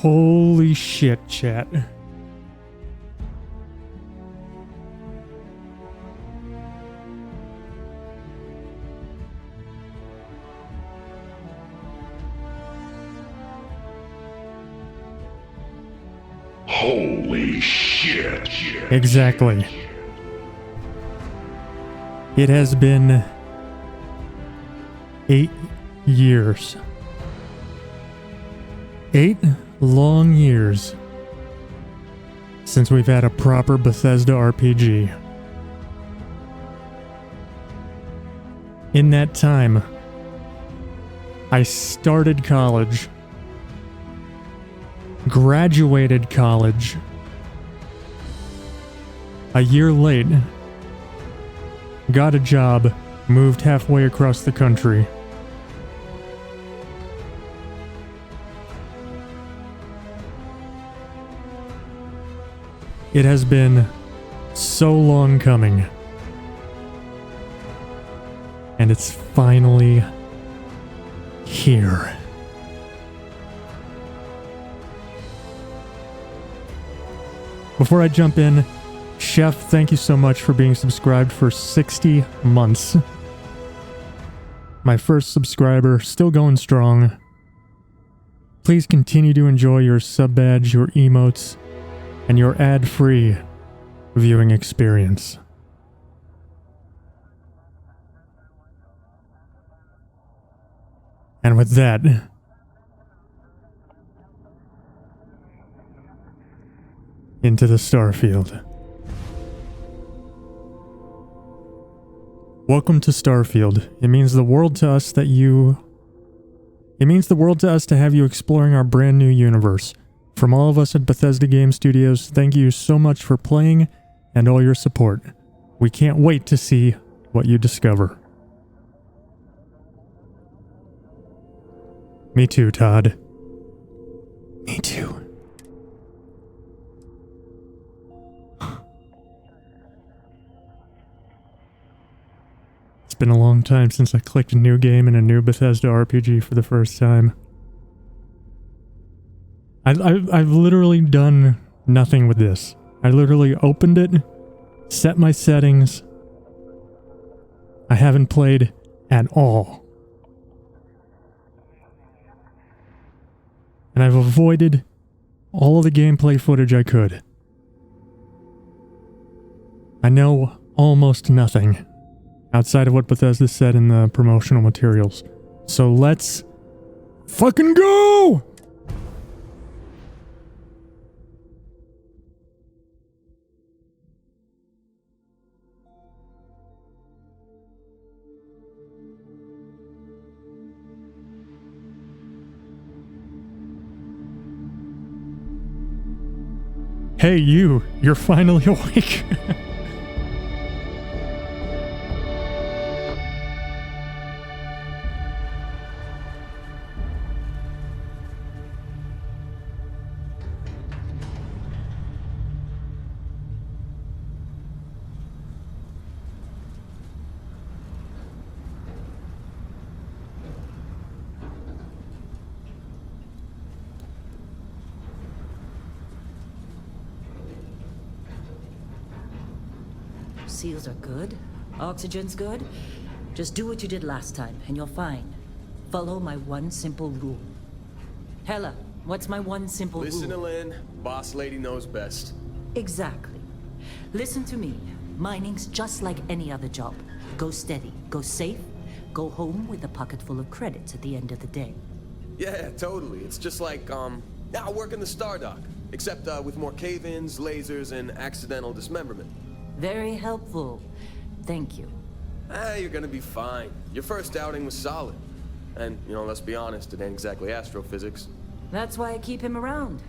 Holy shit, chat. Holy shit. Exactly. It has been 8 years. 8 long years since we've had a proper Bethesda RPG. In that time, I started college, graduated college, a year late, got a job, moved halfway across the country. It has been so long coming. And it's finally here. Before I jump in, Chef, thank you so much for being subscribed for 60 months. My first subscriber, still going strong. Please continue to enjoy your sub badge, your emotes, and your ad-free viewing experience. And with that, into the Starfield. Welcome to Starfield. It means the world to us to have you exploring our brand new universe. From all of us at Bethesda Game Studios, thank you so much for playing and all your support. We can't wait to see what you discover. Me too, Todd. Me too. It's been a long time since I clicked a new game in a new Bethesda RPG for the first time. I've literally done nothing with this. I literally opened it, set my settings. I haven't played at all. And I've avoided all of the gameplay footage I could. I know almost nothing outside of what Bethesda said in the promotional materials. So let's fucking go! Hey you're finally awake. Seals are good. Oxygen's good. Just do what you did last time, and you're fine. Follow my one simple rule. Hella, what's my one simple rule? Listen to Lynn. Boss lady knows best. Exactly. Listen to me. Mining's just like any other job. Go steady, go safe, go home with a pocket full of credits at the end of the day. Yeah, totally. It's just like, I work in the Star Dock. Except, with more cave-ins, lasers, and accidental dismemberment. Very helpful. Thank you. You're gonna be fine. Your first outing was solid. And, let's be honest, it ain't exactly astrophysics. That's why I keep him around.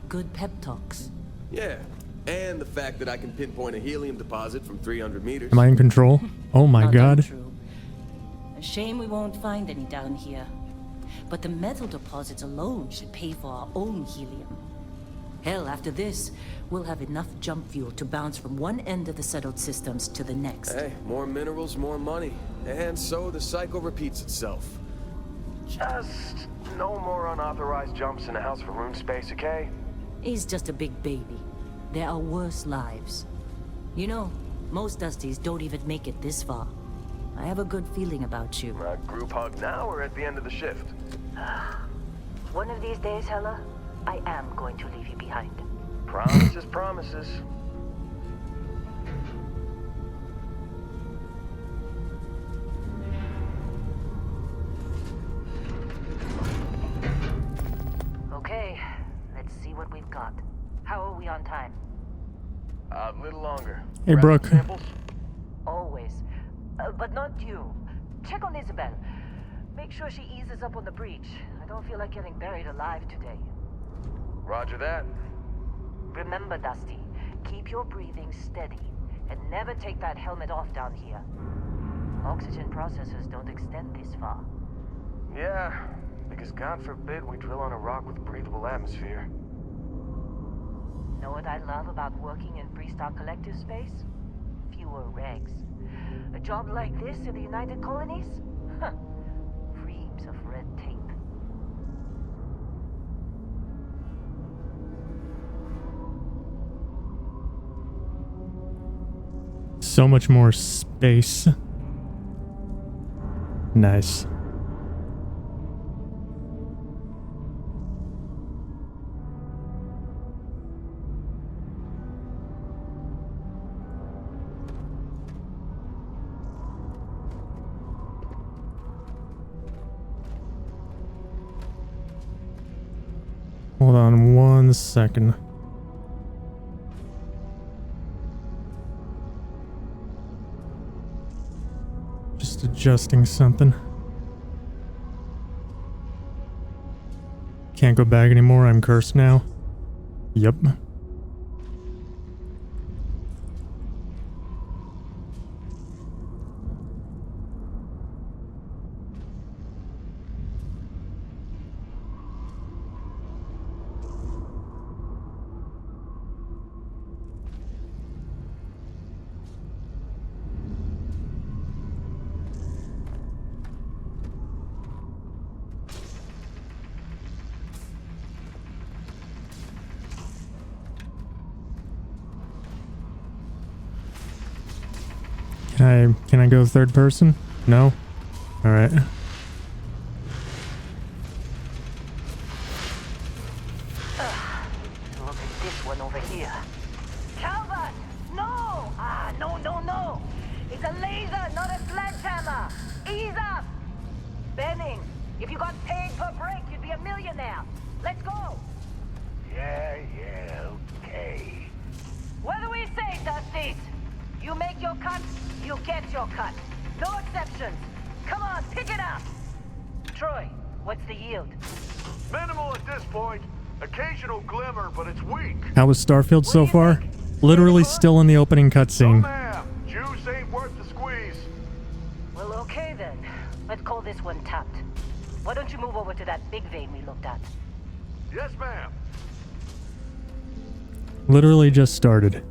Good pep talks. Yeah, and the fact that I can pinpoint a helium deposit from 300 meters. Am I in control? Oh my Not god. untrue. A shame we won't find any down here. But the metal deposits alone should pay for our own helium. Hell, after this, we'll have enough jump fuel to bounce from one end of the settled systems to the next. Hey, more minerals, more money. And so the cycle repeats itself. Just no more unauthorized jumps in the house for room space, okay? He's just a big baby. There are worse lives. You know, most Dusties don't even make it this far. I have a good feeling about you. A group hug now or at the end of the shift? One of these days, Hella, I am going to leave you behind. Promises, promises. Okay, let's see what we've got. How are we on time? A little longer. Hey, Grab Brooke. some samples? Always. But not you. Check on Isabel. Make sure she eases up on the breach. I don't feel like getting buried alive today. Roger that. Remember, Dusty, keep your breathing steady and never take that helmet off down here. Oxygen processors don't extend this far. Yeah, because God forbid we drill on a rock with breathable atmosphere. Know what I love about working in Freestar Collective space? Fewer regs. A job like this in the United Colonies? Huh. Reams of red tape. So much more space. Nice. Hold on 1 second. Just adjusting something. Can't go back anymore. I'm cursed now. Yep. Can I go third person? No? Alright. Look at this one over here. Calvert! No! No. It's a laser, not a sledgehammer. Ease up! Benning, if you got paid per break, you'd be a millionaire. Let's go! Yeah, okay. What do we say, Dusties? You make your cut, you get your cut. No exceptions. Come on, pick it up. Troy, what's the yield? Minimal at this point. Occasional glimmer, but it's weak. How was Starfield so far? Literally still in the opening No, cutscene. ma'am. Juice ain't worth the squeeze. Well, okay then. Let's call this one tapped. Why don't you move over to that big vein we looked at? Yes, ma'am. Literally just started.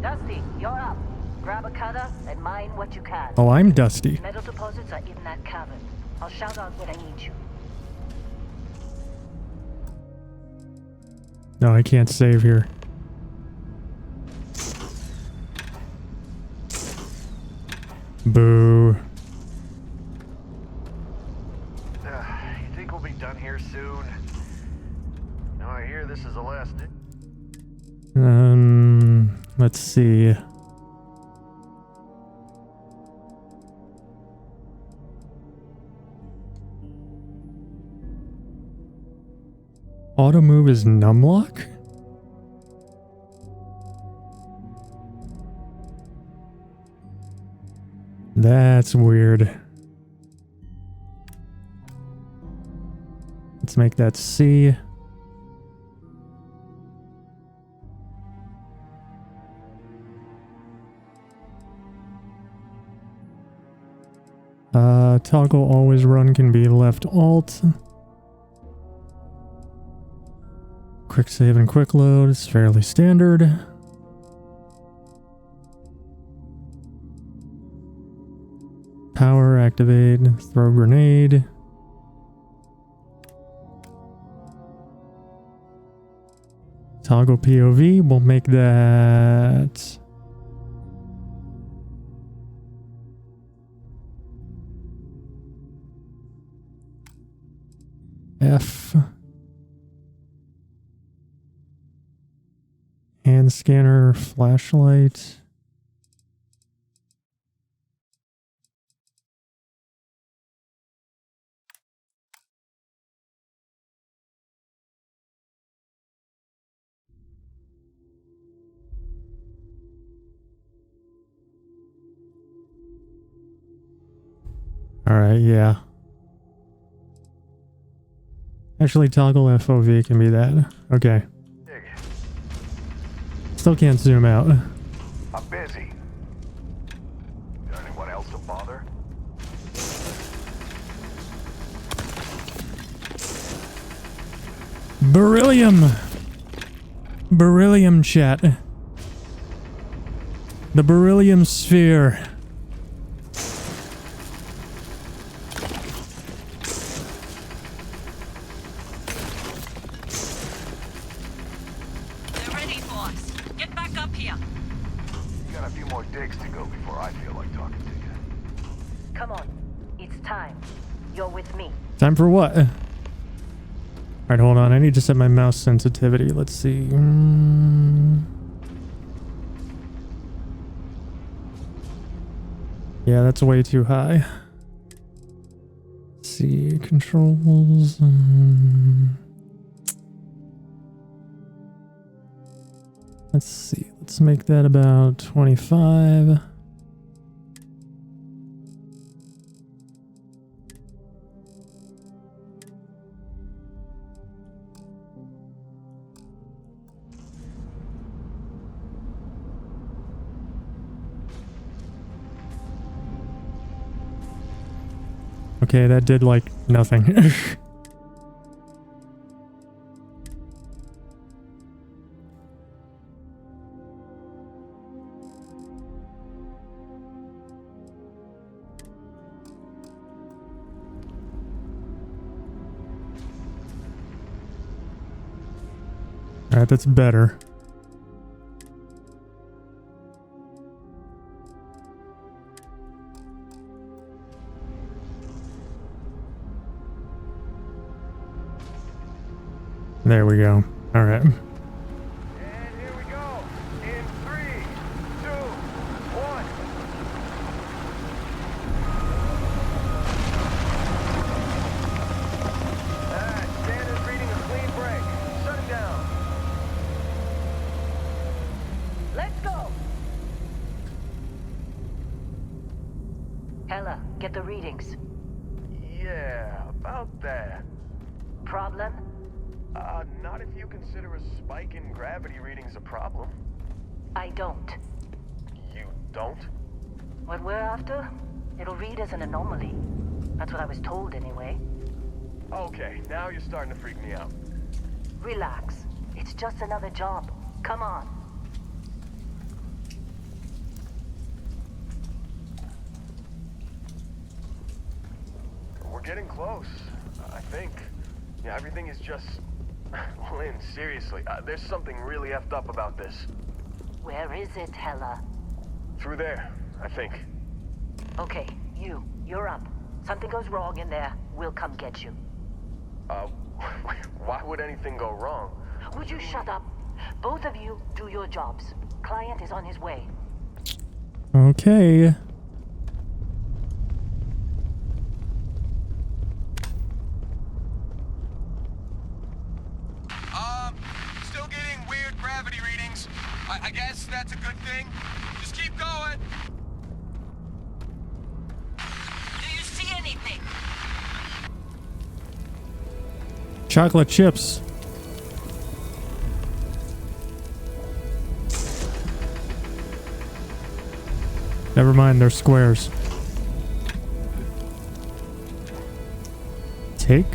Dusty, you're up. Grab a cutter and mine what you can. Oh, I'm Dusty. Metal deposits are in that cavern. I'll shout out when I need you. No, I can't save here. Boo. You think we'll be done here soon? Now I hear this is the last. Let's see. Auto move is numlock? That's weird. Let's make that C. Toggle always run can be left alt. quick save and quick load. It's fairly standard. Power, activate, throw grenade. Toggle POV, we'll make that F. Hand scanner, flashlight. All right, yeah. Actually, toggle FOV can be that. Okay. Dig. Still can't zoom out. I'm busy. Got anyone else to bother? Beryllium! Beryllium chat. The beryllium sphere. They're ready for us. Get back up here. Got a few more digs to go before I feel like talking to you. Come on. It's time. You're with me. Time for what? Alright, hold on. I need to set my mouse sensitivity. Let's see. Yeah, that's way too high. Let's see. Controls. Let's see. Let's make that about 25. Okay, that did like nothing. Alright, that's better. There we go. All right. And here we go. In 3, 2, 1. Dan is reading a clean break. Shut it down. Let's go. Hella, get the readings. Yeah, about that. Problem? Not if you consider a spike in gravity readings a problem. I don't. You don't? What we're after? It'll read as an anomaly. That's what I was told anyway. Okay, now you're starting to freak me out. Relax. It's just another job. Come on. We're getting close, I think. Yeah, everything is just... Lynn, seriously, there's something really effed up about this. Where is it, Hella? Through there, I think. Okay, you're up. Something goes wrong in there, we'll come get you. Why would anything go wrong? Would you shut up? Both of you do your jobs. Client is on his way. Okay. Still getting weird gravity readings. I guess that's a good thing. Just keep going. Do you see anything? Chocolate chips. Never mind, they're squares. Take.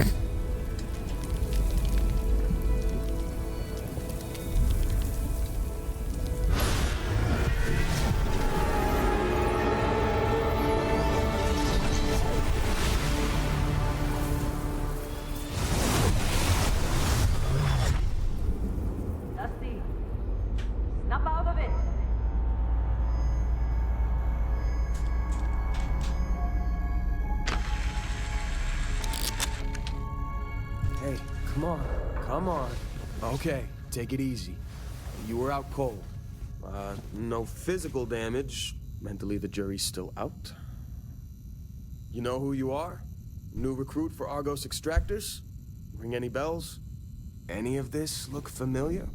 Come on. Okay, take it easy. You were out cold. No physical damage. Mentally, the jury's still out. You know who you are? New recruit for Argos Extractors? Ring any bells? Any of this look familiar?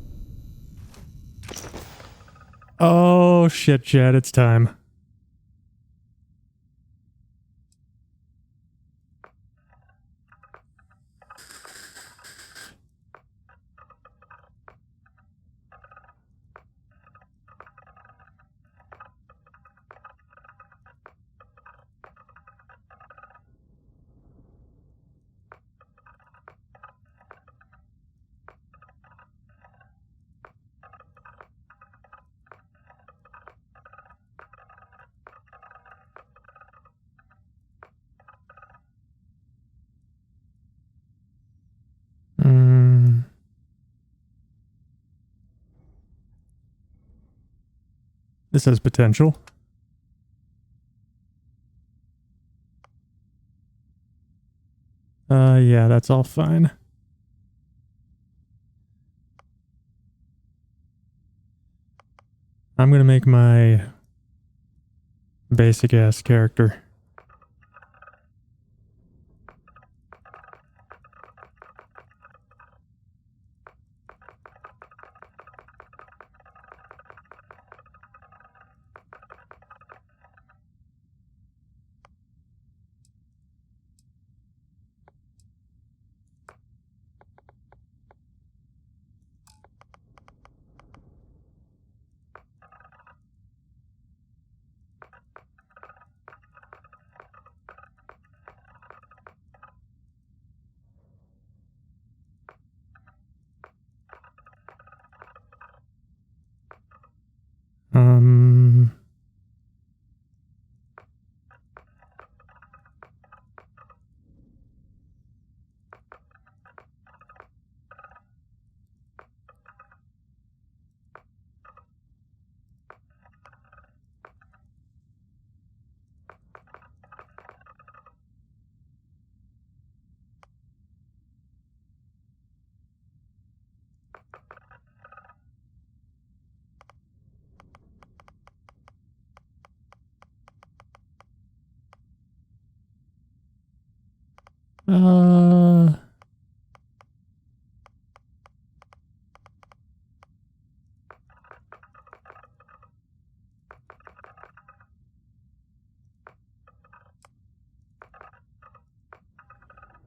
Oh, shit, Chad, it's time. This has potential. Yeah, that's all fine. I'm gonna make my basic ass character.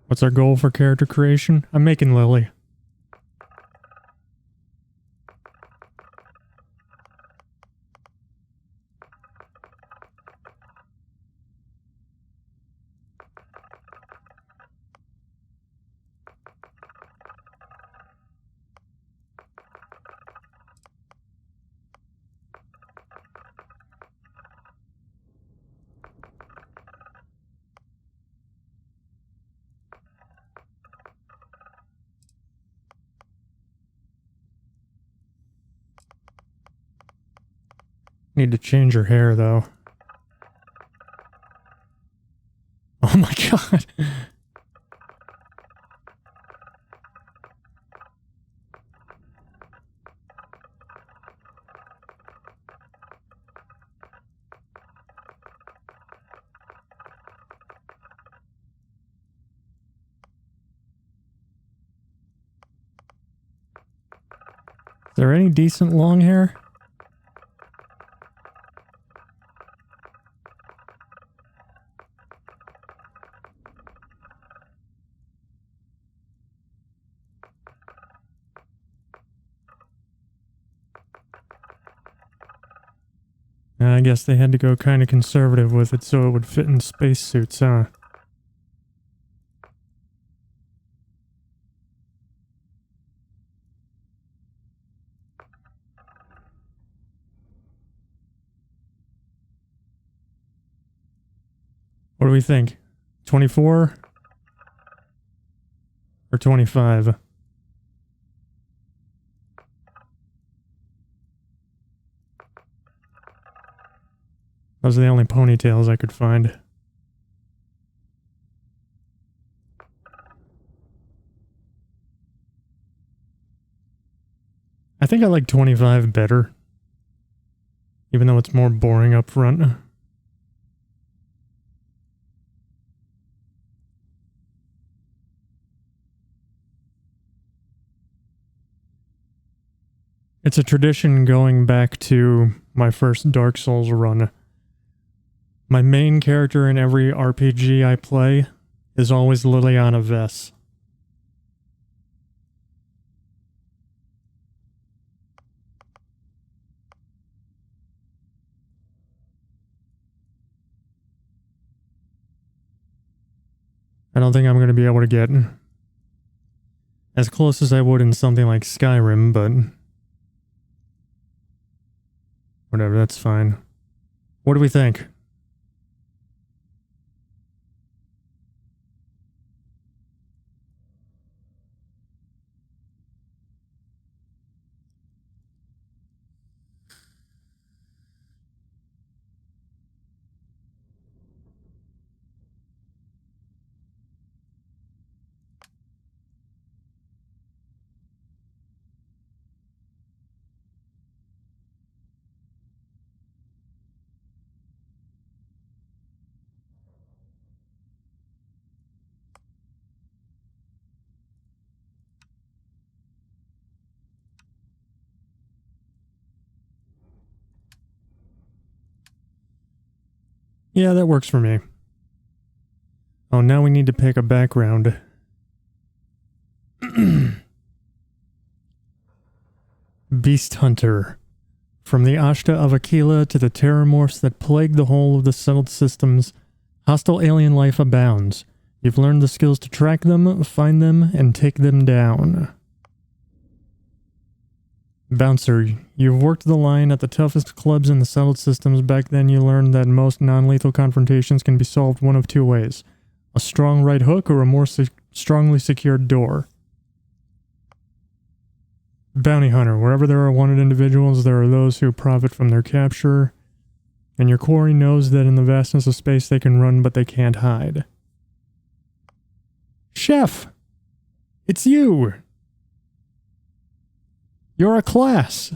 What's our goal for character creation? I'm making Lily. Need to change her hair, though. Oh my god. Is there any decent long hair? I guess they had to go kind of conservative with it so it would fit in spacesuits, huh? What do we think? 24? Or 25? Those are the only ponytails I could find. think I like 25 better. Even though it's more boring up front. It's a tradition going back to my first Dark Souls run. My main character in every RPG I play is always Liliana Vess. I don't think I'm going to be able to get as close as I would in something like Skyrim, but whatever, that's fine. What do we think? Yeah, that works for me. Oh, now we need to pick a background. Beast Hunter. From the Ashta of Aquila to the terrormorphs that plague the whole of the settled systems, hostile alien life abounds. You've learned the skills to track them, find them, and take them down. Bouncer, you've worked the line at the toughest clubs in the settled systems. Back then you learned that most non-lethal confrontations can be solved one of two ways. A strong right hook or a more strongly secured door. Bounty Hunter, wherever there are wanted individuals, there are those who profit from their capture, and your quarry knows that in the vastness of space they can run but they can't hide. Chef! It's you! You're a class!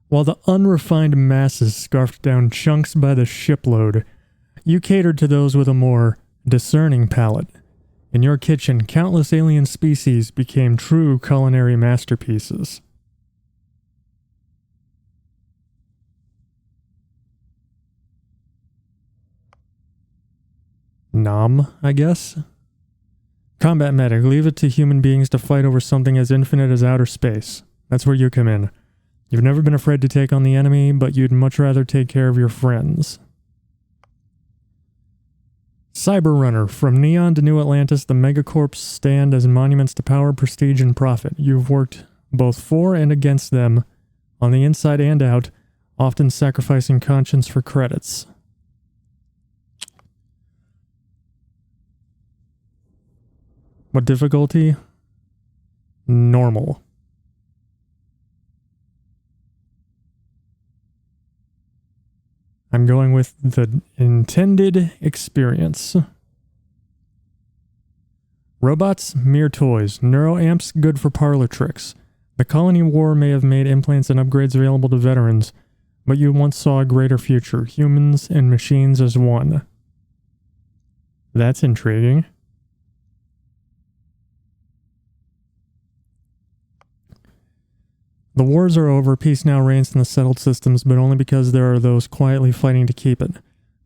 While the unrefined masses scarfed down chunks by the shipload, you catered to those with a more discerning palate. In your kitchen, countless alien species became true culinary masterpieces. Nom, I guess? Combat medic, leave it to human beings to fight over something as infinite as outer space. That's where you come in. You've never been afraid to take on the enemy, but you'd much rather take care of your friends. Cyberrunner, from Neon to New Atlantis, the megacorps stand as monuments to power, prestige, and profit. You've worked both for and against them, on the inside and out, often sacrificing conscience for credits. What difficulty? Normal. I'm going with the intended experience. Robots, mere toys. Neuroamps, good for parlor tricks. The colony war may have made implants and upgrades available to veterans, but you once saw a greater future, humans and machines as one. That's intriguing. The wars are over, peace now reigns in the settled systems, but only because there are those quietly fighting to keep it.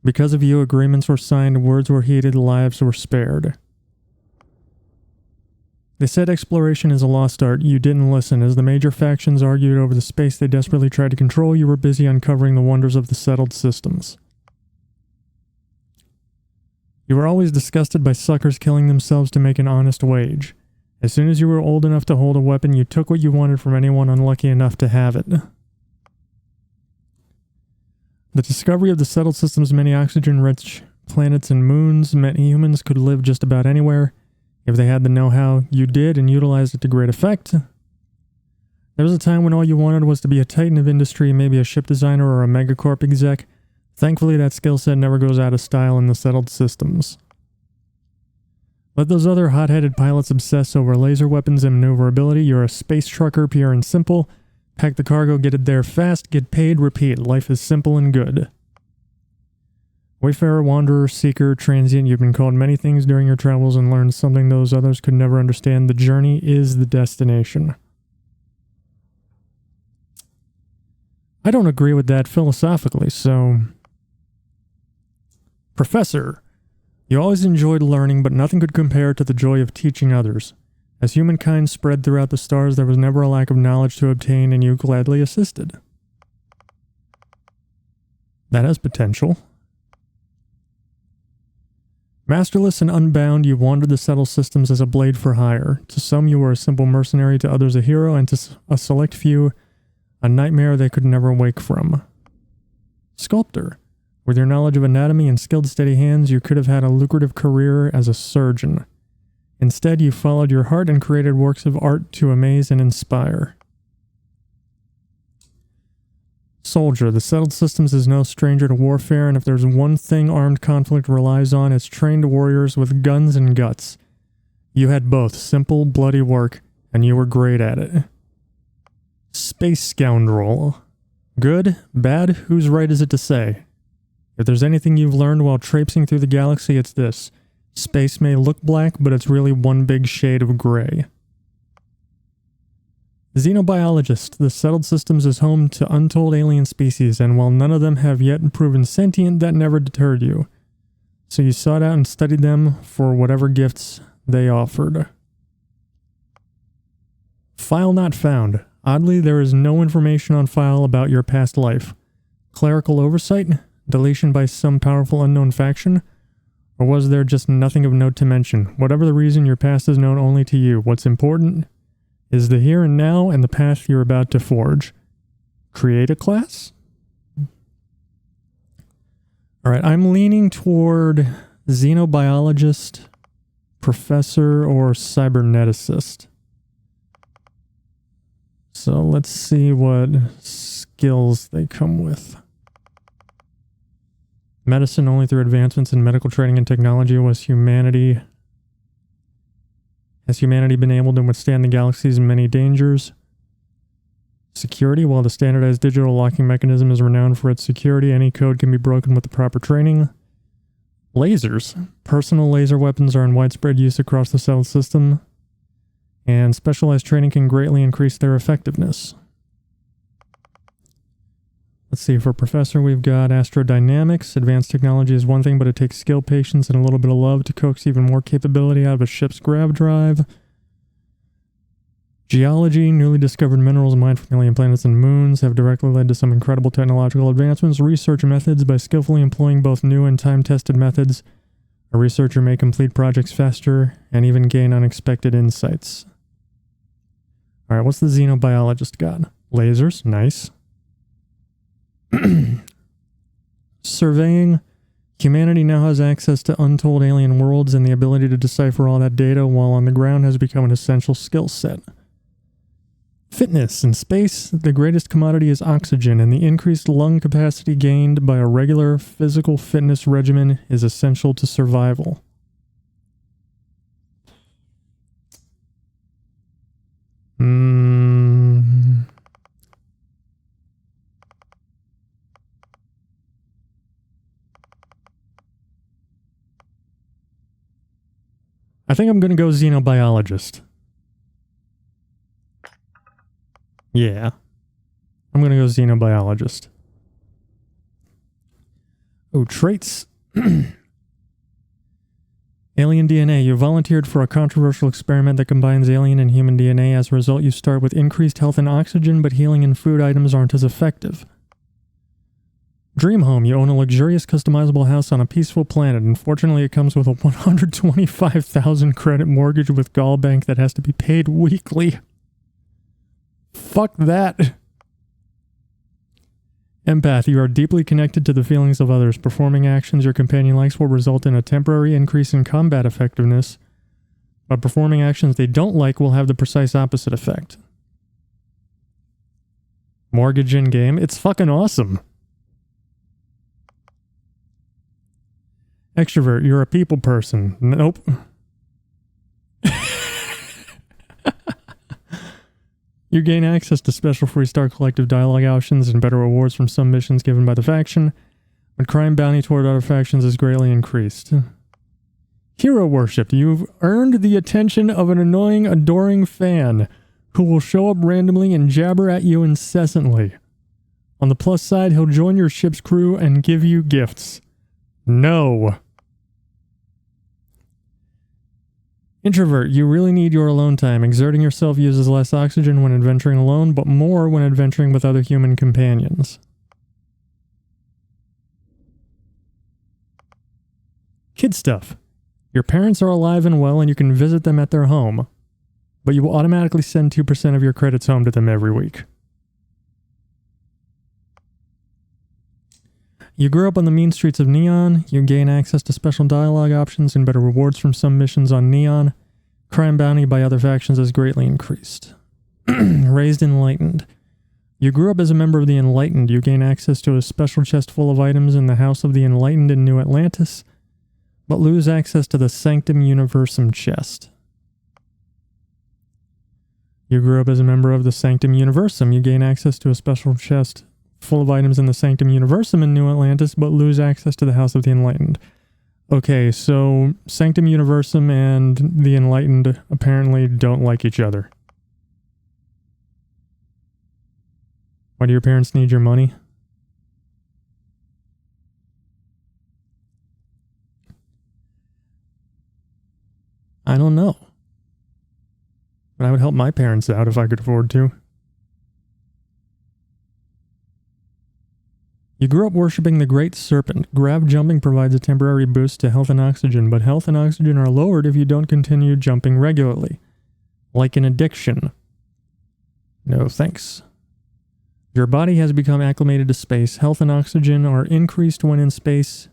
Because of you, agreements were signed, words were heeded, lives were spared. They said exploration is a lost art. You didn't listen. As the major factions argued over the space they desperately tried to control, you were busy uncovering the wonders of the settled systems. You were always disgusted by suckers killing themselves to make an honest wage. As soon as you were old enough to hold a weapon, you took what you wanted from anyone unlucky enough to have it. The discovery of the settled system's many oxygen-rich planets and moons meant humans could live just about anywhere. If they had the know-how, you did and utilized it to great effect. There was a time when all you wanted was to be a titan of industry, maybe a ship designer or a megacorp exec. Thankfully, that skill set never goes out of style in the settled systems. Let those other hot-headed pilots obsess over laser weapons and maneuverability. You're a space trucker, pure and simple. Pack the cargo, get it there fast, get paid, repeat. Life is simple and good. Wayfarer, wanderer, seeker, transient, you've been called many things during your travels and learned something those others could never understand. The journey is the destination. I don't agree with that philosophically, so... Professor, you always enjoyed learning, but nothing could compare to the joy of teaching others. As humankind spread throughout the stars, there was never a lack of knowledge to obtain, and you gladly assisted. That has potential. Masterless and unbound, you wandered the settled systems as a blade for hire. To some, you were a simple mercenary, to others a hero, and to a select few, a nightmare they could never wake from. Sculptor. With your knowledge of anatomy and skilled steady hands, you could have had a lucrative career as a surgeon. Instead, you followed your heart and created works of art to amaze and inspire. Soldier. The settled systems is no stranger to warfare, and if there's one thing armed conflict relies on, it's trained warriors with guns and guts. You had both simple, bloody work, and you were great at it. Space scoundrel. Good? Bad? Whose right is it to say? If there's anything you've learned while traipsing through the galaxy, it's this. Space may look black, but it's really one big shade of gray. Xenobiologist. The settled systems is home to untold alien species, and while none of them have yet proven sentient, that never deterred you. So you sought out and studied them for whatever gifts they offered. File not found. Oddly, there is no information on file about your past life. Clerical oversight? Deletion by some powerful unknown faction? Or was there just nothing of note to mention? Whatever the reason, your past is known only to you. What's important is the here and now and the path you're about to forge. Create a class? Alright, I'm leaning toward xenobiologist, professor, or cyberneticist. So let's see what skills they come with. Medicine only through advancements in medical training and technology has humanity been able to withstand the galaxy's many dangers. Security, while the standardized digital locking mechanism is renowned for its security, any code can be broken with the proper training. Lasers. Personal laser weapons are in widespread use across the settled system, and specialized training can greatly increase their effectiveness. Let's see, for Professor, we've got astrodynamics. Advanced technology is one thing, but it takes skill, patience, and a little bit of love to coax even more capability out of a ship's grav drive. Geology, newly discovered minerals mined from alien planets and moons have directly led to some incredible technological advancements. Research methods, by skillfully employing both new and time-tested methods, a researcher may complete projects faster and even gain unexpected insights. Alright, what's the xenobiologist got? Lasers, nice. Surveying. Humanity now has access to untold alien worlds, and the ability to decipher all that data while on the ground has become an essential skill set. Fitness. In space, the greatest commodity is oxygen, and the increased lung capacity gained by a regular physical fitness regimen is essential to survival. I think I'm going to go xenobiologist. Yeah. I'm going to go xenobiologist. Oh, traits. Alien DNA. You volunteered for a controversial experiment that combines alien and human DNA. As a result, you start with increased health and oxygen, but healing and food items aren't as effective. Dream home. You own a luxurious customizable house on a peaceful planet. Unfortunately, it comes with a 125,000 credit mortgage with Gallbank that has to be paid weekly. Fuck that. Empath. You are deeply connected to the feelings of others. Performing actions your companion likes will result in a temporary increase in combat effectiveness, but performing actions they don't like will have the precise opposite effect. Mortgage in-game. It's fucking awesome. Extrovert. You're a people person. Nope. You gain access to special free-start collective dialogue options and better rewards from some missions given by the faction, but crime bounty toward other factions is greatly increased. Hero worship. You've earned the attention of an annoying, adoring fan who will show up randomly and jabber at you incessantly. On the plus side, he'll join your ship's crew and give you gifts. No. Introvert, you really need your alone time. Exerting yourself uses less oxygen when adventuring alone, but more when adventuring with other human companions. Kid stuff. Your parents are alive and well and you can visit them at their home, but you will automatically send 2% of your credits home to them every week. You grew up on the mean streets of Neon. You gain access to special dialogue options and better rewards from some missions on Neon. Crime bounty by other factions is greatly increased. Raised Enlightened. You grew up as a member of the Enlightened. You gain access to a special chest full of items in the House of the Enlightened in New Atlantis, but lose access to the Sanctum Universum chest. You grew up as a member of the Sanctum Universum. You gain access to a special chest full of items in the Sanctum Universum in New Atlantis, but lose access to the House of the Enlightened. Okay, so Sanctum Universum and the Enlightened apparently don't like each other. Why do your parents need your money? I don't know. But I would help my parents out if I could afford to. You grew up worshipping the Great Serpent. Grav jumping provides a temporary boost to health and oxygen, but health and oxygen are lowered if you don't continue jumping regularly. Like an addiction. No thanks. Your body has become acclimated to space. Health and oxygen are increased when in space,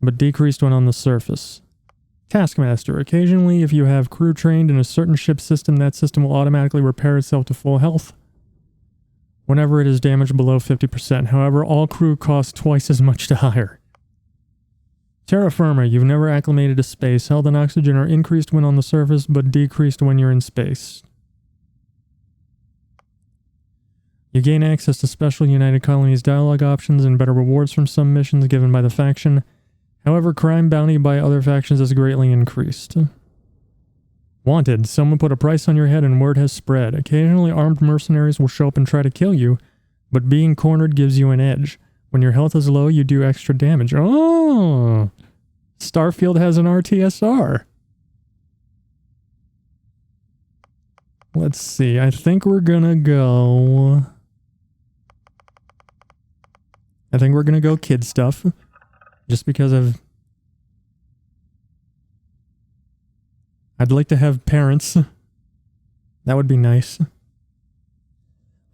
but decreased when on the surface. Taskmaster. Occasionally, if you have crew trained in a certain ship system, that system will automatically repair itself to full health whenever it is damaged below 50%. However, all crew cost twice as much to hire. Terra Firma. You've never acclimated to space. Health and oxygen are increased when on the surface, but decreased when you're in space. You gain access to special United Colonies dialogue options and better rewards from some missions given by the faction. However, crime bounty by other factions is greatly increased. Wanted. Someone put a price on your head and word has spread. Occasionally armed mercenaries will show up and try to kill you, but being cornered gives you an edge. When your health is low, you do extra damage. Oh! Starfield has an RTSR. Let's see. I think we're gonna go... kid stuff. Just because I'd like to have parents. That would be nice.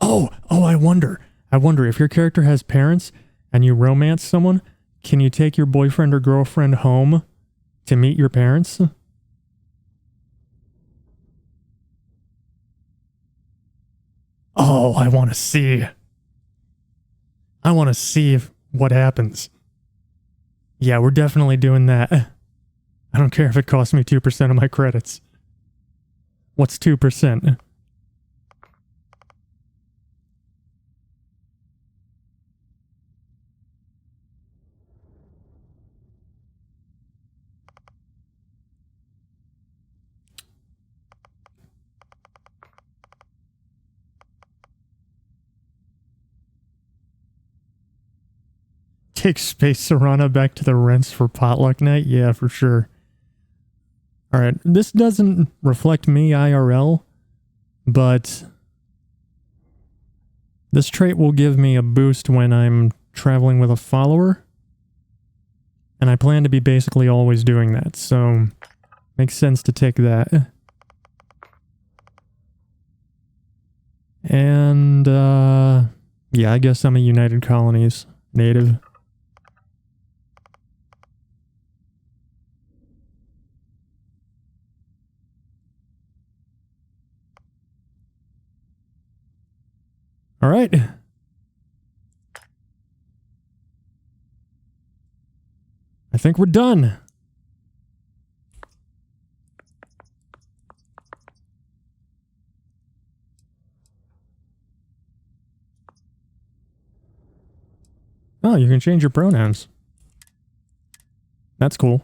Oh, I wonder if your character has parents and you romance someone, can you take your boyfriend or girlfriend home to meet your parents? Oh, I want to see what happens. Yeah, we're definitely doing that. I don't care if it costs me 2% of my credits. What's 2%? Take Space Serana back to the rents for potluck night? Yeah, for sure. Alright, this doesn't reflect me IRL, but this trait will give me a boost when I'm traveling with a follower, and I plan to be basically always doing that, so makes sense to take that. And, yeah, I guess I'm a United Colonies native. All right. I think we're done. Oh, you can change your pronouns. That's cool.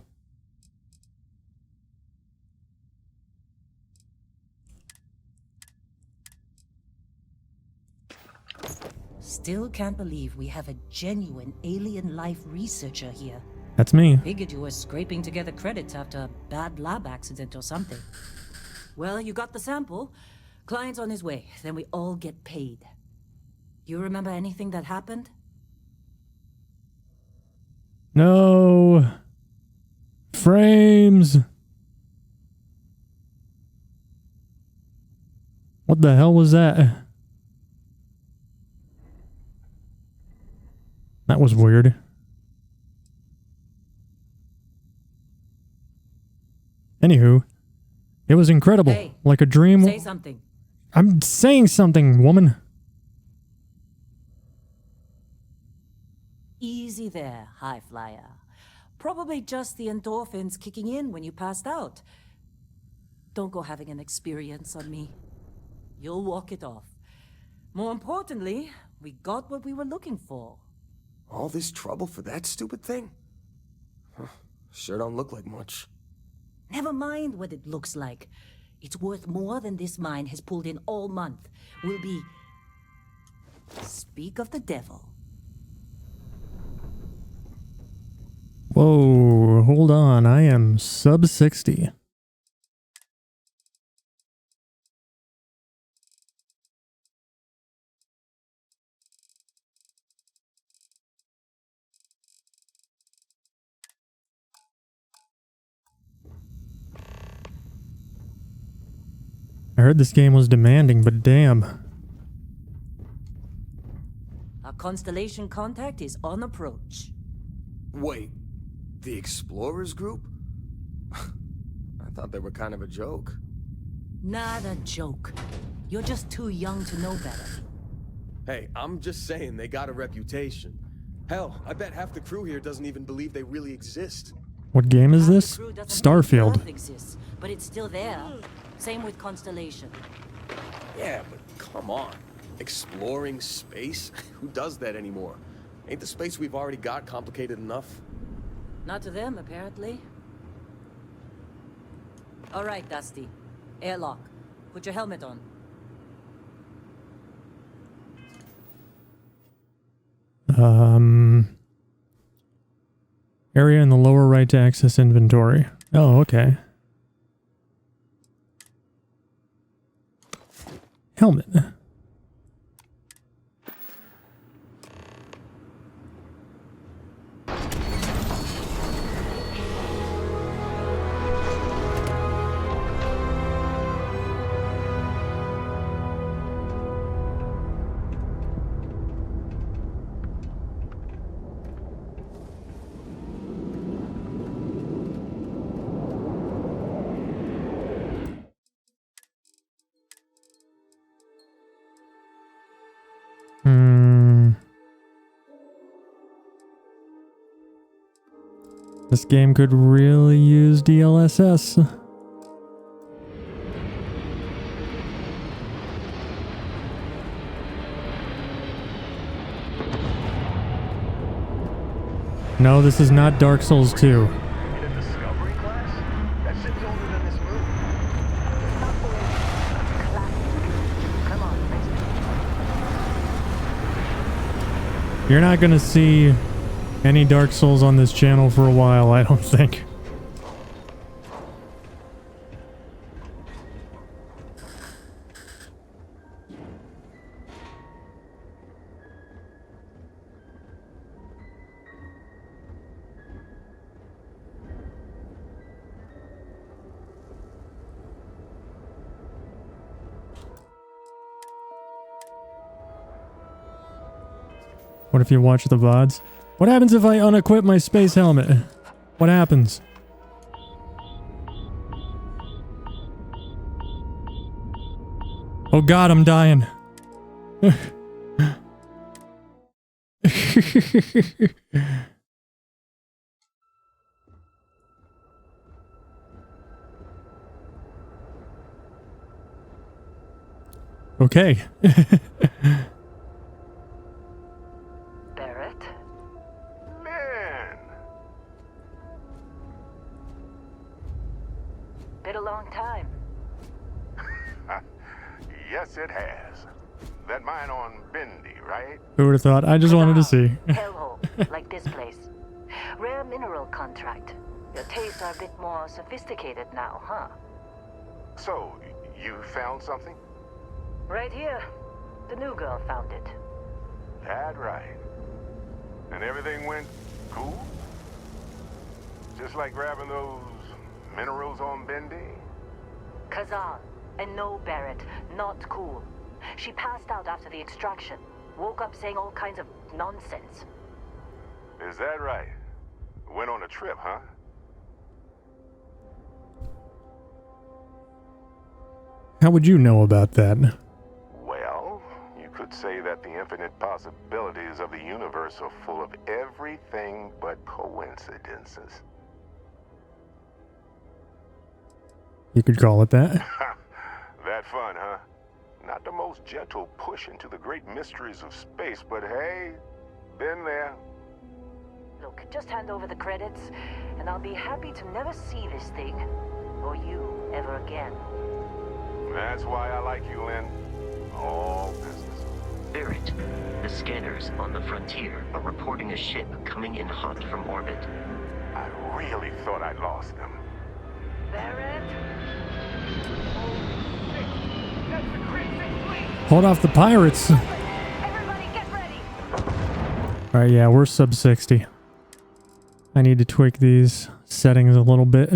Still can't believe we have a genuine alien life researcher here. That's me. Figured you were scraping together credits after a bad lab accident or something. Well, you got the sample. Client's on his way. Then we all get paid. You remember anything that happened? No. Frames. What the hell was that? That was weird. Anywho, it was incredible. Hey, like a dream. say something. I'm saying something, woman. Easy there, high flyer. Probably just the endorphins kicking in when you passed out. Don't go having an experience on me. You'll walk it off. More importantly, we got what we were looking for. All this trouble for that stupid thing? Huh, sure don't look like much. Never mind what it looks like. It's worth more than this mine has pulled in all month. Will be... Speak of the devil. Whoa, hold on. I am sub 60. I heard this game was demanding, but damn. Our constellation contact is on approach. Wait, the Explorers group? I thought they were kind of a joke. Not a joke. You're just too young to know better. Hey, I'm just saying they got a reputation. Hell, I bet half the crew here doesn't even believe they really exist. What game is Half the this? crew doesn't Starfield. believe Earth exists, but it's still there. Same with Constellation. Yeah, but come on. Exploring space? Who does that anymore? Ain't the space we've already got complicated enough? Not to them, apparently. All right, Dusty. Airlock. Put your helmet on. Area in the lower right to access inventory. Oh, okay. Helmet. This game could really use DLSS. No, this is not Dark Souls 2. In a discovery class? That shit's older than this movie. Come on, let's You're not gonna see any Dark Souls on this channel for a while, I don't think. What if you watch the VODs? What happens if I unequip my space helmet? What happens? Oh god, I'm dying. Okay. Barrett, Yes, it has. That mine on Bendy, right? Who would have thought? I just wanted to see. Hellhole, like this place. Rare mineral contract. Your tastes are a bit more sophisticated now, huh? So, you found something? Right here. The new girl found it. That right. And everything went cool? Just like grabbing those minerals on Bendy? Kazan. And no, Barrett. Not cool. She passed out after the extraction. Woke up saying all kinds of nonsense. Is that right? Went on a trip, huh? How would you know about that? Well, you could say that the infinite possibilities of the universe are full of everything but coincidences. You could call it that. That fun, huh? Not the most gentle push into the great mysteries of space, but hey, been there. Look, just hand over the credits, and I'll be happy to never see this thing, or you, ever again. That's why I like you, Lynn. All business. Barrett, the scanners on the frontier are reporting a ship coming in hot from orbit. I really thought I'd lost them. Barrett? Hold off the pirates. Everybody get ready! Alright, yeah, we're sub 60. I need to tweak these settings a little bit.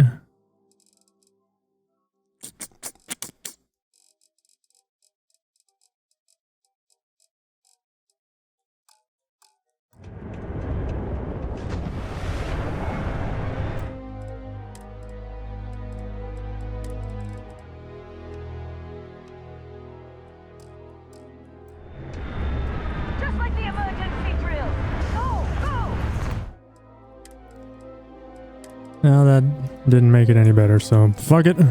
Just like the emergency drill! Go! Go! Now that didn't make it any better, so fuck it. Give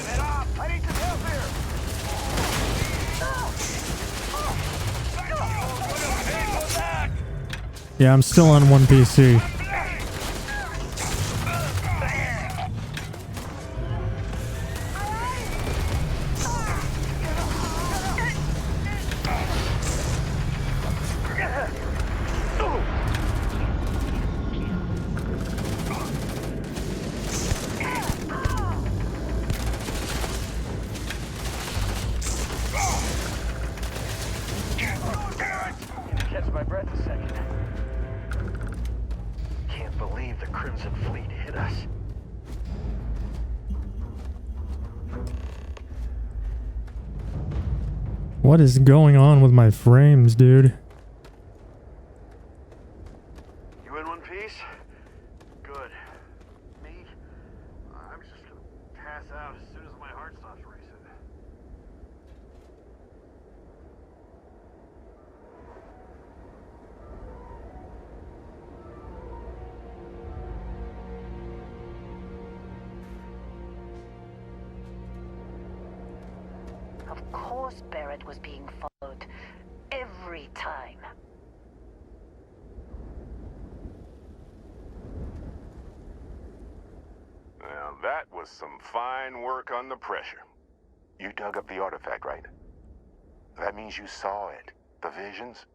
it up! I need some help here! Yeah, I'm still on one PC. Catch my breath a second. Can't believe the Crimson Fleet hit us. What is going on with my frames, dude? You in one piece? Good. Me? I'm just gonna pass out as soon as my heart stops racing. Of course Barrett was being followed. Every time. Now, that was some fine work under pressure. You dug up the artifact, right? That means you saw it. The visions?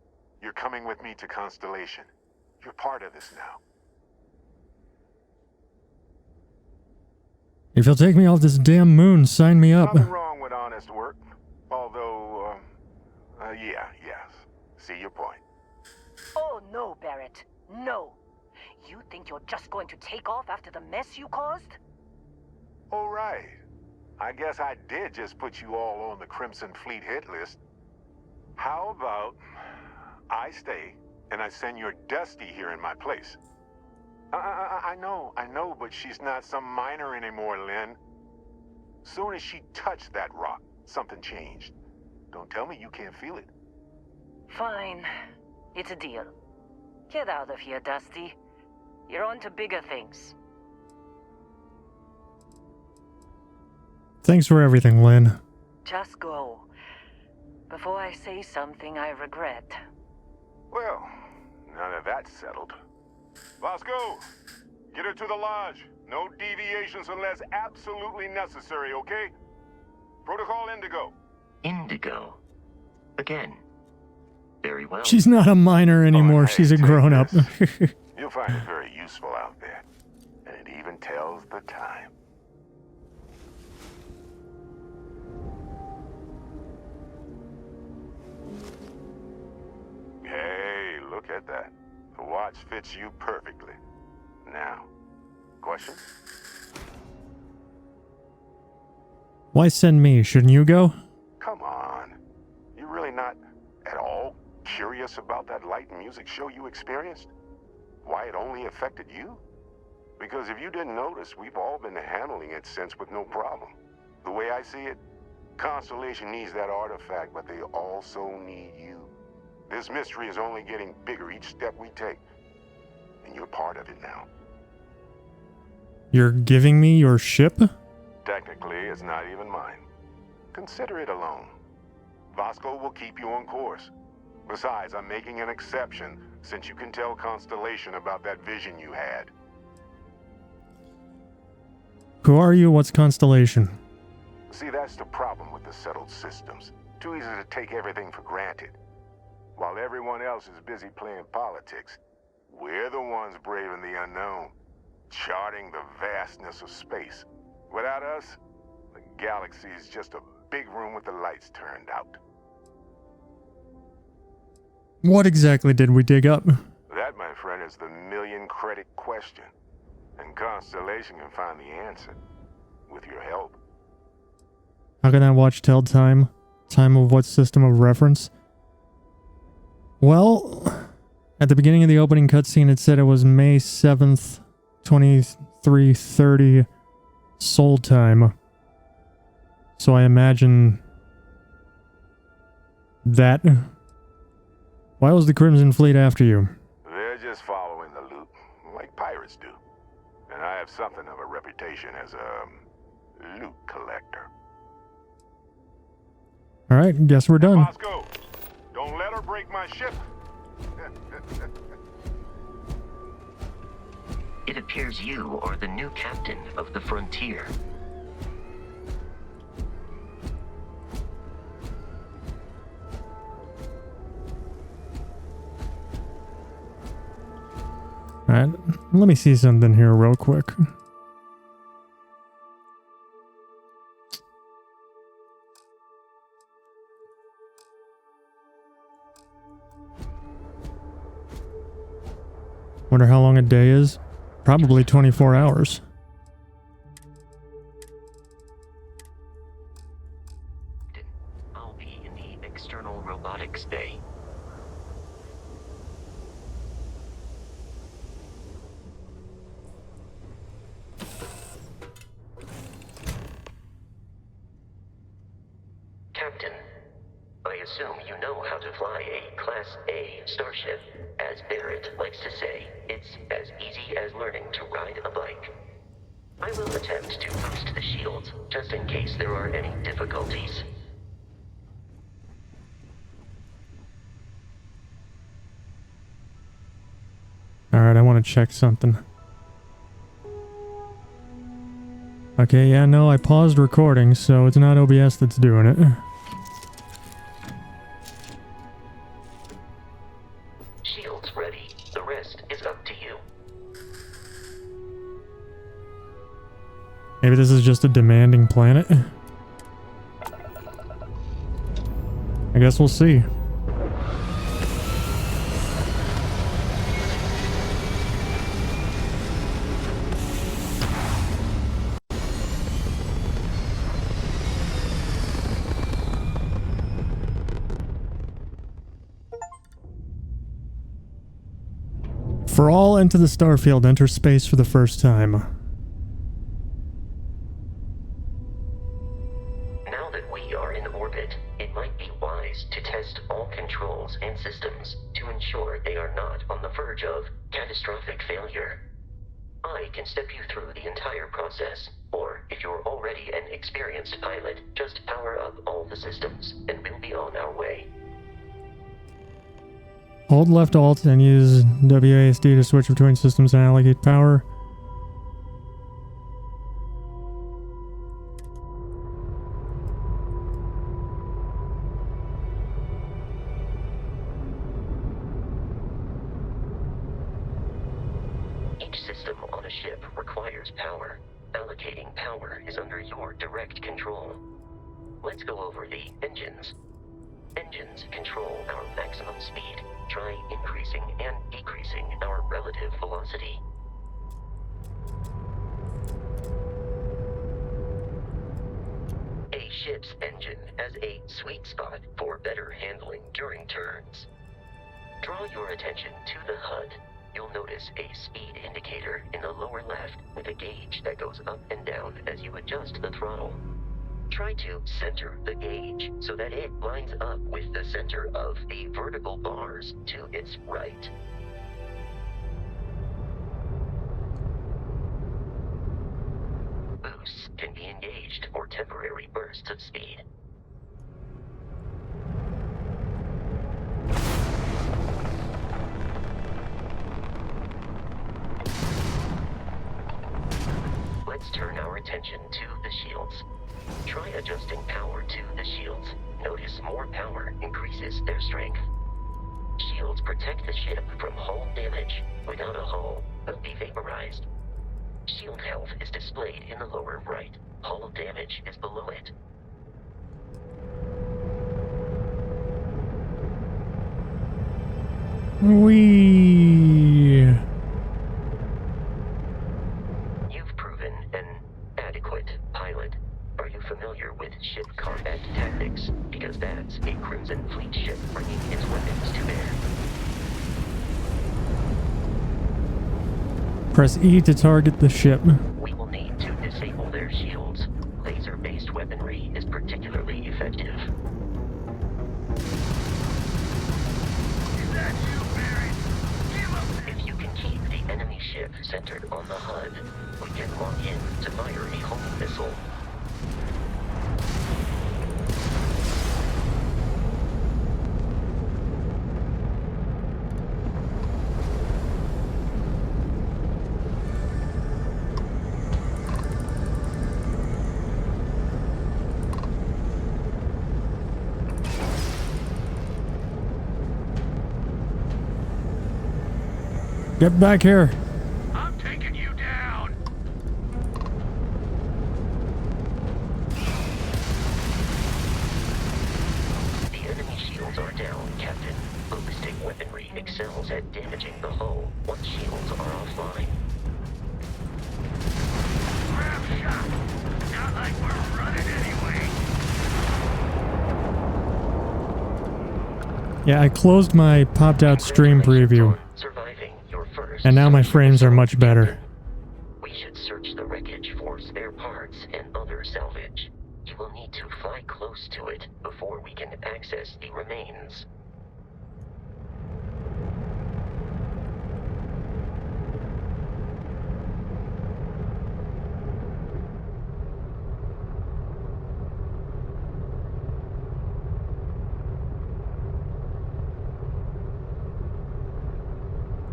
You're coming with me to Constellation. You're part of this now. If you'll take me off this damn moon, sign me up. Nothing wrong with honest work. Although, yes. See your point. Oh no, Barrett. No. You think you're just going to take off after the mess you caused? All right. I guess I did just put you all on the Crimson Fleet hit list. How about I stay and I send your Dusty here in my place? I know, but she's not some minor anymore, Lynn. Soon as she touched that rock, something changed. Don't tell me you can't feel it. Fine. It's a deal. Get out of here, Dusty. You're on to bigger things. Thanks for everything, Lynn. Just go. before I say something I regret. Well, now that that's settled. Vasco, get her to the lodge. No deviations unless absolutely necessary, okay? Protocol Indigo. Indigo. Again. Very well. She's not a minor anymore. Oh, hey, She's a take grown-up. this. You'll find it very useful out there. And it even tells the time. Hey, look at that. The watch fits you perfectly. Now, questions? Why send me? Shouldn't you go? Come on. You really not at all curious about that light and music show you experienced? Why it only affected you? Because if you didn't notice, we've all been handling it since with no problem. The way I see it, Constellation needs that artifact, but they also need you. This mystery is only getting bigger each step we take. And you're part of it now. You're giving me your ship? Technically, it's not even mine. Consider it alone. Vasco will keep you on course. Besides, I'm making an exception since you can tell Constellation about that vision you had. Who are you? What's Constellation? See, that's the problem with the settled systems. Too easy to take everything for granted. While everyone else is busy playing politics, we're the ones braving the unknown, charting the vastness of space. Without us, the galaxy is just a big room with the lights turned out. What exactly did we dig up? That, my friend, is the million-credit question. And Constellation can find the answer, with your help. How can that watch tell time? Time of what system of reference? Well, at the beginning of the opening cutscene, it said it was May 7th, 2330 Soul Time. So I imagine that. Why was the Crimson Fleet after you? They're just following the loot, like pirates do. And I have something of a reputation as a loot collector. Alright, guess we're done. Vasco, don't let her break my ship. It appears you are the new captain of the Frontier. Alright, let me see something here real quick. Wonder how long a day is? Probably 24 hours. I'll be in the external robotics bay. Captain, I assume you know how to fly a Class A starship. As Barrett likes to say, it's as easy as learning to ride a bike. I will attempt to boost the shields, just in case there are any difficulties. Alright, I want to check something. Okay, yeah, no, I paused recording, so it's not OBS that's doing it. Shields ready. The rest is up to you. Maybe this is just a demanding planet? I guess we'll see. For all into the Starfield, enter space for the first time. Now that we are in orbit, it might be wise to test all controls and systems to ensure they are not on the verge of catastrophic failure. I can step you through the entire process, or If you're already an experienced pilot, just power up all the systems, and we'll be on our way. Hold left Alt and use WASD to switch between systems and allocate power. Each system on a ship requires power. Allocating power is under your direct control. Let's go over the engines. Engines control our maximum speed. Try increasing and decreasing our relative velocity. A ship's engine has a sweet spot for better handling during turns. Draw your attention to the HUD. You'll notice a speed indicator in the lower left with a gauge that goes up and down as you adjust the throttle. Try to center the gauge so that it lines up with the center of the vertical bars to its right. Boosts can be engaged for temporary bursts of speed. Let's turn our attention to the shields. Try adjusting power to the shields. Notice more power increases their strength. Shields protect the ship from hull damage. Without a hull, they'll be vaporized. Shield health is displayed in the lower right. Hull damage is below it. Whee! You've proven an adequate pilot. Are you familiar with ship combat tactics? Because that's a Crimson Fleet ship bringing its weapons to bear. Press E to target the ship. We will need to disable their shields. Laser-based weaponry is particularly effective. If you can keep the enemy ship centered on the HUD, we can lock in to fire a homing missile. Get back here. I'm taking you down. The enemy shields are down, Captain. Ballistic weaponry excels at damaging the hull once shields are offline. Grab shot. Not like we're running anyway. Yeah, I closed my popped out stream preview. Surviving your first And now my frames are much better. We should search the wreckage for spare parts and other salvage. You will need to fly close to it before we can access the remains.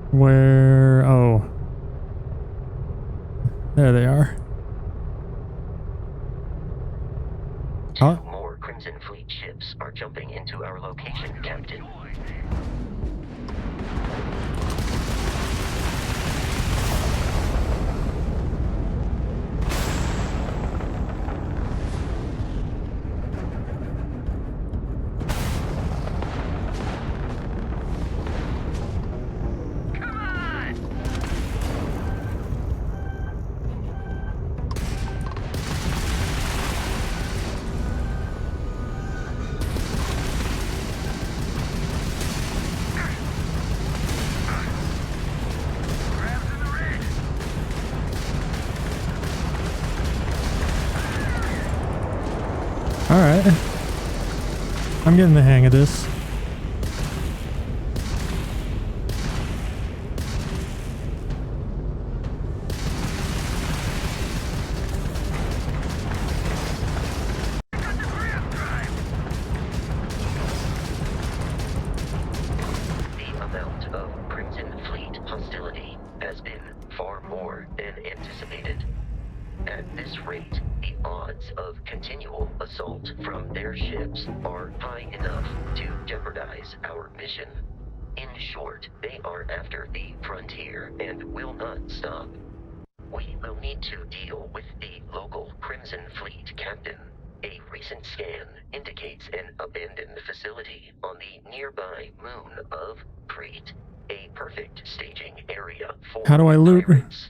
Where? Oh. There they are. Huh? Two more Crimson Fleet ships are jumping into our location, Captain. Alright. I'm getting the hang of this. odds of continual assault from their ships are high enough to jeopardize our mission. In short, they are after the frontier and will not stop. We will need to deal with the local Crimson Fleet captain. A recent scan indicates an abandoned facility on the nearby moon of Crete, a perfect staging area for How do I loot? pirates.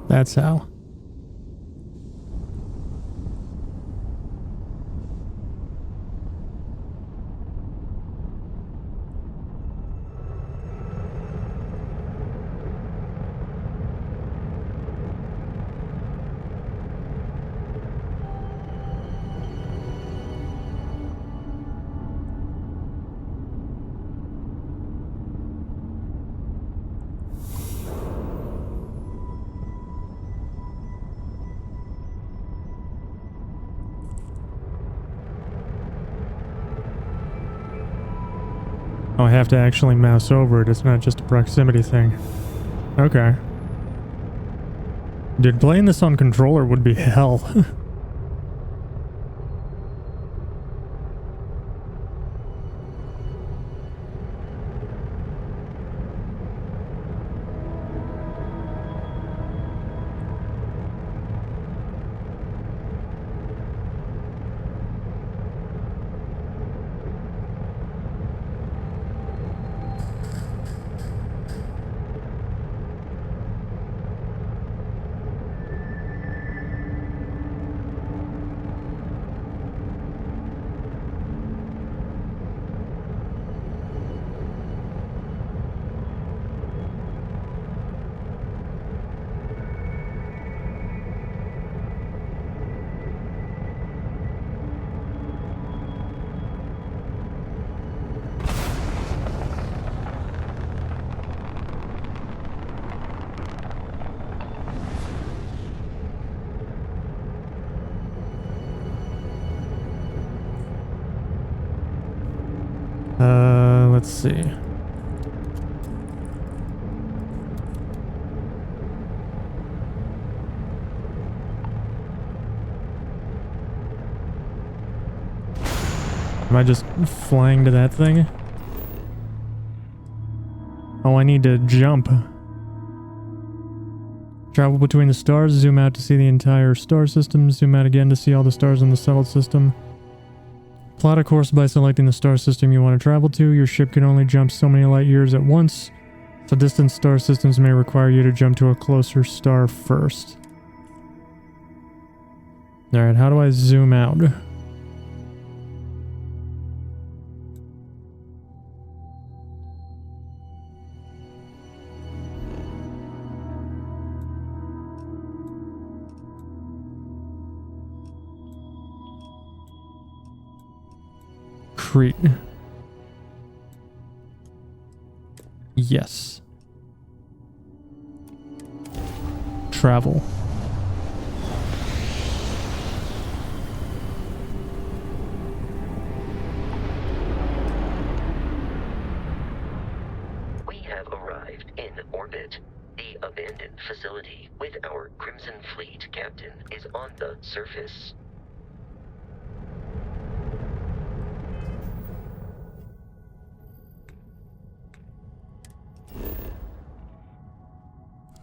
That's how. Oh, I have to actually mouse over it. It's not just a proximity thing. Okay. Dude, playing this on controller would be hell. Let's see. Am I just flying to that thing? Oh, I need to jump. Travel between the stars, zoom out to see the entire star system, zoom out again to see all the stars in the settled system. Plot a course by selecting the star system you want to travel to. Your ship can only jump so many light years at once, so distant star systems may require you to jump to a closer star first. Alright, how do I zoom out? Crete. Yes. Travel. We have arrived in orbit. The abandoned facility with our Crimson Fleet captain is on the surface.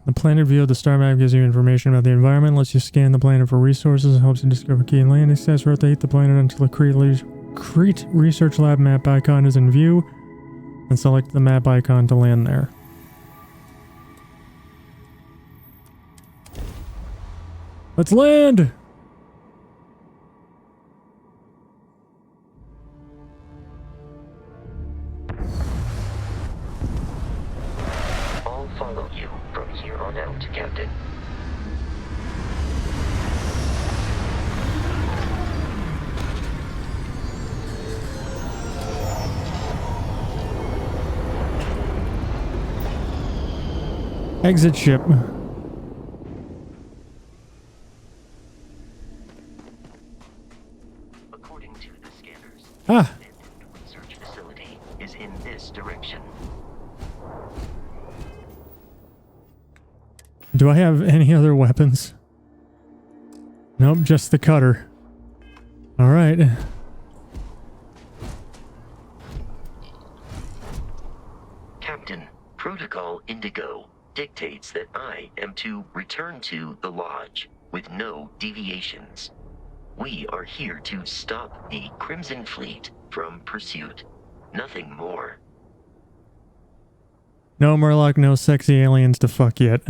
The planet view of the star map gives you information about the environment, lets you scan the planet for resources, helps you discover key landing sites, rotate the planet until the Crete Research Lab map icon is in view, and select the map icon to land there. Let's land! I'll follow you from here on out, Captain. Exit ship. According to the scanners, Ah! the research facility is in this direction. Do I have any other weapons? Nope, just the cutter. Alright. Captain, Protocol Indigo dictates that I am to return to the Lodge with no deviations. We are here to stop the Crimson Fleet from pursuit. Nothing more. No, Murloc, no sexy aliens to fuck yet.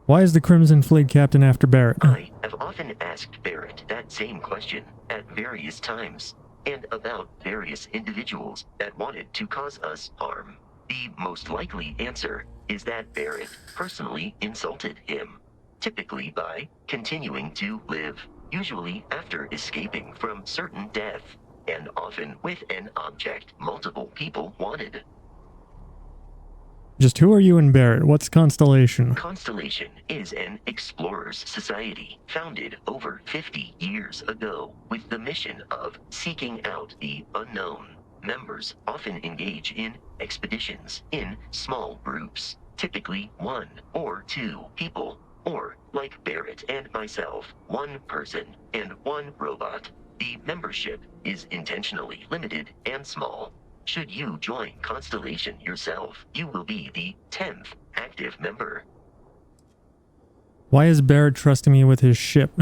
Why is the Crimson Fleet captain after Barrett? I have often asked Barrett that same question at various times, and about various individuals that wanted to cause us harm. The most likely answer is that Barrett personally insulted him, typically by continuing to live, usually after escaping from certain death, and often with an object multiple people wanted. Just who are you and Barrett? What's Constellation? Constellation is an explorers society founded over 50 years ago with the mission of seeking out the unknown. Members often engage in expeditions in small groups, typically 1 or 2 people, or, like Barrett and myself, 1 person and 1 robot. The membership is intentionally limited and small. Should you join Constellation yourself, you will be the 10th active member. Why is Barrett trusting me with his ship?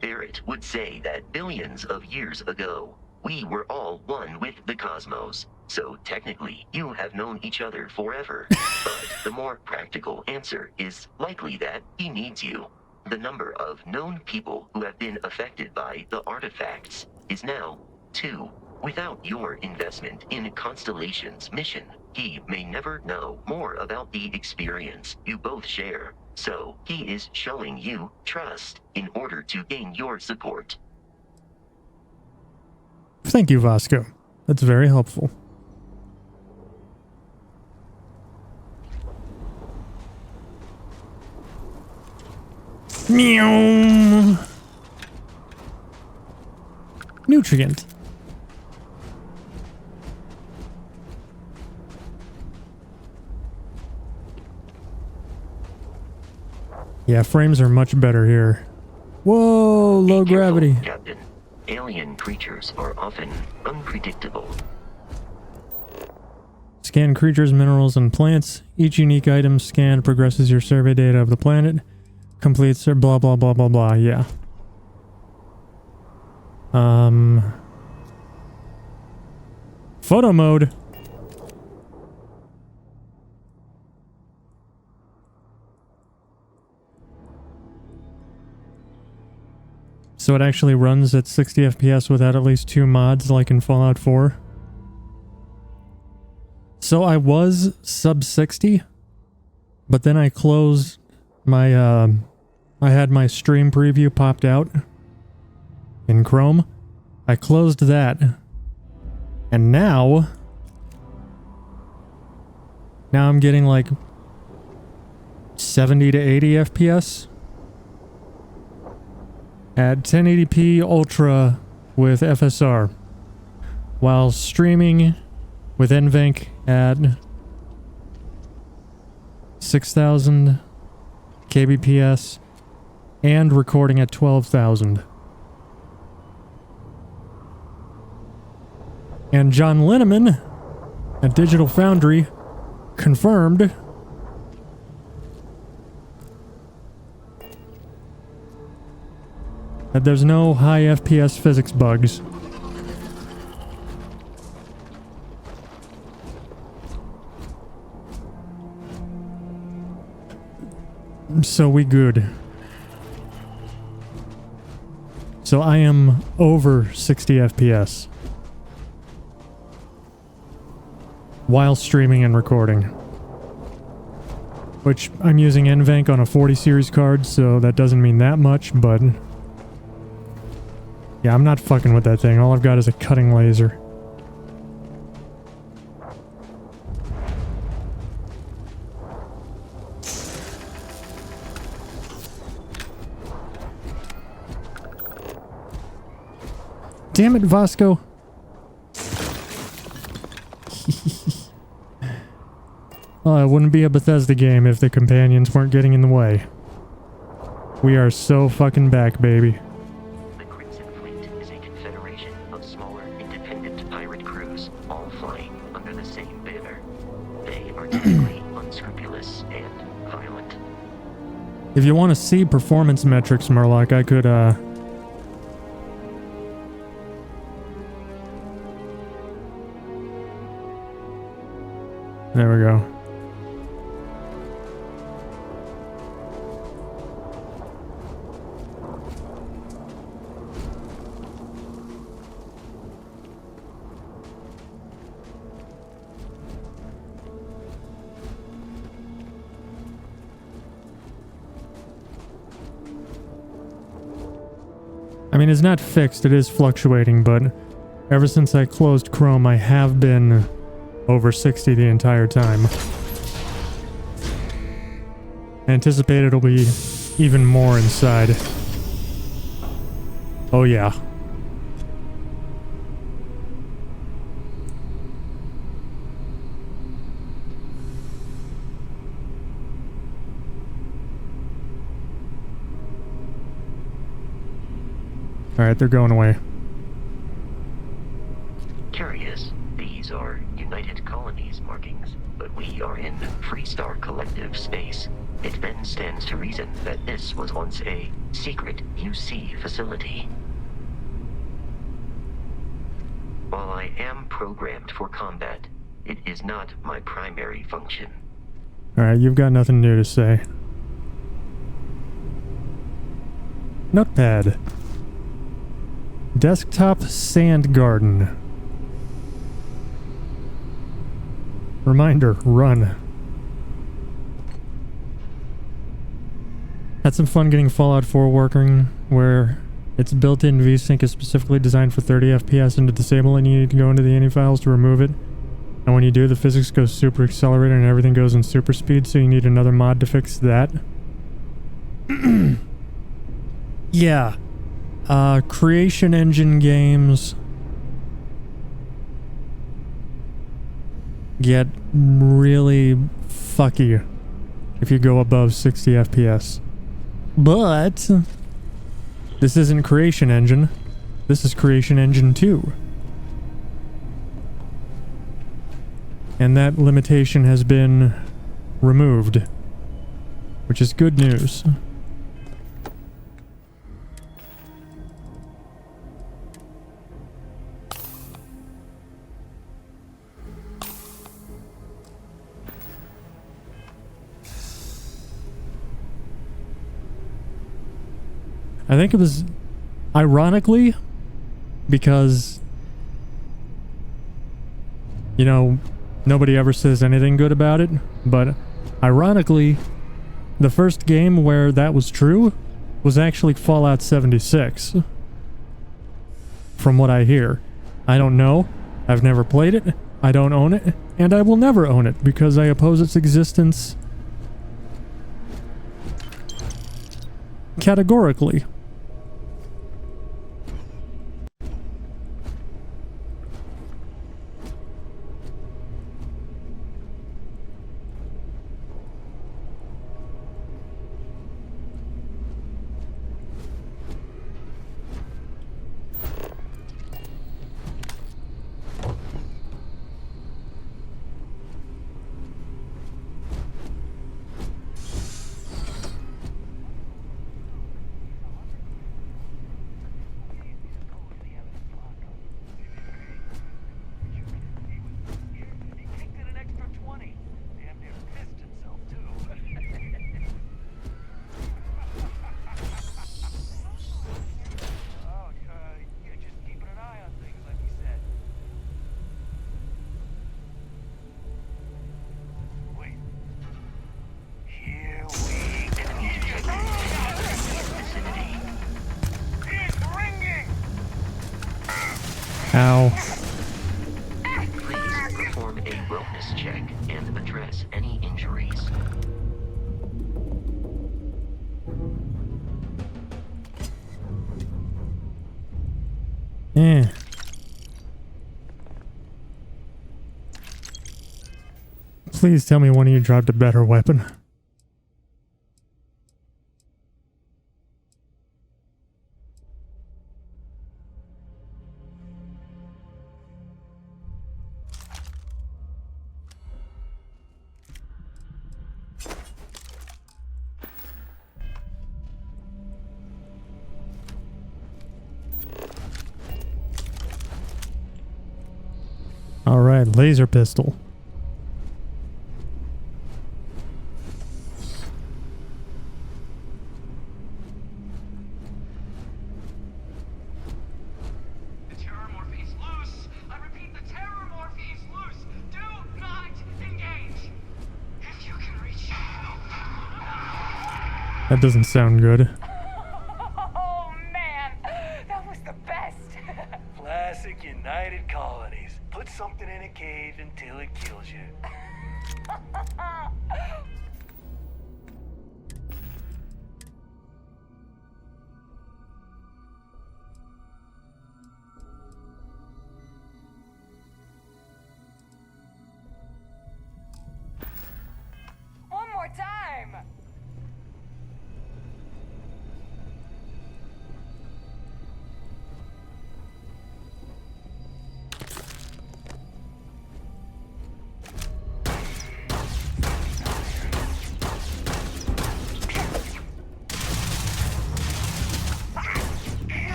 Barrett would say that billions of years ago, we were all one with the cosmos, so technically you have known each other forever. But the more practical answer is likely that he needs you. The number of known people who have been affected by the artifacts is now 2. Without your investment in Constellation's mission, he may never know more about the experience you both share. So, he is showing you trust in order to gain your support. Thank you, Vasco. That's very helpful. Meow. Nutrient. Yeah, frames are much better here. Whoa, low gravity. Captain, alien creatures are often unpredictable. Scan creatures, minerals, and plants. Each unique item scanned progresses your survey data of the planet. Completes their blah blah blah blah blah, yeah. Photo mode. So it actually runs at 60 FPS without at least 2 mods like in Fallout 4. So I was sub 60, but then I closed my, I had my stream preview popped out in Chrome. I closed that. And now I'm getting like 70 to 80 FPS. At 1080p Ultra with FSR, while streaming with NVENC at 6000 kbps and recording at 12,000. And John Linneman at Digital Foundry confirmed that there's no high FPS physics bugs. So we good. So I am over 60 FPS while streaming and recording. Which I'm using NVENC on a 40 series card, so that doesn't mean that much, but yeah, I'm not fucking with that thing. All I've got is a cutting laser. Damn it, Vasco. Well, it wouldn't be a Bethesda game if the companions weren't getting in the way. We are so fucking back, baby. The Crimson Fleet is a confederation of smaller, independent pirate crews, all flying under the same banner. They are typically unscrupulous and violent. If you want to see performance metrics, Murloc, I could, There we go. I mean, it's not fixed, it is fluctuating, but ever since I closed Chrome, I have been over 60 the entire time. I anticipate it'll be even more inside. Oh yeah. Alright, they're going away. Curious, these are United Colonies markings, but we are in Freestar Collective space. It then stands to reason that this was once a secret UC facility. While I am programmed for combat, it is not my primary function. Alright, you've got nothing new to say. Notepad. Desktop Sand Garden. Reminder, run. Had some fun getting Fallout 4 working, where its built-in VSync is specifically designed for 30 FPS and to disable it, you need to go into the ini files to remove it. And when you do, the physics goes super accelerated and everything goes in super speed, so you need another mod to fix that. Yeah. Creation Engine games get really fucky if you go above 60 FPS. But this isn't Creation Engine. This is Creation Engine 2. And that limitation has been removed, which is good news. I think it was ironically because, you know, nobody ever says anything good about it, but ironically, the first game where that was true was actually Fallout 76. From what I hear. I don't know. I've never played it. I don't own it. And I will never own it because I oppose its existence categorically. Ow. Please perform a wellness check and address any injuries. Please tell me one of you dropped a better weapon. All right, laser pistol. The terror morph is loose. I repeat, the terror morph is loose. Do not engage. If you can reach. That doesn't sound good. Oh man, that was the best. Classic United Colonies. Put something in a cave until it kills you. One more time.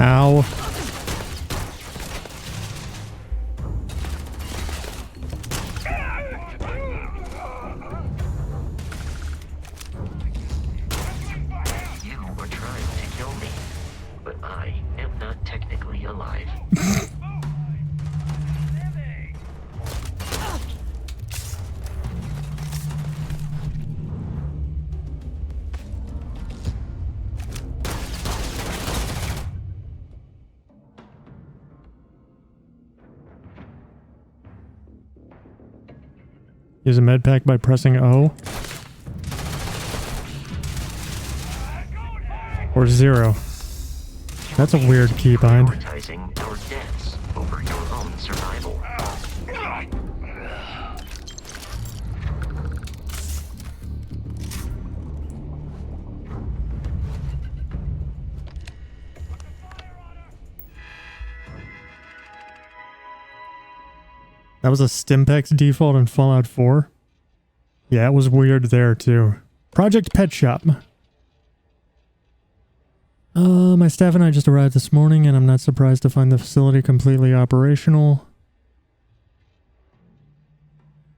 Ow. You were trying to kill me, but I am not technically alive. Use a med pack by pressing O. Or 0. That's a weird keybind. Prioritizing your deaths over your own survival. That was a Stimpex default in Fallout 4. Yeah, it was weird there too. Project Pet Shop. My staff and I just arrived this morning, and I'm not surprised to find the facility completely operational.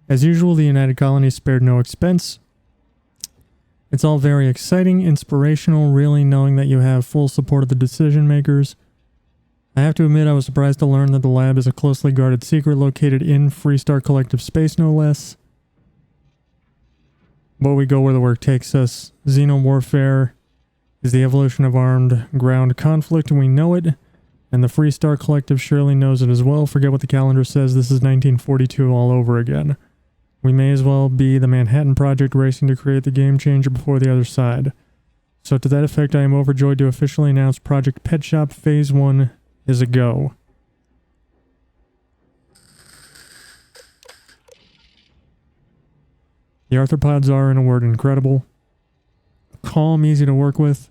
As usual, the United Colonies spared no expense. It's all very exciting, inspirational, really knowing that you have full support of the decision makers. I have to admit I was surprised to learn that the lab is a closely guarded secret located in Freestar Collective space, no less. But we go where the work takes us. Xenowarfare is the evolution of armed ground conflict, and we know it. And the Freestar Collective surely knows it as well. Forget what the calendar says, this is 1942 all over again. We may as well be the Manhattan Project racing to create the game changer before the other side. So to that effect, I am overjoyed to officially announce Project Pet Shop Phase 1 is a go. The arthropods are, in a word, incredible. Calm, easy to work with,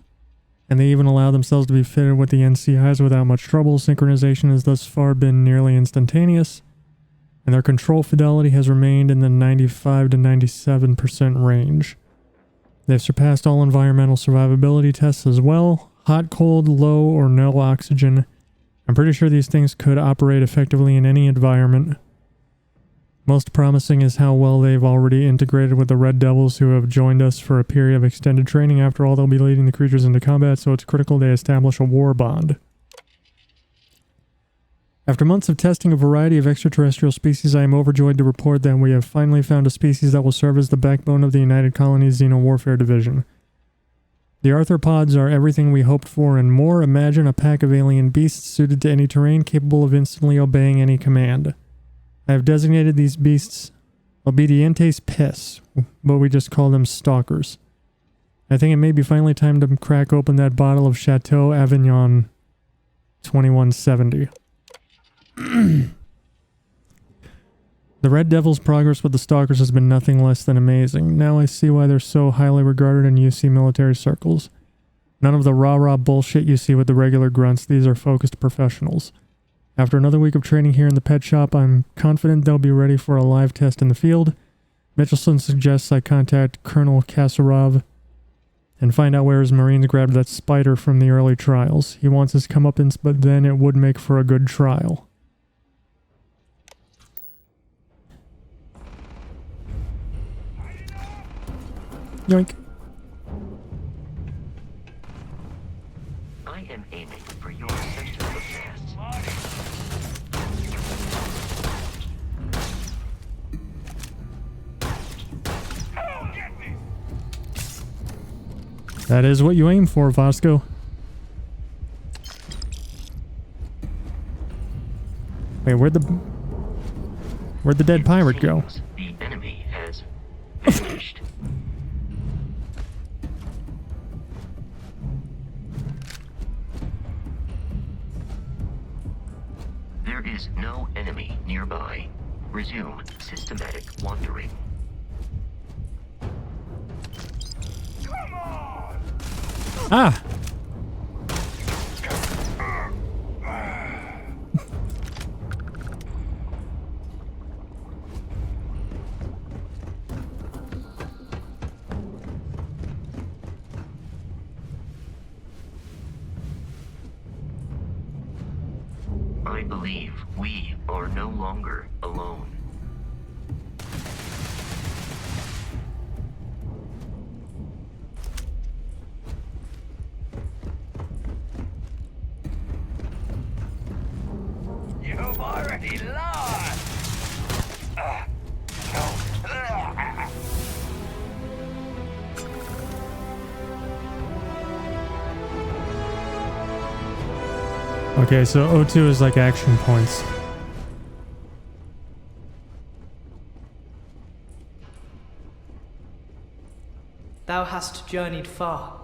and they even allow themselves to be fitted with the NCIs without much trouble. Synchronization has thus far been nearly instantaneous, and their control fidelity has remained in the 95 to 97% range. They've surpassed all environmental survivability tests as well. Hot, cold, low, or no oxygen. I'm pretty sure these things could operate effectively in any environment. Most promising is how well they've already integrated with the Red Devils, who have joined us for a period of extended training. After all, they'll be leading the creatures into combat, so it's critical they establish a war bond. After months of testing a variety of extraterrestrial species, I am overjoyed to report that we have finally found a species that will serve as the backbone of the United Colonies Xenowarfare Division. The arthropods are everything we hoped for and more. Imagine a pack of alien beasts suited to any terrain, capable of instantly obeying any command. I have designated these beasts Obedientes Pes, but we just call them stalkers. I think it may be finally time to crack open that bottle of Chateau Avignon 2170. The Red Devil's progress with the Stalkers has been nothing less than amazing. Now I see why they're so highly regarded in UC military circles. None of the rah-rah bullshit you see with the regular grunts. These are focused professionals. After another week of training here in the pet shop, I'm confident they'll be ready for a live test in the field. Mitchelson suggests I contact Colonel Kasarov and find out where his Marines grabbed that spider from the early trials. He wants his comeuppance, but then it would make for a good trial. Yoink. I am aiming for your center of mass. That is what you aim for, Vasco. Wait, where'd the dead pirate go? The enemy has vanished. There is no enemy nearby. Resume systematic wandering. Ah! I believe we are no longer alone. You've already lost! No. Okay, so O2 is like action points. Thou hast journeyed far.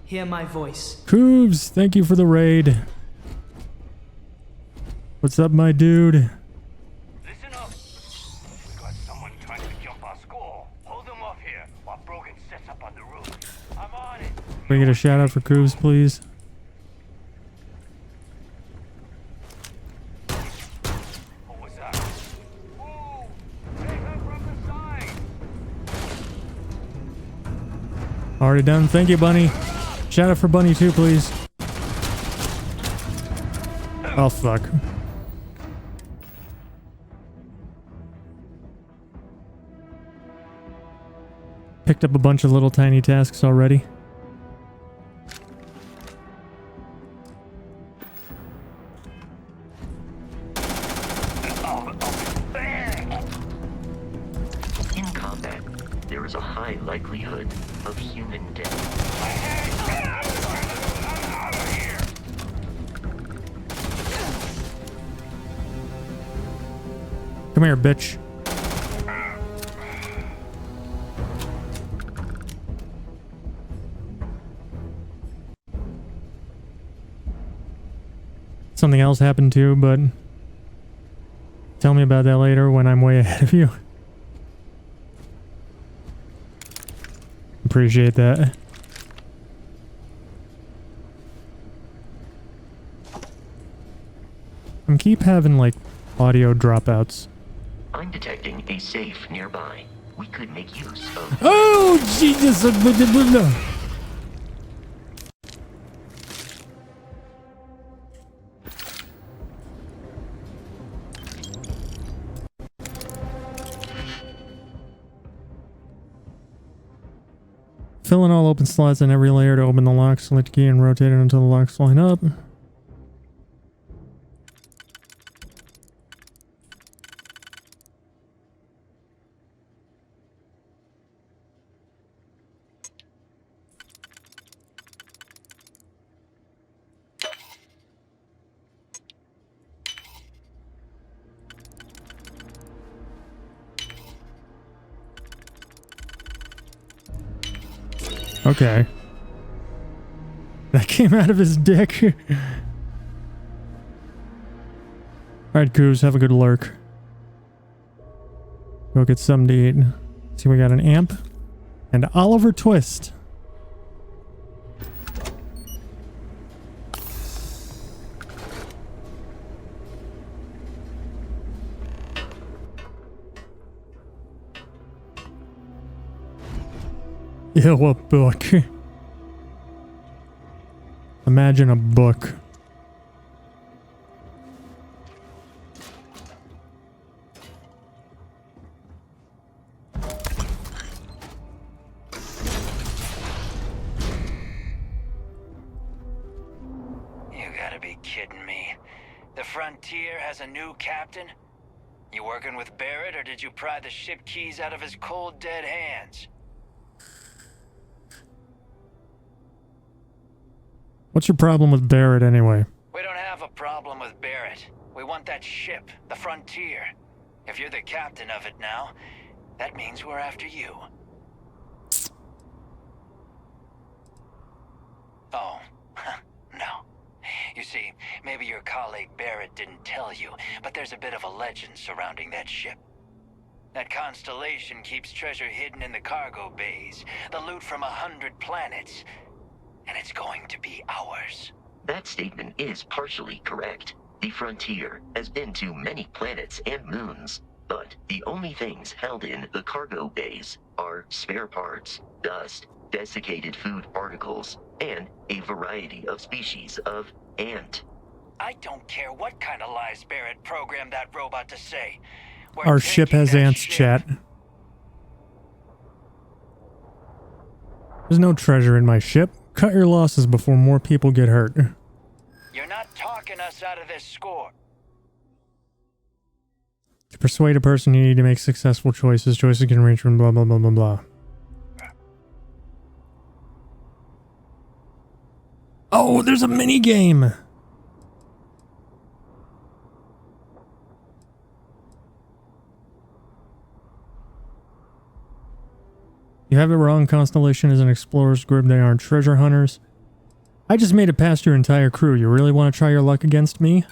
Hear my voice. Coobs, thank you for the raid. What's up, my dude? Listen up. We got someone trying to jump our school. Hold them off here while Brogan sets up on the roof. I'm on it. Can we get a shout out for Coobs, please? What was that? Ooh! Take her from the side! Already done. Thank you, Bunny. Shout out for Bunny too, please. Oh, fuck. Picked up a bunch of little tiny tasks already. In combat, there is a high likelihood of human death. Come here, bitch. Something else happened too, but tell me about that later when I'm way ahead of you. Appreciate that. I keep having like audio dropouts. I'm detecting a safe nearby. We could make use of... Oh, Jesus! Fill in all open slots in every layer to open the lock. Select key and rotate it until the locks line up. Okay. That came out of his dick. Alright, Coos, have a good lurk. Go get something to eat. See, we got an amp and Oliver Twist. Yeah, what book? Imagine a book. You gotta be kidding me. The Frontier has a new captain? You working with Barrett, or did you pry the ship keys out of his cold, dead hands? What's your problem with Barrett anyway? We don't have a problem with Barrett. We want that ship, the Frontier. If you're the captain of it now, that means we're after you. Oh, no. You see, maybe your colleague Barrett didn't tell you, but there's a bit of a legend surrounding that ship. That constellation keeps treasure hidden in the cargo bays, the loot from 100 planets. And it's going to be ours. That statement is partially correct. The Frontier has been to many planets and moons, but the only things held in the cargo bays are spare parts, dust, desiccated food particles, and a variety of species of ant. I don't care what kind of lies Barrett programmed that robot to say. Our ship has ants, chat. There's no treasure in my ship. Cut your losses before more people get hurt. You're not talking us out of this score. To persuade a person, you need to make successful choices. Choices can range from blah, blah, blah, blah, blah. Oh, there's a mini game. You have it wrong. Constellation is an explorer's group. They aren't treasure hunters. I just made it past your entire crew. You really want to try your luck against me?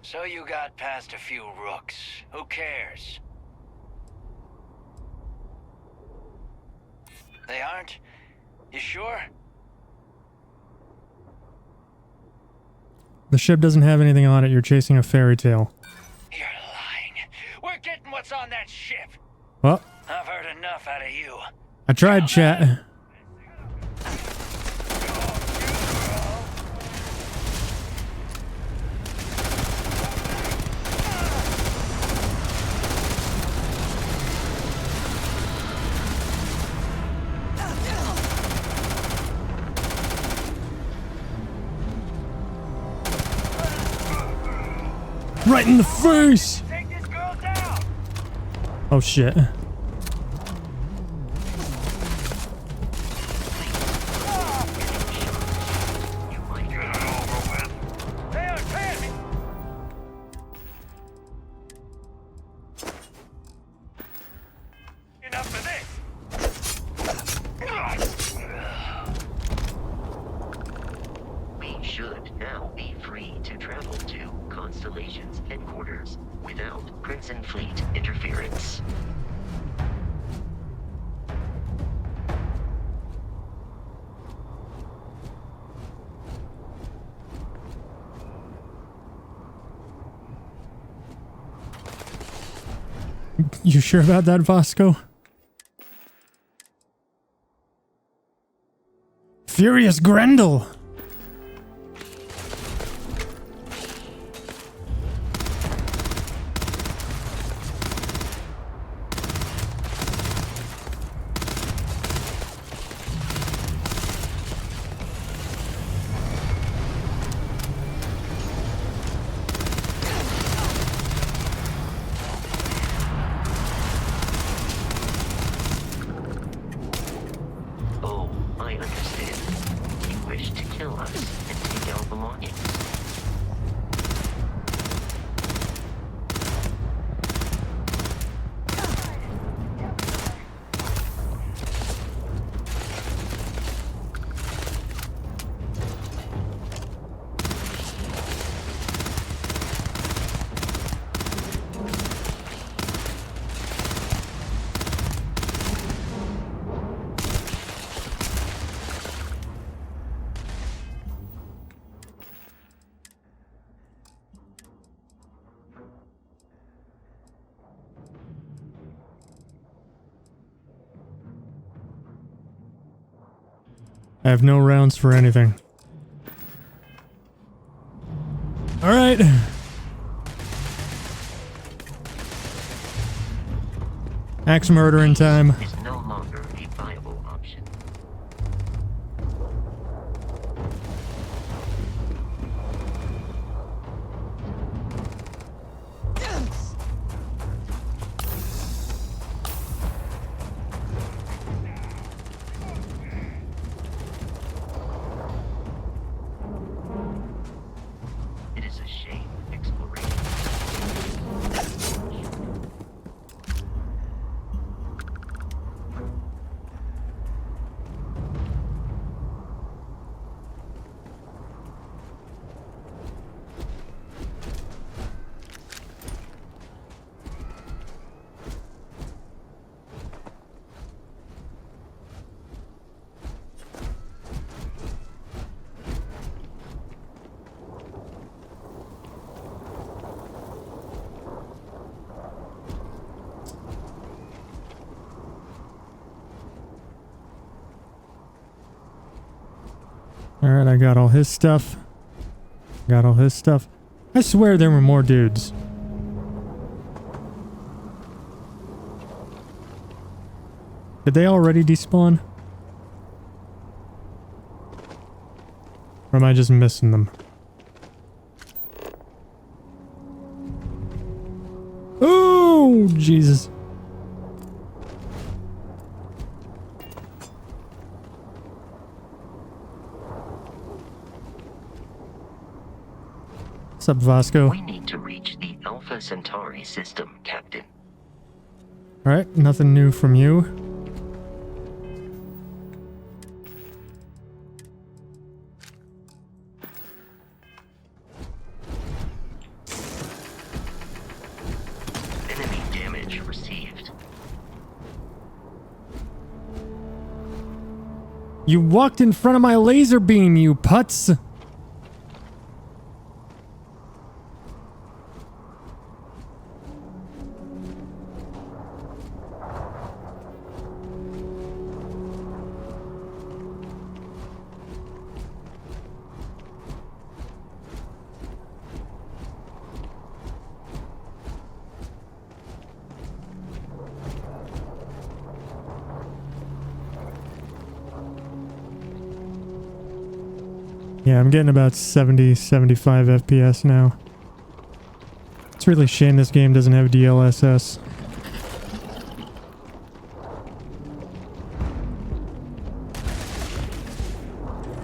So you got past a few rooks. Who cares? They aren't? You sure? The ship doesn't have anything on it. You're chasing a fairy tale. You're lying. We're getting what's on that ship. Well, I've heard enough out of you. I tried, chat. Right in the face! Take this girl down. Oh shit. You sure about that, Vasco? Furious Grendel! Oh, I understand. You wish to I have no rounds for anything. Alright. Axe murdering time. Is no longer a viable option. It is a shame exploration. Alright, I got all his stuff. Got all his stuff. I swear there were more dudes. Did they already despawn? Or am I just missing them? Oh, Jesus. What's up, Vasco? We need to reach the Alpha Centauri system, Captain. Alright, nothing new from you. Enemy damage received. You walked in front of my laser beam, you putz! Yeah, I'm getting about 70, 75 FPS now. It's really a shame this game doesn't have DLSS.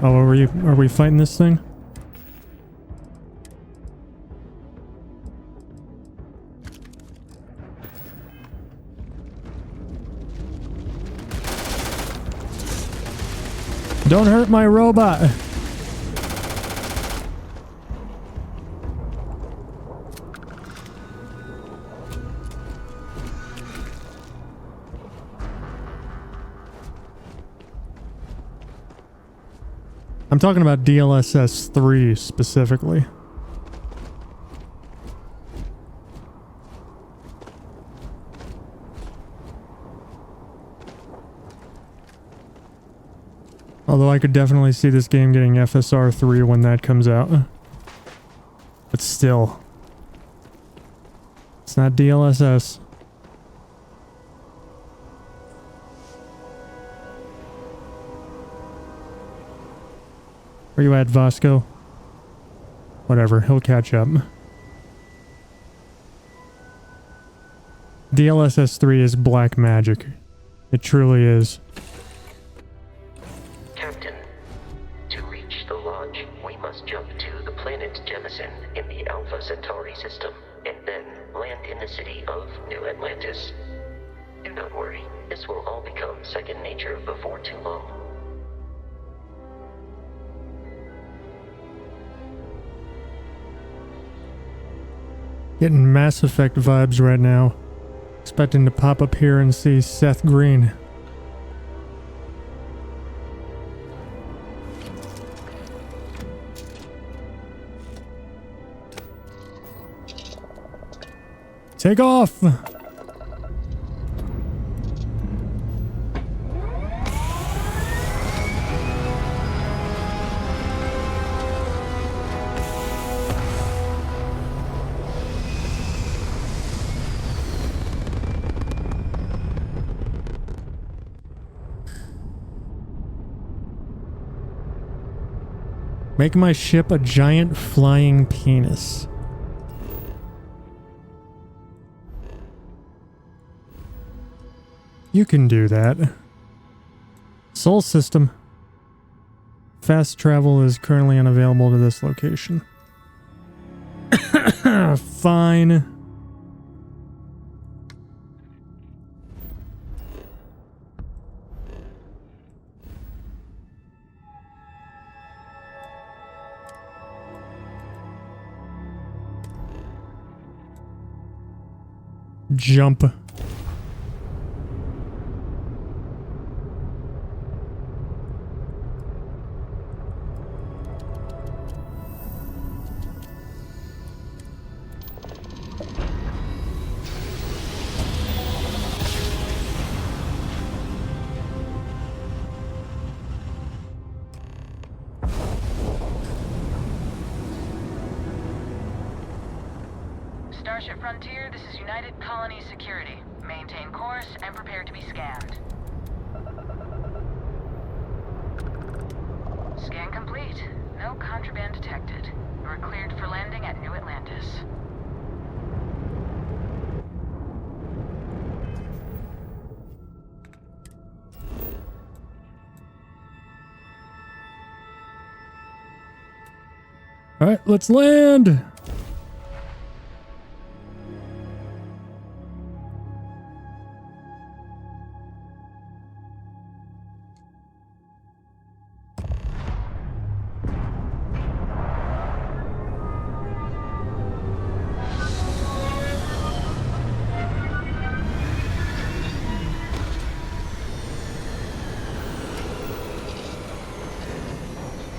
Oh, are we fighting this thing? Don't hurt my robot! I'm talking about DLSS 3 specifically. Although I could definitely see this game getting FSR 3 when that comes out. But still. It's not DLSS. Where you at, Vasco? Whatever, he'll catch up. DLSS 3 is black magic. It truly is. Captain, to reach the lodge, we must jump to the planet Jemison in the Alpha Centauri system, and then land in the city of New Atlantis. Do not worry, this will all become second nature before too long. Getting Mass Effect vibes right now. Expecting to pop up here and see Seth Green. Take off! Make my ship a giant flying penis. You can do that. Sol system. Fast travel is currently unavailable to this location. Fine. Jump. Starship Frontier, this is United Colony Security. Maintain course and prepare to be scanned. Scan complete. No contraband detected. We're cleared for landing at New Atlantis. All right, let's land.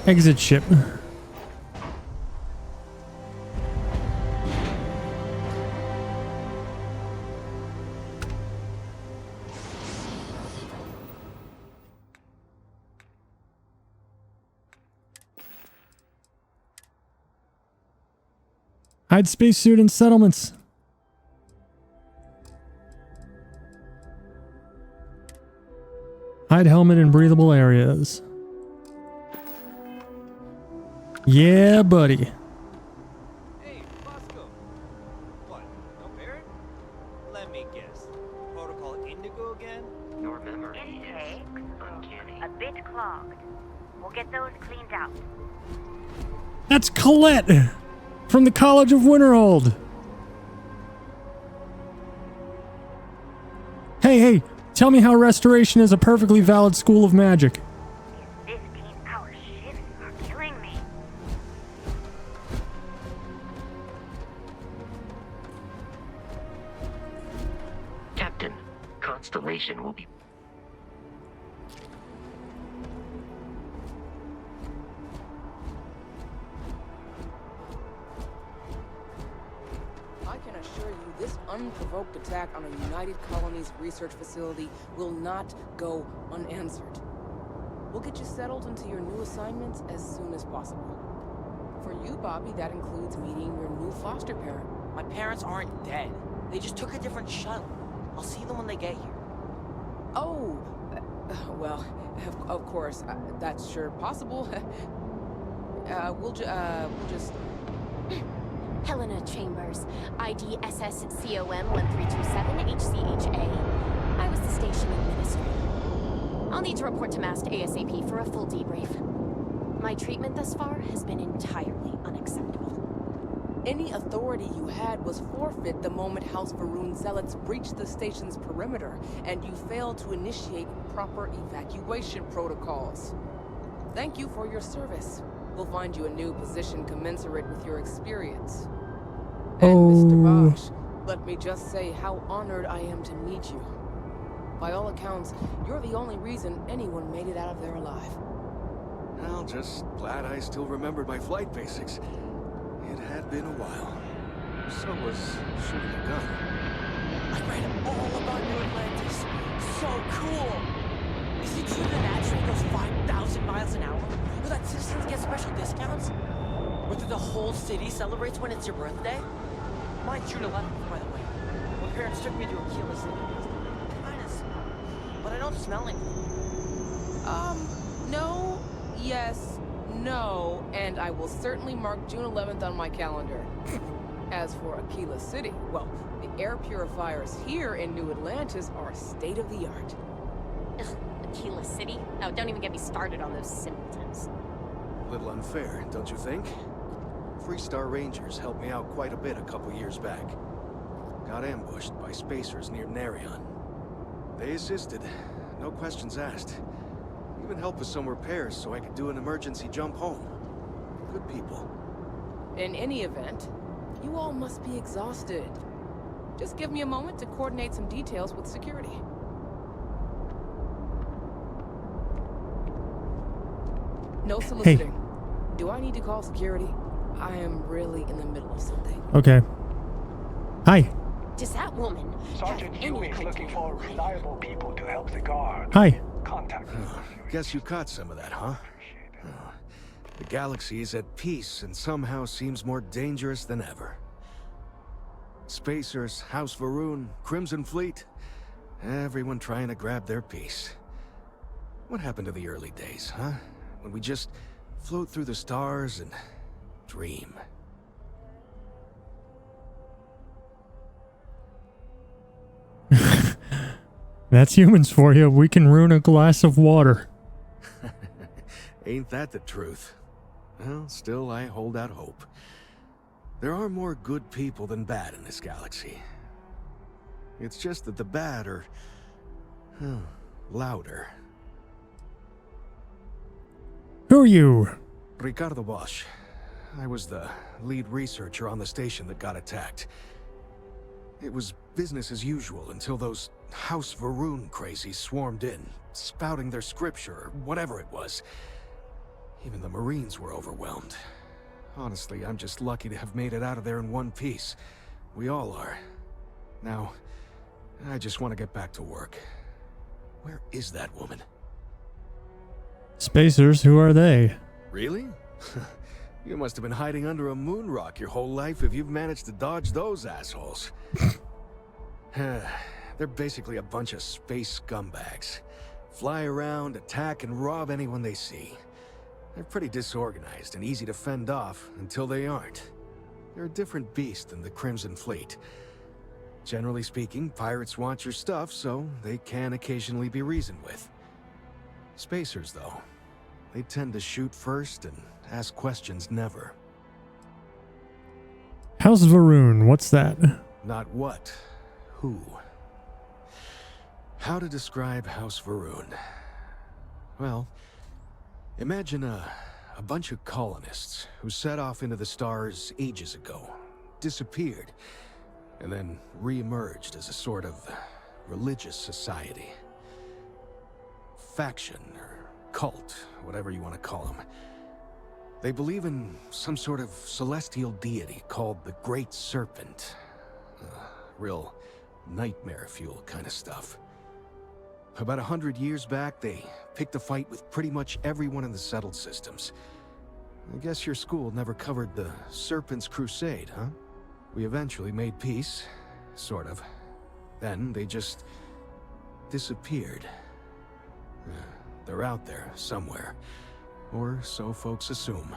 Exit ship. Hide spacesuit in settlements. Hide helmet in breathable areas. Yeah, buddy. Hey, Bosco. What? No Barrett? Let me guess. Protocol Indigo again? Your memory Intake is uncanny. a bit clogged. We'll get those cleaned out. That's Colette from the College of Winterhold. Hey, tell me how Restoration is a perfectly valid school of magic. These 15-hour shifts are killing me. Captain, Constellation will be... I can assure you this unprovoked attack on a United Colonies research facility will not go unanswered. We'll get you settled into your new assignments as soon as possible. For you, Bobby, that includes meeting your new foster parent. My parents aren't dead. They just took a different shuttle. I'll see them when they get here. Oh, well, of course, that's sure possible. We'll just... Helena Chambers, ID SSCOM 1327 HCHA. I was the station administrator. I'll need to report to Mast ASAP for a full debrief. My treatment thus far has been entirely unacceptable. Any authority you had was forfeit the moment House Varun zealots breached the station's perimeter, and you failed to initiate proper evacuation protocols. Thank you for your service. We'll find you a new position commensurate with your experience. And Mr. Bosch, let me just say how honored I am to meet you. By all accounts, you're the only reason anyone made it out of there alive. Well, just glad I still remembered my flight basics. It had been a while. So was shooting a gun. I read all about New Atlantis. So cool! Is it true that that train goes 5,000 miles an hour? Or that citizens get special discounts? Or that the whole city celebrates when it's your birthday? Mine's June 11th, by the way. My parents took me to a Keyless City. Kinda smell. But I don't smell anything. No, yes, No, and I will certainly mark June 11th on my calendar. As for Aquila City, well, the air purifiers here in New Atlantis are state-of-the-art. Ugh, Aquila City? Oh, don't even get me started on those simpletons. A little unfair, don't you think? Freestar Rangers helped me out quite a bit a couple years back. Got ambushed by spacers near Narion. They assisted, no questions asked. Even helped with some repairs so I could do an emergency jump home. Good people. In any event, you all must be exhausted. Just give me a moment to coordinate some details with security. No soliciting. Do I need to call security? I am really in the middle of something. Okay. Hi. Does that woman Sergeant Dewey is looking for reliable people to help the guard. Hi. Contact us. Guess you caught some of that, huh? The galaxy is at peace and somehow seems more dangerous than ever. Spacers, House Varun, Crimson Fleet, everyone trying to grab their piece. What happened to the early days, huh? When we just float through the stars and dream. That's humans for you. We can ruin a glass of water. Ain't that the truth? Well, still I hold out hope. There are more good people than bad in this galaxy. It's just that the bad are louder. Who are you? Ricardo Bosch. I was the lead researcher on the station that got attacked. It was business as usual until those House Varun crazies swarmed in, spouting their scripture or whatever it was. Even the Marines were overwhelmed. Honestly, I'm just lucky to have made it out of there in one piece. We all are. Now, I just want to get back to work. Where is that woman? Spacers, who are they? Really? You must have been hiding under a moon rock your whole life if you've managed to dodge those assholes. They're basically a bunch of space scumbags. Fly around, attack, and rob anyone they see. They're pretty disorganized and easy to fend off until they aren't. They're a different beast than the Crimson Fleet. Generally speaking, pirates want your stuff, so they can occasionally be reasoned with. Spacers, though, they tend to shoot first and ask questions never. House Varun, what's that? Not what, who. How to describe House Varun? Well, imagine a bunch of colonists who set off into the stars ages ago, disappeared, and then re-emerged as a sort of religious society. Faction, or cult, whatever you want to call them. They believe in some sort of celestial deity called the Great Serpent. Real nightmare fuel kind of stuff. About 100 years back, they picked a fight with pretty much everyone in the settled systems. I guess your school never covered the Serpent's Crusade, huh? We eventually made peace, sort of. Then they just disappeared. They're out there somewhere, or so folks assume.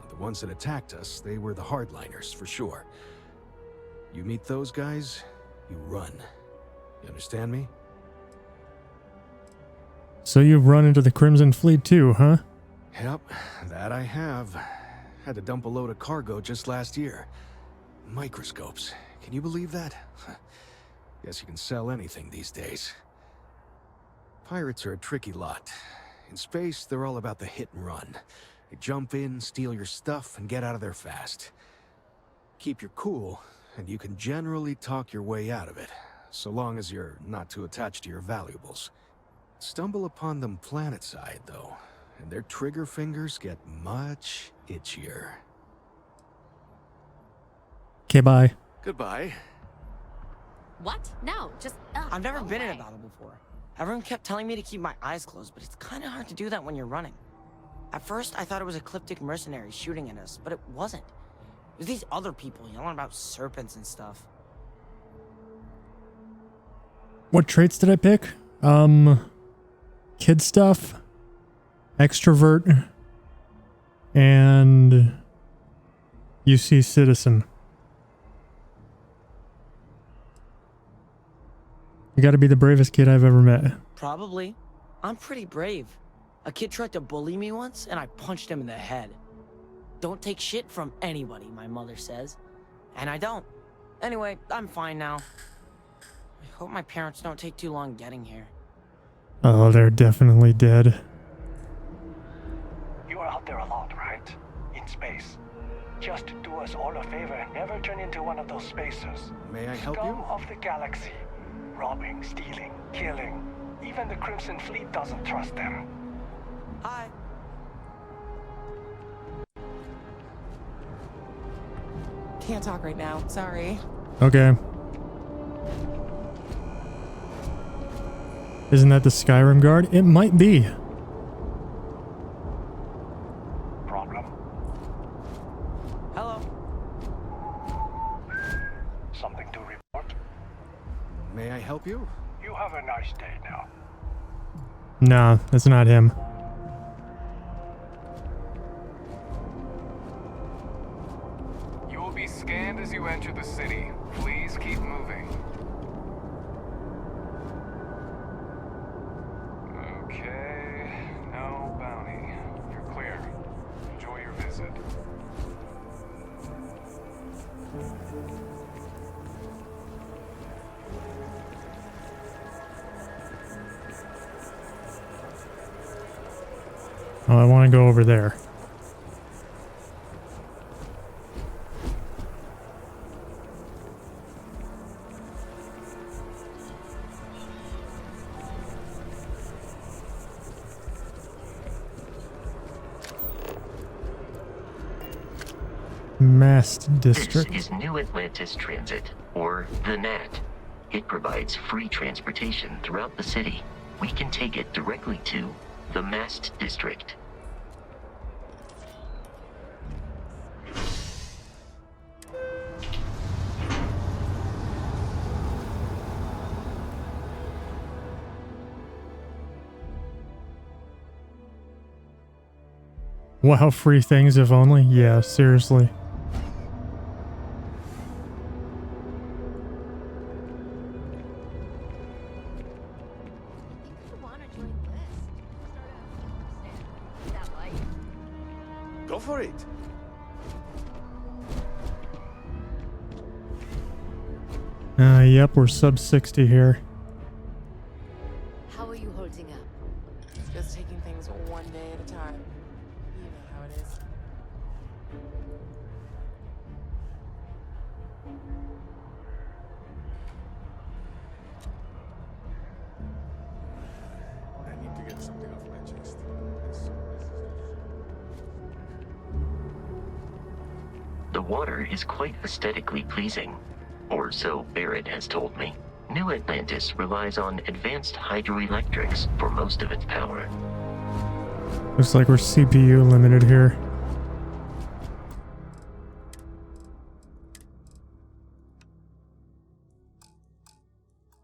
The ones that attacked us, they were the hardliners for sure. You meet those guys, you run. You understand me? So you've run into the Crimson Fleet too, huh? Yep, that I have. Had to dump a load of cargo just last year. Microscopes. Can you believe that? Guess you can sell anything these days. Pirates are a tricky lot. In space, they're all about the hit and run. They jump in, steal your stuff, and get out of there fast. Keep your cool, and you can generally talk your way out of it, so long as you're not too attached to your valuables. Stumble upon them planetside, though, and their trigger fingers get much itchier. Okay, bye. Goodbye. What? No, just... I've never been in a battle before. Everyone kept telling me to keep my eyes closed, but it's kind of hard to do that when you're running. At first, I thought it was ecliptic mercenaries shooting at us, but it wasn't. It was these other people yelling about serpents and stuff. What traits did I pick? Kid stuff, extrovert, And UC Citizen. You gotta be the bravest kid I've ever met. Probably. I'm pretty brave. A kid tried to bully me once, and I punched him in the head. Don't take shit from anybody, my mother says. And I don't. Anyway, I'm fine now. I hope my parents don't take too long getting here. Oh, they're definitely dead. You are out there a lot, right? In space. Just do us all a favor and never turn into one of those spacers. May I help you? Scum of the galaxy. Robbing, stealing, killing. Even the Crimson Fleet doesn't trust them. Hi. Can't talk right now. Sorry. Okay. Isn't that the Skyrim guard? It might be. Problem? Hello. Something to report? May I help you? You have a nice day now. Nah, that's not him. You will be scanned as you enter the city. Please keep moving. Okay, no bounty. You're clear. Enjoy your visit. Oh, I want to go over there. Mast District. This is New Atlantis Transit, or the NAT. It provides free transportation throughout the city. We can take it directly to the Mast District. Wow, free things if only? Yeah, seriously. Go for it. Yep, we're sub 60 here. How are you holding up? Just taking things one day at a time. You know how it is. I need to get something off my chest. The water is quite aesthetically pleasing, or so Barrett has told me. New Atlantis relies on advanced hydroelectrics for most of its power. Looks like we're CPU limited here.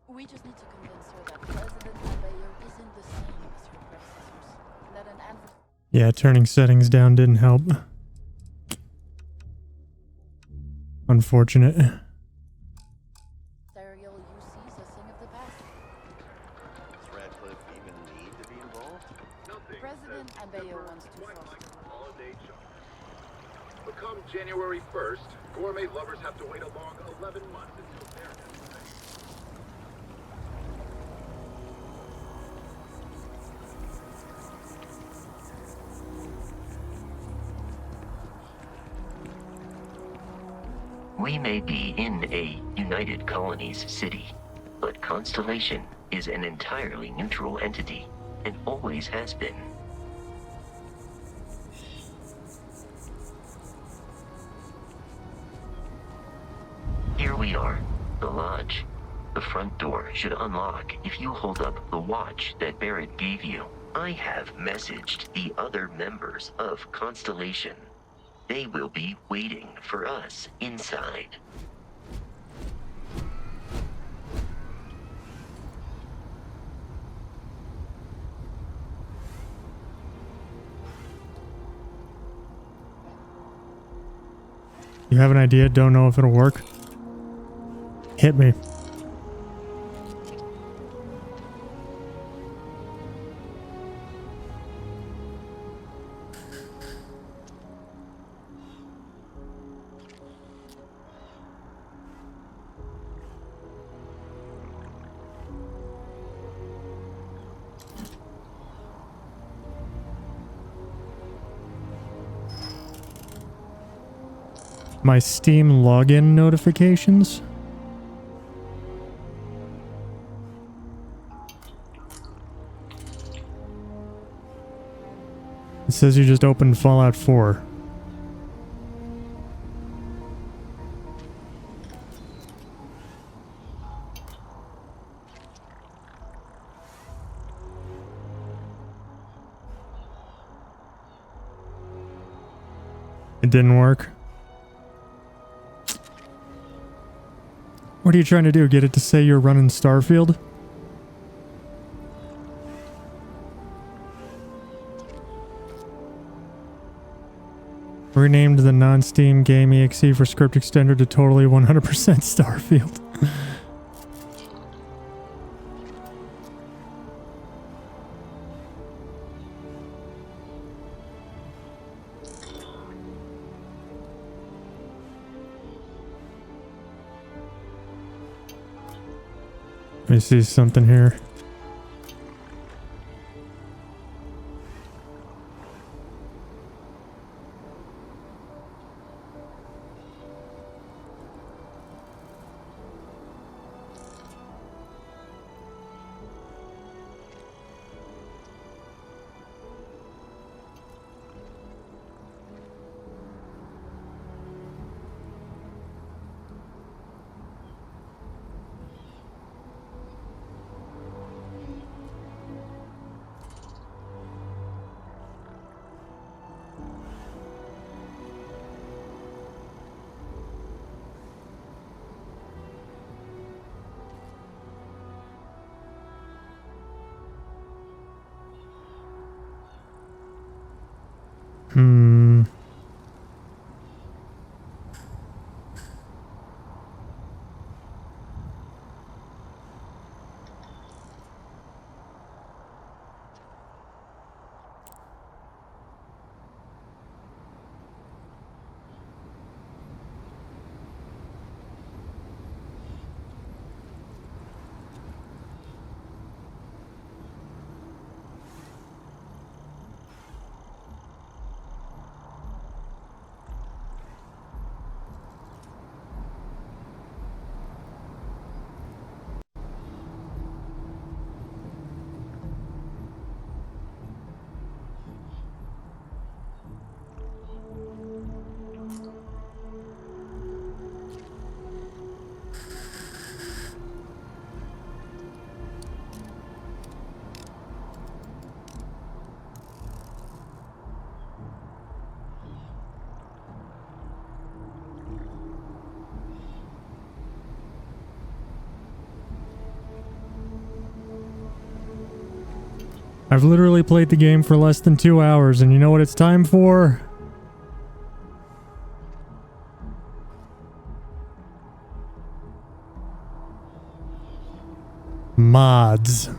We just need to convince her that President Abeyo isn't the same as her predecessors. That an advert. Yeah, turning settings down didn't help. Unfortunate. Serial UC's a thing of the past. Does Radcliffe even need to be involved? President Abeyo wants to foster. But come January 1st, gourmet lovers have to wait a long 11 months until their We may be in a United Colonies city, but Constellation is an entirely neutral entity, and always has been. Here we are, the lodge. The front door should unlock if you hold up the watch that Barrett gave you. I have messaged the other members of Constellation. They will be waiting for us inside. You have an idea? Don't know if it'll work? Hit me. My Steam login notifications. It says you just opened Fallout 4. It didn't work. What are you trying to do? Get it to say you're running Starfield? Renamed the non-Steam game exe for script extender to totally 100% Starfield. Let me see something here. I've literally played the game for less than 2 hours, and you know what it's time for? Mods.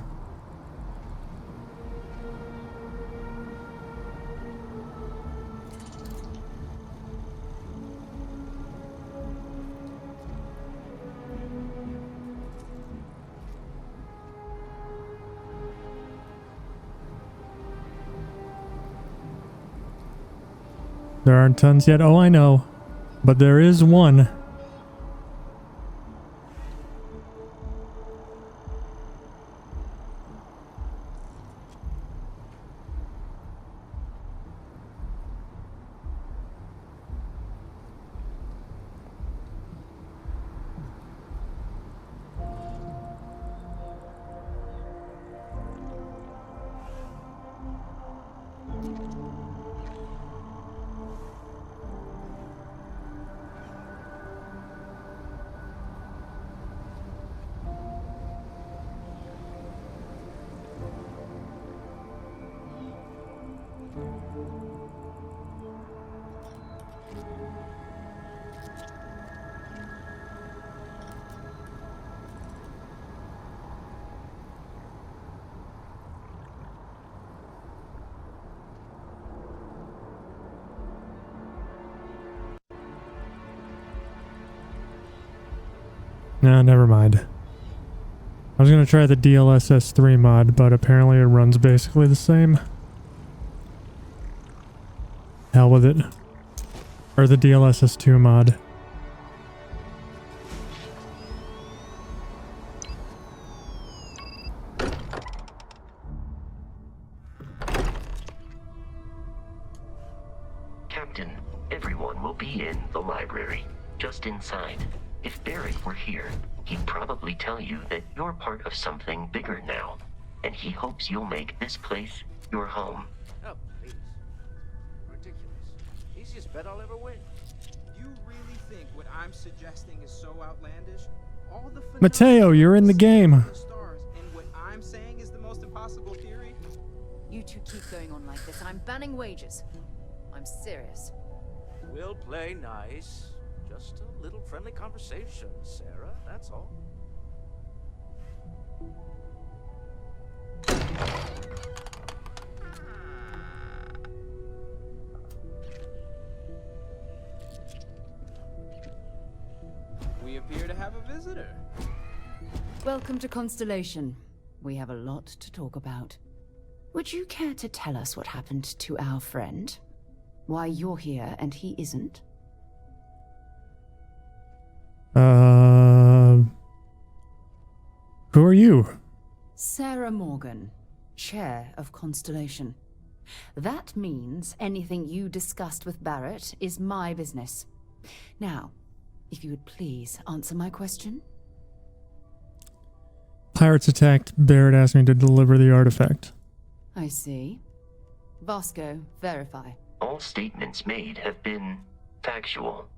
There aren't tons yet. Oh, I know. But there is one. No, never mind. I was gonna try the DLSS 3 mod, but apparently it runs basically the same. Hell with it. Or the DLSS 2 mod. Captain, everyone will be in the library, just inside. If Barrett were here, he'd probably tell you that you're part of something bigger now, and he hopes you'll make this place your home. Oh, please. Ridiculous. Easiest bet I'll ever win. You really think what I'm suggesting is so outlandish? All the Mateo, you're in the game. stars, and what I'm saying is the most impossible theory? You two keep going on like this. I'm banning wagers. I'm serious. We'll play nice. Just a little friendly conversation, Sarah, that's all. We appear to have a visitor. Welcome to Constellation. We have a lot to talk about. Would you care to tell us what happened to our friend? Why you're here and he isn't? Who are you? Sarah Morgan, Chair of Constellation. That means anything you discussed with Barrett is my business. Now, if you would please answer my question. Pirates attacked. Barrett asked me to deliver the artifact. I see. Vasco, verify. All statements made have been factual.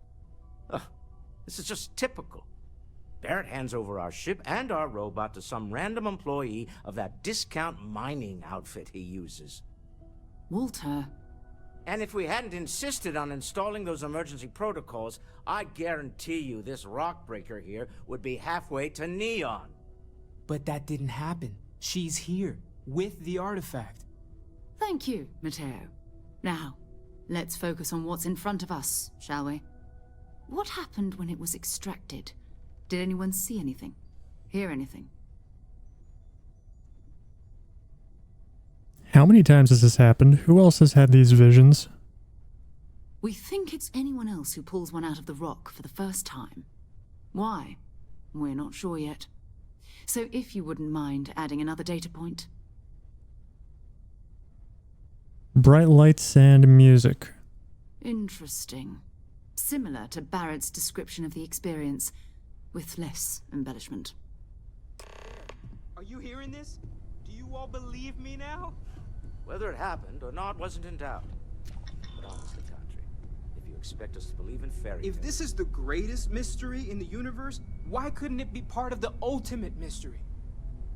This is just typical. Barrett hands over our ship and our robot to some random employee of that discount mining outfit he uses. Walter. And if we hadn't insisted on installing those emergency protocols, I guarantee you this rock breaker here would be halfway to Neon. But that didn't happen. She's here, with the artifact. Thank you, Mateo. Now, let's focus on what's in front of us, shall we? What happened when it was extracted? Did anyone see anything? Hear anything? How many times has this happened? Who else has had these visions? We think it's anyone else who pulls one out of the rock for the first time. Why? We're not sure yet. So if you wouldn't mind adding another data point. Bright lights and music. Interesting. Similar to Barrett's description of the experience, with less embellishment. Are you hearing this? Do you all believe me now? Whether it happened or not wasn't in doubt. But honestly, Country, if you expect us to believe in fairy tales... If this is the greatest mystery in the universe, why couldn't it be part of the ultimate mystery?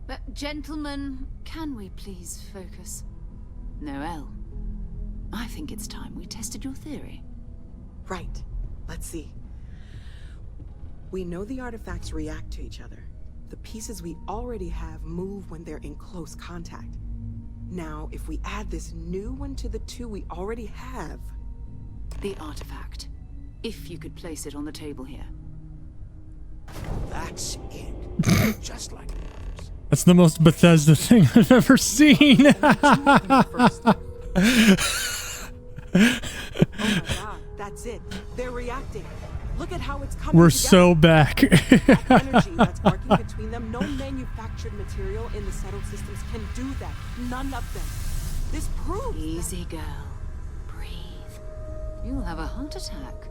But gentlemen, can we please focus? Noelle, I think it's time we tested your theory. Right. Let's see. We know the artifacts react to each other. The pieces we already have move when they're in close contact. Now, if we add this new one to the two we already have... The artifact. If you could place it on the table here. That's it. Just like the others. That's the most Bethesda thing I've ever seen. Oh my god, that's it. They're reacting. Look at how it's coming We're together. so back. That energy that's arcing between them, no manufactured material in the settled systems can do that. None of them. This proves Easy, girl. Breathe. You'll have a heart attack.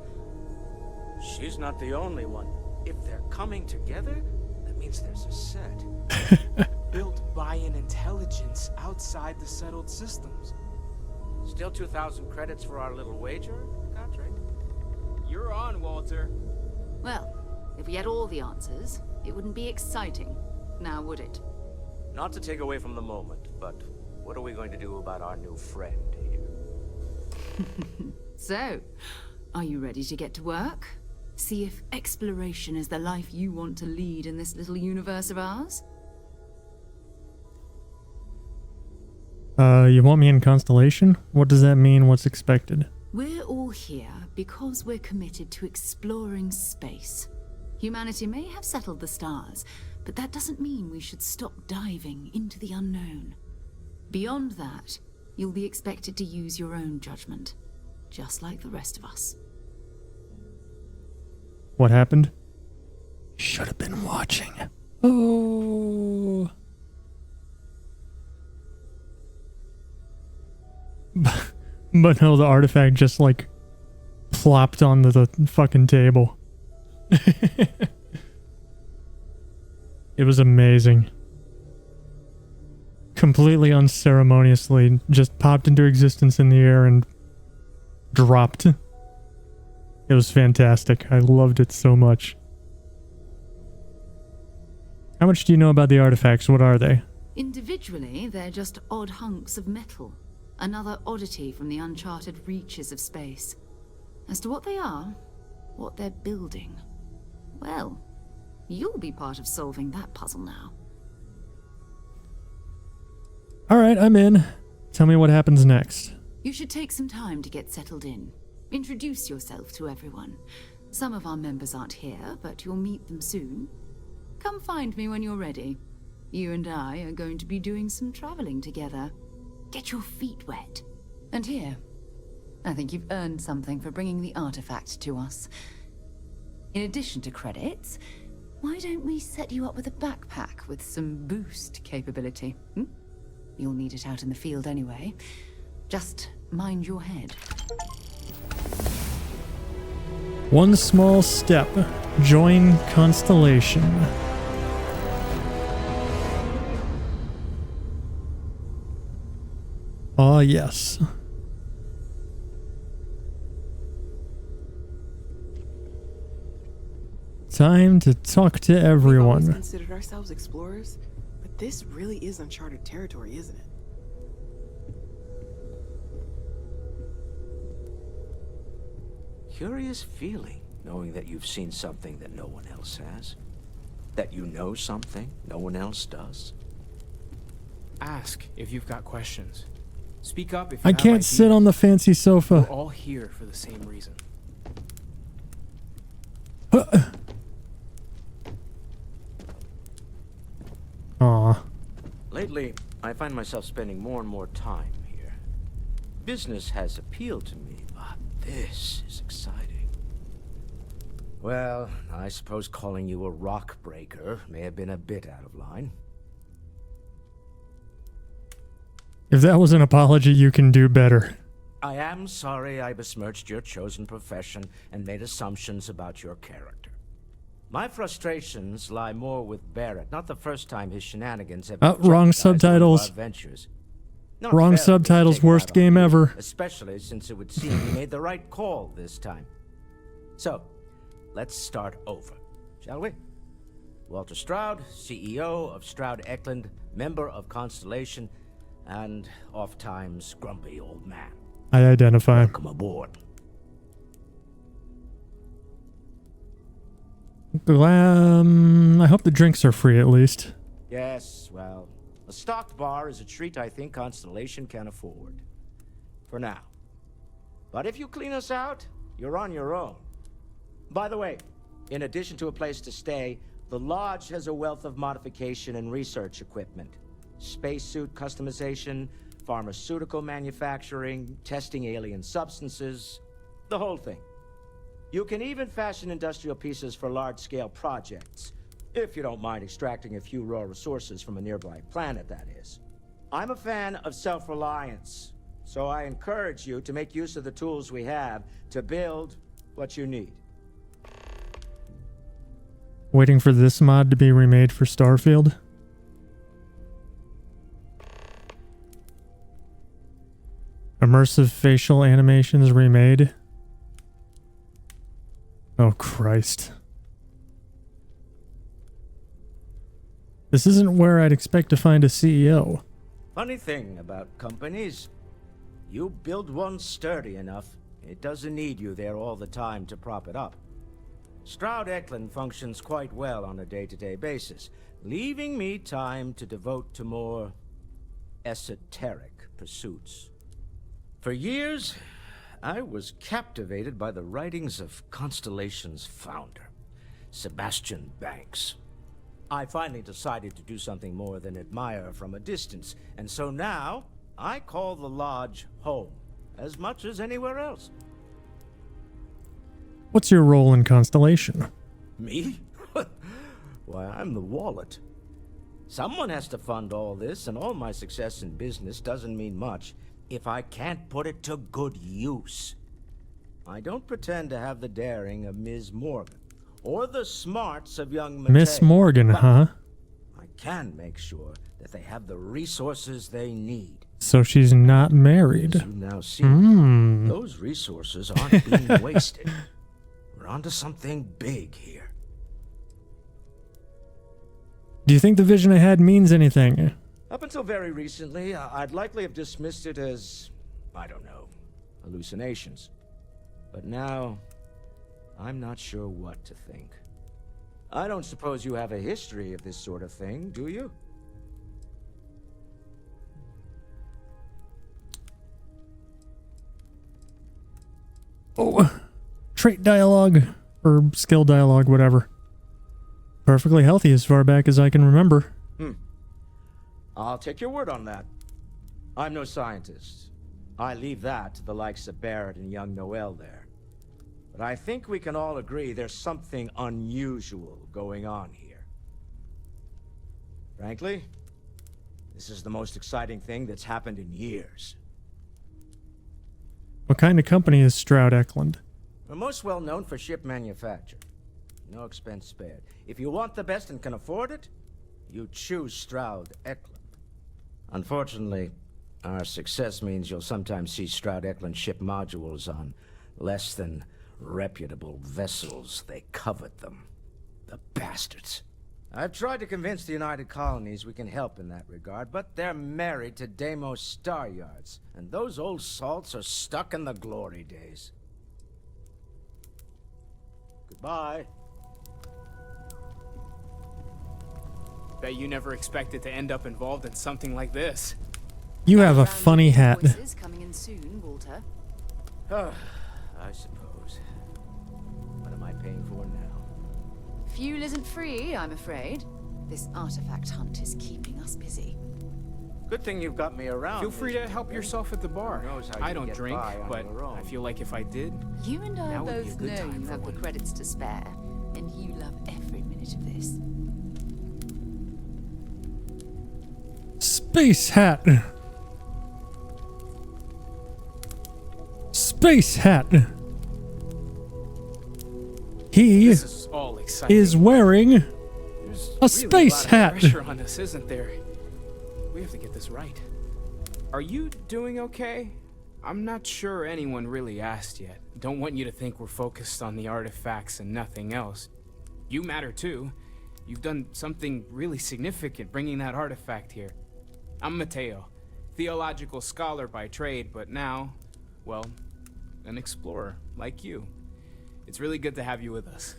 She's not the only one. If they're coming together, that means there's a set. Built by an intelligence outside the settled systems. Still 2,000 credits for our little wager, Contract? You're on, Walter. Well, if we had all the answers, it wouldn't be exciting, now would it? Not to take away from the moment, but what are we going to do about our new friend here? So, are you ready to get to work? See if exploration is the life you want to lead in this little universe of ours? You want me in Constellation? What does that mean? What's expected? We're all here because we're committed to exploring space. Humanity may have settled the stars, but that doesn't mean we should stop diving into the unknown. Beyond that, you'll be expected to use your own judgment, just like the rest of us. What happened? Should have been watching. Oh. But no, the artifact just like plopped onto the fucking table. It was amazing. Completely unceremoniously just popped into existence in the air and dropped. It was fantastic. I loved it so much. How much do you know about the artifacts? What are they? Individually, they're just odd hunks of metal. Another oddity from the uncharted reaches of space. As to what they are, what they're building, well, you'll be part of solving that puzzle now. Alright, I'm in. Tell me what happens next. You should take some time to get settled in. Introduce yourself to everyone. Some of our members aren't here, but you'll meet them soon. Come find me when you're ready. You and I are going to be doing some traveling together. Get your feet wet. And here, I think you've earned something for bringing the artifact to us. In addition to credits, why don't we set you up with a backpack with some boost capability? You'll need it out in the field anyway. Just mind your head. One small step. Join Constellation. Ah, yes. Time to talk to everyone. We've always considered ourselves explorers, but this really is uncharted territory, isn't it? Curious feeling, knowing that you've seen something that no one else has. That you know something no one else does. Ask if you've got questions. Speak up if you I have can't ideas. sit on the fancy sofa. We're all here for the same reason. Aw. Lately, I find myself spending more and more time here. Business has appealed to me, but this is exciting. Well, I suppose calling you a rock breaker may have been a bit out of line. If that was an apology, you can do better. I am sorry I besmirched your chosen profession and made assumptions about your character. My frustrations lie more with Barrett, not the first time his shenanigans have Wrong subtitles. Wrong subtitles, worst game ever. Especially since it would seem you made the right call this time. So, let's start over, shall we? Walter Stroud, CEO of Stroud Eklund, member of Constellation, and oft-times grumpy old man. I identify. Welcome aboard. I hope the drinks are free at least. Yes, well, a stocked bar is a treat I think Constellation can afford. For now. But if you clean us out, you're on your own. By the way, in addition to a place to stay, the Lodge has a wealth of modification and research equipment. Spacesuit customization, pharmaceutical manufacturing, testing alien substances, the whole thing. You can even fashion industrial pieces for large-scale projects, if you don't mind extracting a few raw resources from a nearby planet, that is. I'm a fan of self-reliance, so I encourage you to make use of the tools we have to build what you need. Waiting for this mod to be remade for Starfield. Immersive facial animations remade. Oh, Christ. This isn't where I'd expect to find a CEO. Funny thing about companies, you build one sturdy enough, it doesn't need you there all the time to prop it up. Stroud Eklund functions quite well on a day-to-day basis, leaving me time to devote to more esoteric pursuits. For years, I was captivated by the writings of Constellation's founder, Sebastian Banks. I finally decided to do something more than admire from a distance, and so now I call the lodge home as much as anywhere else. What's your role in Constellation? Me? Why, I'm the wallet. Someone has to fund all this, and all my success in business doesn't mean much if I can't put it to good use. I don't pretend to have the daring of Ms. Morgan, or the smarts of young Mateo. Miss Morgan, huh? I can make sure that they have the resources they need. So she's not married. As you now see, Hmm. those resources aren't being wasted. We're onto something big here. Do you think the vision I had means anything? Up until very recently, I'd likely have dismissed it as, I don't know, hallucinations. But now, I'm not sure what to think. I don't suppose you have a history of this sort of thing, do you? Oh, trait dialogue, or skill dialogue, whatever. Perfectly healthy as far back as I can remember. I'll take your word on that. I'm no scientist. I leave that to the likes of Barrett and young Noel there. But I think we can all agree there's something unusual going on here. Frankly, this is the most exciting thing that's happened in years. What kind of company is Stroud Eklund? We're most well known for ship manufacture. No expense spared. If you want the best and can afford it, you choose Stroud Eklund. Unfortunately, our success means you'll sometimes see Stroud Eklund ship modules on less than reputable vessels. They covet them. The bastards. I've tried to convince the United Colonies we can help in that regard, but they're married to Deimos Star Yards, and those old salts are stuck in the glory days. Goodbye. Bet you never expected to end up involved in something like this. You have a funny hat. Voices coming in soon, Walter. I suppose. What am I paying for now? Fuel isn't free, I'm afraid. This artifact hunt is keeping us busy. Good thing you've got me around. Feel free to help yourself at the bar. Who knows how I you don't get drink, by on but your own. I feel like if I did, You and I Now would be a both good know time you for have the one. credits to spare, and you love every minute of this. Space hat. Space hat. He this is all exciting. is wearing There's a really space lot of hat. pressure on us, isn't there? We have to get this right. Are you doing okay? I'm not sure anyone really asked yet. Don't want you to think we're focused on the artifacts and nothing else. You matter too. You've done something really significant bringing that artifact here. I'm Mateo, theological scholar by trade, but now, well, an explorer like you. It's really good to have you with us.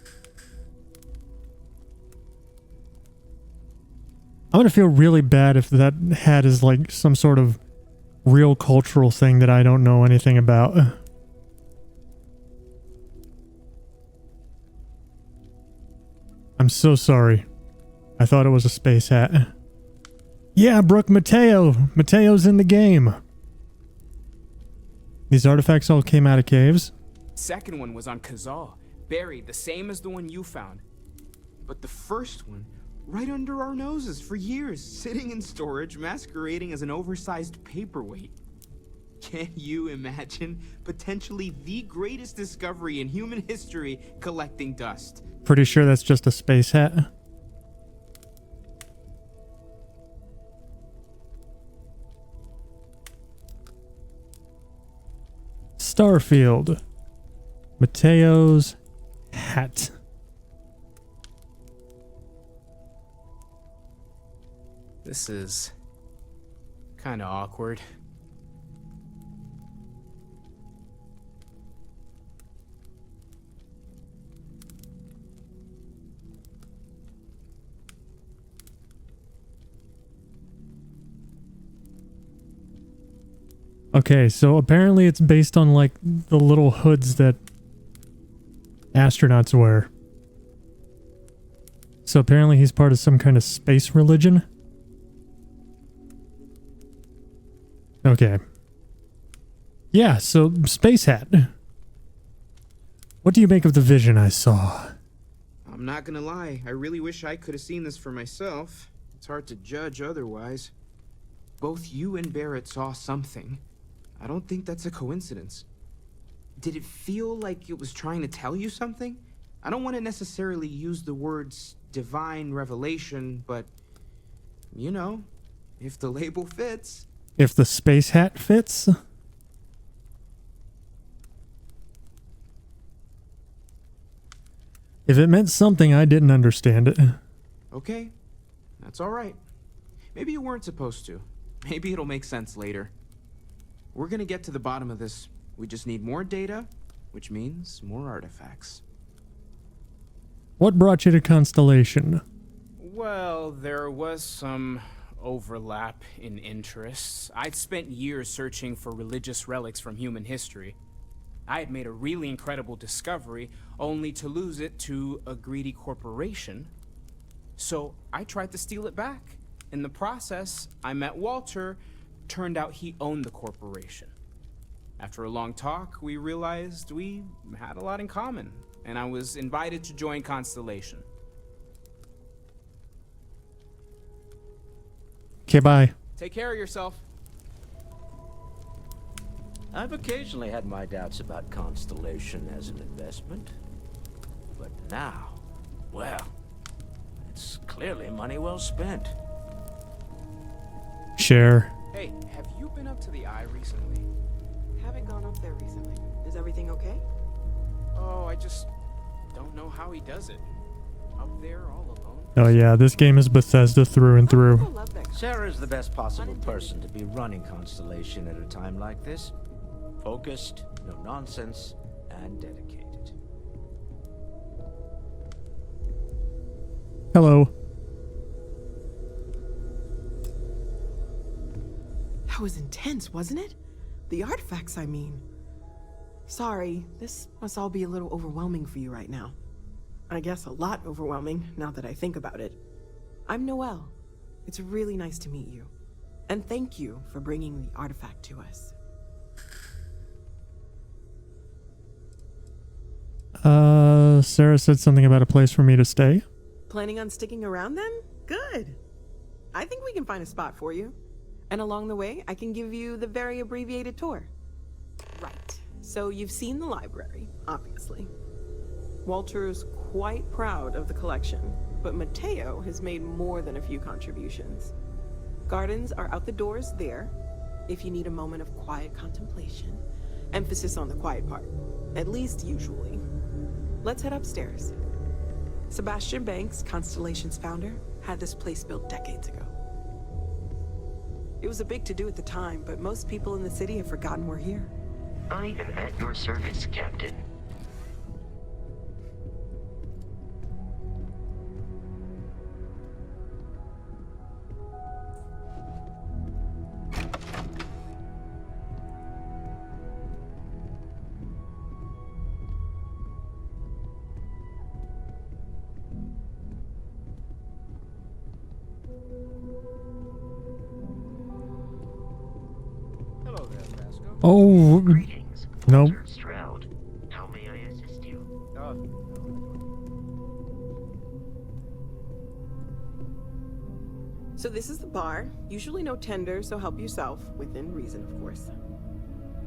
I'm gonna feel really bad if that hat is like some sort of real cultural thing that I don't know anything about. I'm so sorry. I thought it was a space hat. Yeah, Brooke, Mateo. Mateo's in the game. These artifacts all came out of caves. Second one was on Kazal, buried the same as the one you found. But the first one, right under our noses for years, sitting in storage, masquerading as an oversized paperweight. Can you imagine potentially the greatest discovery in human history collecting dust? Pretty sure that's just a space hat. Starfield. Mateo's hat. This is kind of awkward. Okay, so apparently it's based on like the little hoods that astronauts wear. So apparently he's part of some kind of space religion. Okay. Yeah, so Space Hat. What do you make of the vision I saw? I'm not gonna lie, I really wish I could have seen this for myself. It's hard to judge otherwise. Both you and Barrett saw something. I don't think that's a coincidence. Did it feel like it was trying to tell you something? I don't want to necessarily use the words divine revelation, but, you know, if the label fits. If the Space Hat fits? If it meant something, I didn't understand it. Okay, that's all right. Maybe you weren't supposed to. Maybe it'll make sense later. We're gonna get to the bottom of this. We just need more data, which means more artifacts. What brought you to Constellation? Well, there was some overlap in interests. I'd spent years searching for religious relics from human history. I had made a really incredible discovery, only to lose it to a greedy corporation. So I tried to steal it back. In the process, I met Walter. Turned out he owned the corporation. After a long talk, we realized we had a lot in common, and I was invited to join Constellation. Okay, bye. Take care of yourself. I've occasionally had my doubts about Constellation as an investment. But now, well, it's clearly money well spent. Share. Hey, have you been up to the Eye recently? Haven't gone up there recently. Is everything okay? Oh, I just don't know how he does it. Up there all alone. Oh yeah, this game is Bethesda through and through. Sarah's the best possible person to be running Constellation at a time like this. Focused, no nonsense, and dedicated. Hello. That was intense, wasn't it? The artifacts, I mean. Sorry, this must all be a little overwhelming for you right now. I guess a lot overwhelming, now that I think about it. I'm Noelle. It's really nice to meet you. And thank you for bringing the artifact to us. Sarah said something about a place for me to stay. Planning on sticking around then? Good. I think we can find a spot for you. And along the way, I can give you the very abbreviated tour. Right. So you've seen the library, obviously. Walter's quite proud of the collection, but Mateo has made more than a few contributions. Gardens are out the doors there, if you need a moment of quiet contemplation. Emphasis on the quiet part, at least usually. Let's head upstairs. Sebastian Banks, Constellation's founder, had this place built decades ago. It was a big to-do at the time, but most people in the city have forgotten we're here. I am at your service, Captain. Hello there, Vasco. Oh, nope. Stroud, how may I assist you? So this is the bar. Usually no tender, so help yourself. Within reason, of course.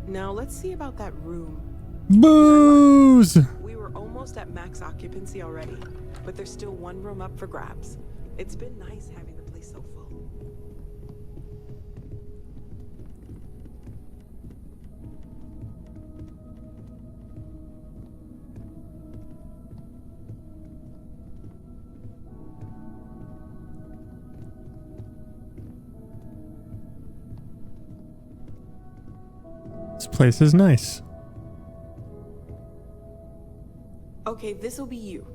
Now let's see about that room. Booze! We were almost at max occupancy already, but there's still one room up for grabs. It's been nice having the place so full. This place is nice. Okay, this'll be you.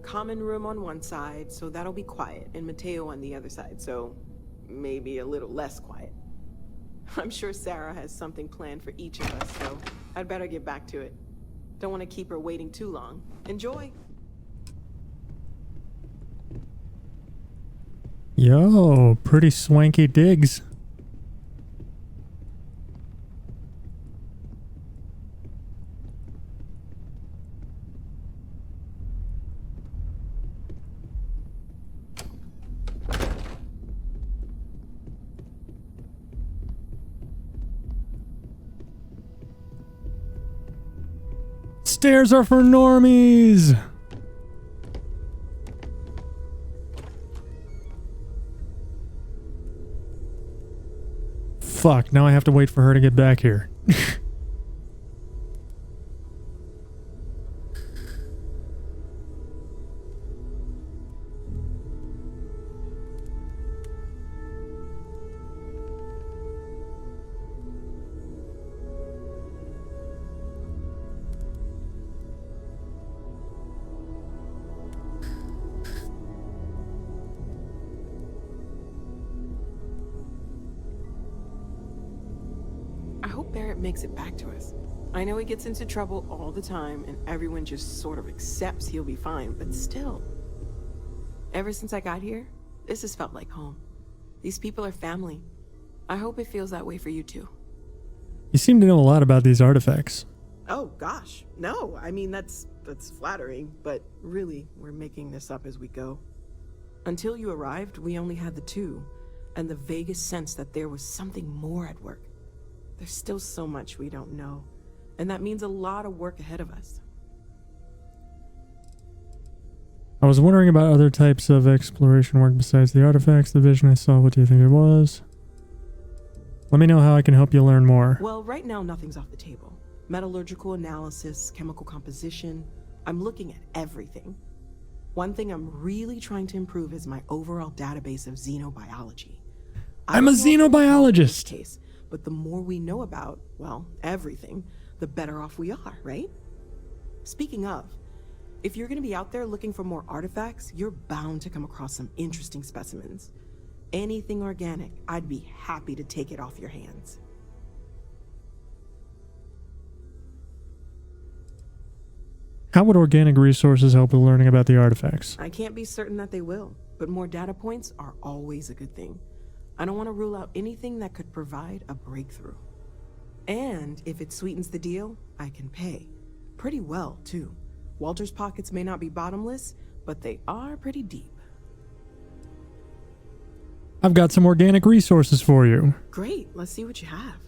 Common room on one side, so that'll be quiet, and Mateo on the other side, so maybe a little less quiet. I'm sure Sarah has something planned for each of us, so I'd better get back to it. Don't want to keep her waiting too long. Enjoy! Yo, pretty swanky digs. Stairs are for normies! Fuck, now I have to wait for her to get back here. I hope Barrett makes it back to us. I know he gets into trouble all the time, and everyone just sort of accepts he'll be fine, but still. Ever since I got here, this has felt like home. These people are family. I hope it feels that way for you too. You seem to know a lot about these artifacts. Oh gosh, no. I mean, that's flattering, but really, we're making this up as we go. Until you arrived, we only had the two, and the vaguest sense that there was something more at work. There's still so much we don't know, and that means a lot of work ahead of us. I was wondering about other types of exploration work besides the artifacts. The vision I saw, what do you think it was? Let me know how I can help you learn more. Well, right now, nothing's off the table. Metallurgical analysis, chemical composition. I'm looking at everything. One thing I'm really trying to improve is my overall database of xenobiology. I'm a xenobiologist! But the more we know about, well, everything, the better off we are, right? Speaking of, if you're gonna be out there looking for more artifacts, you're bound to come across some interesting specimens. Anything organic, I'd be happy to take it off your hands. How would organic resources help with learning about the artifacts? I can't be certain that they will, but more data points are always a good thing. I don't want to rule out anything that could provide a breakthrough. And if it sweetens the deal, I can pay. Pretty well, too. Walter's pockets may not be bottomless, but they are pretty deep. I've got some organic resources for you. Great, let's see what you have.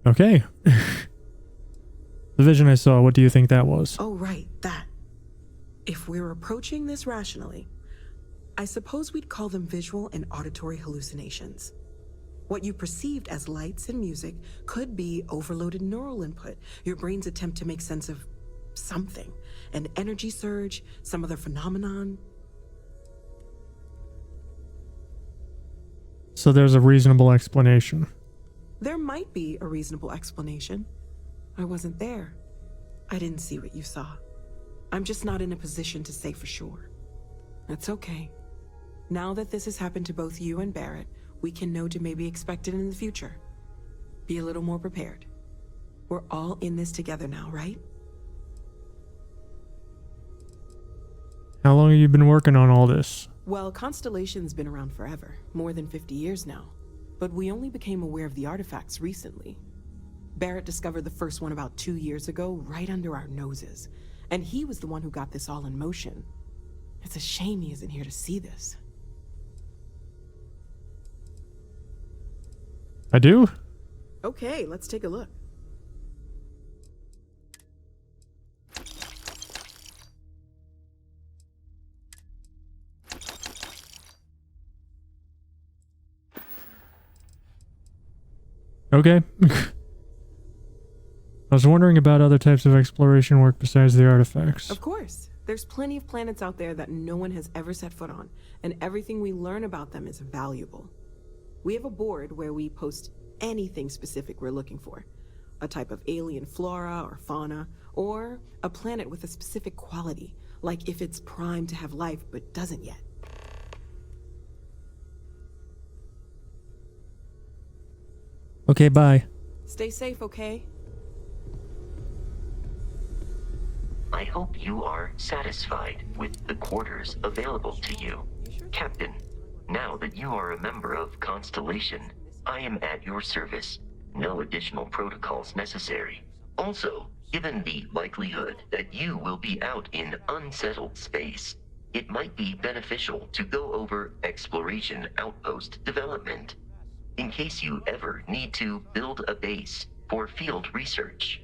Okay. The vision I saw, what do you think that was? Oh, right, that. If we're approaching this rationally, I suppose we'd call them visual and auditory hallucinations. What you perceived as lights and music could be overloaded neural input, your brain's attempt to make sense of something, an energy surge, some other phenomenon. So there's a reasonable explanation. There might be a reasonable explanation. I wasn't there. I didn't see what you saw. I'm just not in a position to say for sure. That's okay. Now that this has happened to both you and Barrett, we can know to maybe expect it in the future. Be a little more prepared. We're all in this together now, right? How long have you been working on all this? Well, Constellation's been around forever, more than 50 years now. But we only became aware of the artifacts recently. Barrett discovered the first one about 2 years ago, right under our noses. And he was the one who got this all in motion. It's a shame he isn't here to see this. I do? Okay, let's take a look. Okay. I was wondering about other types of exploration work besides the artifacts. Of course. There's plenty of planets out there that no one has ever set foot on, and everything we learn about them is valuable. We have a board where we post anything specific we're looking for. A type of alien flora or fauna, or a planet with a specific quality, like if it's primed to have life but doesn't yet. Okay, bye. Stay safe, okay? I hope you are satisfied with the quarters available to you. Captain, now that you are a member of Constellation, I am at your service. No additional protocols necessary. Also, given the likelihood that you will be out in unsettled space, it might be beneficial to go over exploration outpost development, in case you ever need to build a base for field research.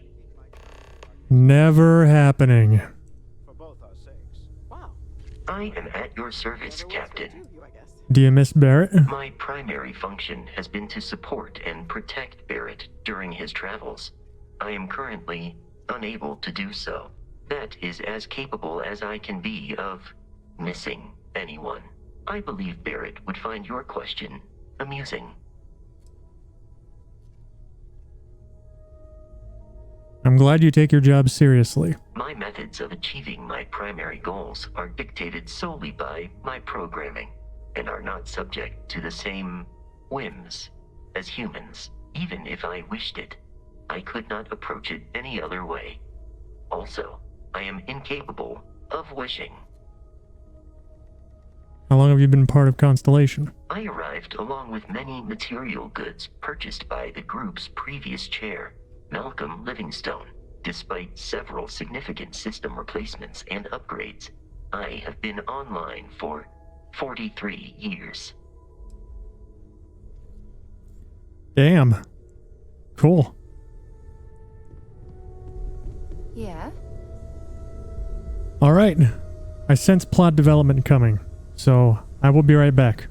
Never happening. I am at your service, Captain. Do you miss Barrett? My primary function has been to support and protect Barrett during his travels. I am currently unable to do so. That is as capable as I can be of missing anyone. I believe Barrett would find your question amusing. I'm glad you take your job seriously. My methods of achieving my primary goals are dictated solely by my programming, and are not subject to the same whims as humans. Even if I wished it, I could not approach it any other way. Also, I am incapable of wishing. How long have you been part of Constellation? I arrived along with many material goods purchased by the group's previous chair, Malcolm Livingstone. Despite several significant system replacements and upgrades, I have been online for 43 years. Damn. Cool. Yeah? Alright. I sense plot development coming, so I will be right back.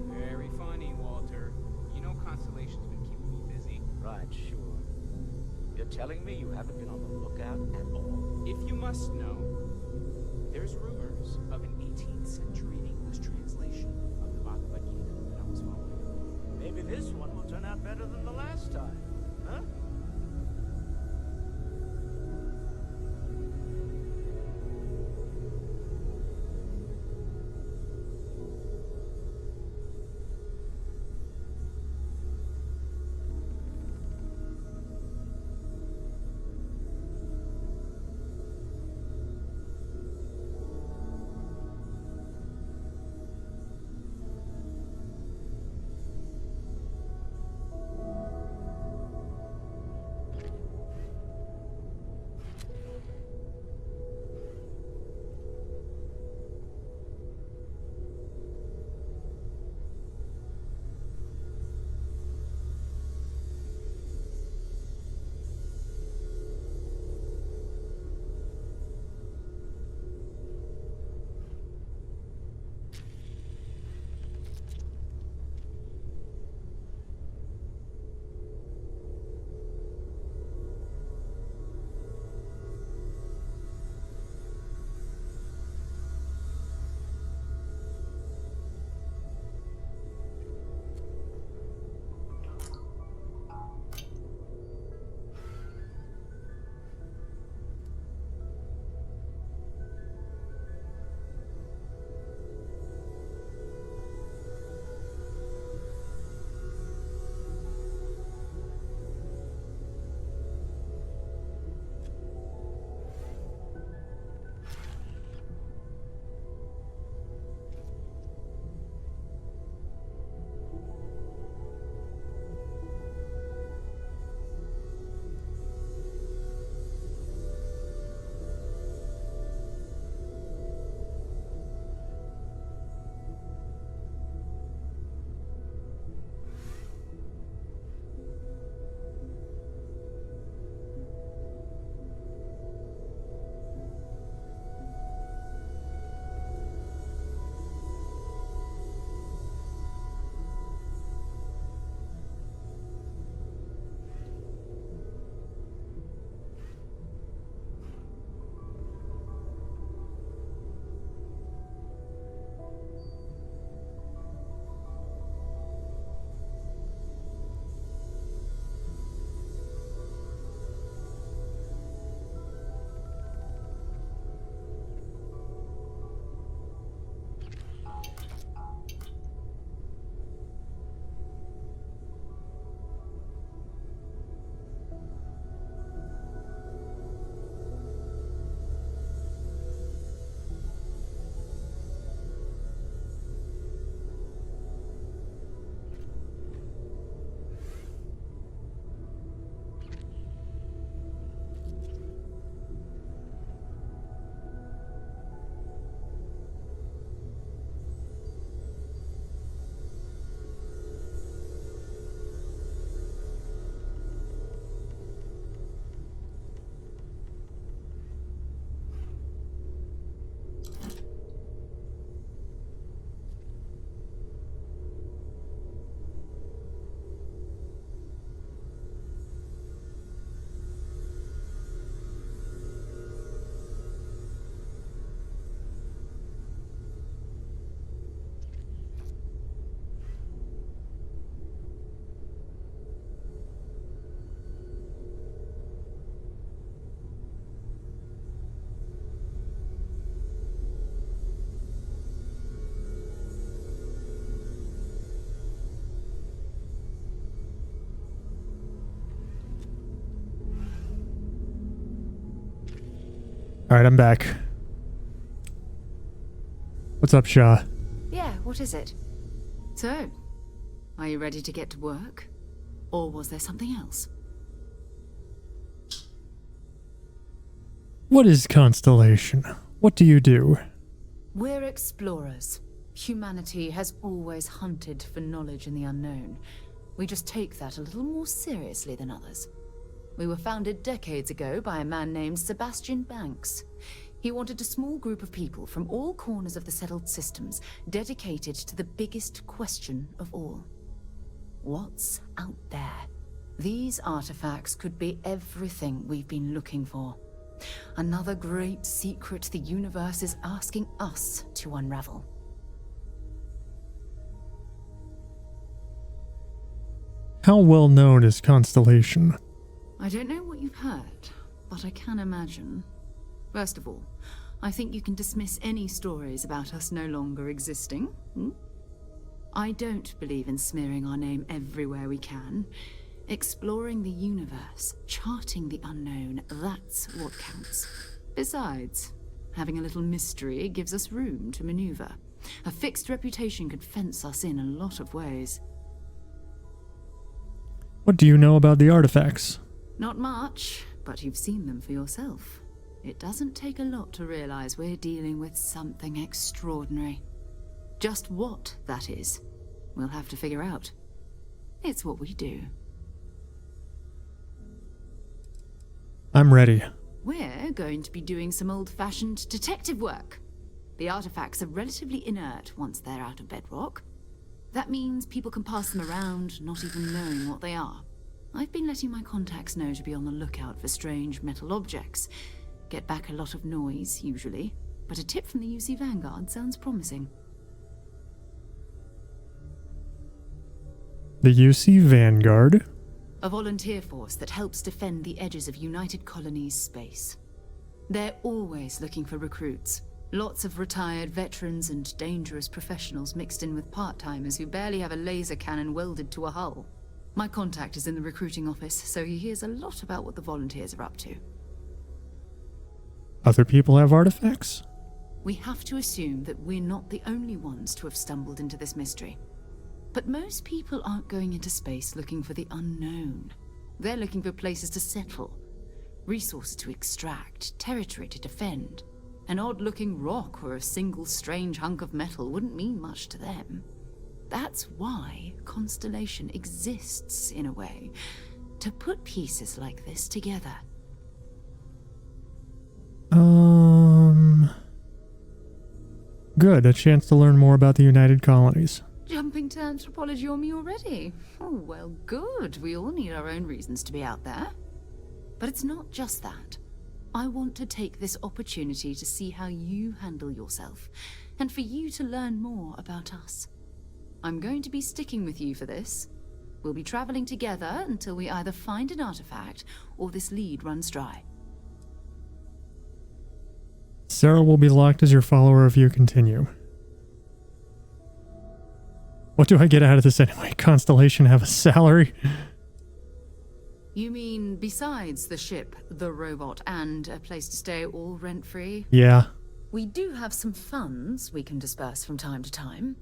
Very funny, Walter. You know Constellation's been keeping me busy. Right, sure. You're telling me you haven't been on the lookout at all? If you must know, there's rumors of an 18th century English translation of the Bhagavad Gita that I was following. Maybe this one will turn out better than the last time, huh? Alright, I'm back. What's up, Shaw? Yeah, what is it? So, are you ready to get to work? Or was there something else? What is Constellation? What do you do? We're explorers. Humanity has always hunted for knowledge in the unknown. We just take that a little more seriously than others. We were founded decades ago by a man named Sebastian Banks. He wanted a small group of people from all corners of the settled systems dedicated to the biggest question of all. What's out there? These artifacts could be everything we've been looking for. Another great secret the universe is asking us to unravel. How well known is Constellation? I don't know what you've heard, but I can imagine. First of all, I think you can dismiss any stories about us no longer existing. I don't believe in smearing our name everywhere we can. Exploring the universe, charting the unknown, that's what counts. Besides, having a little mystery gives us room to maneuver. A fixed reputation could fence us in a lot of ways. What do you know about the artifacts? Not much, but you've seen them for yourself. It doesn't take a lot to realize we're dealing with something extraordinary. Just what that is, we'll have to figure out. It's what we do. I'm ready. We're going to be doing some old-fashioned detective work. The artifacts are relatively inert once they're out of bedrock. That means people can pass them around, not even knowing what they are. I've been letting my contacts know to be on the lookout for strange metal objects. Get back a lot of noise, usually, but a tip from the UC Vanguard sounds promising. The UC Vanguard? A volunteer force that helps defend the edges of United Colonies space. They're always looking for recruits. Lots of retired veterans and dangerous professionals mixed in with part-timers who barely have a laser cannon welded to a hull. My contact is in the recruiting office, so he hears a lot about what the volunteers are up to. Other people have artifacts? We have to assume that we're not the only ones to have stumbled into this mystery. But most people aren't going into space looking for the unknown. They're looking for places to settle, resources to extract, territory to defend. An odd-looking rock or a single strange hunk of metal wouldn't mean much to them. That's why Constellation exists, in a way, to put pieces like this together. Good, a chance to learn more about the United Colonies. Jumping to anthropology on me already? Oh, well, good. We all need our own reasons to be out there. But it's not just that. I want to take this opportunity to see how you handle yourself, and for you to learn more about us. I'm going to be sticking with you for this. We'll be traveling together until we either find an artifact or this lead runs dry. Sarah will be locked as your follower if you continue. What do I get out of this anyway? Constellation have a salary? You mean besides the ship, the robot, and a place to stay all rent-free? Yeah. We do have some funds we can disperse from time to time.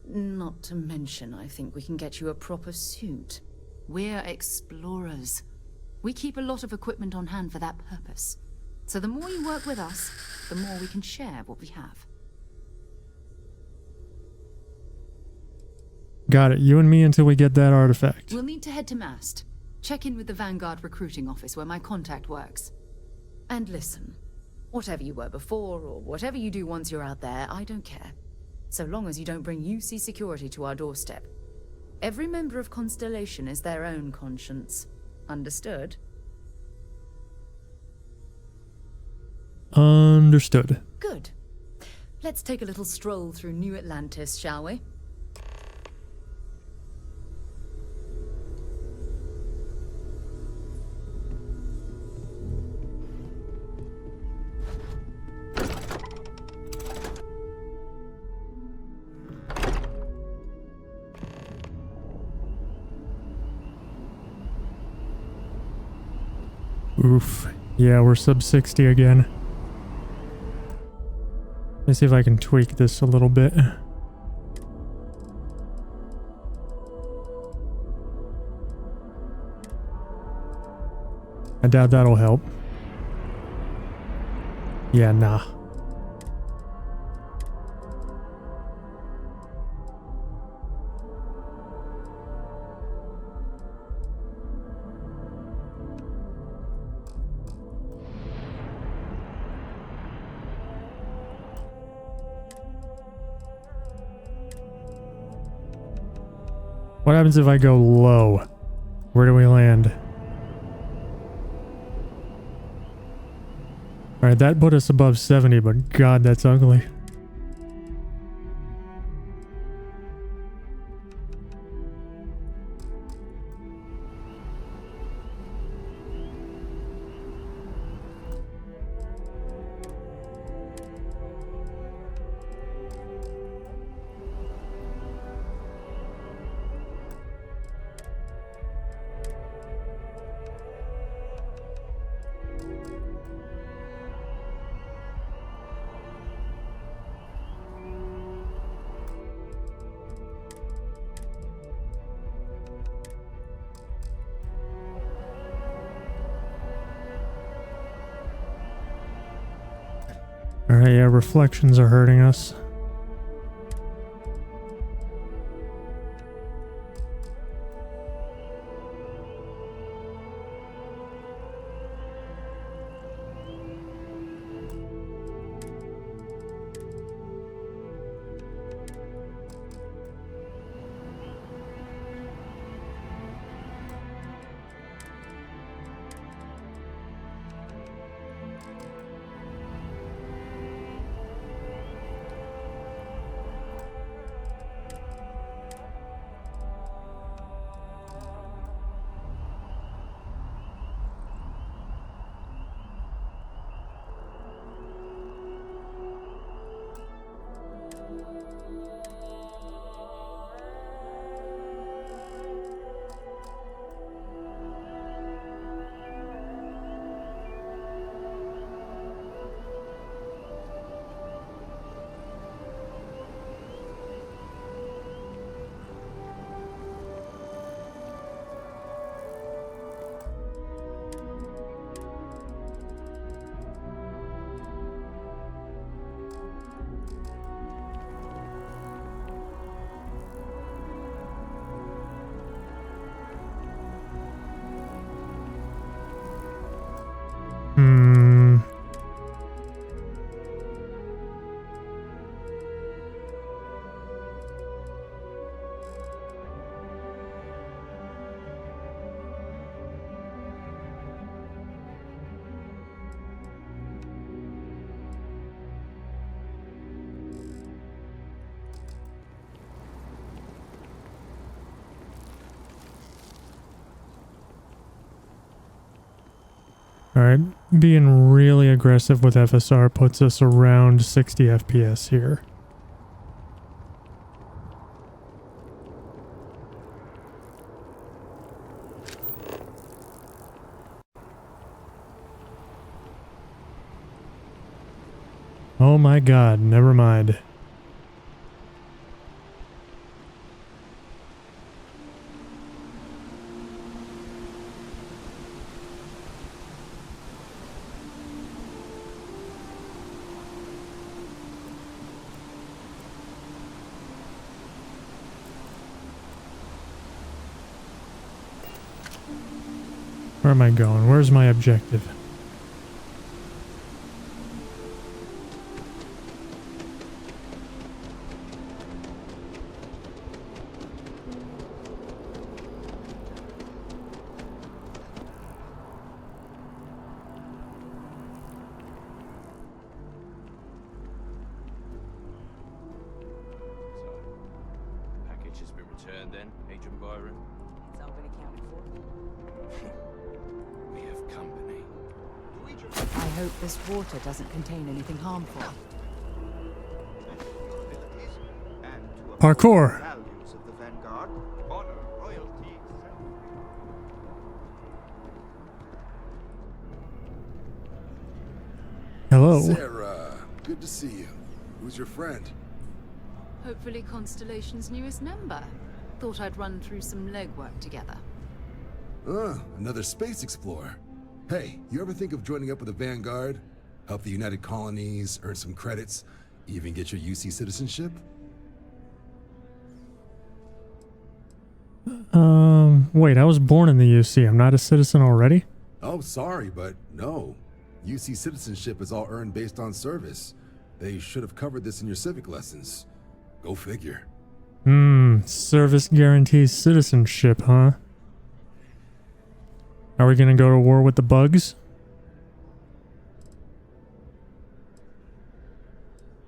Not to mention, I think we can get you a proper suit. We're explorers. We keep a lot of equipment on hand for that purpose. So the more you work with us, the more we can share what we have. Got it. You and me until we get that artifact. We'll need to head to Mast. Check in with the Vanguard recruiting office where my contact works. And listen, whatever you were before or whatever you do once you're out there, I don't care. So long as you don't bring UC security to our doorstep. Every member of Constellation is their own conscience. Understood? Understood. Good. Let's take a little stroll through New Atlantis, shall we? Oof. Yeah, we're sub 60 again. Let's see if I can tweak this a little bit. I doubt that'll help. Yeah, nah. What happens if I go low? Where do we land? Alright, that put us above 70, but God, that's ugly. Alright, yeah, reflections are hurting us. Alright, being really aggressive with FSR puts us around 60 FPS here. Oh my God, never mind. Where am I going? Where's my objective? Package has been returned then, Agent Byron? It's all been accounted for. We have company. I hope this water doesn't contain anything harmful. Parkour! Values of the Vanguard, honor, royalty. Hello. Sarah, good to see you. Who's your friend? Hopefully Constellation's newest member. Thought I'd run through some legwork together. Another space explorer. Hey, you ever think of joining up with the Vanguard? Help the United Colonies, earn some credits, even get your UC citizenship? Wait, I was born in the UC. I'm not a citizen already? Oh, sorry, but no. UC citizenship is all earned based on service. They should have covered this in your civic lessons. Go figure. Service guarantees citizenship, huh? Are we gonna go to war with the bugs?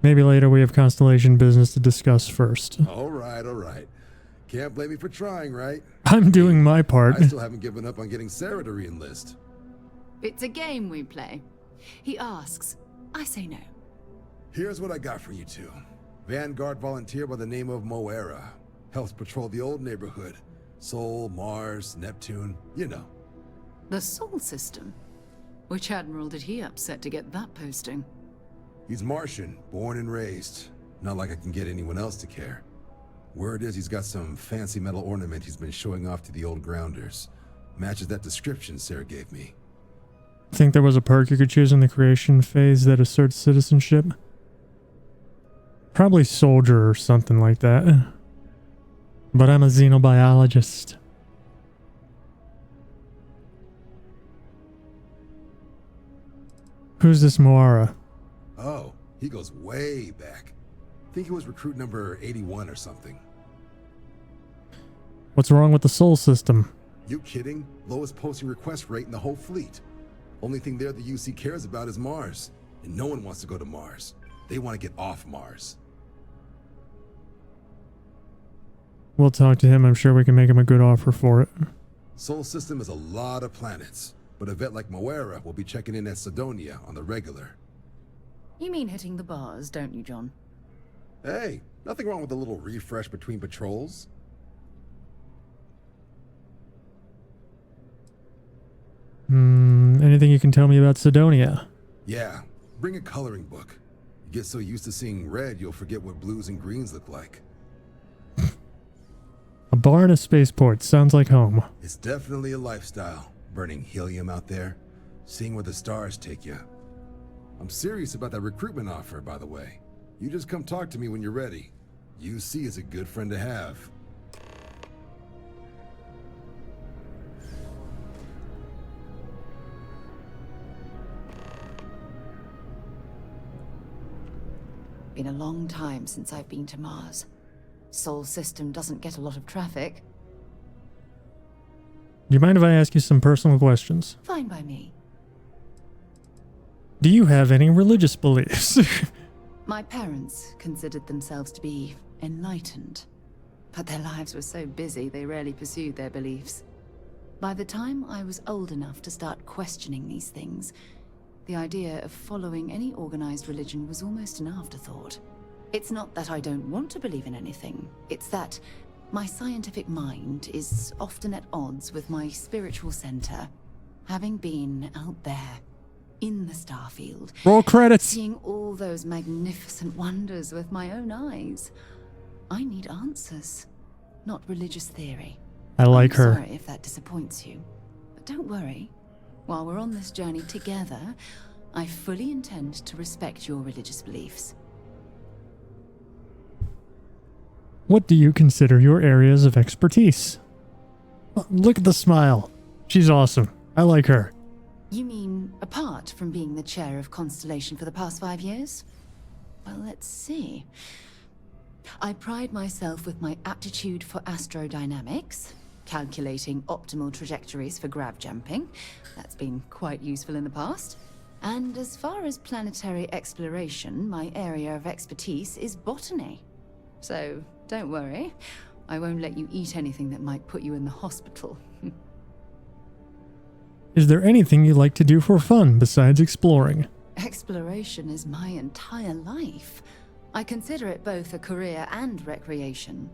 Maybe later we have Constellation business to discuss first. All right. Can't blame me for trying, right? I'm doing my part. I still haven't given up on getting Sarah to re-enlist. It's a game we play. He asks, I say no. Here's what I got for you two. Vanguard volunteer by the name of Moera. Helps patrol the old neighborhood. Sol, Mars, Neptune, you know. The Sol system? Which admiral did he upset to get that posting? He's Martian, born and raised. Not like I can get anyone else to care. Word is he's got some fancy metal ornament he's been showing off to the old grounders. Matches that description Sarah gave me. Think there was a perk you could choose in the creation phase that asserts citizenship? Probably soldier or something like that. But I'm a xenobiologist. Who's this Moara? Oh, he goes way back. Think he was recruit number 81 or something. What's wrong with the Sol system? You kidding? Lowest posting request rate in the whole fleet. Only thing there the UC cares about is Mars. And no one wants to go to Mars. They want to get off Mars. We'll talk to him. I'm sure we can make him a good offer for it. Sol system is a lot of planets. But a vet like Moera will be checking in at Sidonia on the regular. You mean hitting the bars, don't you, John? Hey, nothing wrong with a little refresh between patrols. Anything you can tell me about Sidonia? Yeah, bring a coloring book. You get so used to seeing red, you'll forget what blues and greens look like. A bar and a spaceport. Sounds like home. It's definitely a lifestyle. Burning helium out there. Seeing where the stars take you. I'm serious about that recruitment offer, by the way. You just come talk to me when you're ready. UC is a good friend to have. Been a long time since I've been to Mars. Sol system doesn't get a lot of traffic. Do you mind if I ask you some personal questions? Fine by me. Do you have any religious beliefs? My parents considered themselves to be enlightened, but their lives were so busy they rarely pursued their beliefs. By the time I was old enough to start questioning these things, the idea of following any organized religion was almost an afterthought. It's not that I don't want to believe in anything, it's that my scientific mind is often at odds with my spiritual center, having been out there in the Starfield. Roll credits. Seeing all those magnificent wonders with my own eyes. I need answers, not religious theory. I like her. Sorry if that disappoints you, but don't worry. While we're on this journey together, I fully intend to respect your religious beliefs. What do you consider your areas of expertise? Look at the smile. She's awesome. I like her. You mean apart from being the chair of Constellation for the past 5 years? Well, let's see. I pride myself with my aptitude for astrodynamics, calculating optimal trajectories for grav jumping. That's been quite useful in the past. And as far as planetary exploration, my area of expertise is botany. So don't worry, I won't let you eat anything that might put you in the hospital. Is there anything you like to do for fun besides exploring? Exploration is my entire life. I consider it both a career and recreation.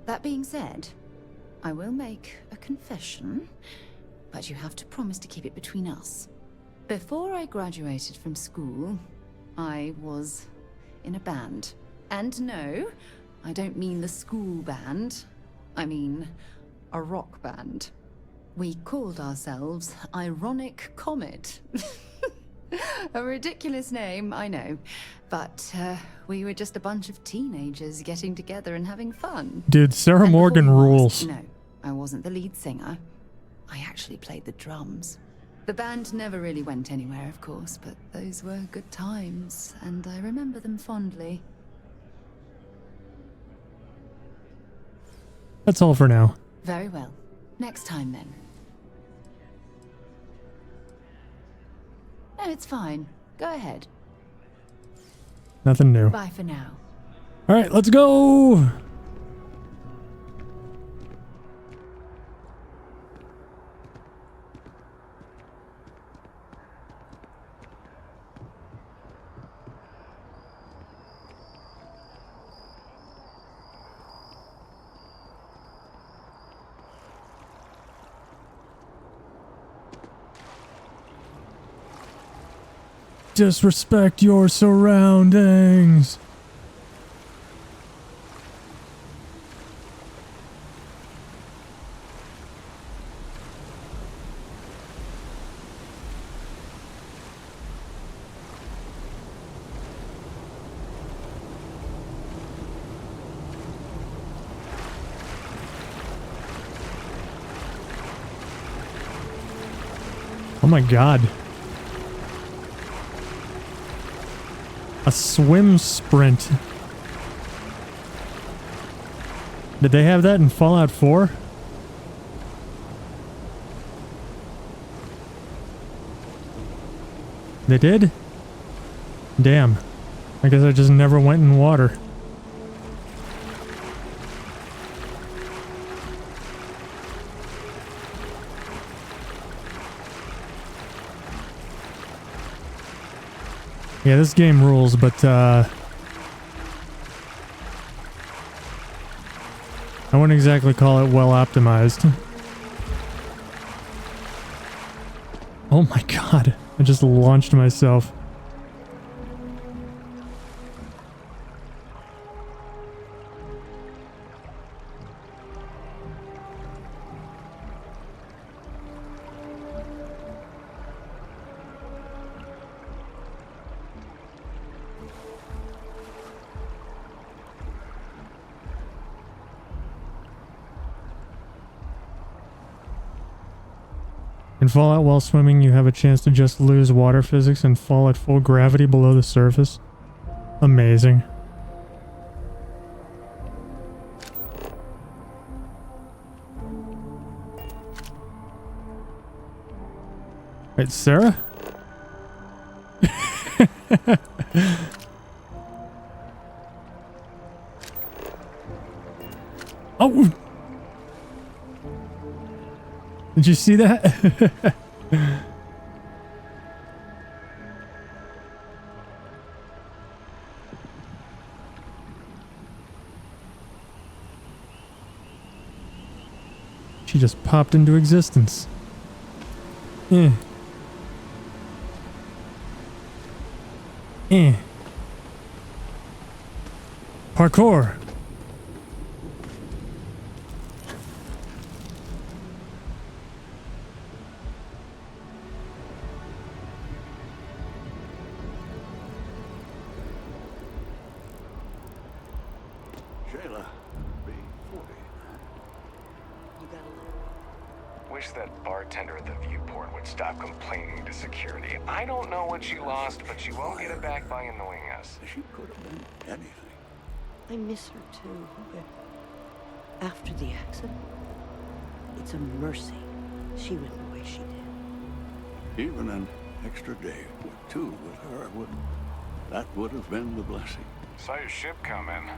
That being said, I will make a confession, but you have to promise to keep it between us. Before I graduated from school, I was in a band. And no, I don't mean the school band. I mean a rock band. We called ourselves Ironic Comet. A ridiculous name, I know. But we were just a bunch of teenagers getting together and having fun. Dude, Sarah And Morgan before you rules. ask, no, I wasn't the lead singer. I actually played the drums. The band never really went anywhere, of course, but those were good times, and I remember them fondly. That's all for now. Very well. Next time, then. No, it's fine. Go ahead. Nothing new. Bye for now. All right, let's go. Disrespect your surroundings. Oh my God. A swim sprint. Did they have that in Fallout 4? They did? Damn. I guess I just never went in water. Yeah, this game rules, but I wouldn't exactly call it well optimized. Oh my God, I just launched myself. In Fallout, while swimming, you have a chance to just lose water physics and fall at full gravity below the surface. Amazing. Wait, Sarah? Oh! Did you see that? She just popped into existence. Parkour. Wish that bartender at the viewport would stop complaining to security. I don't know what she lost, but she won't get it back by annoying us. She could have been anything. I miss her too. After the accident, it's a mercy she went the way she did. Even an extra day or two with her would have been the blessing. Saw your ship come in.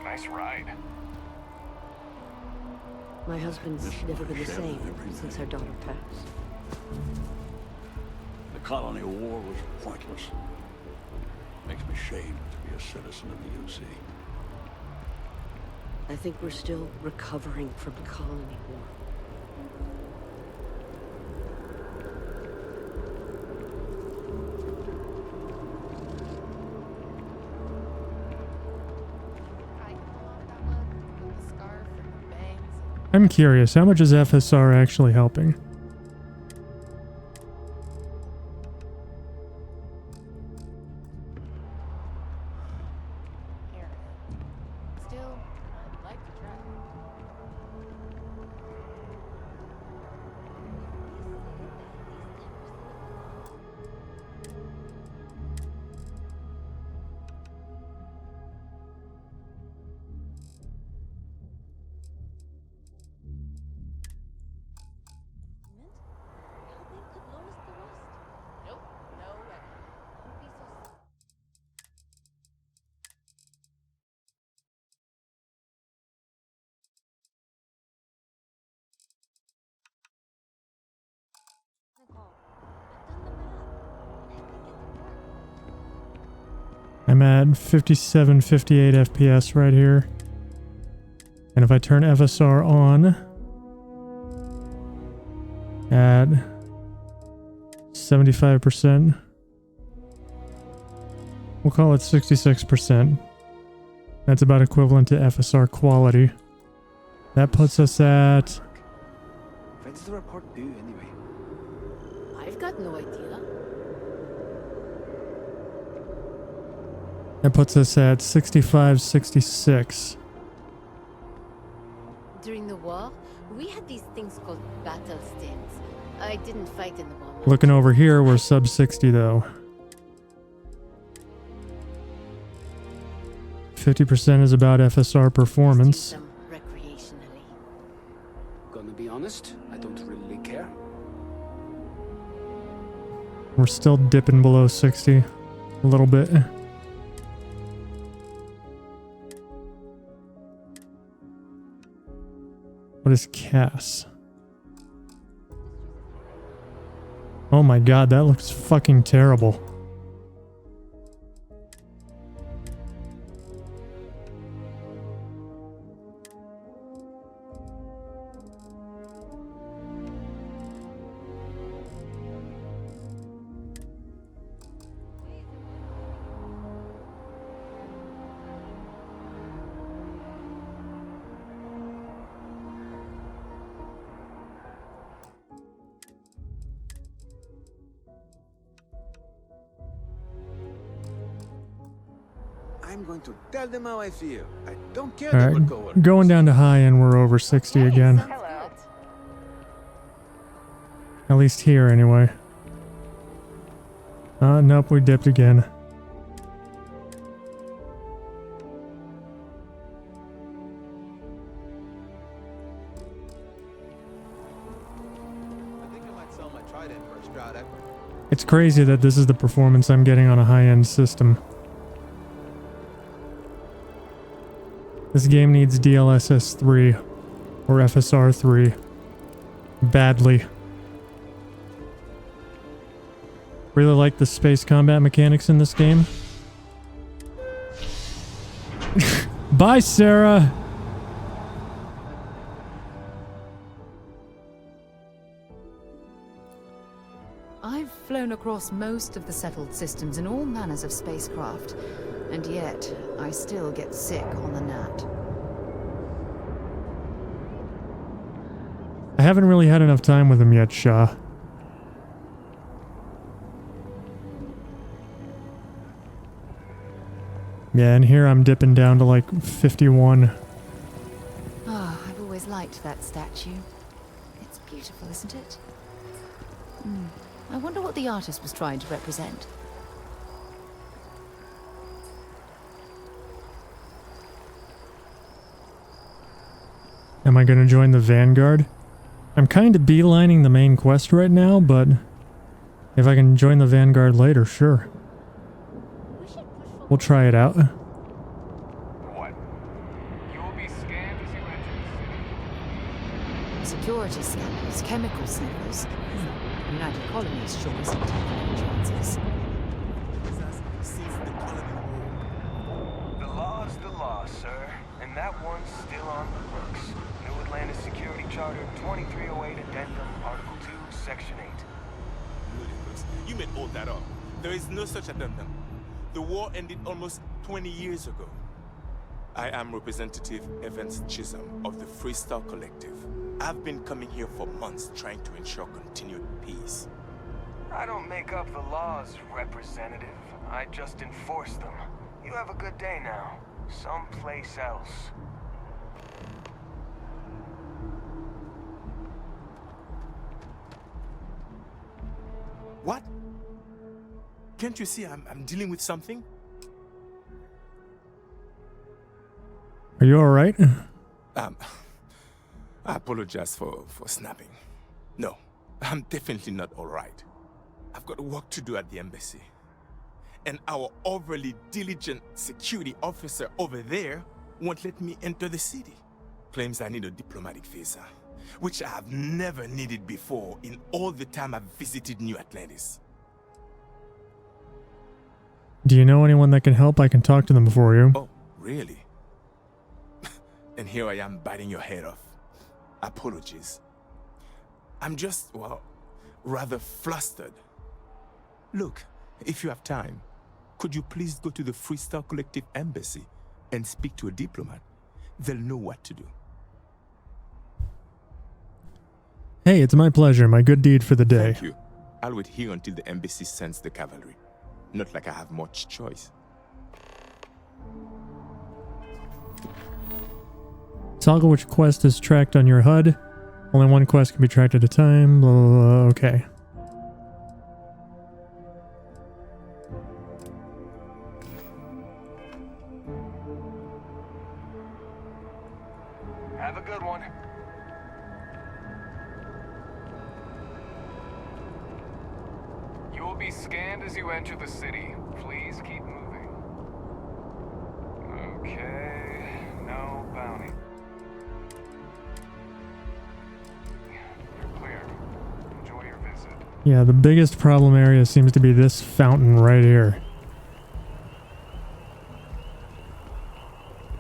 Nice ride. My husband's never been the same since our daughter passed. The colony war was pointless. Makes me ashamed to be a citizen of the UC. I think we're still recovering from the colony war. I'm curious, how much is FSR actually helping? Still, I'd like to try. Nope, no way. Don't be so I'm at 57, 58 FPS right here. And if I turn FSR on at 75%, we'll call it 66%. That's about equivalent to FSR quality. That puts us at... When does the report due anyway? I've got no idea. That puts us at 65, 66. During the war, we had these things called battle stands. I didn't fight in the war. Looking over here, we're sub 60 though. 50% is about FSR performance. Recreationally. Gonna be honest, I don't really care. We're still dipping below 60 a little bit. What is Cass? Oh my god, that looks fucking terrible. I'm going to tell them how I feel. I don't care All they would go right, going down to high and we're over 60 again. Hello. At least here anyway. Nope, we dipped again. I think I might sell my trident for a Stroud Echo. It's crazy that this is the performance I'm getting on a high-end system. This game needs DLSS 3 or FSR 3 badly. Really like the space combat mechanics in this game. Bye, Sarah! I've flown across most of the settled systems in all manners of spacecraft, and yet I still get sick on the gnat. I haven't really had enough time with him yet, Shaw. Yeah, and here I'm dipping down to like 51. Ah, I've always liked that statue. It's beautiful, isn't it? I wonder what the artist was trying to represent. Am I gonna join the Vanguard? I'm kind of beelining the main quest right now, but if I can join the Vanguard later, sure. We'll try it out. What? You'll be scanned as you enter. Security scanners, chemical sniffers. United Colonies sure isn't taking any chances. The law's the law, sir, and that one's still on the books. New Atlantis Security Charter 2308 Addendum, Article 2, Section 8. Ludicrous. You made all that up. There is no such addendum. The war ended almost 20 years ago. I am Representative Evans Chisholm of the Freestyle Collective. I've been coming here for months trying to ensure continued peace. I don't make up the laws, Representative. I just enforce them. You have a good day now. Someplace else. What? Can't you see I'm dealing with something? Are you alright? I apologize for snapping. No, I'm definitely not alright. I've got work to do at the embassy. And our overly diligent security officer over there won't let me enter the city. Claims I need a diplomatic visa, which I have never needed before in all the time I've visited New Atlantis. Do you know anyone that can help? I can talk to them for you. Oh, really? And here I am biting your head off. Apologies. I'm just, well, rather flustered. Look, if you have time, could you please go to the Freestyle Collective embassy and speak to a diplomat? They'll know what to do. Hey, it's my pleasure. My good deed for the day. Thank you. I'll wait here until the embassy sends the cavalry. Not like I have much choice. Toggle which quest is tracked on your HUD. Only one quest can be tracked at a time. Blah, blah, blah. Okay. Have a good one. You will be scanned as you enter the city. Please keep moving. Okay, no bounty. You're clear. Enjoy your visit. Yeah, the biggest problem area seems to be this fountain right here.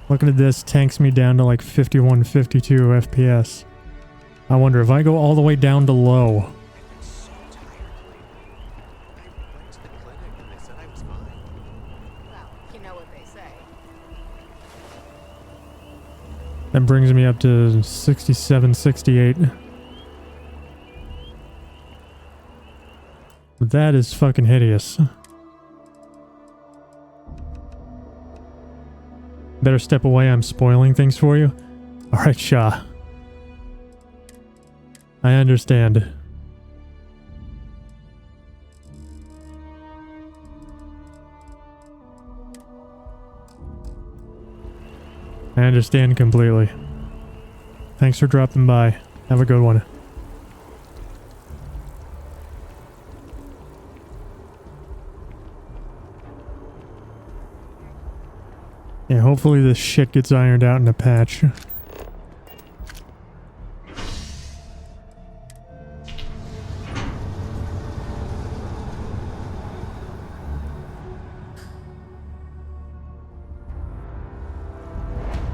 Looking at this tanks me down to like 51, 52 FPS. I wonder if I go all the way down to low. That brings me up to 67, 68. That is fucking hideous. Better step away, I'm spoiling things for you. Alright, Shah. I understand. I understand completely. Thanks for dropping by. Have a good one. Yeah, hopefully this shit gets ironed out in a patch.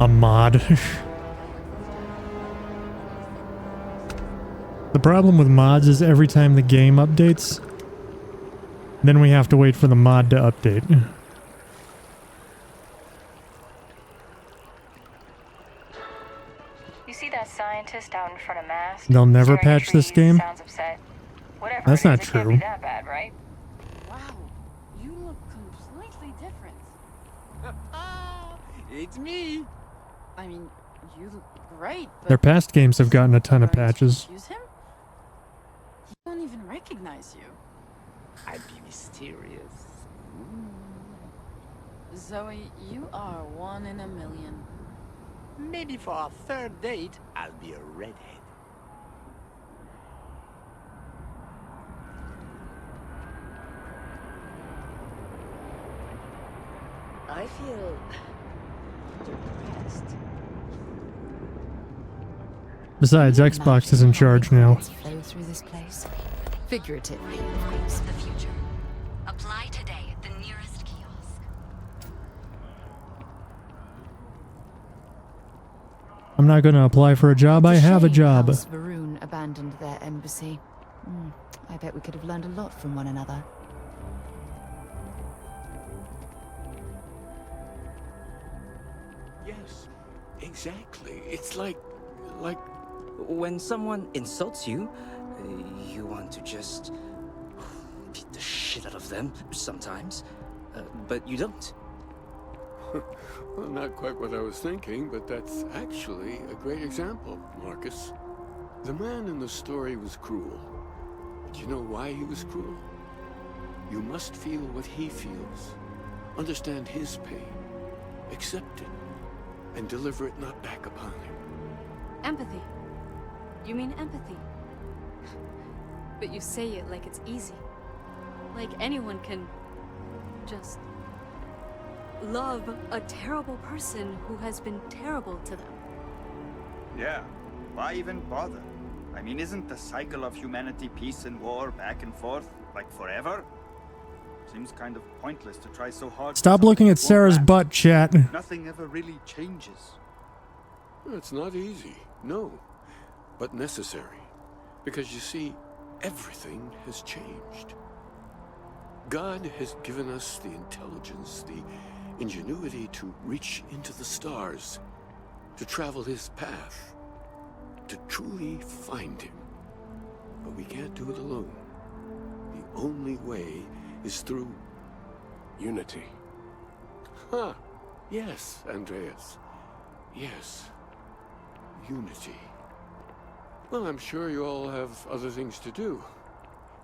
A mod. The problem with mods is every time the game updates, then we have to wait for the mod to update. You see that scientist out in front of Mast? They'll never Staring at patch this trees, game? Sounds upset. Whatever That's it is, not it can't true. be that bad, right? Wow, you look completely different. It's me. I mean, you look great, but Their past games have gotten a ton of patches. confuse him? He won't even recognize you. I'd be mysterious. Zoe, you are one in a million. Maybe for our third date, I'll be a redhead. I feel depressed. Besides, Xbox is in charge now. Flow through this place. Figuratively. The future. Apply today at the nearest kiosk. I'm not gonna apply for a job, I have a job. House Varun abandoned their embassy. I bet we could have learned a lot from one another. Yeah, exactly. It's like... When someone insults you, you want to just beat the shit out of them sometimes, but you don't. Well, not quite what I was thinking, but that's actually a great example, Marcus. The man in the story was cruel. But you know why he was cruel? You must feel what he feels. Understand his pain. Accept it. And deliver it not back upon him. Empathy. You mean empathy? But you say it like it's easy. Like anyone can just love a terrible person who has been terrible to them. Yeah, why even bother? I mean, isn't the cycle of humanity peace and war back and forth, like forever? Seems kind of pointless to try so hard. Stop looking at Sarah's butt, chat. Nothing ever really changes. It's not easy, no, but necessary. Because you see, everything has changed. God has given us the intelligence, the ingenuity to reach into the stars, to travel his path, to truly find him. But we can't do it alone. The only way is through unity. Huh. Yes, Andreas. Yes. Unity. Well, I'm sure you all have other things to do.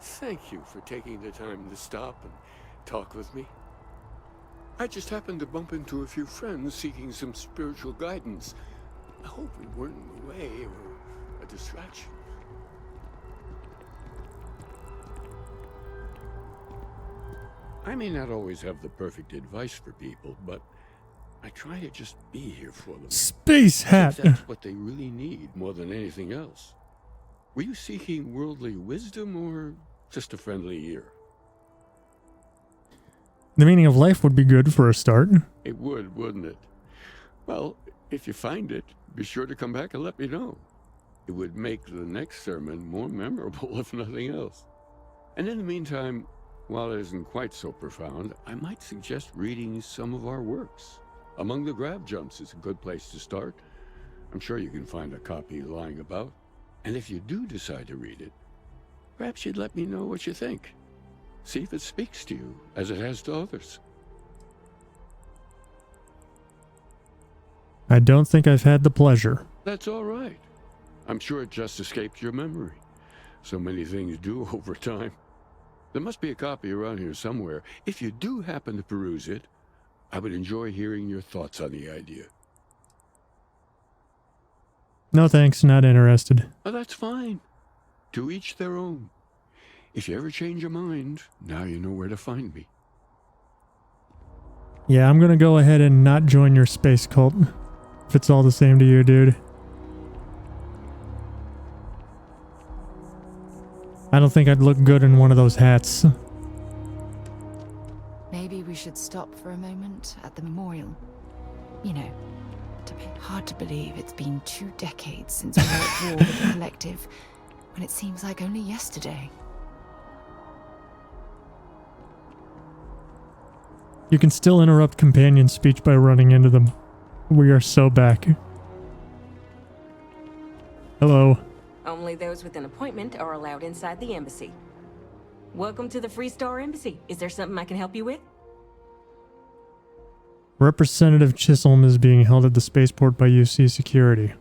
Thank you for taking the time to stop and talk with me. I just happened to bump into a few friends seeking some spiritual guidance. I hope we weren't in the way or a distraction. I may not always have the perfect advice for people, but I try to just be here for them. Space hat. That's what they really need more than anything else. Were you seeking worldly wisdom or just a friendly ear? The meaning of life would be good for a start. It would, wouldn't it? Well, if you find it, be sure to come back and let me know. It would make the next sermon more memorable, if nothing else. And in the meantime, while it isn't quite so profound, I might suggest reading some of our works. Among the Grab Jumps is a good place to start. I'm sure you can find a copy lying about. And if you do decide to read it, perhaps you'd let me know what you think. See if it speaks to you, as it has to others. I don't think I've had the pleasure. That's all right. I'm sure it just escaped your memory. So many things do over time. There must be a copy around here somewhere. If you do happen to peruse it, I would enjoy hearing your thoughts on the idea. No thanks, not interested. Oh, that's fine. To each their own. If you ever change your mind, now you know where to find me. Yeah, I'm gonna go ahead and not join your space cult. If it's all the same to you, dude. I don't think I'd look good in one of those hats. Maybe we should stop for a moment at the memorial. You know, hard to believe it's been 2 decades since we were at war with the Collective, when it seems like only yesterday. You can still interrupt companion speech by running into them. We are so back. Hello. Only those with an appointment are allowed inside the embassy. Welcome to the Free Star Embassy. Is there something I can help you with? Representative Chisholm is being held at the spaceport by UC security.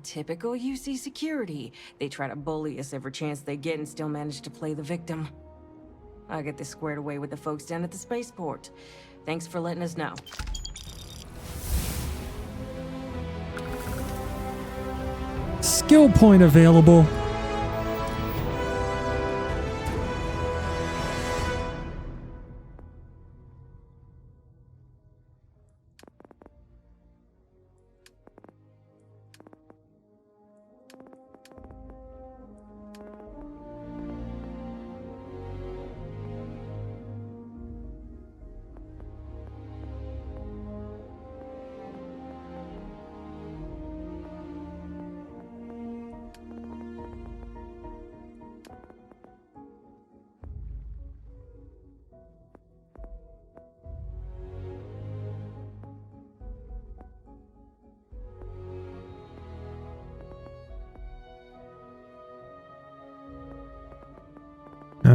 Typical UC security. They try to bully us every chance they get and still manage to play the victim. I'll get this squared away with the folks down at the spaceport. Thanks for letting us know. Skill point available.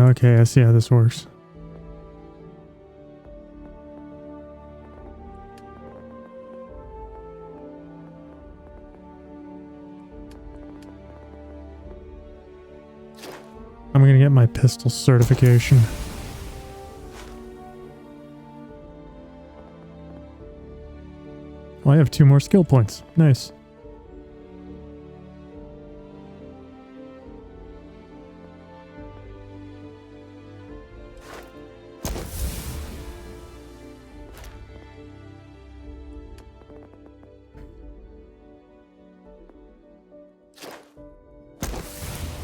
Okay, I see how this works. I'm gonna get my pistol certification. Oh, I have 2 more skill points. Nice.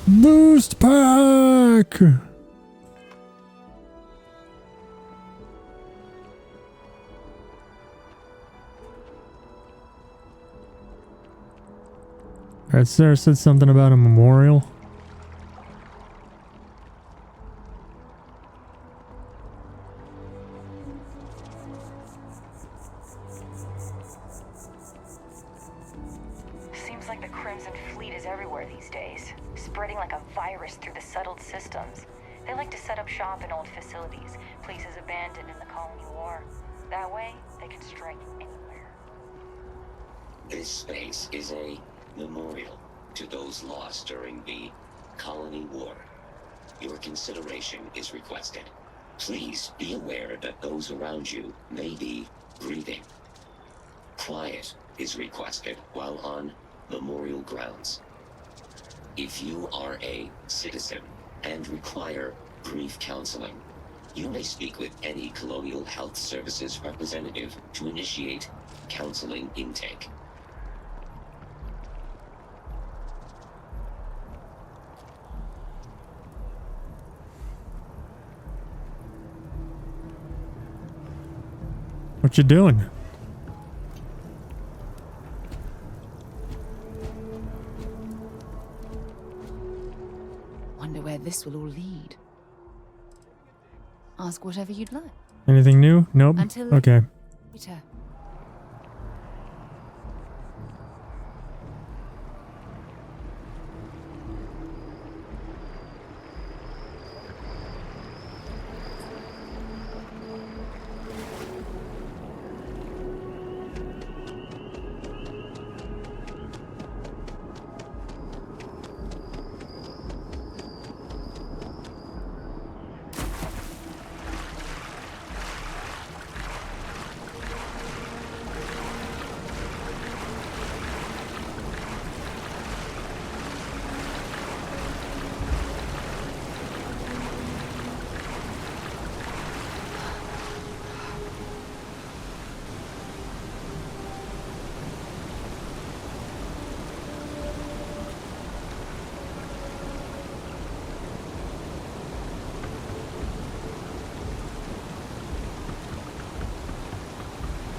Boost pack! Alright, Sarah said something about a memorial. Seems like the Crimson Fleet is everywhere these days, spreading like a virus through the settled systems. They like to set up shop in old facilities, places abandoned in the Colony War. That way, they can strike anywhere. This space is a memorial to those lost during the Colony War. Your consideration is requested. Please be aware that those around you may be grieving. Quiet is requested while on memorial grounds. If you are a citizen and require grief counseling, you may speak with any Colonial Health Services representative to initiate counseling intake. What you doing? Wonder where this will all lead. Ask whatever you'd like. Anything new? Nope. Until Okay. later.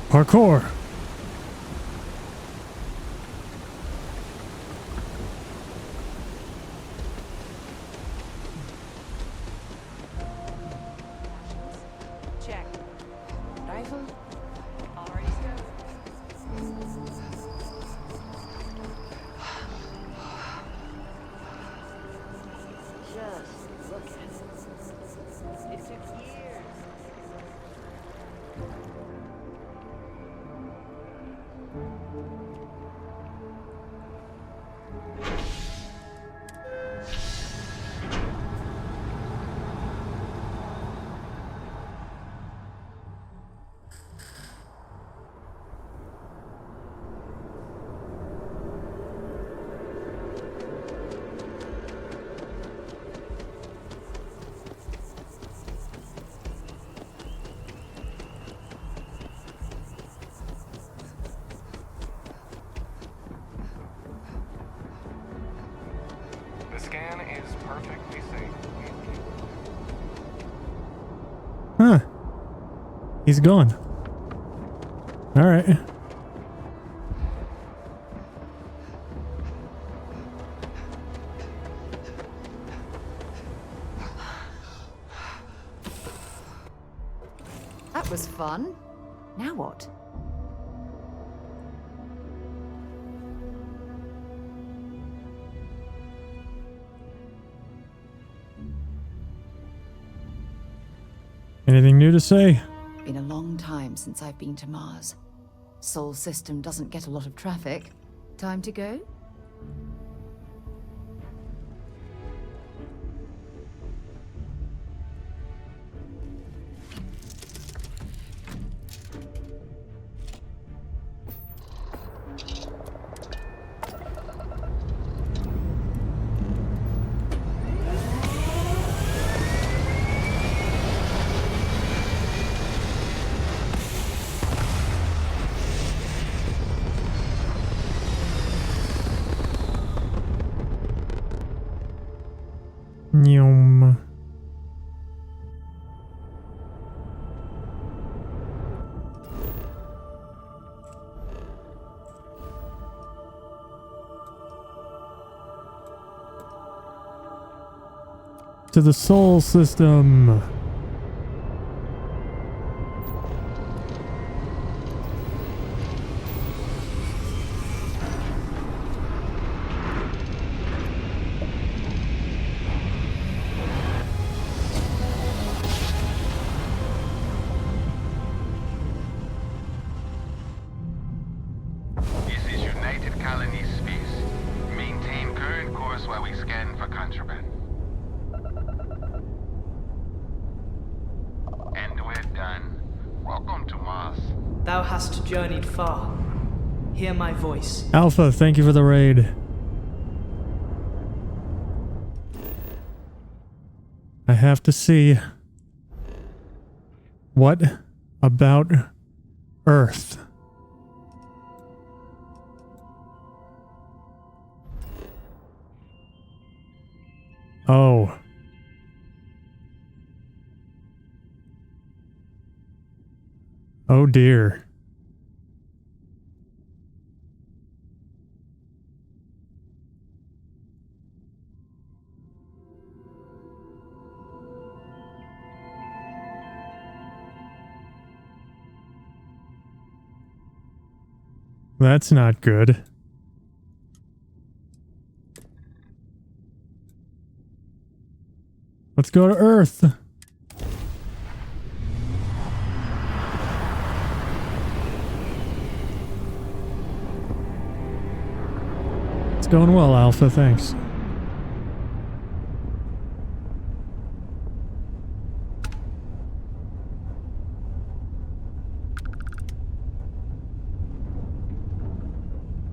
Parkour. Check. Rifle? Already Just look at it. It took years. The scan is perfectly safe. Huh. He's gone. Alright. That was fun. Now what? Anything new to say? Been a long time since I've been to Mars. Sol system doesn't get a lot of traffic. Time to go? Nyum. To the Sol system. This is United Colonies Space. Maintain current course while we scan for contraband. And we're done. Welcome to Mars. Thou hast journeyed far. Hear my voice. Alpha, thank you for the raid. I have to see what about Earth. Oh. Oh dear. That's not good. Let's go to Earth. It's going well, Alpha, thanks.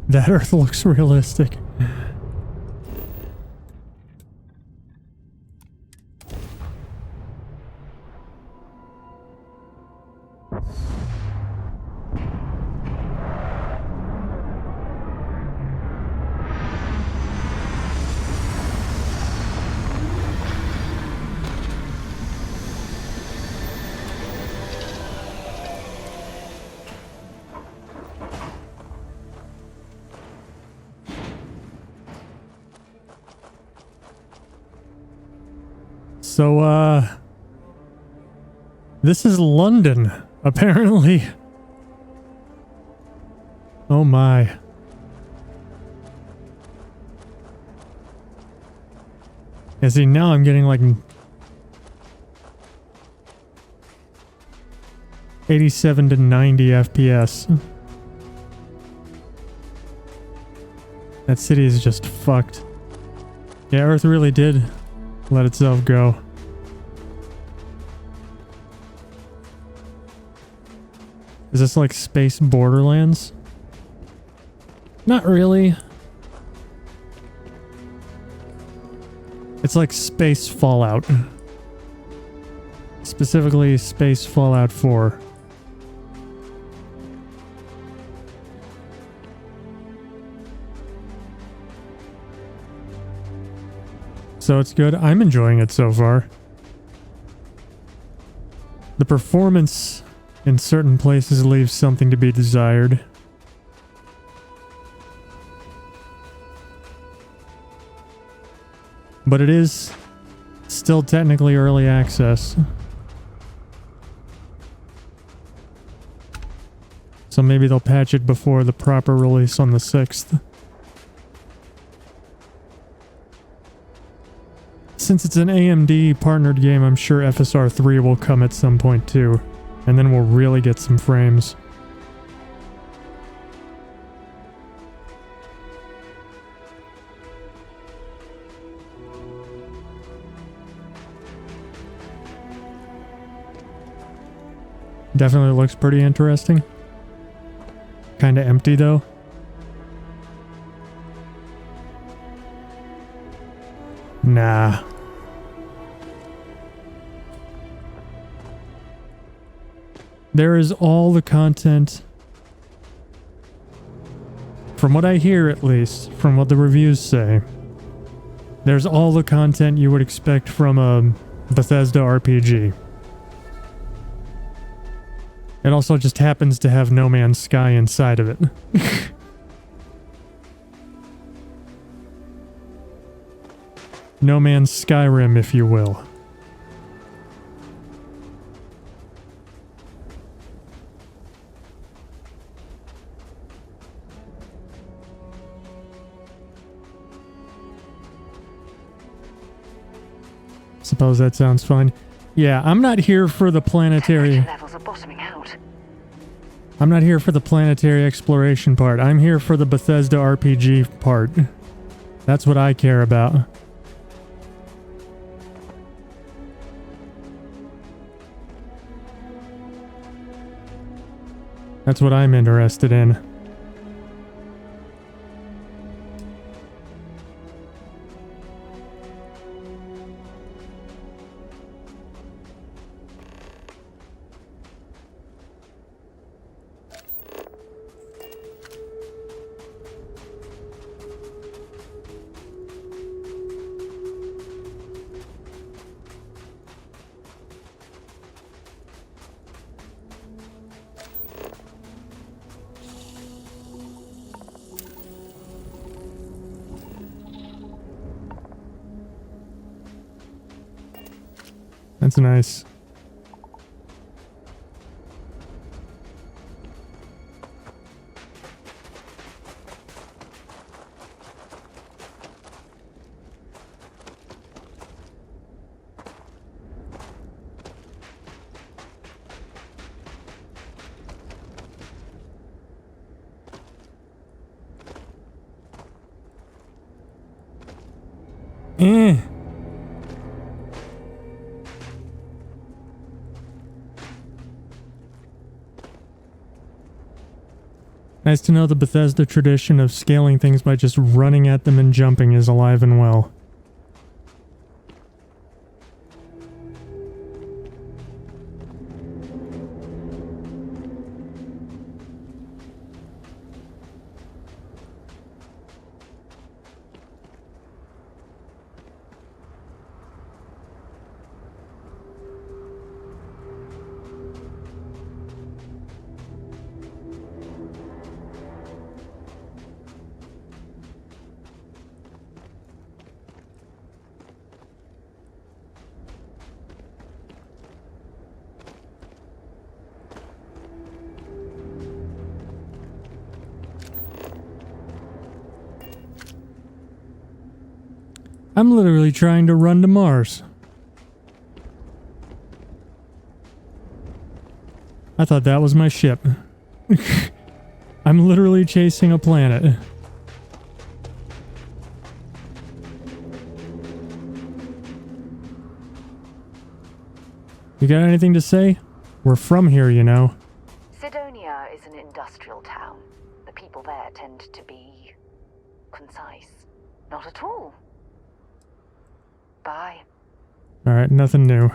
That Earth looks realistic. So, this is London, apparently. Oh my. Yeah, see, now I'm getting like 87 to 90 FPS. That city is just fucked. Yeah, Earth really did let itself go. Is this like Space Borderlands? Not really. It's like Space Fallout. Specifically Space Fallout 4. So it's good. I'm enjoying it so far. The performance in certain places leaves something to be desired. But it is still technically early access. So maybe they'll patch it before the proper release on the 6th. Since it's an AMD partnered game, I'm sure FSR 3 will come at some point too. And then we'll really get some frames. Definitely looks pretty interesting. Kinda empty though. Nah. There is all the content, from what I hear at least, from what the reviews say, there's all the content you would expect from a Bethesda RPG. It also just happens to have No Man's Sky inside of it. No Man's Skyrim, if you will. Suppose that sounds fine. Yeah, I'm not here for the planetary... Levels are bottoming out. I'm not here for the planetary exploration part. I'm here for the Bethesda RPG part. That's what I care about. That's what I'm interested in. That's nice. Nice to know the Bethesda tradition of scaling things by just running at them and jumping is alive and well. I'm literally trying to run to Mars. I thought that was my ship. I'm literally chasing a planet. You got anything to say? We're from here, you know. Sidonia is an industrial town. The people there tend to be concise. Not at all. Bye. Alright, nothing new.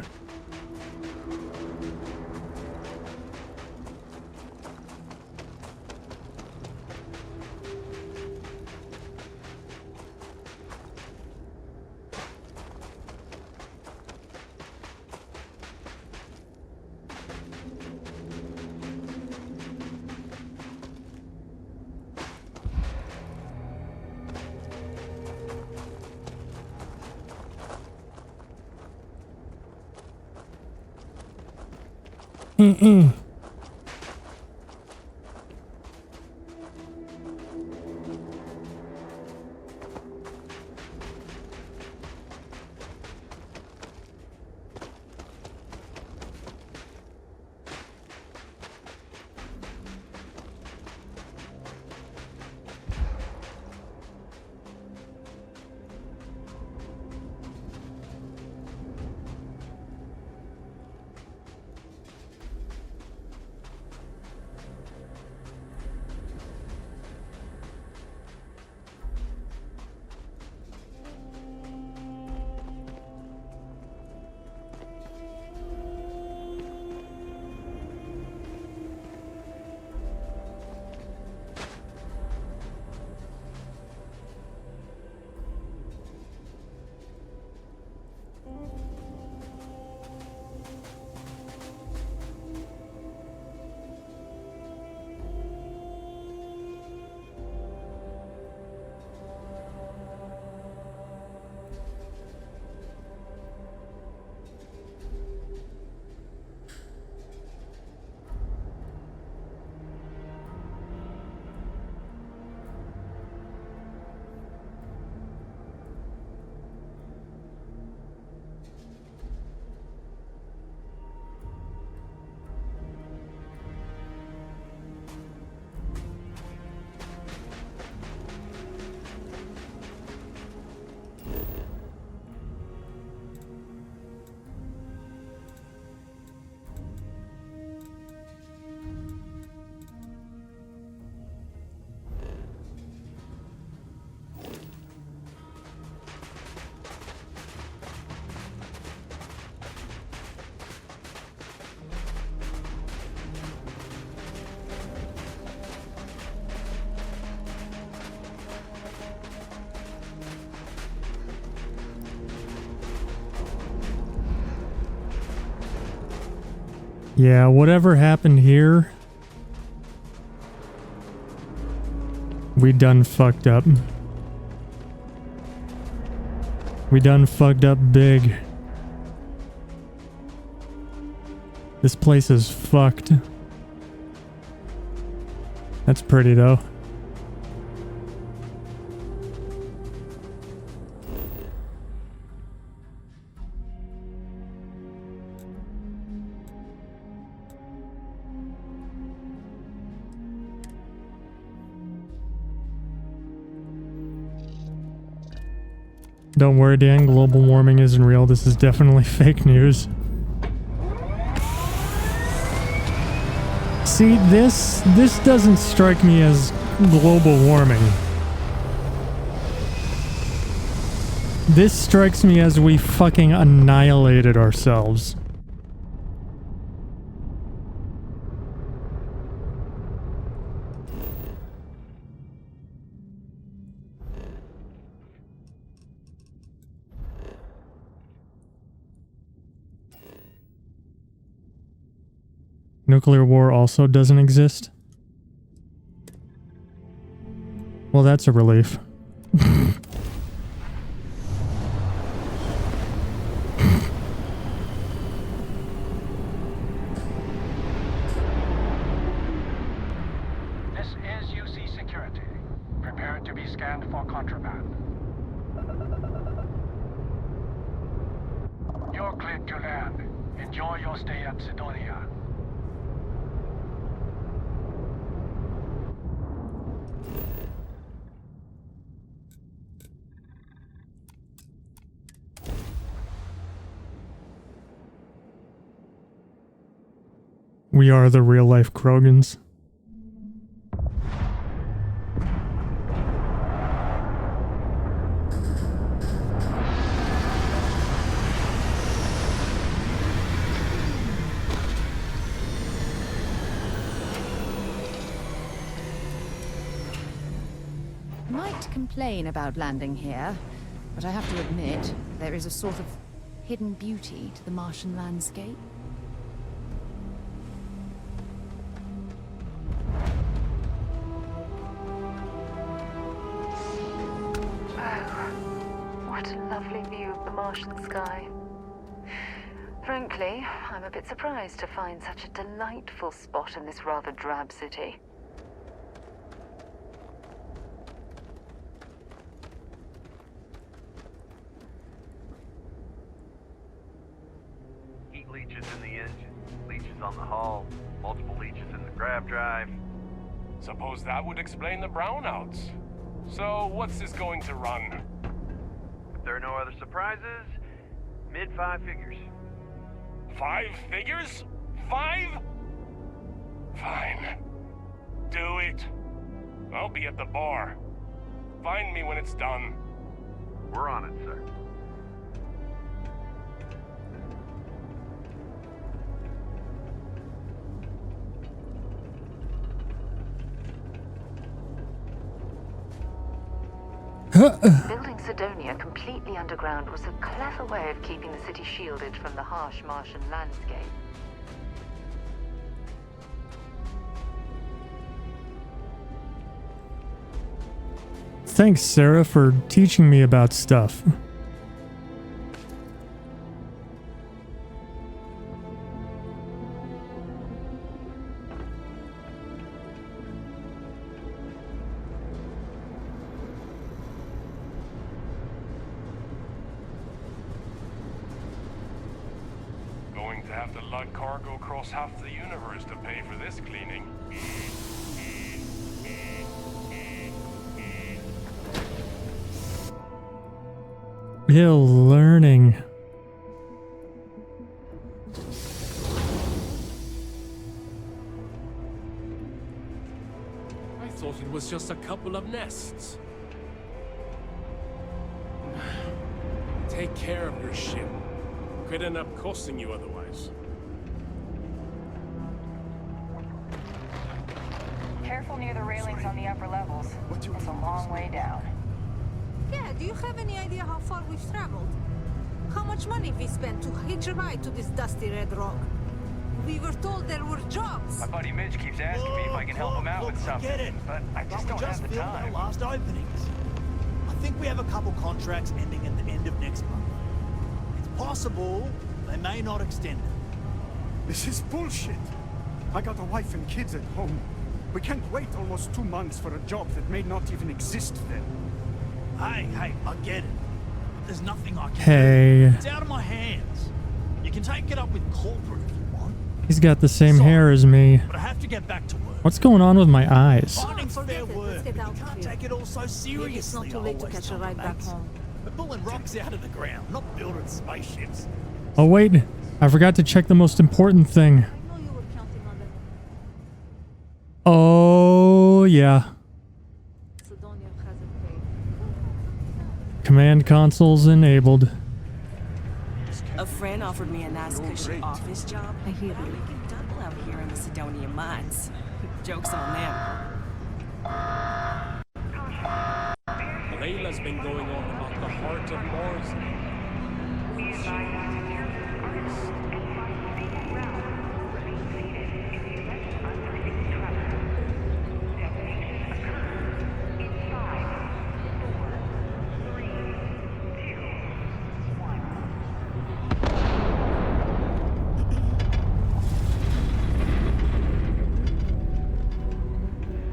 Yeah, whatever happened here, we done fucked up. We done fucked up big. This place is fucked. That's pretty though. Don't worry, Dan, global warming isn't real. This is definitely fake news. See, this doesn't strike me as global warming. This strikes me as we fucking annihilated ourselves. Nuclear war also doesn't exist? Well, that's a relief. This is UC Security. Prepare to be scanned for contraband. You're cleared to land. Enjoy your stay at Sidonia. We are the real-life Krogans. Might complain about landing here, but I have to admit, there is a sort of hidden beauty to the Martian landscape. What a lovely view of the Martian sky. Frankly, I'm a bit surprised to find such a delightful spot in this rather drab city. Heat leeches in the engine, leeches on the hull, multiple leeches in the grav drive. Suppose that would explain the brownouts. So, what's this going to run? If there are no other surprises, mid-5 figures. 5 figures? 5? Fine. Do it. I'll be at the bar. Find me when it's done. We're on it, sir. Building Sidonia completely underground was a clever way of keeping the city shielded from the harsh Martian landscape. Thanks, Sarah, for teaching me about stuff. Going to have to lug cargo across half the universe to pay for this cleaning. Ew, learning. I thought it was just a couple of nests. Take care of your ship. Could end up costing you otherwise. Careful near the railings on the upper levels. It's a long way down. Yeah, do you have any idea how far we've traveled? How much money we spent to hitch a ride to this dusty red rock? We were told there were jobs. My buddy Mitch keeps asking me if I can help him out with something, get it. but I just don't have the filled our time. last openings. I think we have a couple contracts ending at the end of next month. It's possible they may not extend it. This is bullshit. I got a wife and kids at home. We can't wait almost 2 months for a job that may not even exist then. Hey, I get it. There's nothing I can Hey. do. It's out of my hands. You can take it up with corporate if you want. He's got the same hair as me. But I have to get back to work. What's going on with my eyes? Finding fair work, but you can't take it all so seriously. It's not too late to catch a ride back home. We're pulling rocks out of the ground, not building spaceships. Oh wait, I forgot to check the most important thing. Oh yeah. Command console's enabled. A friend offered me a nice cushy office job. I hear you. Making double out here in the Sidonian mines. Joke's on them. Layla's been going on about the heart of Mars.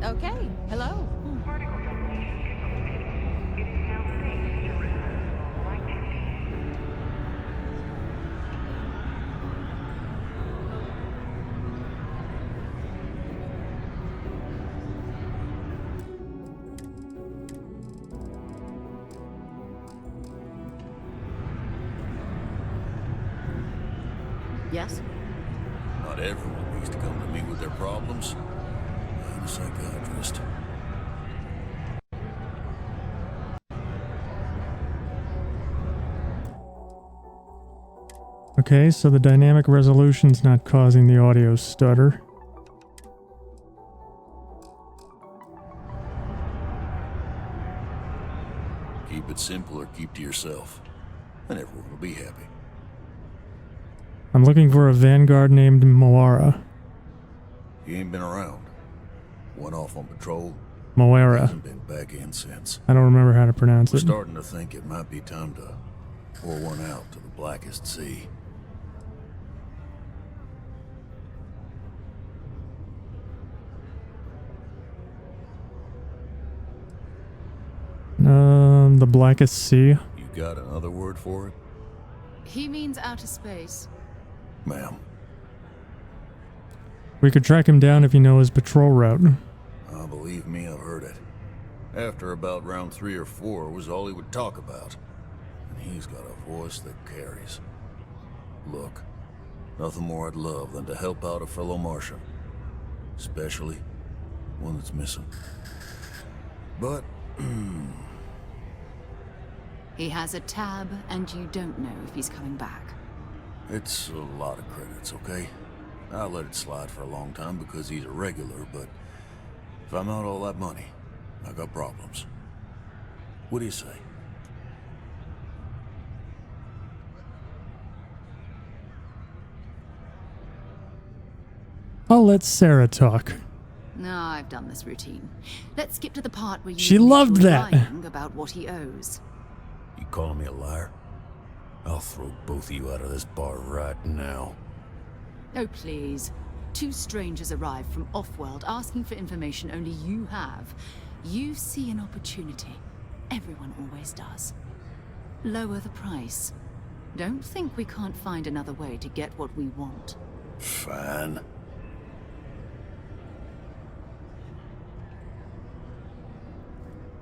Okay, hello. Yes? Not everyone needs to come to me with their problems. I'm a psychiatrist. Okay, so the dynamic resolution's not causing the audio stutter. Keep it simple or keep to yourself, and everyone will be happy. I'm looking for a vanguard named Moara. He ain't been around. Went off on patrol. Moara. Hasn't been back in since. I don't remember how to pronounce We're it. starting to think it might be time to pour one out to the blackest sea. The blackest sea. You got another word for it? He means outer space. Ma'am. We could track him down if you know his patrol route. Oh, believe me, I've heard it. After about round 3 or 4 was all he would talk about. And he's got a voice that carries. Look, nothing more I'd love than to help out a fellow Martian. Especially one that's missing. But, He has a tab, and you don't know if he's coming back. it's a lot of credits, okay? I let it slide for a long time because he's a regular, but if I'm out all that money, I got problems. What do you say? I'll let Sarah talk. No, I've done this routine. Let's skip to the part where you She admit loved you're that. lying about what he owes. You calling me a liar? I'll throw both of you out of this bar right now. Oh, please. 2 strangers arrive from off-world asking for information only you have. You see an opportunity. Everyone always does. Lower the price. Don't think we can't find another way to get what we want. Fine.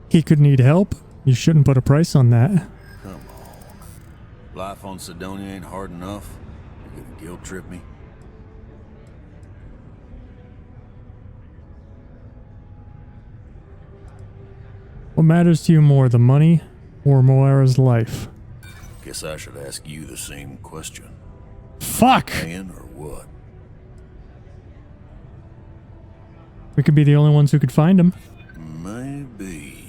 He could need help. You shouldn't put a price on that. Come on. Life on Sidonia ain't hard enough. You're gonna guilt trip me? What matters to you more, the money or Moira's life? Guess I should ask you the same question. Fuck! Paying or what? We could be the only ones who could find him. Maybe.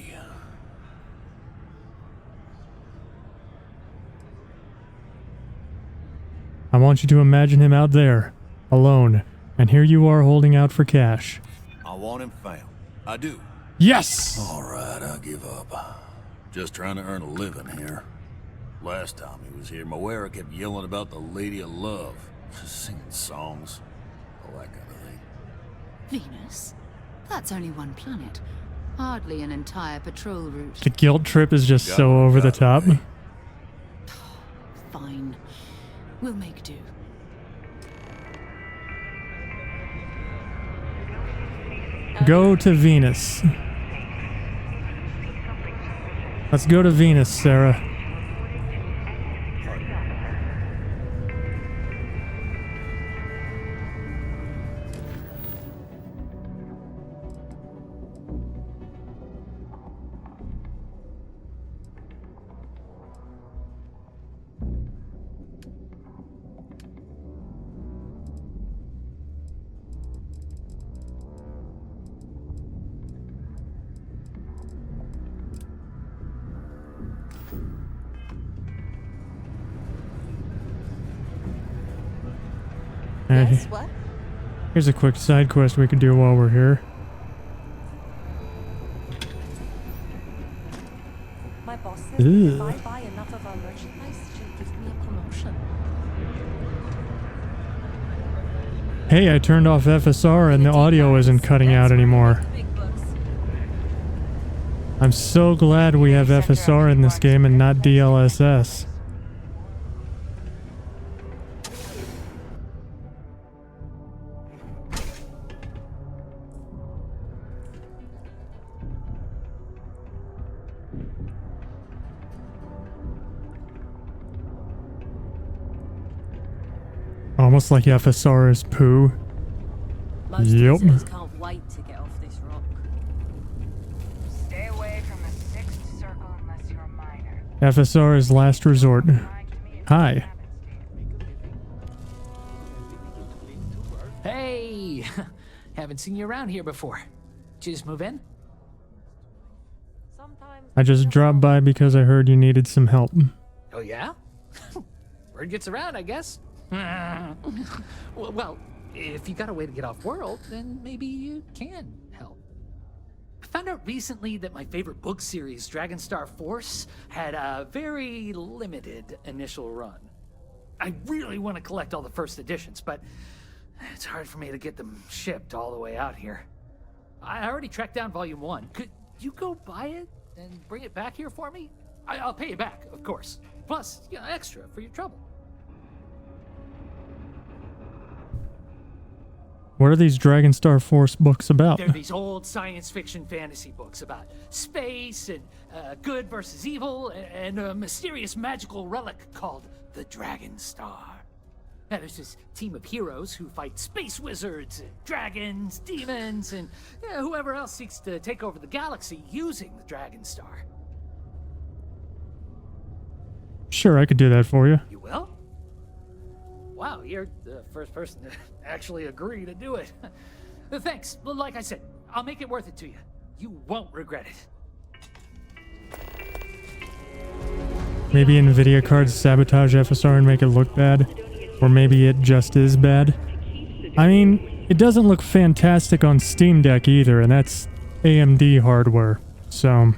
I want you to imagine him out there, alone. And here you are holding out for cash. I want him found. I do. Yes! Alright, I'll give up. Just trying to earn a living here. Last time he was here, Moira kept yelling about the Lady of Love. Singing songs. All that kind of thing. Venus? That's only one planet. Hardly an entire patrol route. The guilt trip is just so over the top. Fine. We'll make do. Go to Venus. Let's go to Venus, Sarah. Yes, what? Here's a quick side quest we could do while we're here. My boss says if I buy enough of our merchandise, she'll give me a promotion. Hey, I turned off FSR and the audio isn't cutting out anymore. I'm so glad we have FSR in this game and not DLSS. Almost like FSR is poo. Most Yep. visitors can't wait to get off this rock. Stay away from the sixth circle unless you're a minor. FSR is last resort. Hi. Hey! Haven't seen you around here before. Did you just move in? I just dropped by because I heard you needed some help. Oh yeah? Word gets around, I guess. Well, if you got a way to get off world, then maybe you can help. I found out recently that my favorite book series, Dragonstar Force, had a very limited initial run. I really want to collect all the first editions, but it's hard for me to get them shipped all the way out here. I already tracked down Volume 1. Could you go buy it and bring it back here for me? I'll pay you back, of course. Plus, extra for your trouble. What are these Dragonstar Force books about? They're these old science fiction fantasy books about space and good versus evil and a mysterious magical relic called the Dragon Star. And there's this team of heroes who fight space wizards, and dragons, demons, and whoever else seeks to take over the galaxy using the Dragon Star. Sure, I could do that for you. You will? Wow, you're the first person to actually agree to do it. Thanks. Like I said, I'll make it worth it to you. You won't regret it. Maybe NVIDIA cards sabotage FSR and make it look bad. Or maybe it just is bad. I mean, it doesn't look fantastic on Steam Deck either, and that's AMD hardware, so...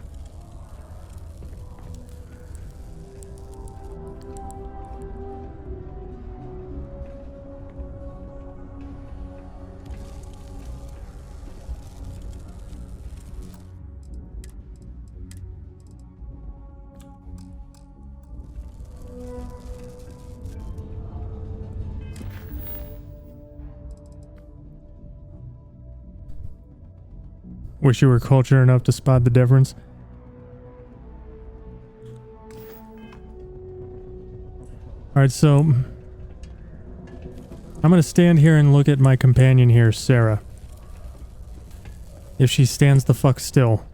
Wish you were cultured enough to spot the difference. Alright, so... I'm gonna stand here and look at my companion here, Sarah. If she stands the fuck still.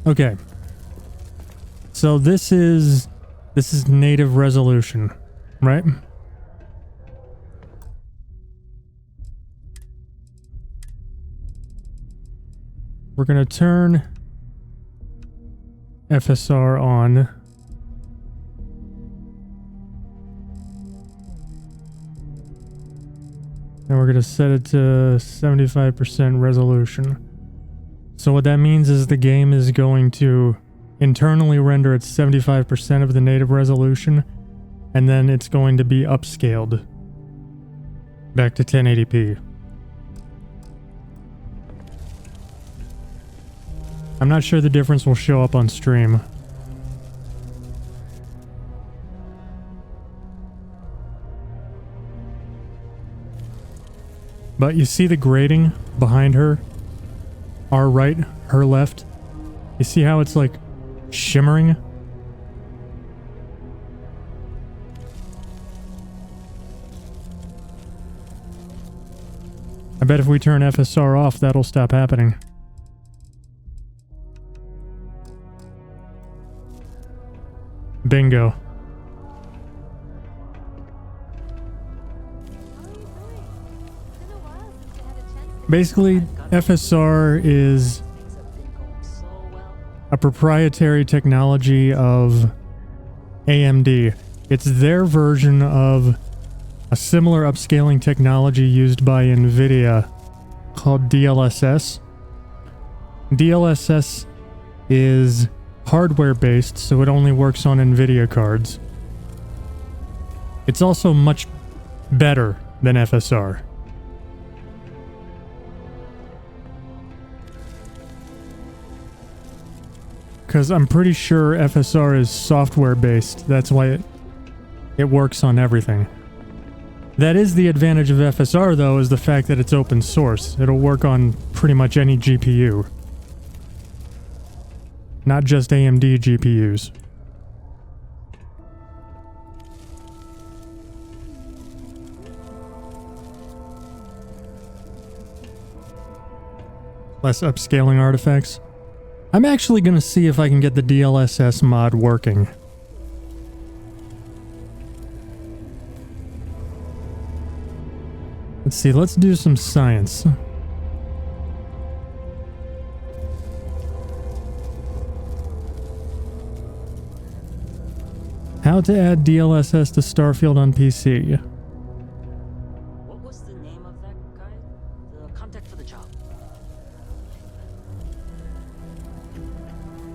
Okay. So this is native resolution, right? We're gonna turn FSR on. And we're going to set it to 75% resolution. So what that means is the game is going to internally render at 75% of the native resolution, and then it's going to be upscaled back to 1080p. I'm not sure the difference will show up on stream. But you see the grading behind her? Our right, her left? You see how it's like shimmering? I bet if we turn FSR off, that'll stop happening. Bingo. Basically, FSR is a proprietary technology of AMD. It's their version of a similar upscaling technology used by NVIDIA called DLSS. DLSS is hardware-based, so it only works on NVIDIA cards. It's also much better than FSR. Because I'm pretty sure FSR is software-based. That's why it works on everything. That is the advantage of FSR, though, is the fact that it's open source. It'll work on pretty much any GPU. Not just AMD GPUs. Less upscaling artifacts. I'm actually going to see if I can get the DLSS mod working. Let's see, let's do some science. How to add DLSS to Starfield on PC. What was the name of that guy? The contact for the job.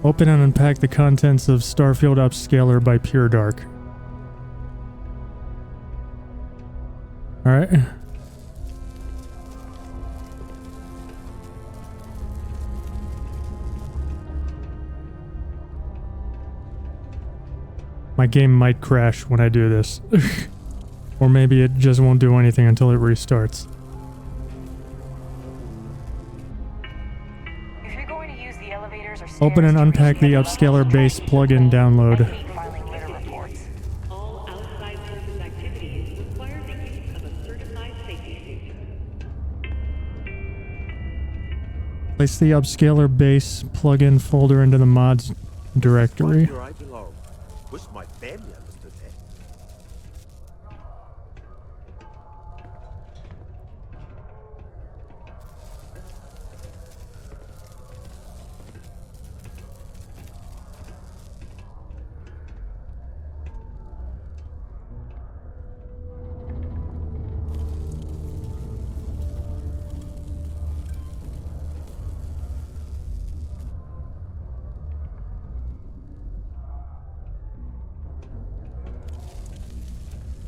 Open and unpack the contents of Starfield Upscaler by Pure Dark. Alright. My game might crash when I do this. Or maybe it just won't do anything until it restarts. If you're going to use the elevators or Open and unpack the Upscaler base plugin download. filing litter reports. All outside surface activities require the use of a certified safety suit. Place the Upscaler base plugin folder into the mods directory. Where I belong. Wish my family understood that.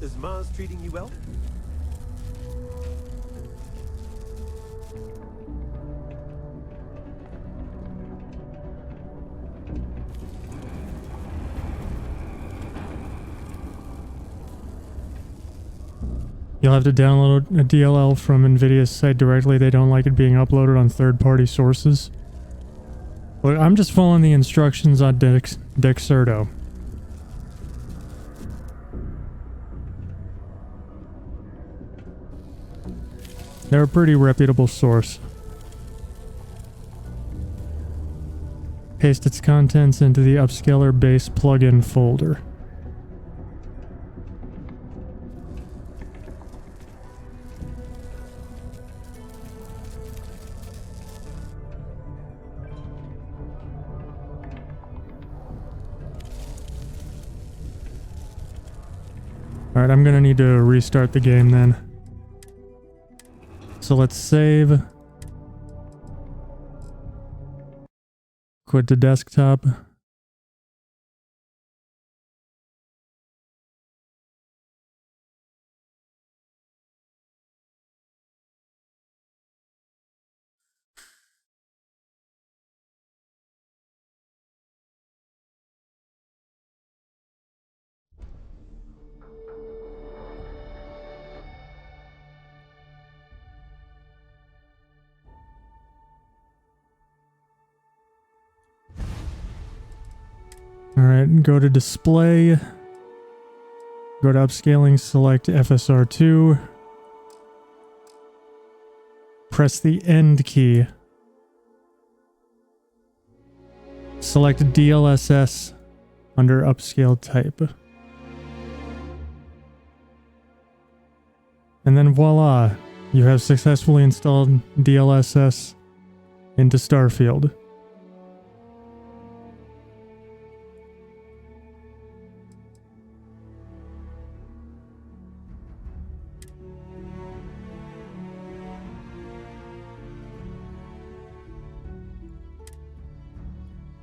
Is Mars treating you well? You'll have to download a DLL from NVIDIA's site directly. They don't like it being uploaded on third-party sources. Look, I'm just following the instructions on Dexerto. They're a pretty reputable source. Paste its contents into the Upscaler base plugin folder. Alright, I'm gonna need to restart the game then. So let's save. Quit the desktop. Alright, go to display. Go to upscaling, select FSR2. Press the end key. Select DLSS under upscale type. And then voila, you have successfully installed DLSS into Starfield.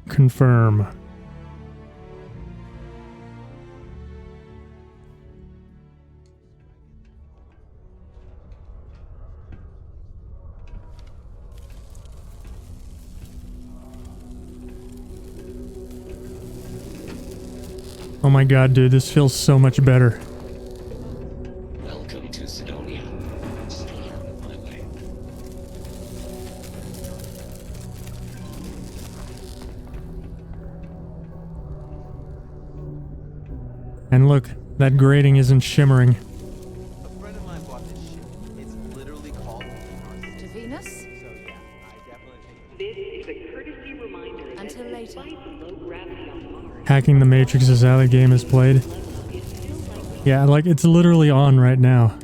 Confirm. Oh my god, dude, this feels so much better. Welcome to Sidonia. Stay out of my way. And look, that grating isn't shimmering. To Venus? This is a courtesy reminder Until later. despite low gravity on Mars, Hacking the Matrix is how the game is played. Yeah, like it's literally on right now.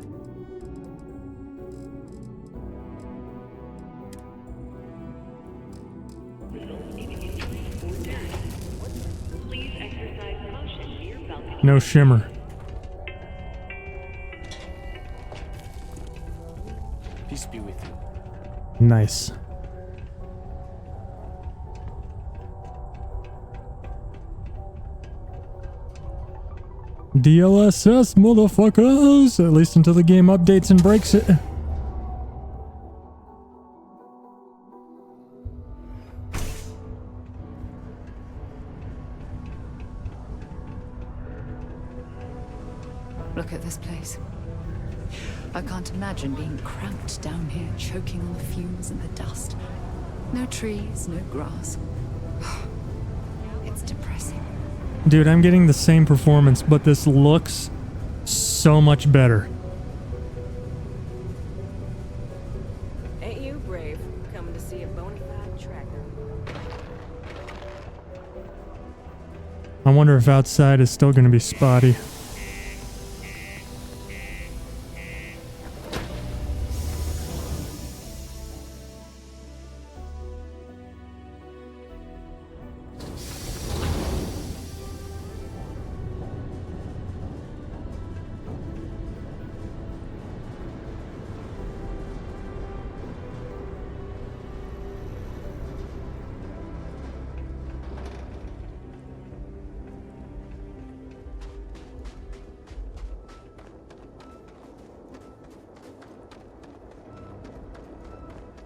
please exercise caution near balcony. No shimmer. Peace be with you. Nice. DLSS, motherfuckers! At least until the game updates and breaks it. Look at this place. I can't imagine being cramped down here, choking on the fumes and the dust. No trees, no grass. It's depressing. Dude, I'm getting the same performance, but this looks so much better. Ain't you brave? Coming to see a bona fide tracker. I wonder if outside is still going to be spotty.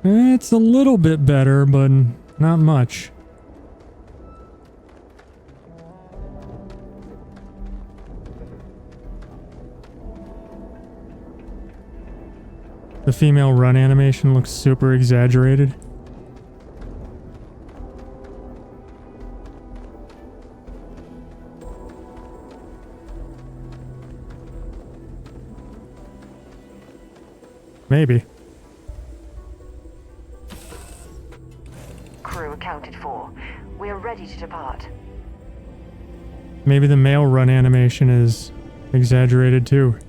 It's a little bit better, but not much. The female run animation looks super exaggerated. Maybe. Crew accounted for. We're ready to depart. Maybe the male run animation is exaggerated too.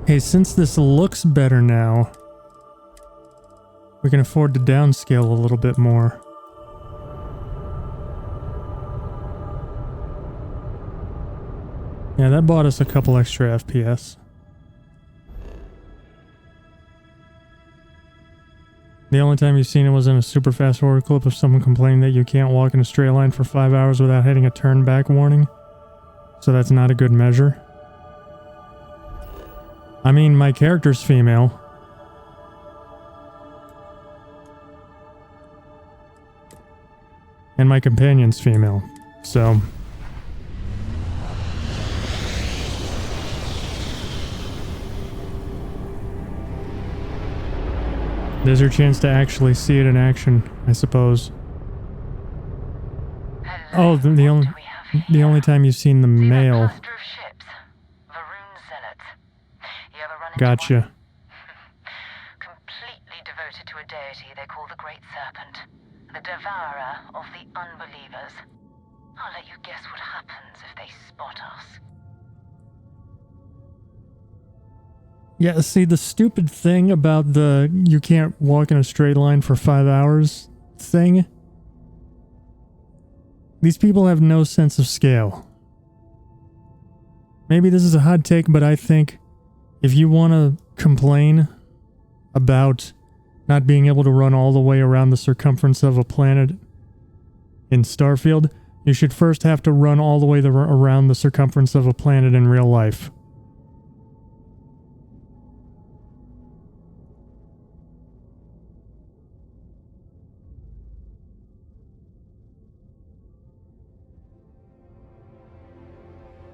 Hey, since this looks better now, we can afford to downscale a little bit more. Yeah, that bought us a couple extra FPS. The only time you've seen it was in a super fast forward clip of someone complaining that you can't walk in a straight line for 5 hours without hitting a turn back warning. So that's not a good measure. I mean, my character's female. And my companion's female. So... there's your chance to actually see it in action, I suppose. Oh, the only time you've seen the male. Gotcha. Completely devoted to a deity they call the Great Serpent, the devourer of the unbelievers. I'll let you guess what happens if they spot us. Yeah, see, the stupid thing about the you can't walk in a straight line for 5 hours thing, these people have no sense of scale. Maybe this is a hot take, but I think if you want to complain about not being able to run all the way around the circumference of a planet in Starfield, you should first have to run all the way around the circumference of a planet in real life.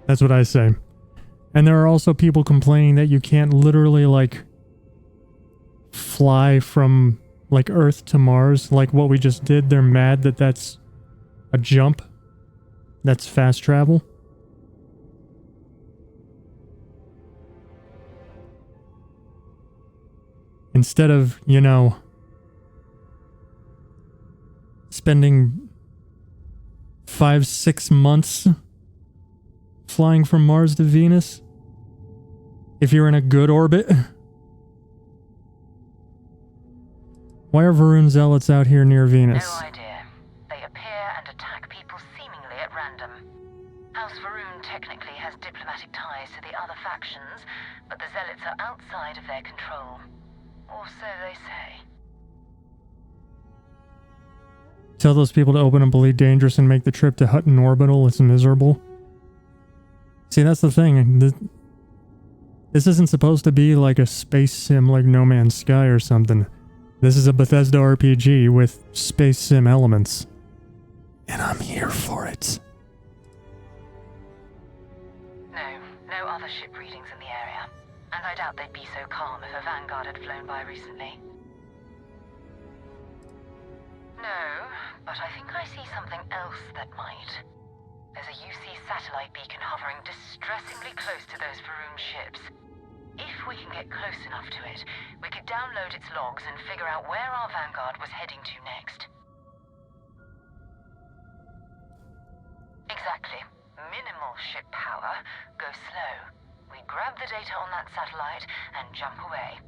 That's what I say. And there are also people complaining that you can't literally, like, fly from, like, Earth to Mars, like what we just did. They're mad that that's a jump. That's fast travel. Instead of, you know, spending 5-6 months flying from Mars to Venus, if you're in a good orbit. Why are Varun zealots out here near Venus? No idea. They appear and attack people seemingly at random. House Varun technically has diplomatic ties to the other factions, but the zealots are outside of their control. Or so they say. Tell those people to open up Elite Dangerous and make the trip to Hutton Orbital. It's miserable. See, that's the thing. This isn't supposed to be like a space sim like No Man's Sky or something. This is a Bethesda RPG with space sim elements. And I'm here for it. No other ship readings in the area. And I doubt they'd be so calm if a Vanguard had flown by recently. No, but I think I see something else that might. There's a UC satellite beacon hovering distressingly close to those Varun ships. If we can get close enough to it, we could download its logs and figure out where our Vanguard was heading to next. Exactly. Minimal ship power. Go slow. We grab the data on that satellite and jump away.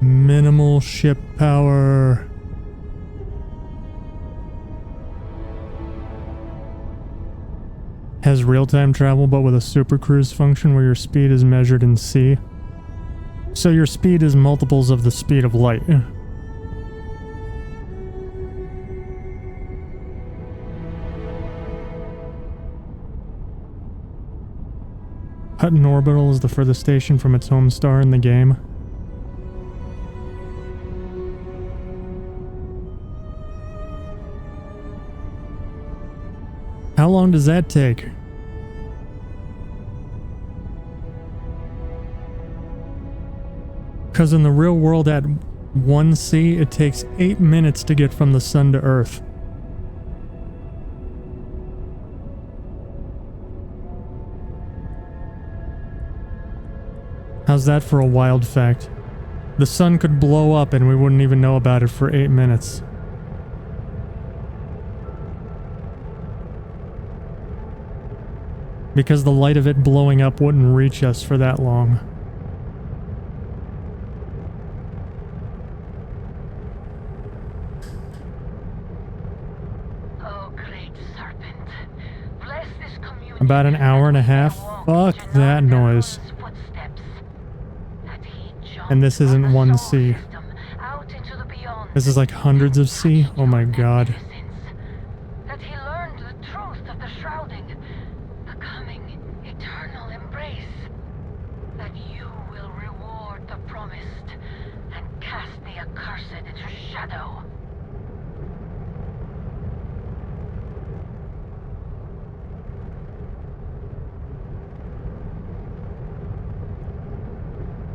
Minimal ship power. Has real-time travel, but with a super cruise function where your speed is measured in C. So your speed is multiples of the speed of light. Hutton Orbital is the furthest station from its home star in the game. How long does that take? Because in the real world at 1C, it takes 8 minutes to get from the sun to Earth. How's that for a wild fact? The sun could blow up and we wouldn't even know about it for 8 minutes. Because the light of it blowing up wouldn't reach us for that long. About an hour and a half? Fuck that noise. And this isn't 1C. This is like hundreds of C? Oh my god. That he learned the truth of the shrouding, the coming eternal embrace. That you will reward the promised and cast the accursed into shadow.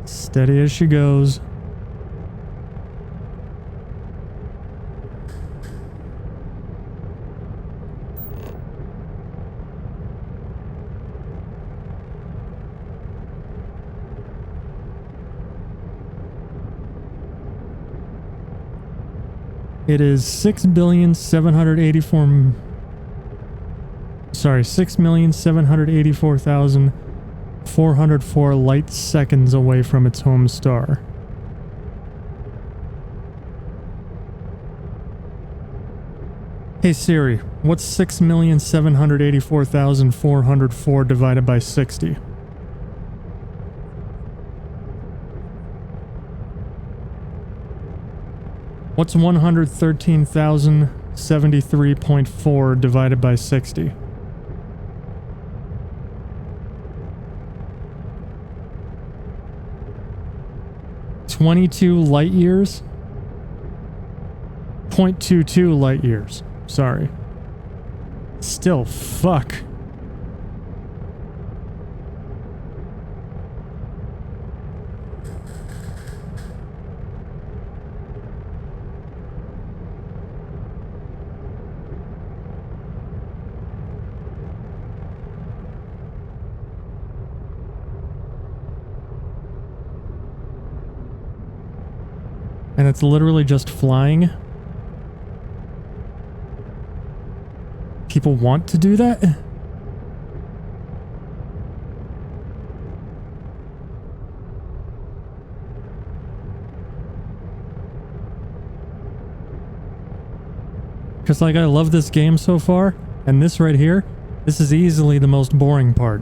Steady as she goes. It is 6,784,404 light seconds away from its home star. Hey Siri, what's 6,784,404 divided by 60? What's 113,073.4 divided by 60? .22 light years? 0.22 light years. Sorry. Still, fuck. And it's literally just flying. People want to do that? Because, like, I love this game so far, and this right here, this is easily the most boring part.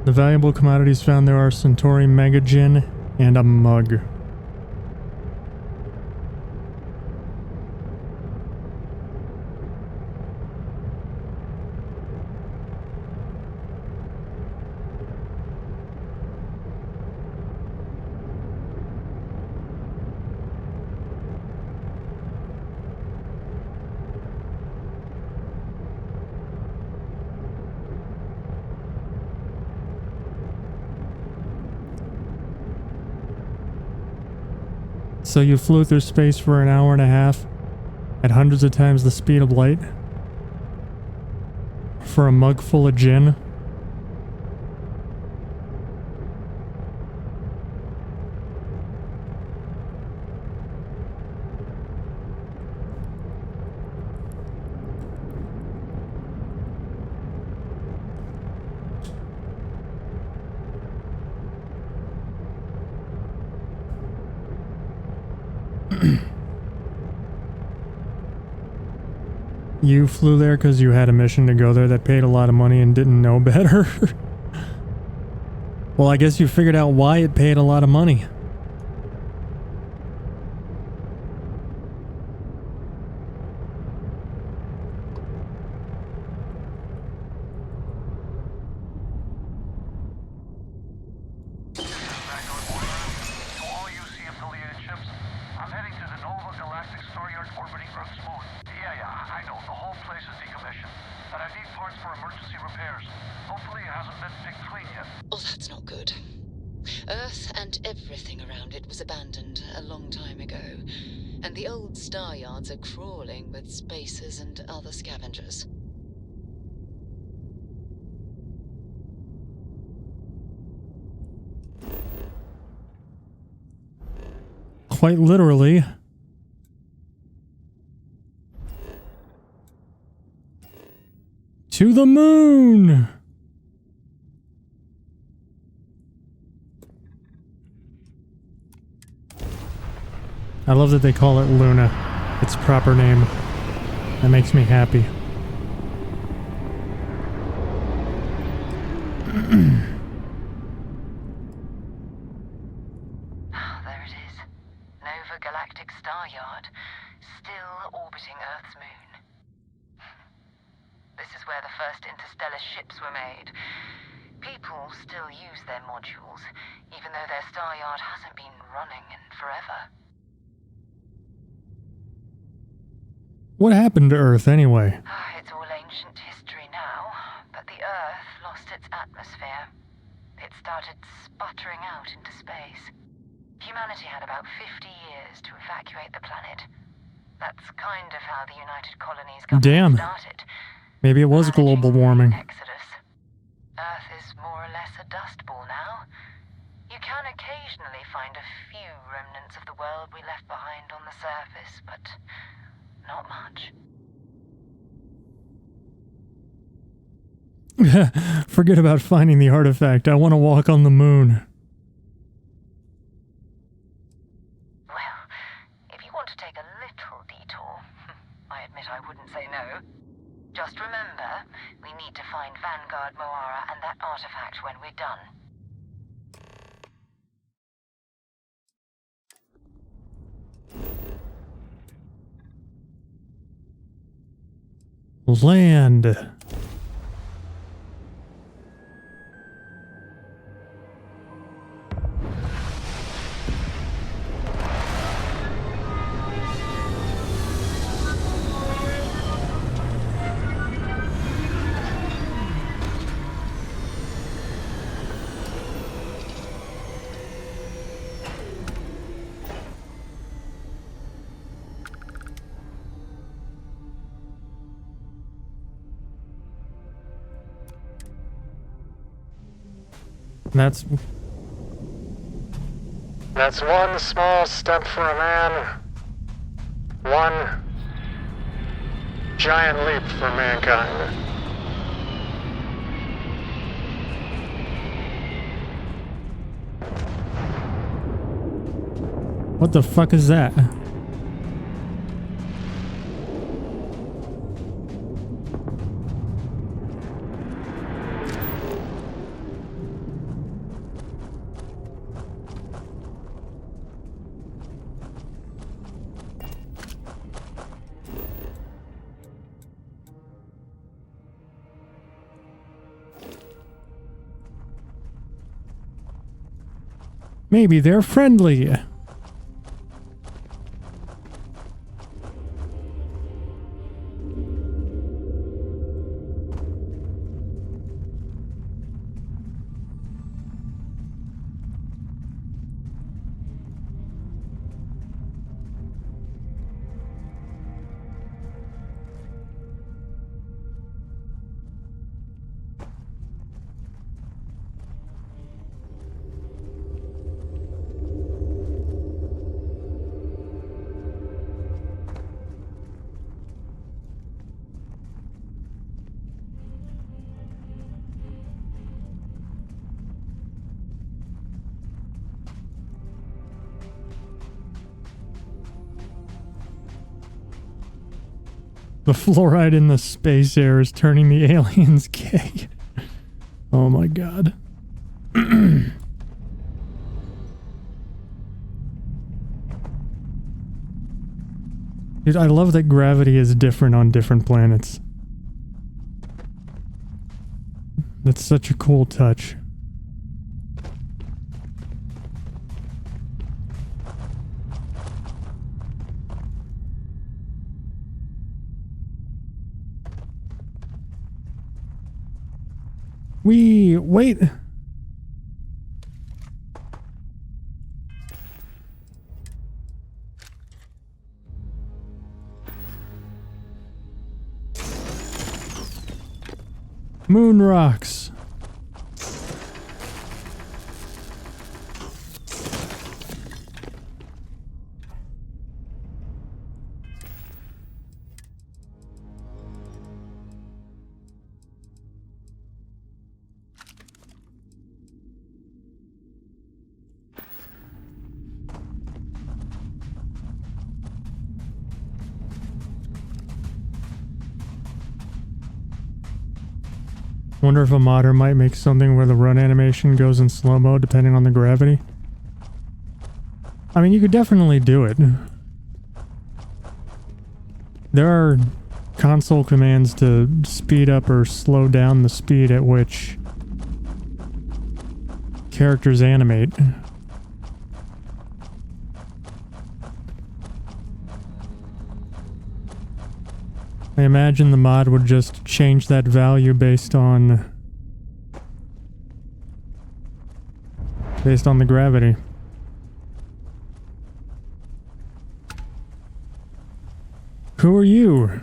The valuable commodities found there are Centauri Mega Gin and a mug. So you flew through space for an hour and a half at hundreds of times the speed of light for a mug full of gin? You flew there because you had a mission to go there that paid a lot of money and didn't know better? Well, I guess you figured out why it paid a lot of money. Oh, that's not good. Earth and everything around it was abandoned a long time ago, and the old star yards are crawling with spacers and other scavengers. Quite literally. To the moon! I love that they call it Luna. Its proper name. That makes me happy. There it is. Nova Galactic Star Yard, still orbiting Earth's moon. This is where the first interstellar ships were made. People still use their modules, even though their star yard hasn't been running in forever. What happened to Earth anyway? It's all ancient history now, but the Earth lost its atmosphere. It started sputtering out into space. Humanity had about 50 years to evacuate the planet. That's kind of how the United Colonies government started. Maybe it was global warming. Exodus. Earth is more or less a dust ball now. You can occasionally find a few remnants of the world we left behind on the surface, but not much. Forget about finding the artifact. I want to walk on the moon. Well, if you want to take a little detour, I admit I wouldn't say no. Just remember, we need to find Vanguard Moara and that artifact when we're done. Land. That's one small step for a man, one giant leap for mankind. What the fuck is that? Maybe they're friendly. The fluoride in the space air is turning the aliens gay. Oh my god. Dude, I love that gravity is different on different planets. That's such a cool touch. Wait. Moon rocks. Wonder if a modder might make something where the run animation goes in slow-mo depending on the gravity. I mean, you could definitely do it. There are console commands to speed up or slow down the speed at which characters animate. I imagine the mod would just change that value based on the gravity. Who are you?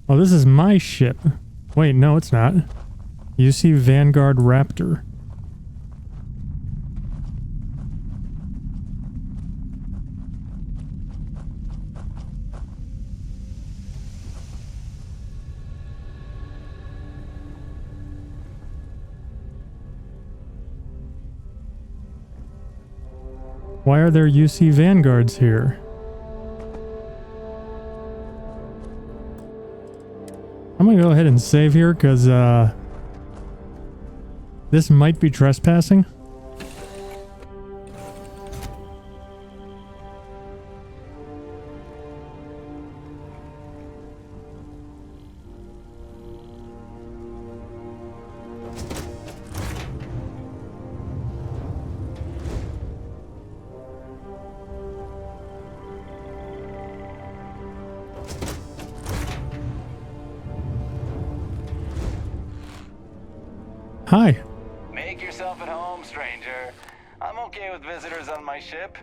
Oh, this is my ship. Wait, no, it's not. You see Vanguard Raptor. Why are there UC Vanguards here? I'm gonna go ahead and save here because this might be trespassing. Hi. Make yourself at home, stranger. I'm okay with visitors on my ship,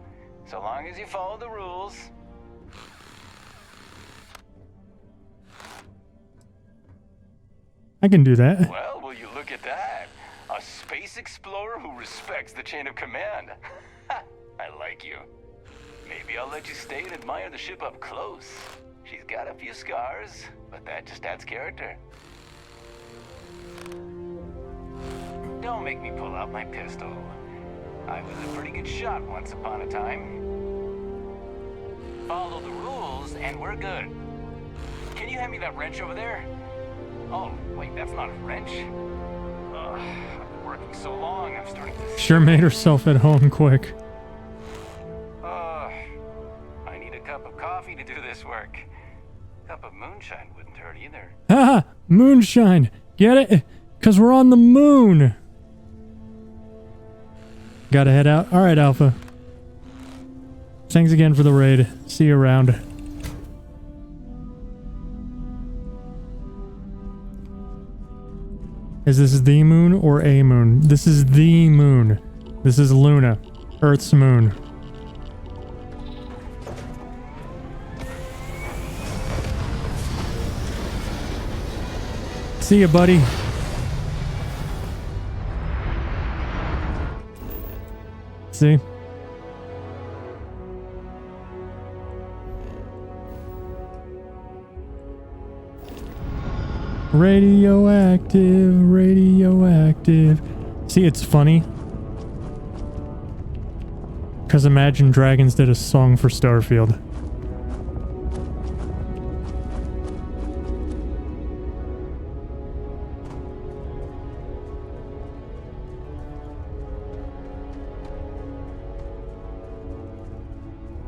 so long as you follow the rules. I can do that. Well, will you look at that? A space explorer who respects the chain of command. I like you. Maybe I'll let you stay and admire the ship up close. She's got a few scars, but that just adds character. Don't make me pull out my pistol. I was a pretty good shot once upon a time. Follow the rules and we're good. Can you hand me that wrench over there? Oh, wait, that's not a wrench. Ugh, I've been working so long, I'm starting to... Sure made herself at home quick. I need a cup of coffee to do this work. A cup of moonshine wouldn't hurt either. Haha! Moonshine! Get it? 'Cause we're on the moon! Gotta head out. Alright, Alpha. Thanks again for the raid. See you around. Is this the moon or a moon? This is the moon. This is Luna. Earth's moon. See ya, buddy. See? Radioactive, radioactive. See, it's funny. Because Imagine Dragons did a song for Starfield.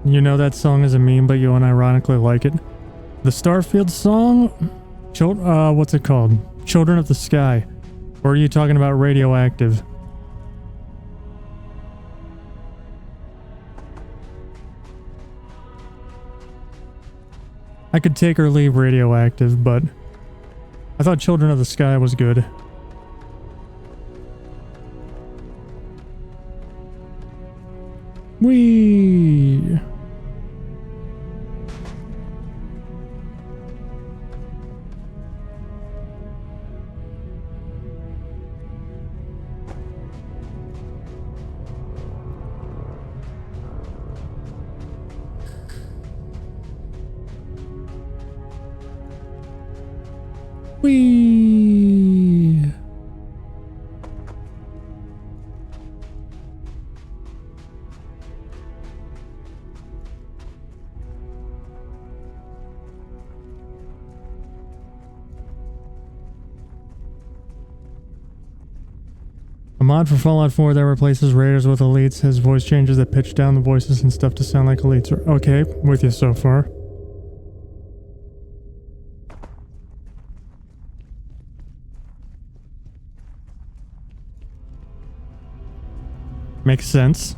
You know that song is a meme, but you unironically like it. The Starfield song? What's it called? Children of the Sky. Or are you talking about Radioactive? I could take or leave Radioactive, but I thought Children of the Sky was good. Whee! Whee! A mod for Fallout 4 that replaces raiders with elites has voice changes that pitch down the voices and stuff to sound like elites. Okay, with you so far. Makes sense.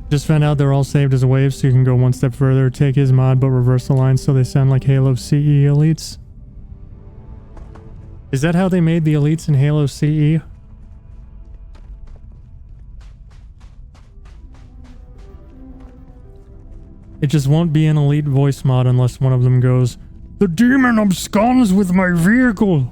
Just found out they're all saved as waves, so you can go one step further, take his mod, but reverse the lines so they sound like Halo CE elites. Is that how they made the elites in Halo CE? It just won't be an elite voice mod unless one of them goes, "The demon absconds with my vehicle!"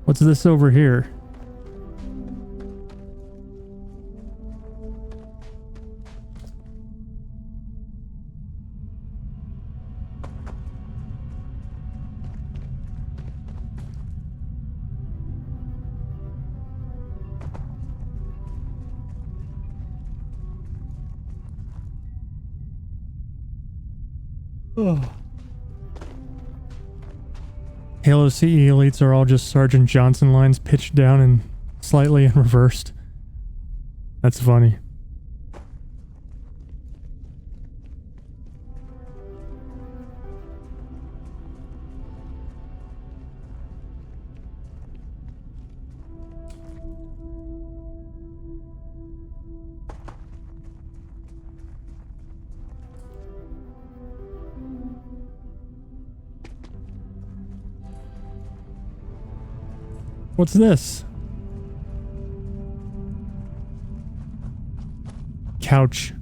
What's this over here? Oh. Halo CE elites are all just Sergeant Johnson lines pitched down and slightly reversed. That's funny. What's this? Couch.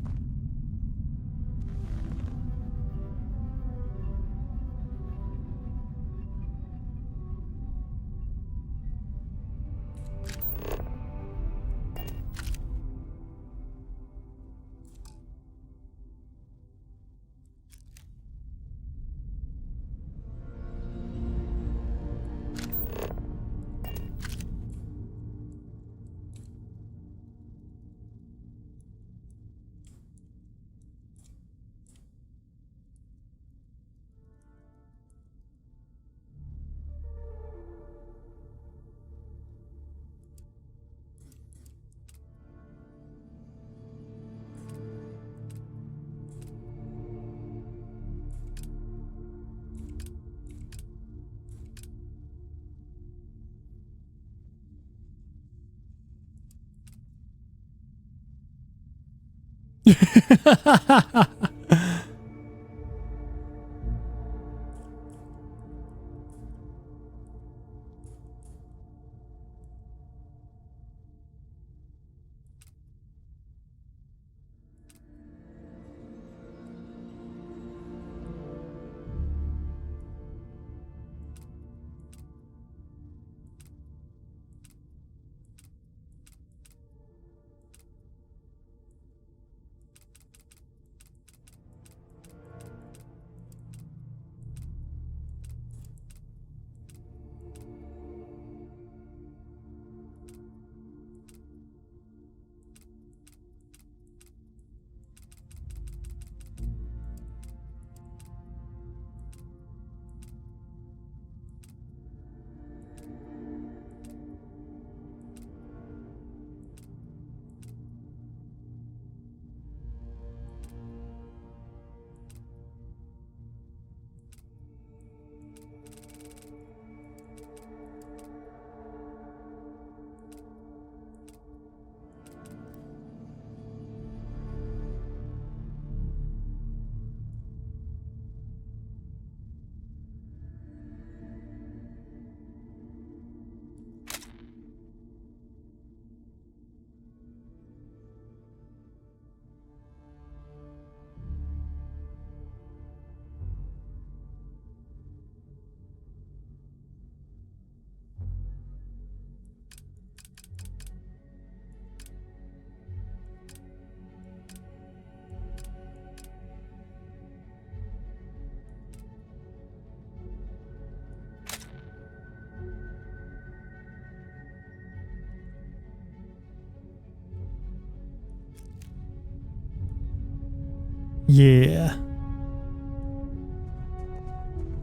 Yeah.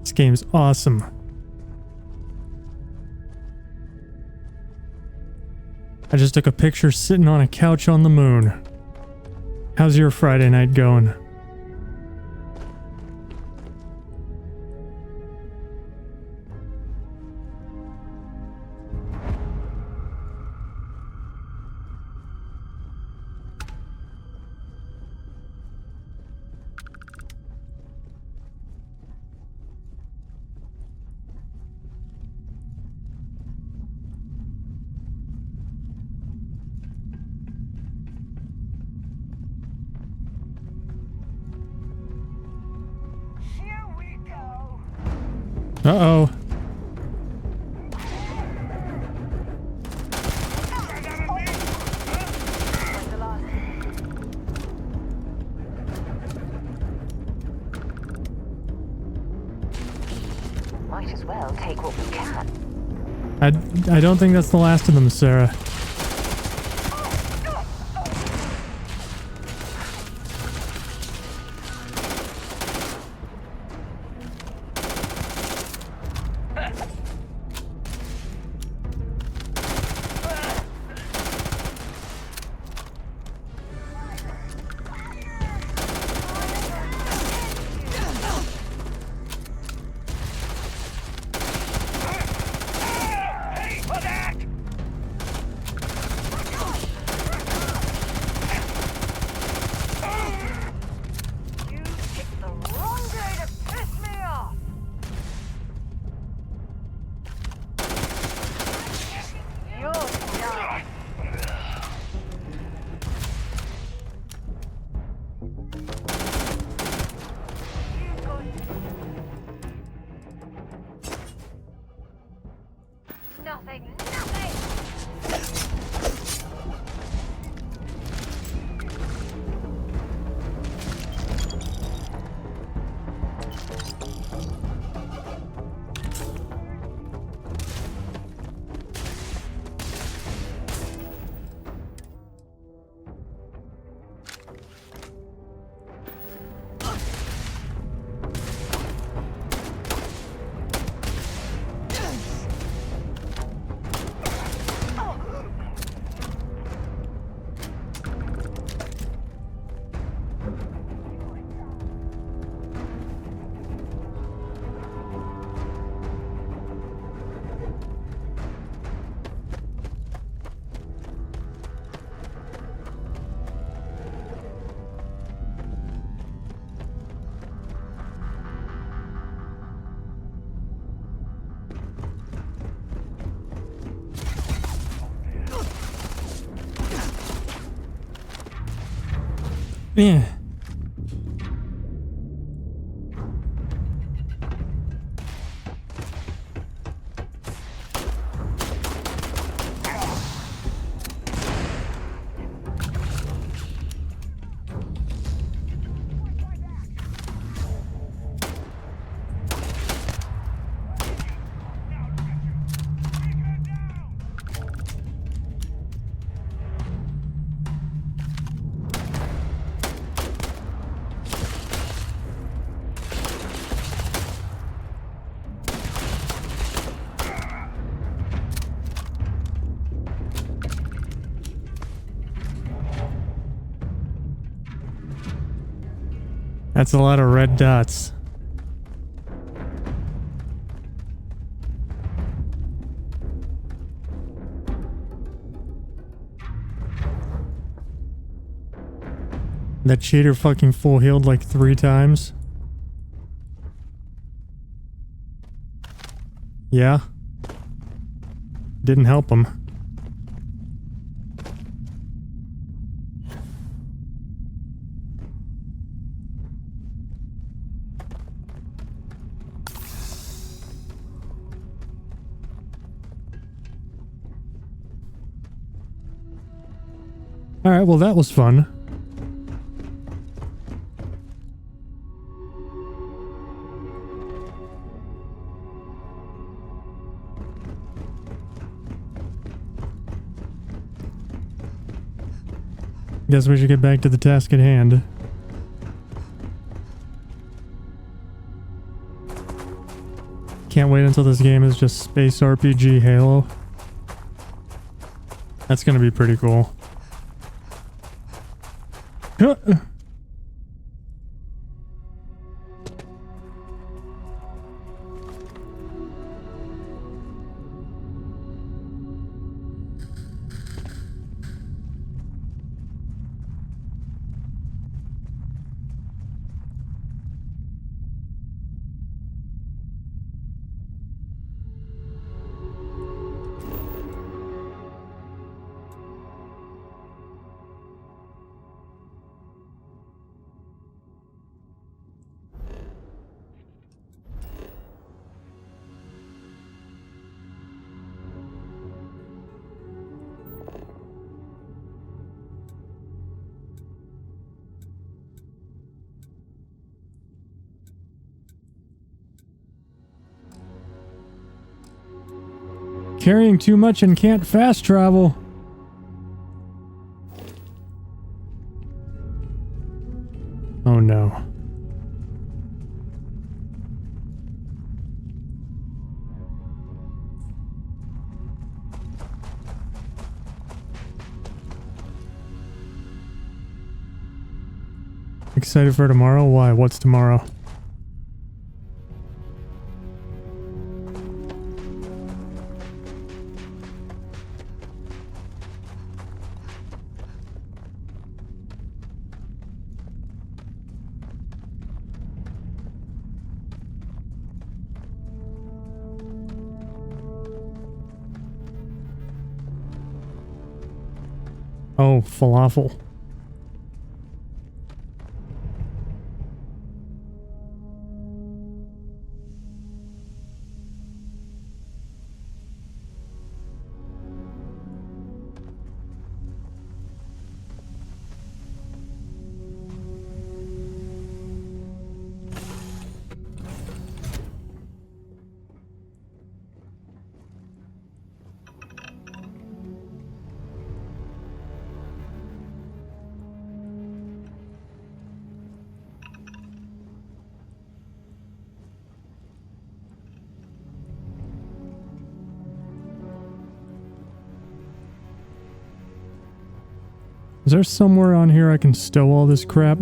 This game's awesome. I just took a picture sitting on a couch on the moon. How's your Friday night going? Uh-oh. Might as well take what we can. I don't think that's the last of them, Sarah. Yeah. That's a lot of red dots. That cheater fucking full healed like 3 times. Yeah. Didn't help him. Alright, well that was fun. Guess we should get back to the task at hand. Can't wait until this game is just space RPG Halo. That's gonna be pretty cool. Carrying too much and can't fast travel. Oh no. Excited for tomorrow? Why? What's tomorrow? Oh, falafel. Is there somewhere on here I can stow all this crap?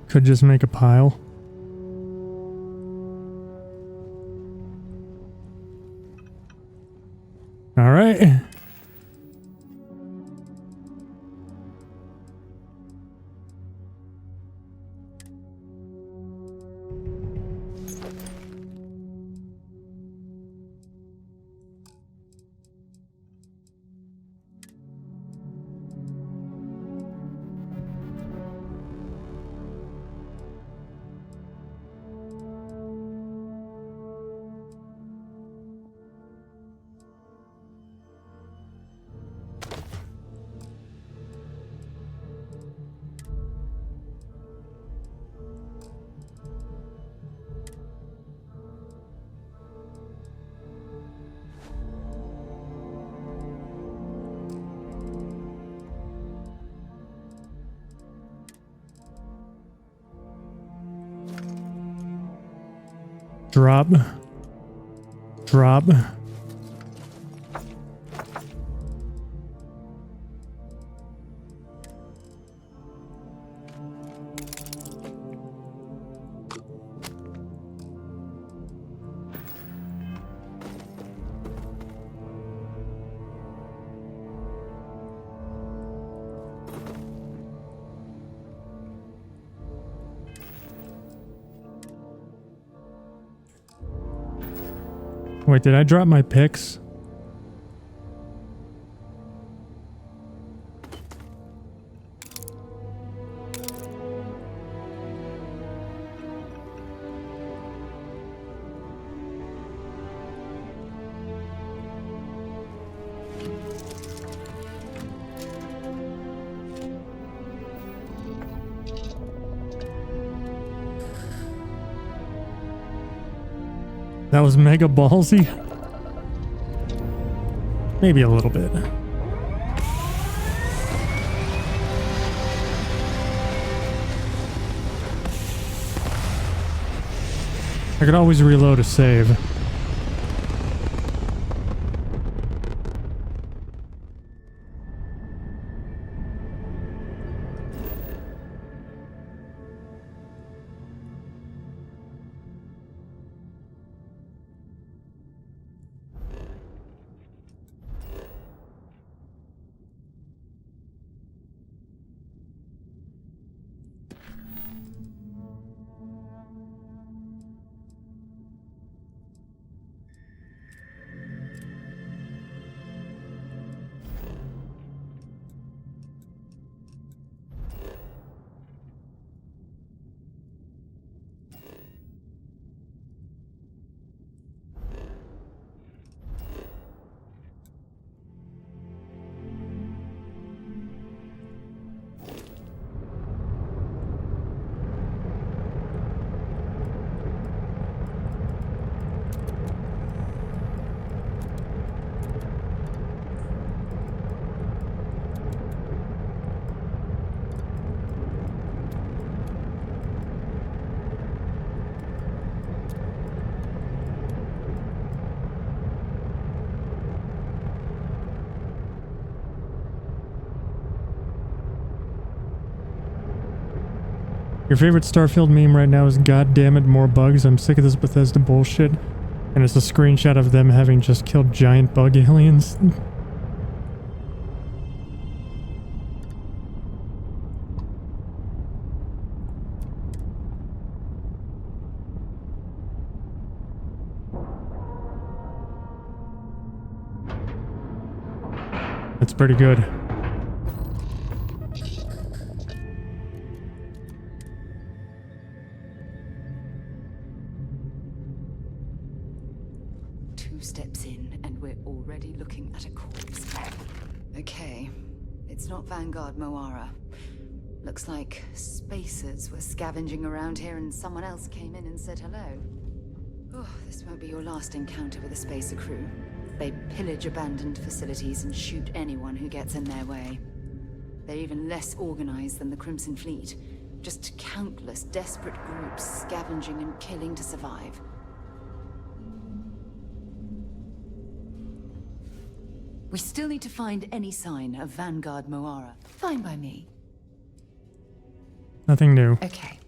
Could just make a pile. All right. Drop. Drop. Wait, did I drop my picks? That was mega ballsy. Maybe a little bit. I could always reload a save. Your favorite Starfield meme right now is "God damn it, more bugs. I'm sick of this Bethesda bullshit." And it's a screenshot of them having just killed giant bug aliens. That's pretty good. Steps in, and we're already looking at a corpse. Okay, it's not Vanguard Moara. Looks like spacers were scavenging around here and someone else came in and said hello. Oh, this won't be your last encounter with a spacer crew. They pillage abandoned facilities and shoot anyone who gets in their way. They're even less organized than the Crimson Fleet. Just countless desperate groups scavenging and killing to survive. We still need to find any sign of Vanguard Moara. Fine by me. Nothing new. Okay.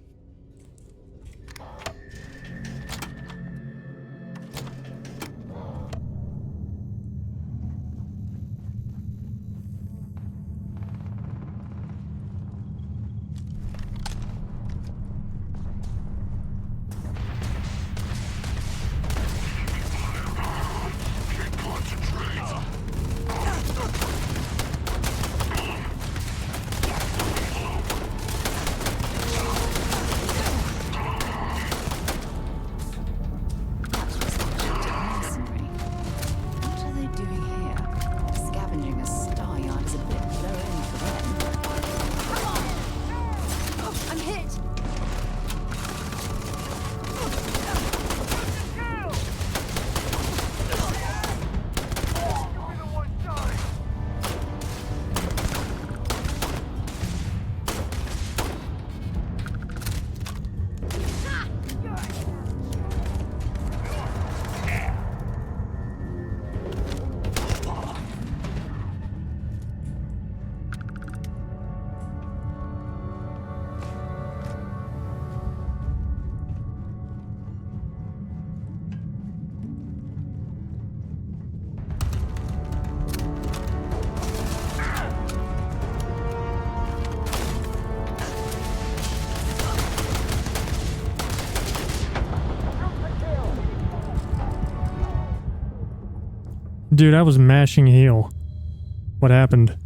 Dude, I was mashing heal. What happened?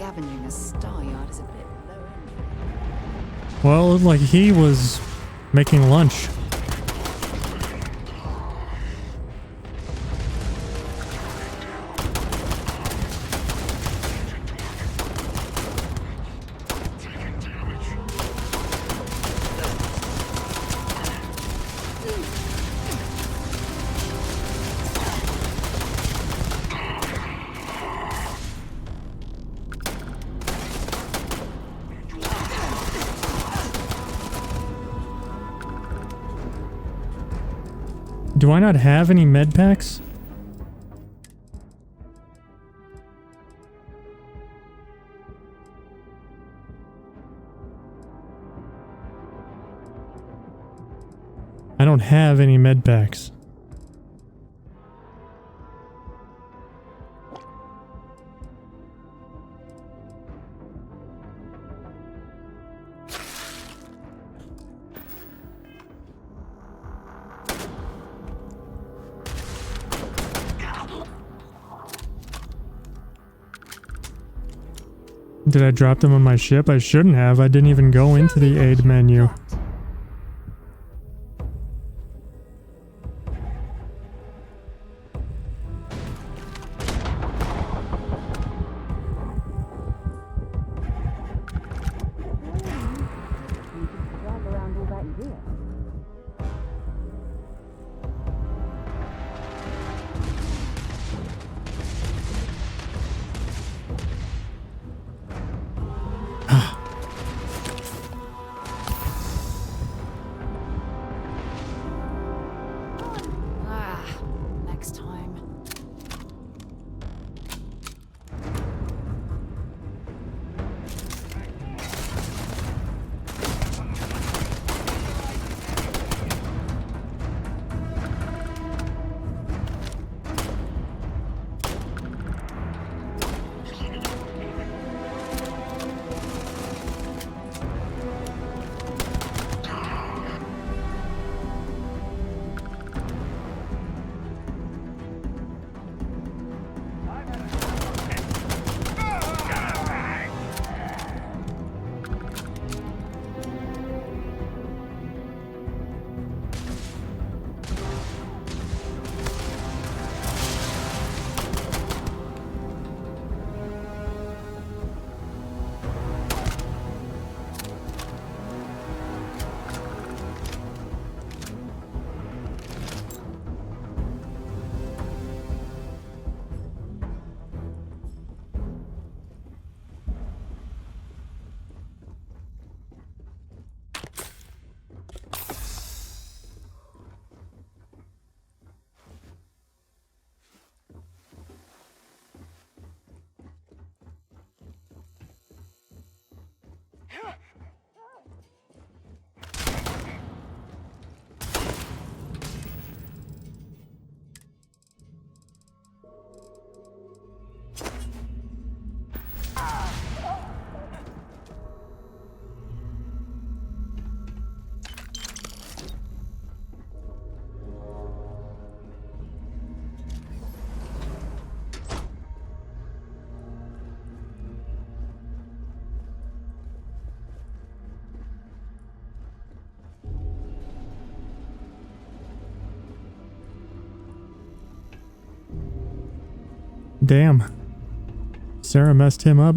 scavenging a star yard is a bit low end. Well, it looked like he was making lunch. Do I not have any med packs? I don't have any med packs. Did I drop them on my ship? I shouldn't have. I didn't even go into the aid menu. Next time. Damn. Sarah messed him up.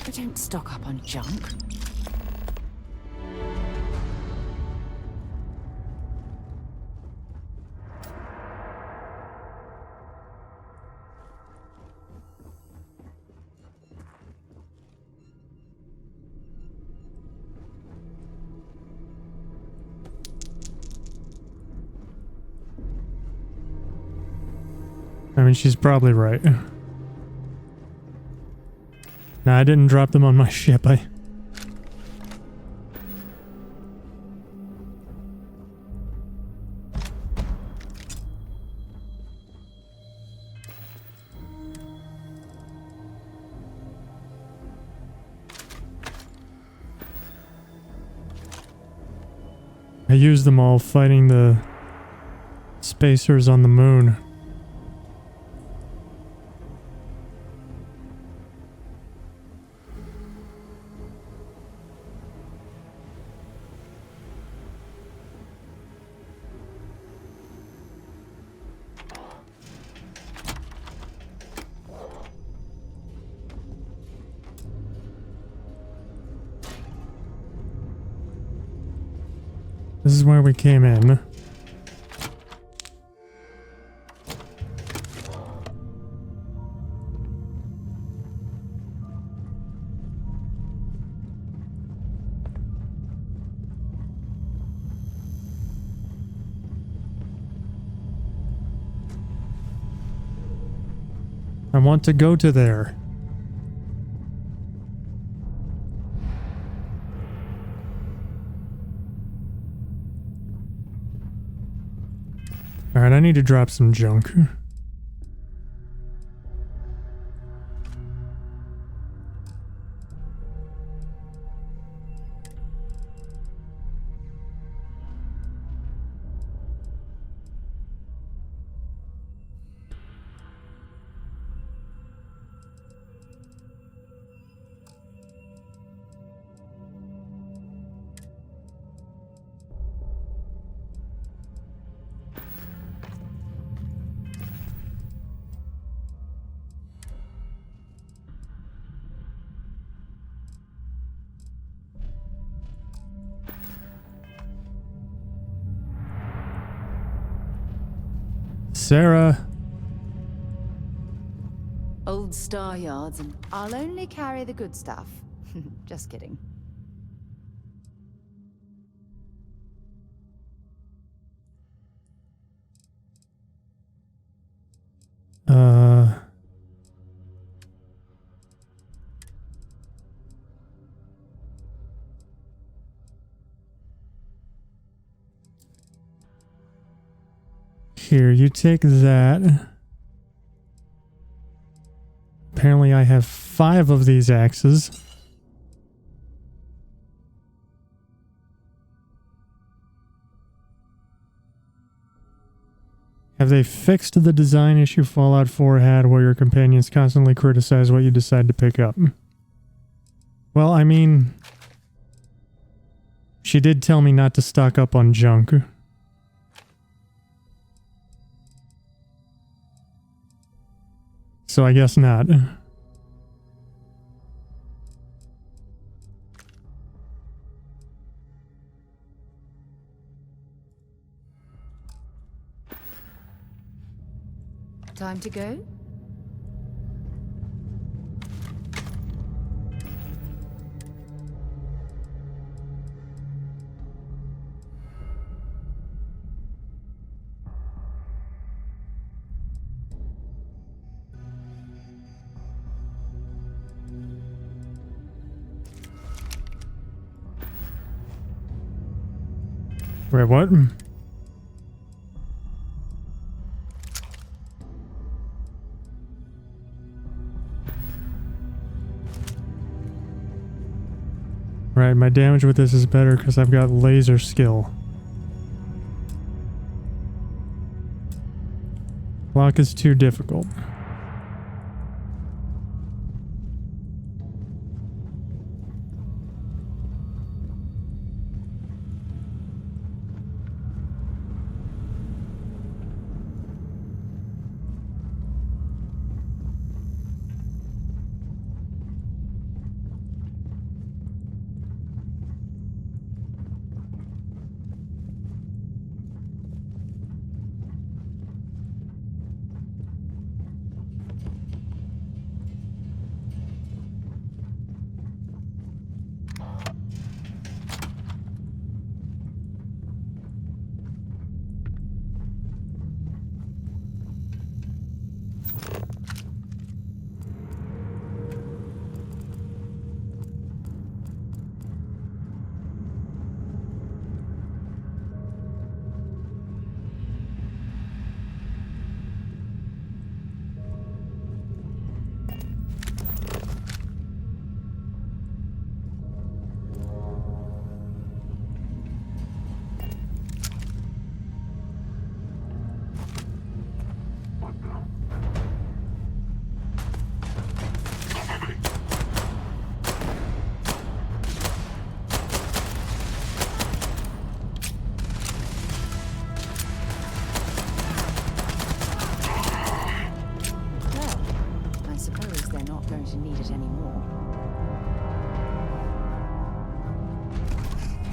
I don't stock up on junk. I mean, she's probably right. Nah, I didn't drop them on my ship. I used them all fighting the spacers on the moon. This is where we came in. I want to go to there. Alright, I need to drop some junk. Sarah. Old Star Yards, and I'll only carry the good stuff. Just kidding. Here, you take that. Apparently I have 5 of these axes. Have they fixed the design issue Fallout 4 had where your companions constantly criticize what you decide to pick up? Well, I mean, she did tell me not to stock up on junk. So I guess not. Time to go? Wait, what? Right, my damage with this is better because I've got laser skill. Block is too difficult.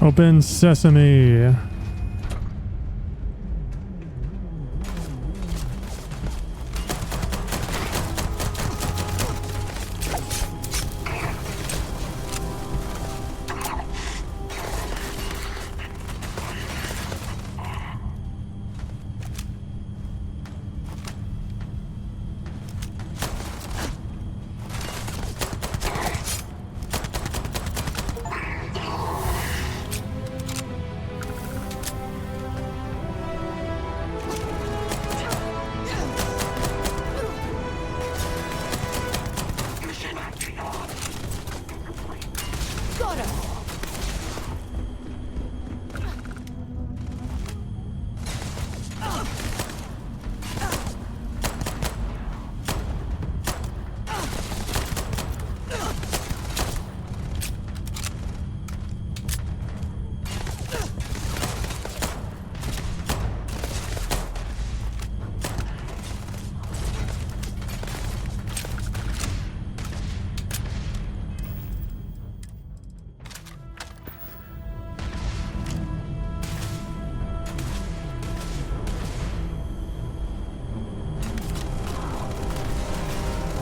Open sesame.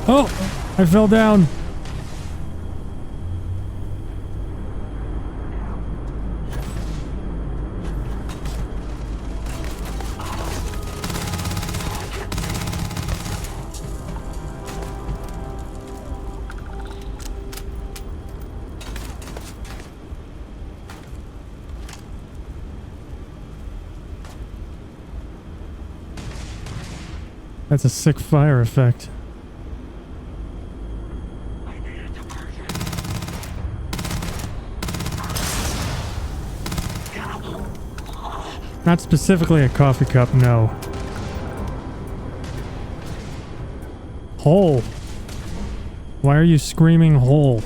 Oh, I fell down. That's a sick fire effect. Not specifically a coffee cup, no. Hole. Why are you screaming hole?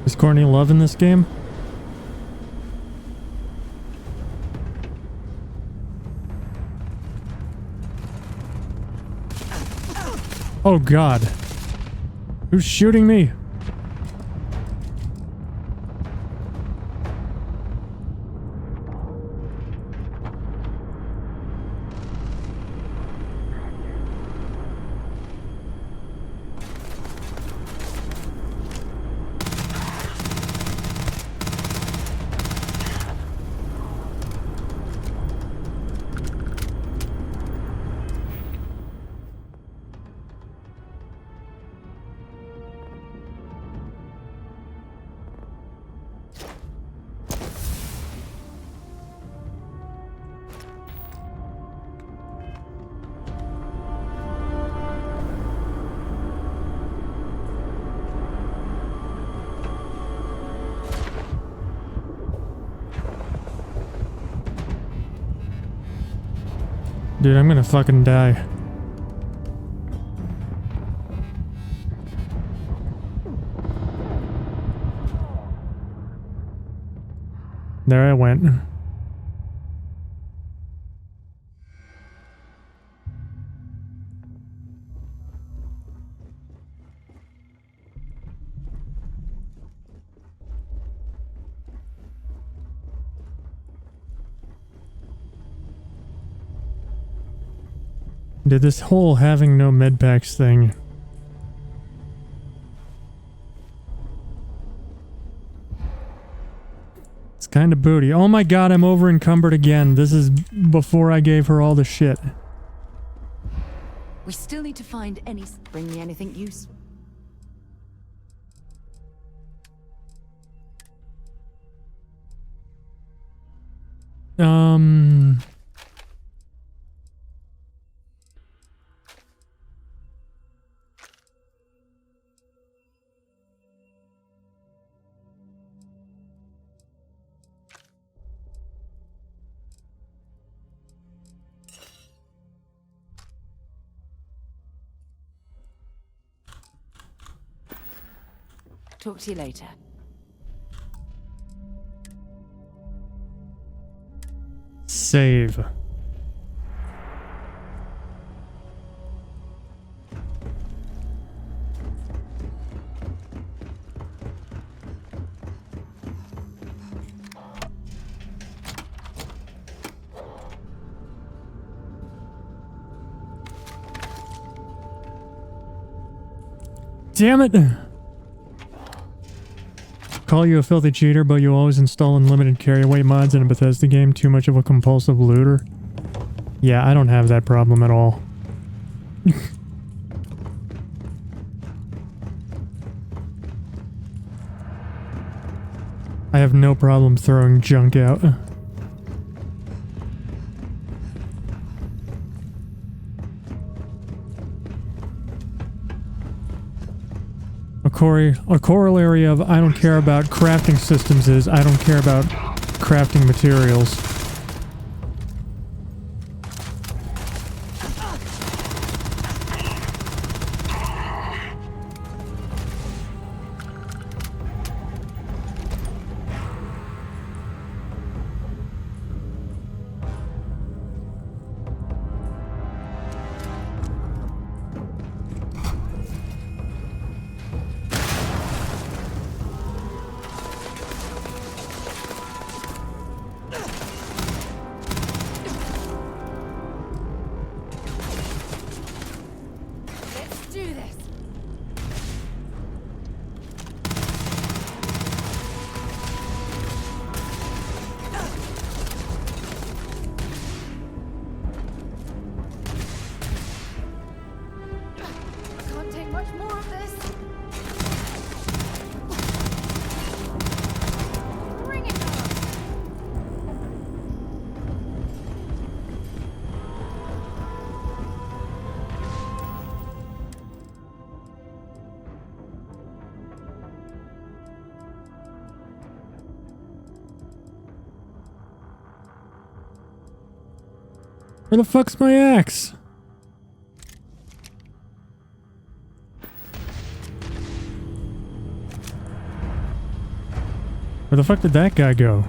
Is Courtney loving this game? Oh God. Who's shooting me? Dude, I'm gonna fucking die. There I went. Did this whole having no medpacks thing. It's kind of booty. Oh my God, I'm over encumbered again. This is before I gave her all the shit. We still need to find any... Bring me anything useful. Talk to you later. Save. Damn it! Call you a filthy cheater, but you always install unlimited carry weight mods in a Bethesda game. Too much of a compulsive looter. Yeah, I don't have that problem at all. I have no problem throwing junk out. A corollary of I don't care about crafting systems is I don't care about crafting materials. Where the fuck's my axe? Where the fuck did that guy go?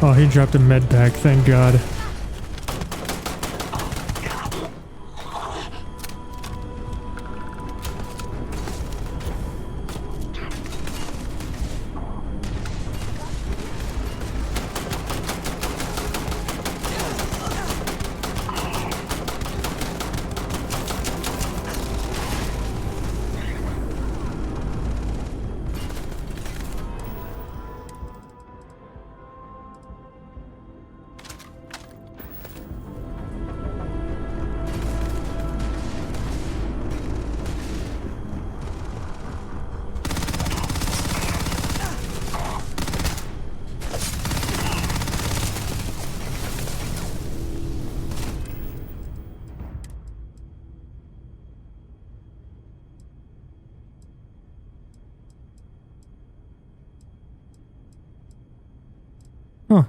Oh, he dropped a med pack, thank God. Huh.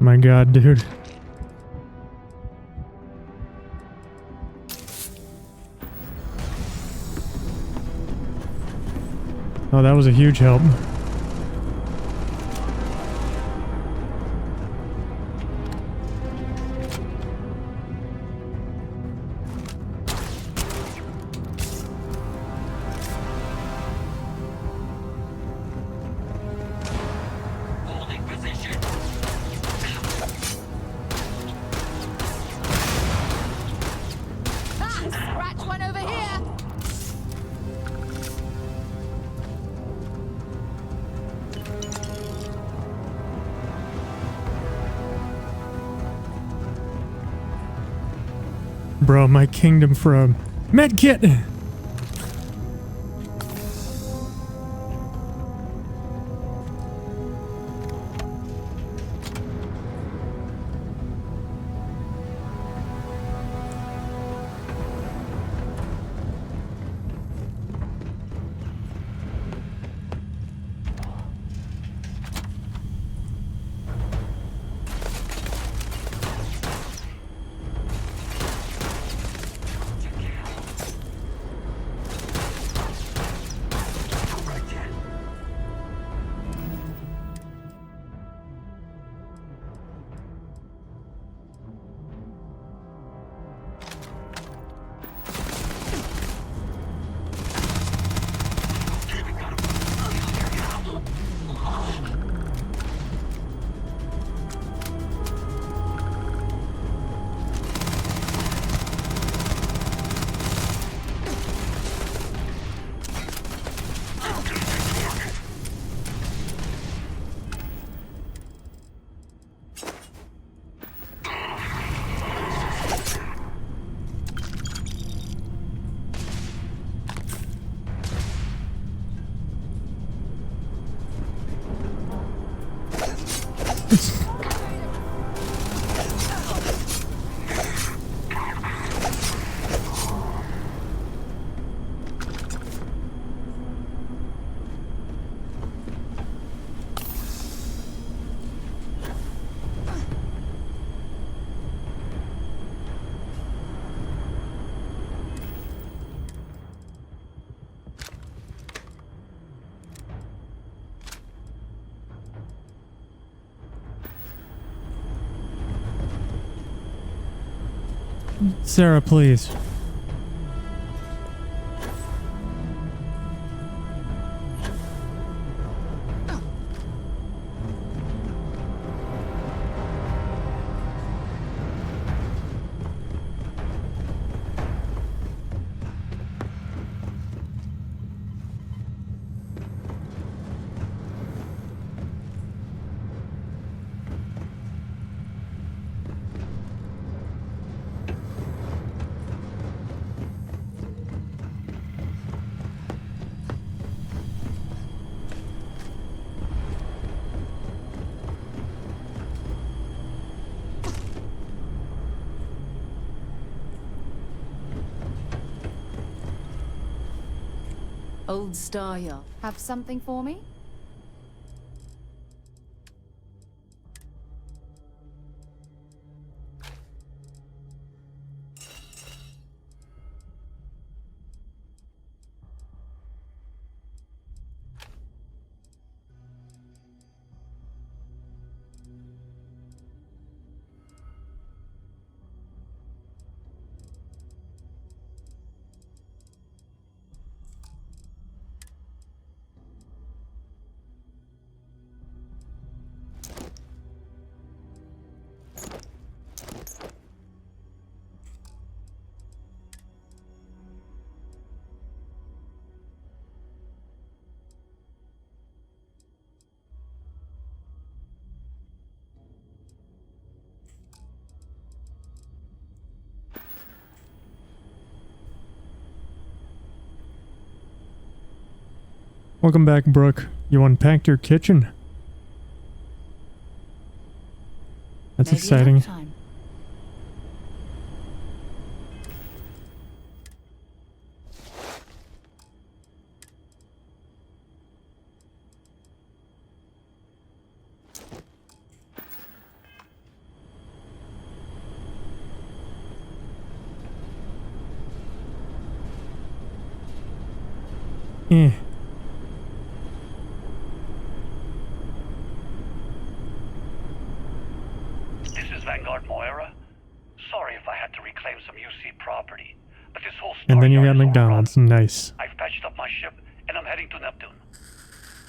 My God, dude. Oh, that was a huge help. Scratch one over here. Bro, my kingdom for a medkit! Sarah, please. Old Star Yacht. Have something for me? Welcome back, Brooke. You unpacked your kitchen? That's Maybe exciting. another time. Eh. This is Vanguard Moira. Sorry if I had to reclaim some UC property, but this whole And then you got Starfield is McDonald's. Nice. I've patched up my ship, and I'm heading to Neptune.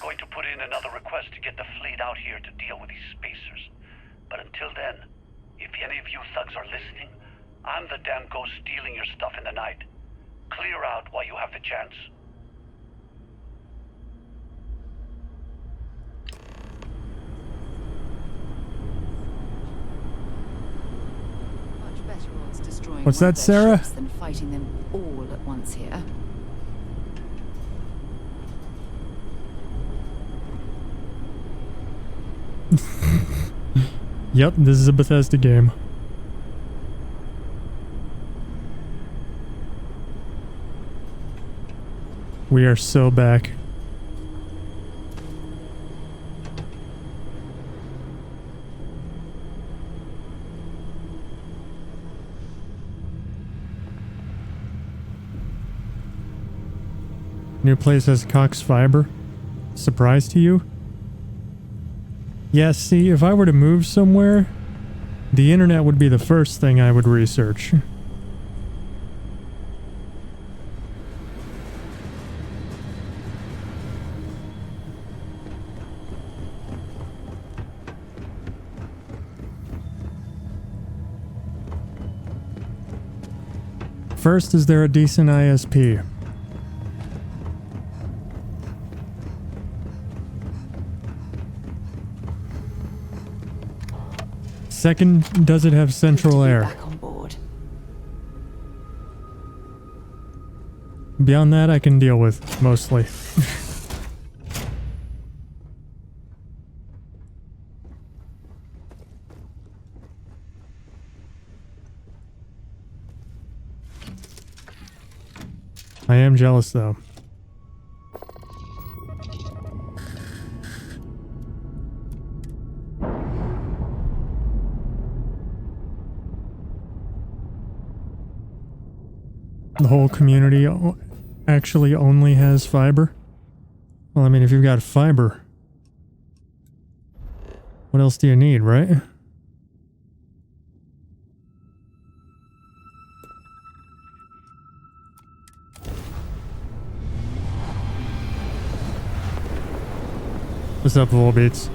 Going to put in another request to get the fleet out here to deal with these spacers. But until then, if any of you thugs are listening, I'm the damn ghost stealing your stuff in the night. Clear out while you have the chance. Much better odds destroying What's one of that, their Sarah? ships than fighting them all at once here. Yep, this is a Bethesda game. We are so back. New place has Cox fiber. Surprise to you? Yeah, see, if I were to move somewhere, the internet would be the first thing I would research. First, is there a decent ISP? Second, does it have central air? Back on board. Beyond that, I can deal with, mostly. I am jealous, though. The whole community actually only has fiber? Well, I mean, if you've got fiber, what else do you need, right? What's up, Volbeats?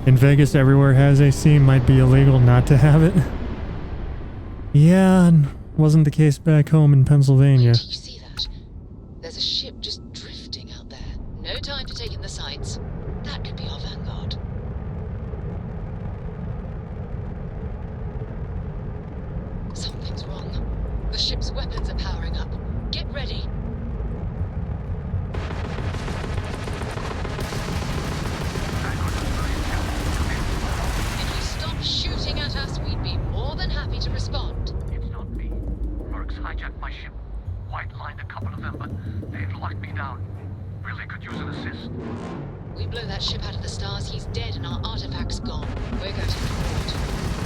In Vegas, everywhere has AC. Might be illegal not to have it. Yeah, wasn't the case back home in Pennsylvania. Wait, do you see that? There's a ship just drifting out there. No time to take in the sights. That could be our vanguard. Something's wrong. The ship's weapons are powering up. Get ready. If you stop shooting at us, we'd be more than happy to respond. It's not me. Mercs hijacked my ship. White lined a couple of them, but they've locked me down. Really could use an assist. We blow that ship out of the stars, he's dead and our artifact's gone. We're going to port.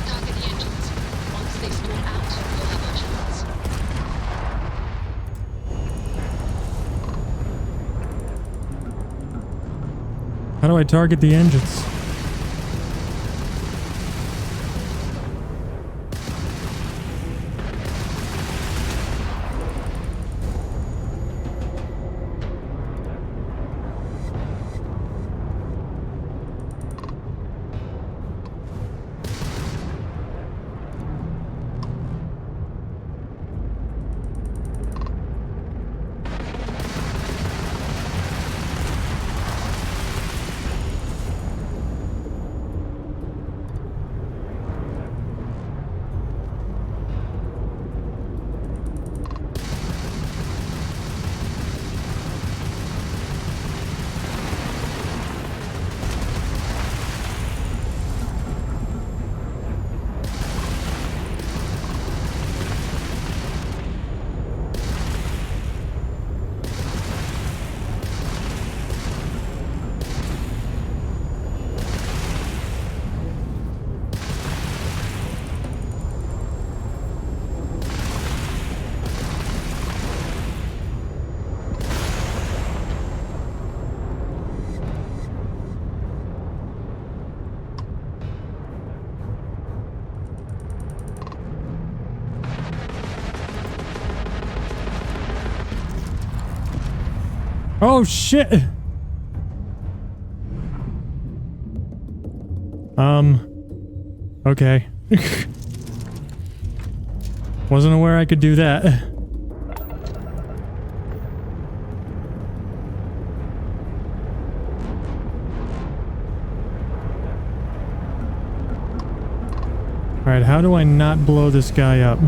Target the engines. Once they stall out, we'll have our chance. How do I target the engines? Oh shit! Okay. Wasn't aware I could do that. Alright, how do I not blow this guy up?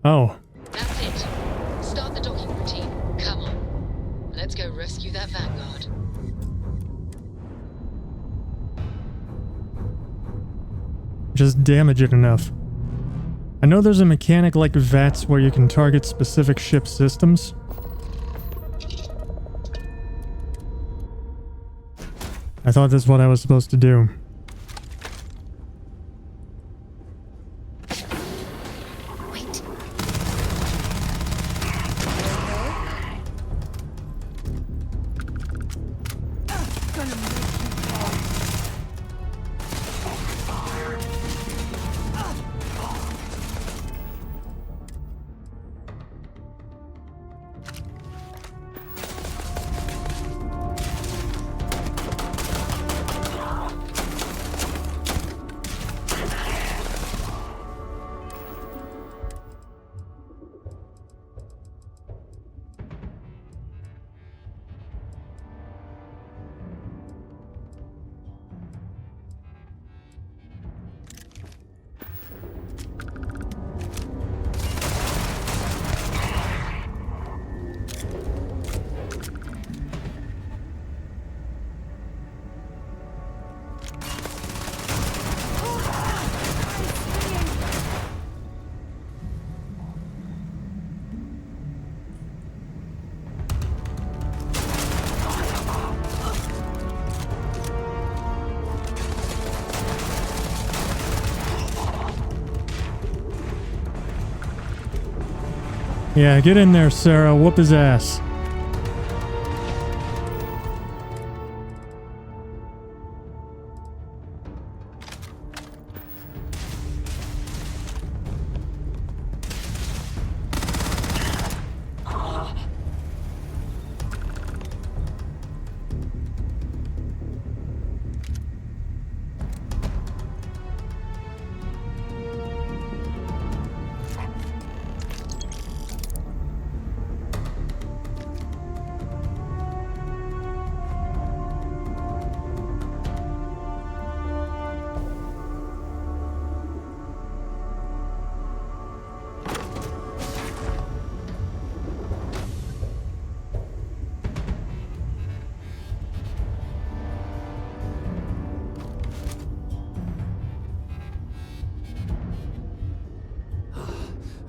Oh. That's it. Start the docking routine. Come on. Let's go rescue that vanguard. Just damage it enough. I know there's a mechanic like VATS where you can target specific ship systems. I thought that's what I was supposed to do. Yeah, get in there, Sarah. Whoop his ass.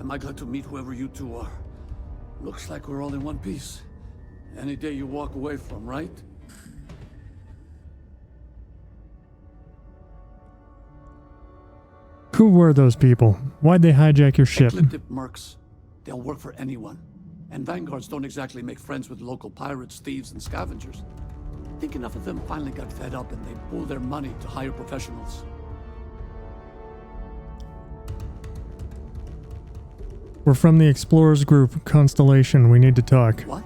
Am I glad to meet whoever you two are? Looks like we're all in one piece. Any day you walk away from, right? Who were those people? Why'd they hijack your ship? Ecliptic mercs. They'll work for anyone. And vanguards don't exactly make friends with local pirates, thieves, and scavengers. I think enough of them finally got fed up and they pooled their money to hire professionals. We're from the Explorers Group, Constellation. We need to talk. What?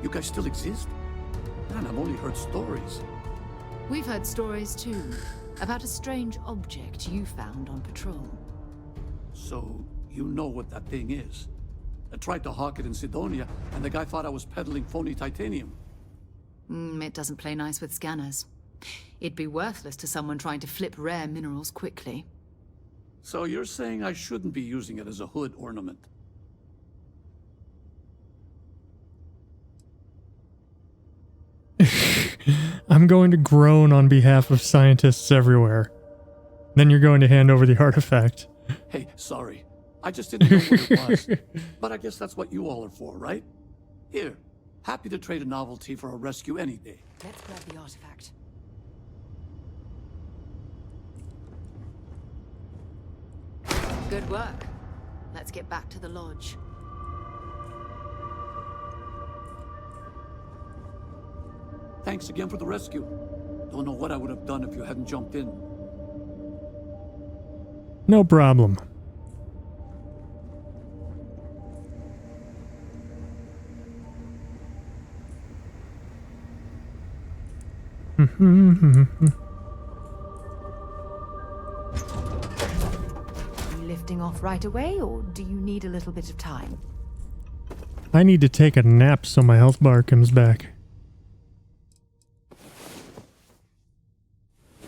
You guys still exist? Man, I've only heard stories. We've heard stories too, about a strange object you found on patrol. So, you know what that thing is? I tried to hawk it in Sidonia, and the guy thought I was peddling phony titanium. It doesn't play nice with scanners. It'd be worthless to someone trying to flip rare minerals quickly. So you're saying I shouldn't be using it as a hood ornament? I'm going to groan on behalf of scientists everywhere. Then you're going to hand over the artifact. Hey, sorry. I just didn't know what it was. But I guess that's what you all are for, right? Here. Happy to trade a novelty for a rescue any day. Let's grab the artifact. Good work. Let's get back to the lodge. Thanks again for the rescue. Don't know what I would have done if you hadn't jumped in. No problem. Lifting off right away, or do you need a little bit of time? I need to take a nap so my health bar comes back.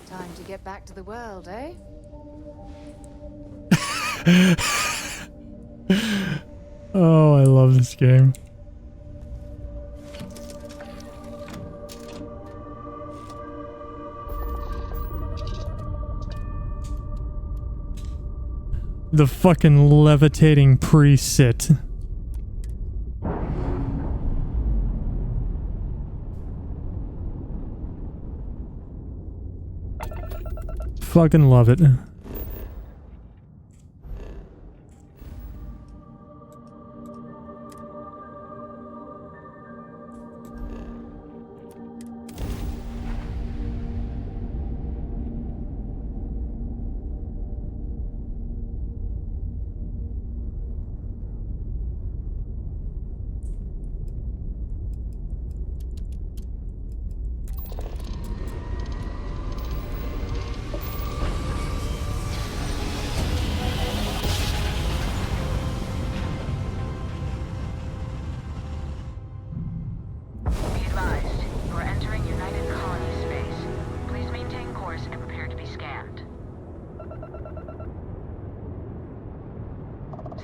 Time to get back to the world, eh? Oh, I love this game. The fucking levitating pre-sit. Fucking love it.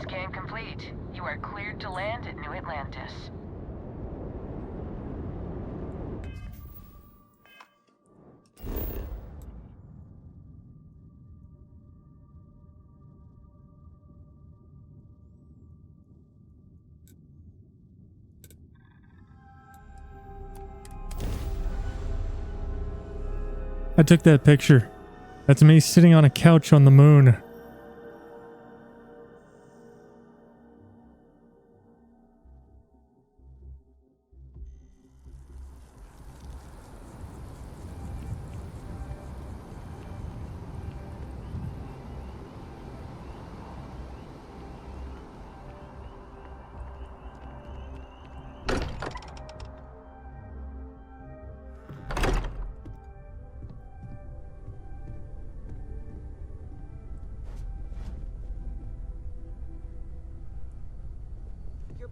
Scan complete. You are cleared to land at New Atlantis. I took that picture. That's me sitting on a couch on the moon.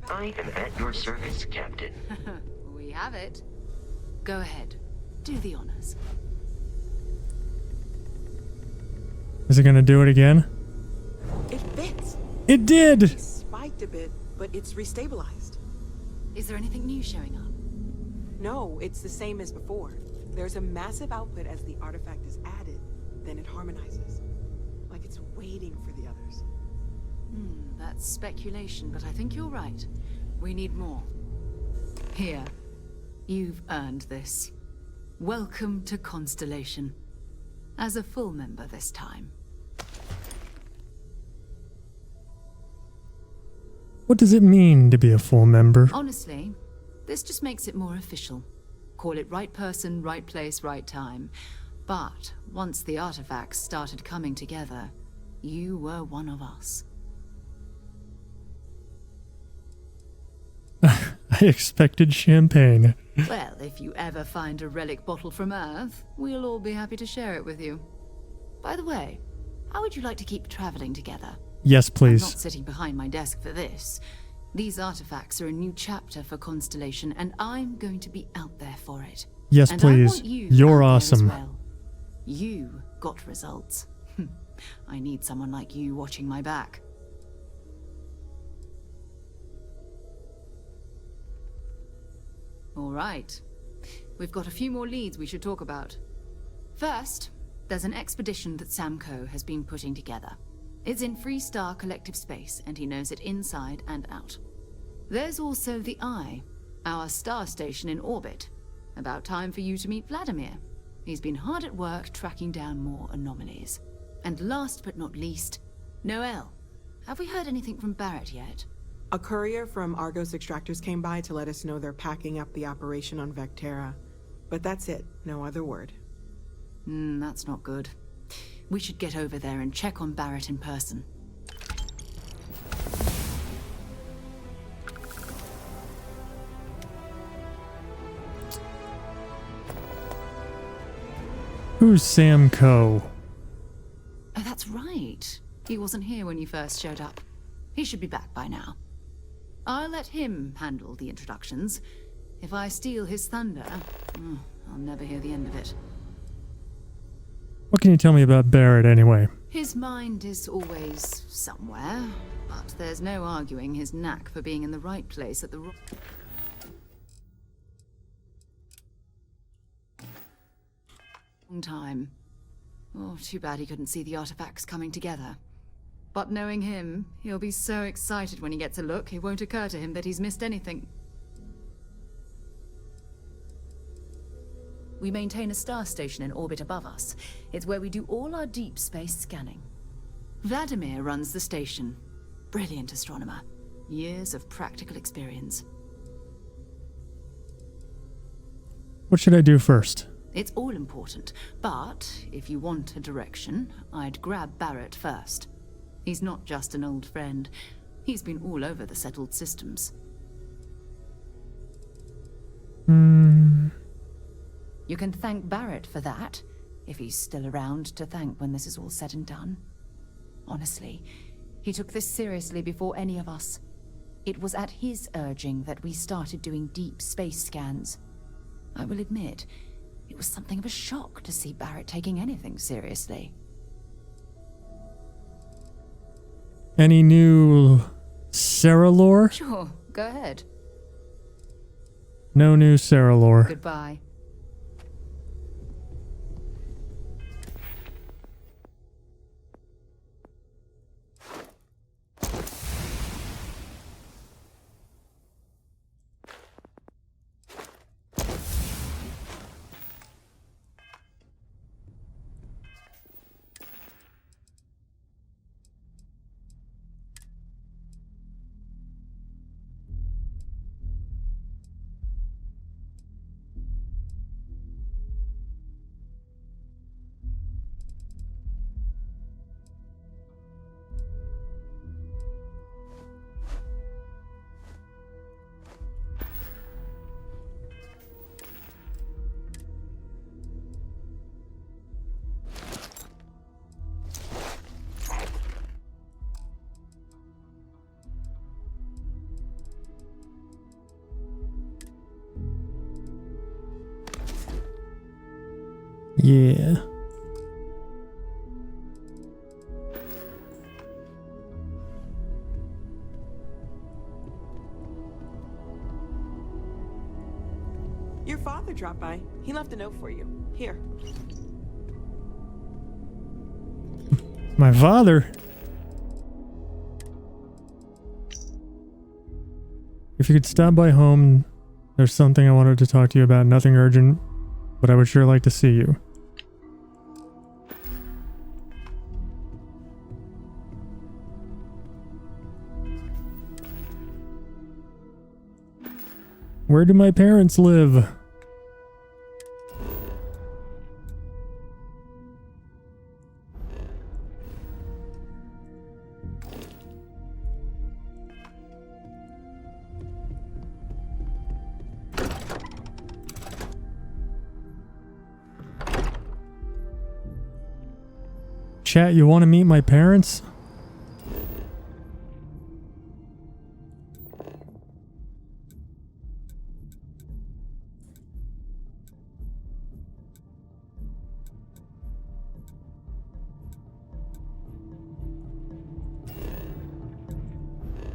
I am at your service, Captain. We have it. Go ahead. Do the honors. Is it gonna do it again? It fits. It did! It spiked a bit, but it's restabilized. Is there anything new showing up? No, it's the same as before. There's a massive output as the artifact is added, then it harmonizes. Like it's waiting for the others. That's speculation, but I think you're right. We need more. Here. You've earned this. Welcome to Constellation. As a full member this time. What does it mean to be a full member? Honestly, this just makes it more official. Call it right person, right place, right time. But once the artifacts started coming together, you were one of us. I expected champagne. Well, if you ever find a relic bottle from Earth, we'll all be happy to share it with you. By the way, how would you like to keep traveling together? Yes, please. I'm not sitting behind my desk for this. These artifacts are a new chapter for Constellation, and I'm going to be out there for it. Yes, and please. I want you You're out there as awesome. well. You got results. I need someone like you watching my back. All right. We've got a few more leads we should talk about. First, there's an expedition that Samco has been putting together. It's in Freestar Collective Space, and he knows it inside and out. There's also the Eye, our star station in orbit. About time for you to meet Vladimir. He's been hard at work tracking down more anomalies. And last but not least, Noel. Have we heard anything from Barrett yet? A courier from Argos Extractors came by to let us know they're packing up the operation on Vectera. But that's it, no other word. That's not good. We should get over there and check on Barrett in person. Who's Sam Coe? Oh, that's right. He wasn't here when you first showed up. He should be back by now. I'll let him handle the introductions. If I steal his thunder, I'll never hear the end of it. What can you tell me about Barrett anyway? His mind is always somewhere, but there's no arguing his knack for being in the right place at the wrong time. Oh, too bad he couldn't see the artifacts coming together. But knowing him, he'll be so excited when he gets a look, it won't occur to him that he's missed anything. We maintain a star station in orbit above us. It's where we do all our deep space scanning. Vladimir runs the station. Brilliant astronomer. Years of practical experience. What should I do first? It's all important, but if you want a direction, I'd grab Barrett first. He's not just an old friend. He's been all over the settled systems. You can thank Barrett for that, if he's still around to thank when this is all said and done. Honestly, he took this seriously before any of us. It was at his urging that we started doing deep space scans. I will admit, it was something of a shock to see Barrett taking anything seriously. Any new Sarah lore? Sure, go ahead. No new Sarah lore. Goodbye. Yeah. Your father dropped by. He left a note for you. Here. My father? If you could stop by home, there's something I wanted to talk to you about. Nothing urgent, but I would sure like to see you. Where do my parents live? Chat, you want to meet my parents?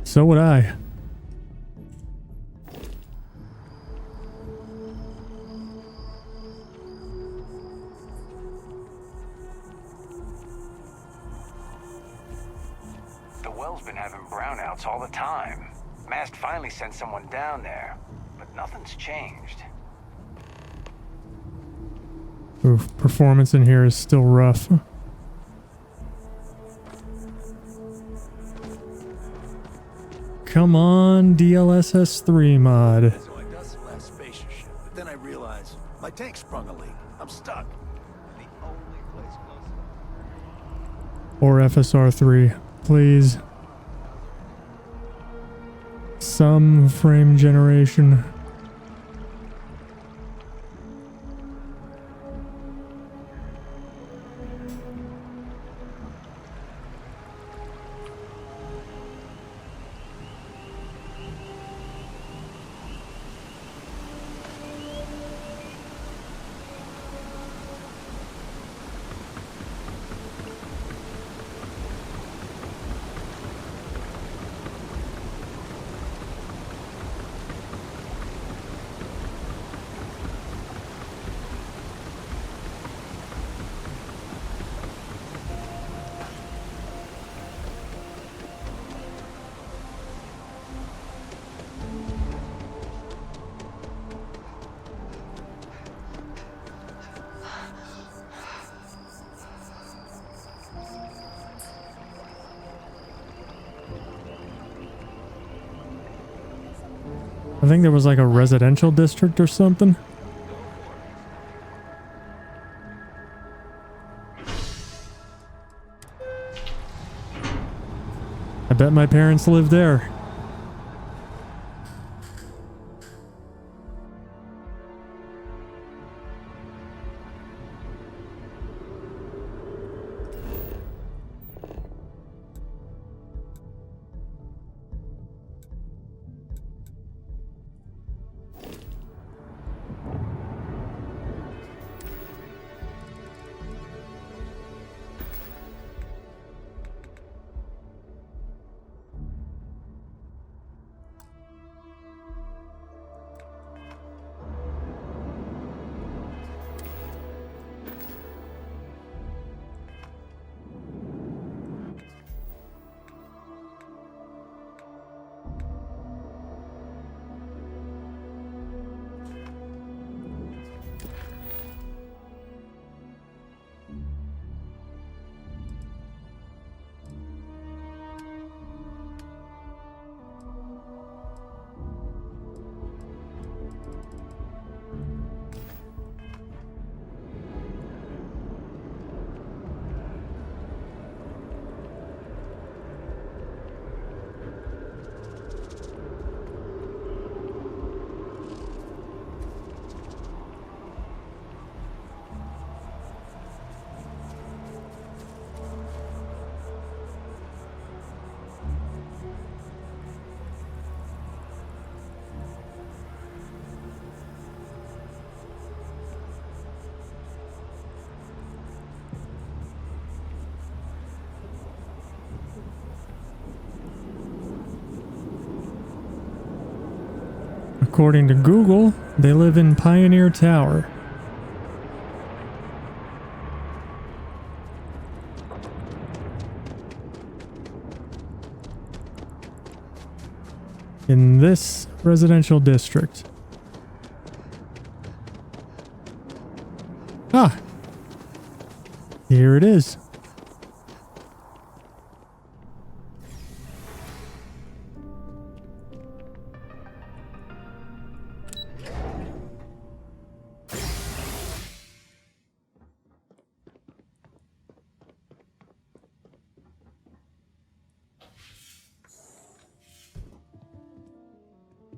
So would I. The well's been having brownouts all the time. Mast finally sent someone down there, but nothing's changed. Oof, performance in here is still rough. Come on, DLSS3 mod. So I got some last spacer ship, but then I realized my tank sprung a leak. I'm stuck. The only place close enough. Or FSR3, please. Some frame generation. I think there was like a residential district or something. I bet my parents live there. According to Google, they live in Pioneer Tower. in this residential district. Ah, here it is.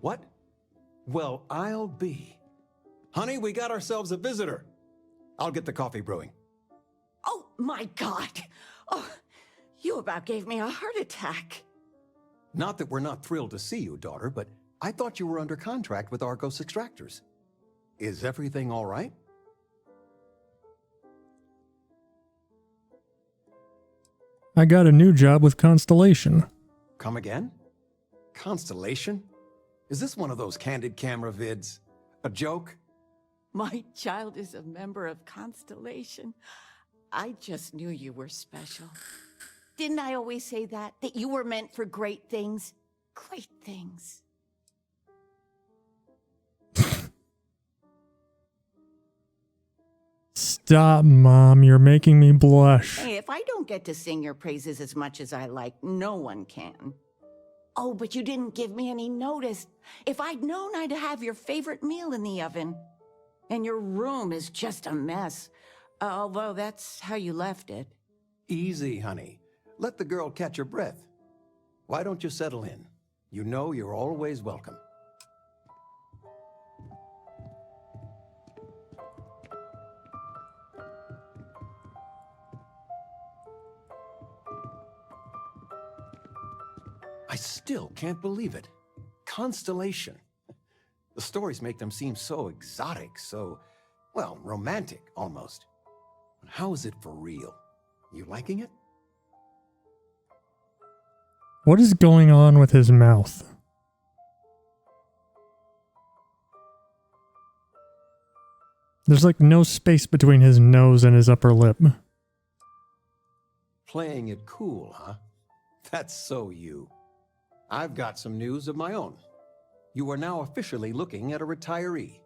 What? Well, I'll be. Honey, we got ourselves a visitor. I'll get the coffee brewing. Oh, my God. Oh, you about gave me a heart attack. Not that we're not thrilled to see you, daughter, but I thought you were under contract with Argos Extractors. Is everything all right? I got a new job with Constellation. Come again? Constellation? Is this one of those candid camera vids? A joke? My child is a member of Constellation. I just knew you were special. Didn't I always say that? That you were meant for great things? Great things. Stop, Mom. You're making me blush. Hey, if I don't get to sing your praises as much as I like, no one can. Oh, but you didn't give me any notice. If I'd known, I'd have your favorite meal in the oven. And your room is just a mess. Although that's how you left it. Easy, honey. Let the girl catch her breath. Why don't you settle in? You know you're always welcome. I still can't believe it. Constellation. The stories make them seem so exotic, so, well, romantic, almost. How is it for real? You liking it? What is going on with his mouth? There's like no space between his nose and his upper lip. Playing it cool, huh? That's so you. I've got some news of my own. You are now officially looking at a retiree.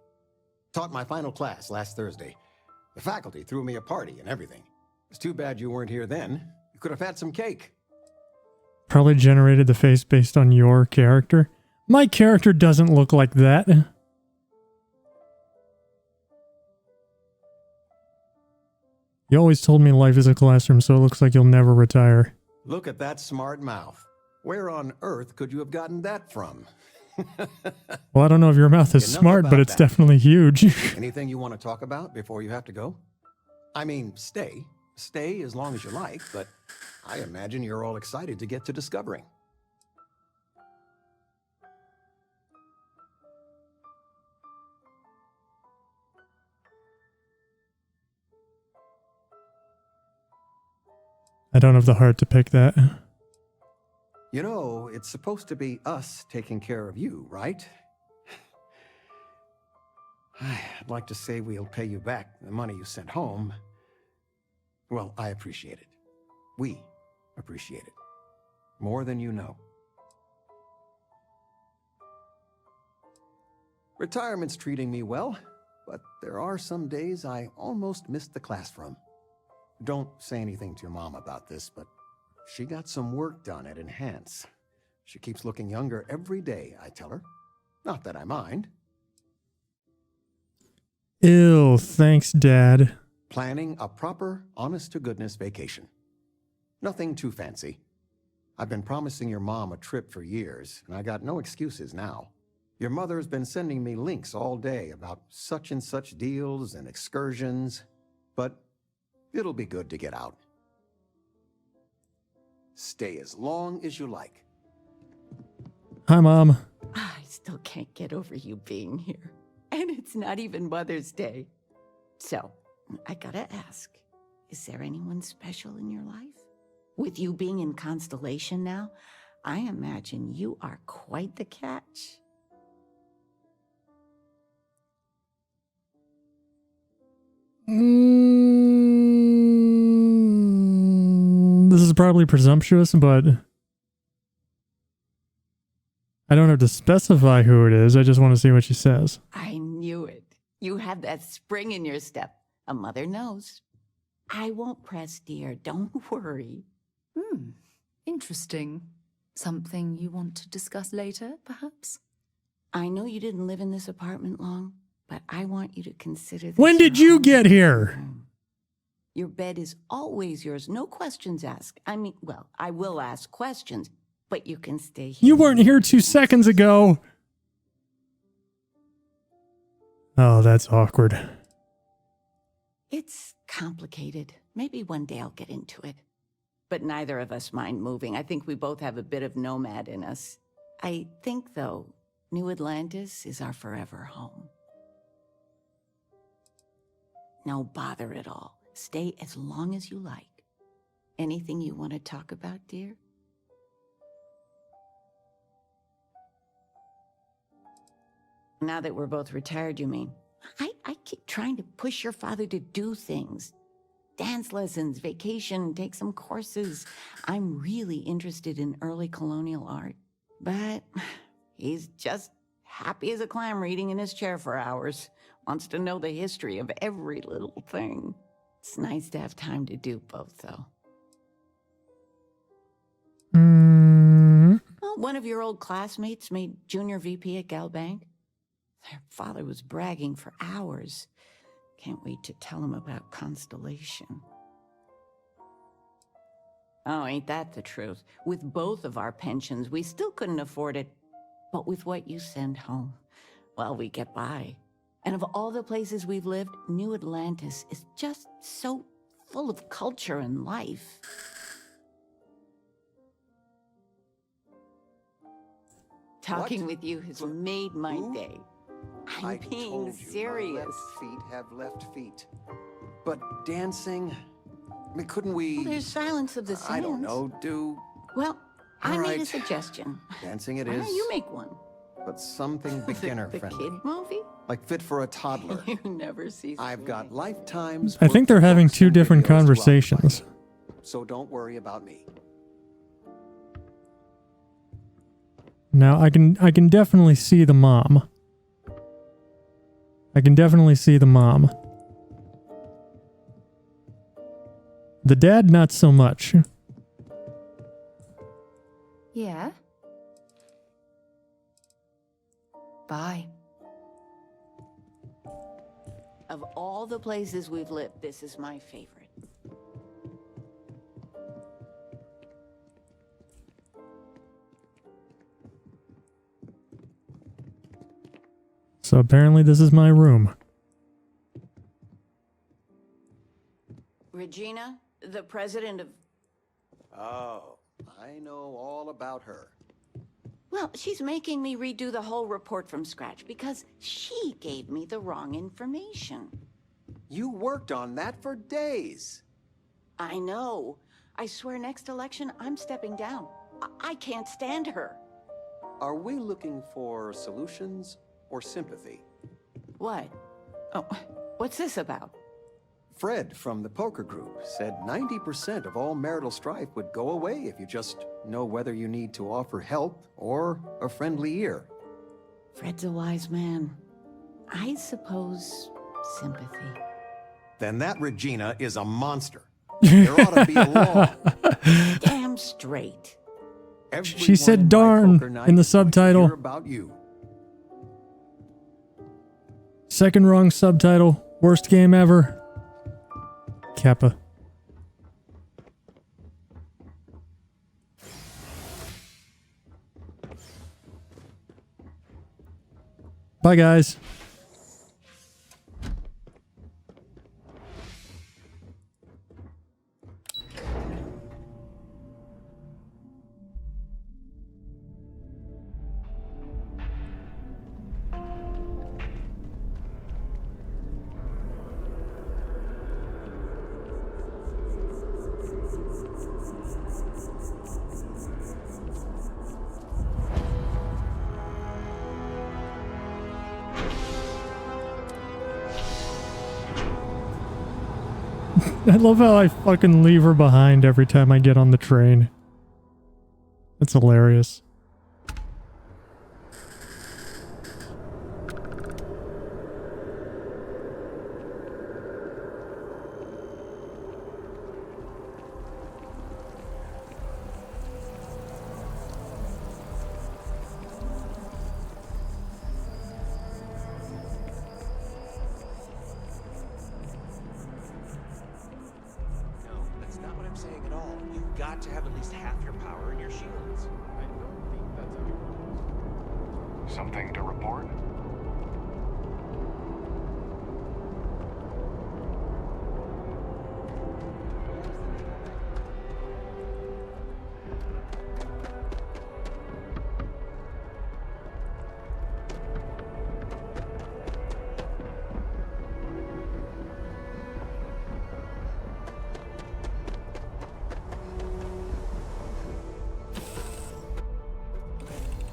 Taught my final class last Thursday. The faculty threw me a party and everything. It's too bad you weren't here then. You could have had some cake. Probably generated the face based on your character. My character doesn't look like that. You always told me life is a classroom, so it looks like you'll never retire. Look at that smart mouth. Where on earth could you have gotten that from? Well, I don't know if your mouth is smart, but it's definitely huge. Anything you want to talk about before you have to go? I mean, stay. Stay as long as you like, but I imagine you're all excited to get to discovering. I don't have the heart to pick that. You know, it's supposed to be us taking care of you, right? I'd like to say we'll pay you back the money you sent home. Well, I appreciate it. We appreciate it. More than you know. Retirement's treating me well, but there are some days I almost missed the classroom. Don't say anything to your mom about this, but she got some work done at Enhance. She keeps looking younger every day, I tell her. Not that I mind. Ew, thanks, Dad. Planning a proper, honest-to-goodness vacation. Nothing too fancy. I've been promising your mom a trip for years, and I got no excuses now. Your mother's been sending me links all day about such and such deals and excursions, but it'll be good to get out. Stay as long as you like. Hi, Mom. I still can't get over you being here. And it's not even Mother's Day. So, I gotta ask, is there anyone special in your life? With you being in Constellation now, I imagine you are quite the catch. This is probably presumptuous, but I don't have to specify who it is. I just want to see what she says. I knew it. You have that spring in your step. A mother knows. I won't press, dear. Don't worry. Interesting. Something you want to discuss later, perhaps? I know you didn't live in this apartment long, but I want you to consider this. When did you get here? Your bed is always yours. No questions asked. I mean, well, I will ask questions, but you can stay here. You weren't here 2 seconds ago. Oh, that's awkward. It's complicated. Maybe one day I'll get into it. But neither of us mind moving. I think we both have a bit of nomad in us. I think, though, New Atlantis is our forever home. No bother at all. Stay as long as you like. Anything you want to talk about, dear? Now that we're both retired, you mean? I keep trying to push your father to do things. Dance lessons, vacation, take some courses. I'm really interested in early colonial art. But he's just happy as a clam reading in his chair for hours. Wants to know the history of every little thing. It's nice to have time to do both, though. Well, one of your old classmates made junior VP at Galbank. Their father was bragging for hours. Can't wait to tell him about Constellation. Oh, ain't that the truth? With both of our pensions, we still couldn't afford it. But with what you send home, well, we get by. And of all the places we've lived, New Atlantis is just so full of culture and life. Talking with you has made my day. I'm being serious. My left feet have left feet. But dancing, I mean, couldn't we? Well, there's silence of the sands. I don't know, Well, I All made right. a suggestion. Dancing it Why is. don't you make one? But something beginner The friendly. kid movie? Like fit for a toddler. You never see. I've got lifetimes. I think they're having 2 different conversations. So don't worry about me. Now I can definitely see the mom. I can definitely see the mom. The dad, not so much. Yeah? Bye. Of all the places we've lived, this is my favorite. So apparently this is my room. Regina, the president of... Oh, I know all about her. Well, she's making me redo the whole report from scratch because she gave me the wrong information. You worked on that for days. I know. I swear next election, I'm stepping down. I can't stand her. Are we looking for solutions or sympathy? What? Oh, what's this about? Fred from the poker group said 90% of all marital strife would go away if you just know whether you need to offer help or a friendly ear. Fred's a wise man. I suppose sympathy. Then that Regina is a monster. There ought to be a law. Damn straight. She said darn in the subtitle. About you. Second wrong subtitle. Worst game ever. Kappa. Bye, guys. I love how I fucking leave her behind every time I get on the train. That's hilarious. I'm saying at all. You've got to have at least half your power in your shields. I don't think that's actually... Something to report?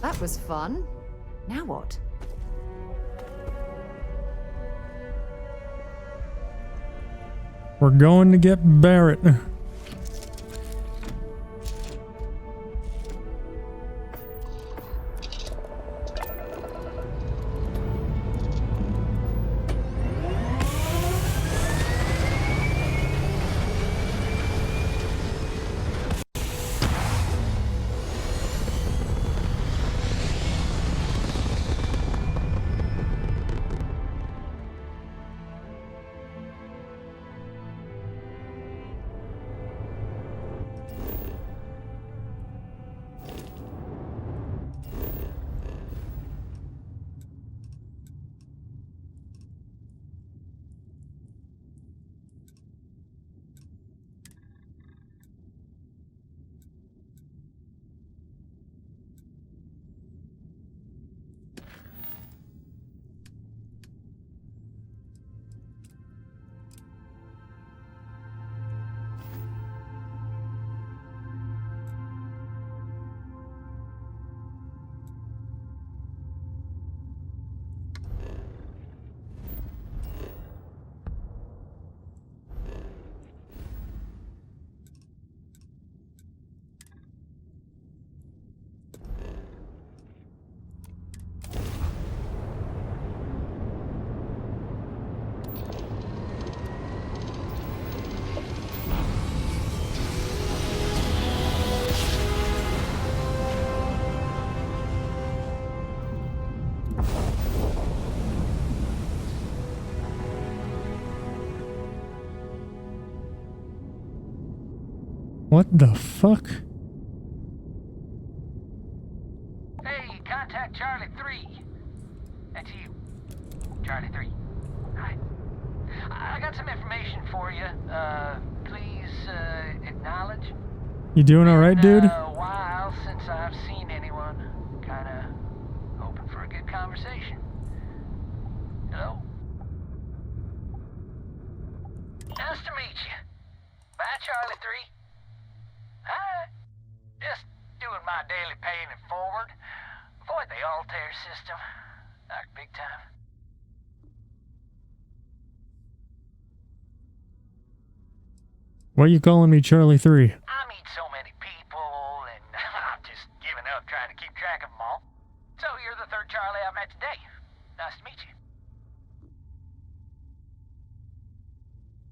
That was fun. Now what? We're going to get Barrett. What the fuck? Hey, contact Charlie 3. That's you. Charlie 3. Hi. I got some information for you. Please, acknowledge. You doing alright, dude? Been a while since I've seen anyone. Kinda hoping for a good conversation. Hello? Nice to meet you. Bye, Charlie 3. Hi. Just doing my daily paying it forward. Avoid the Altair system. Like big time. Why are you calling me Charlie 3? I meet so many people, and I'm just giving up trying to keep track of them all. So you're the third Charlie I've met today. Nice to meet you.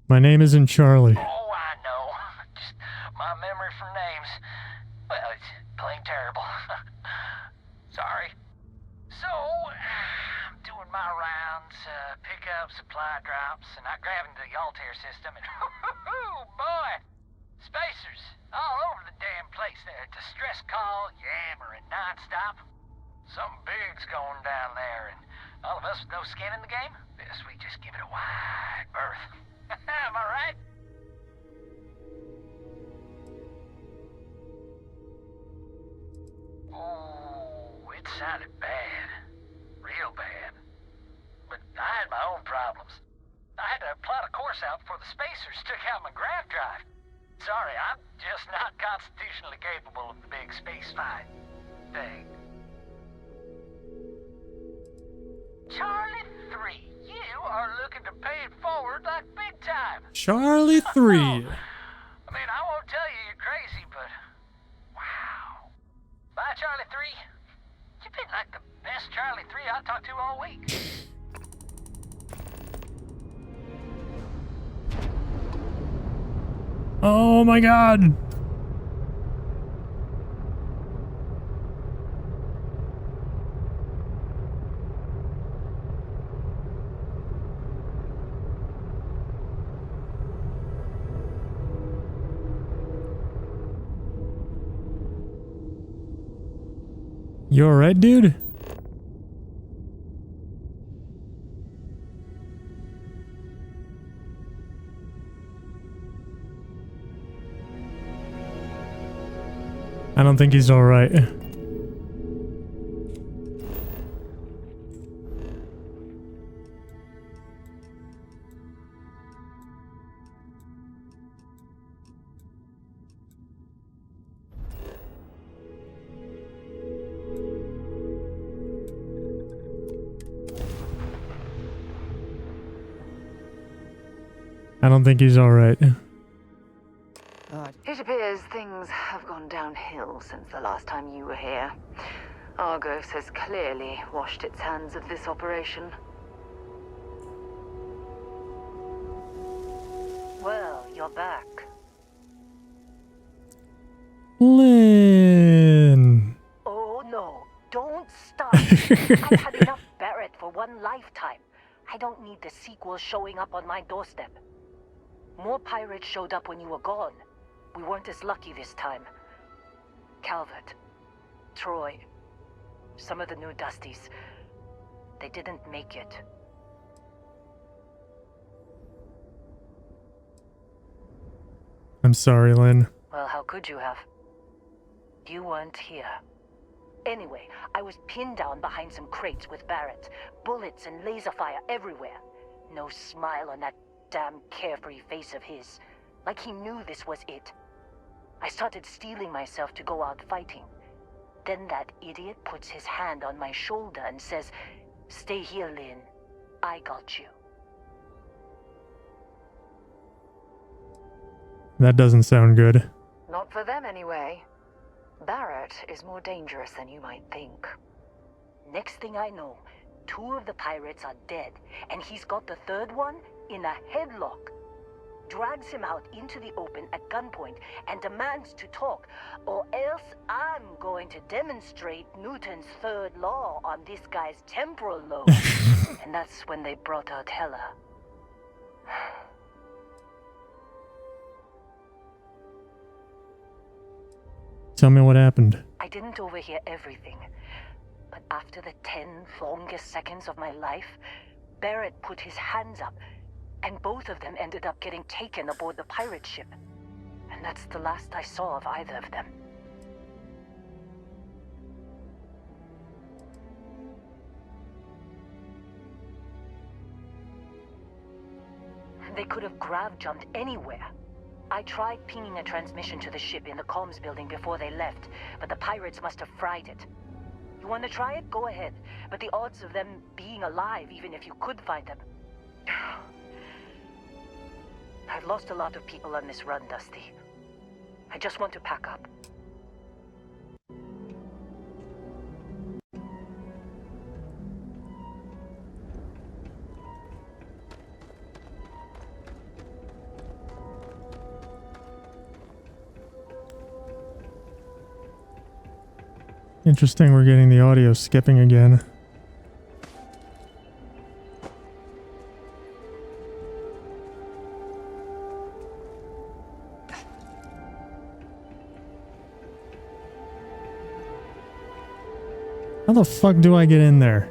My name isn't Charlie. Oh, I know. Just my memory for names. Well, it's plain terrible. Sorry. So, I'm doing my rounds, pick up supply drops, and I grab into the Altair system, and boy, spacers all over the damn place. They're distress call, yammering nonstop. Something big's going down there, and all of us with no skin in the game, best we just give it a wide berth. Am I right? Oh, it sounded bad. Real bad. But I had my own problems. I had to plot a course out before the spacers took out my grav drive. Sorry, I'm just not constitutionally capable of the big space fight thing. Charlie 3, you are looking to pay it forward like big time. Charlie 3. I mean, I won't tell you you're crazy, but wow. Bye, Charlie 3. You've been like the best Charlie 3 I talked to all week. Oh my god. You alright, dude? I don't think he's alright. I don't think he's alright. It appears things have gone downhill since the last time you were here. Argos has clearly washed its hands of this operation. Well, you're back. Lynn. Oh no, don't stop. I've had enough Barrett for one lifetime. I don't need the sequel showing up on my doorstep. More pirates showed up when you were gone. We weren't as lucky this time. Calvert, Troy, some of the new Dusties, they didn't make it. I'm sorry, Lynn. Well, how could you have? You weren't here. Anyway, I was pinned down behind some crates with Barrett. Bullets and laser fire everywhere. No smile on that damn carefree face of his. Like he knew this was it. I started steeling myself to go out fighting. Then that idiot puts his hand on my shoulder and says, "Stay here, Lynn. I got you." That doesn't sound good. Not for them anyway. Barrett is more dangerous than you might think. Next thing I know, 2 of the pirates are dead, and he's got the 3rd one in a headlock. Drags him out into the open at gunpoint and demands to talk, or else I'm going to demonstrate Newton's 3rd law on this guy's temporal lobe. And that's when they brought out Hela. Tell me what happened. I didn't overhear everything, but after the 10 longest seconds of my life, Barrett put his hands up, and both of them ended up getting taken aboard the pirate ship. And that's the last I saw of either of them. They could have grav-jumped anywhere. I tried pinging a transmission to the ship in the comms building before they left, but the pirates must have fried it. You want to try it? Go ahead. But the odds of them being alive, even if you could find them... I've lost a lot of people on this run, Dusty. I just want to pack up. Interesting, we're getting the audio skipping again. How the fuck do I get in there?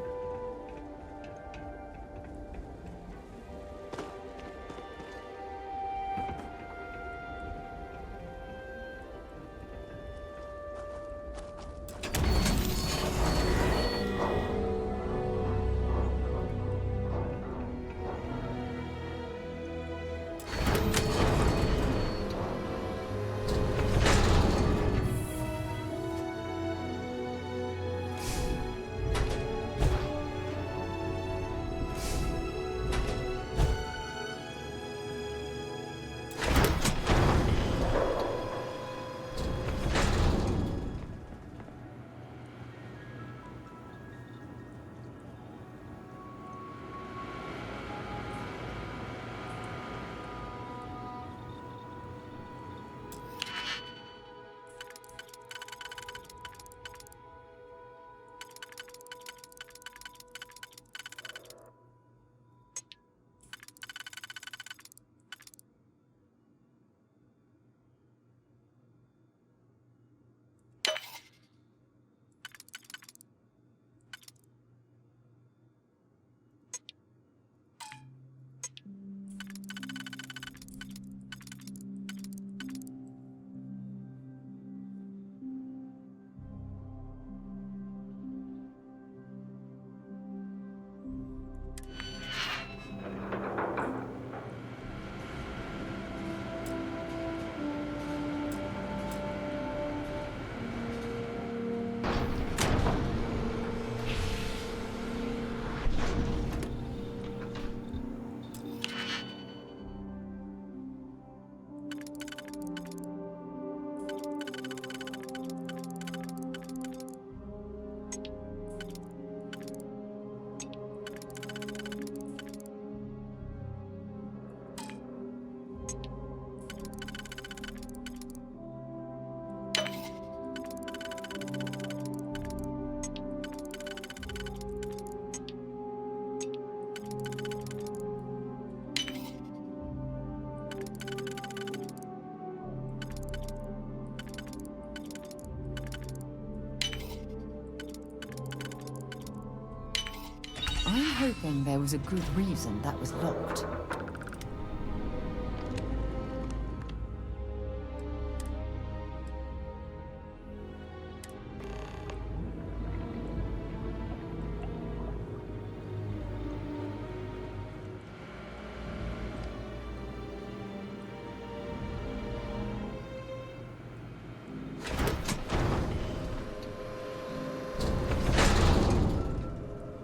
I'm hoping there was a good reason that was locked.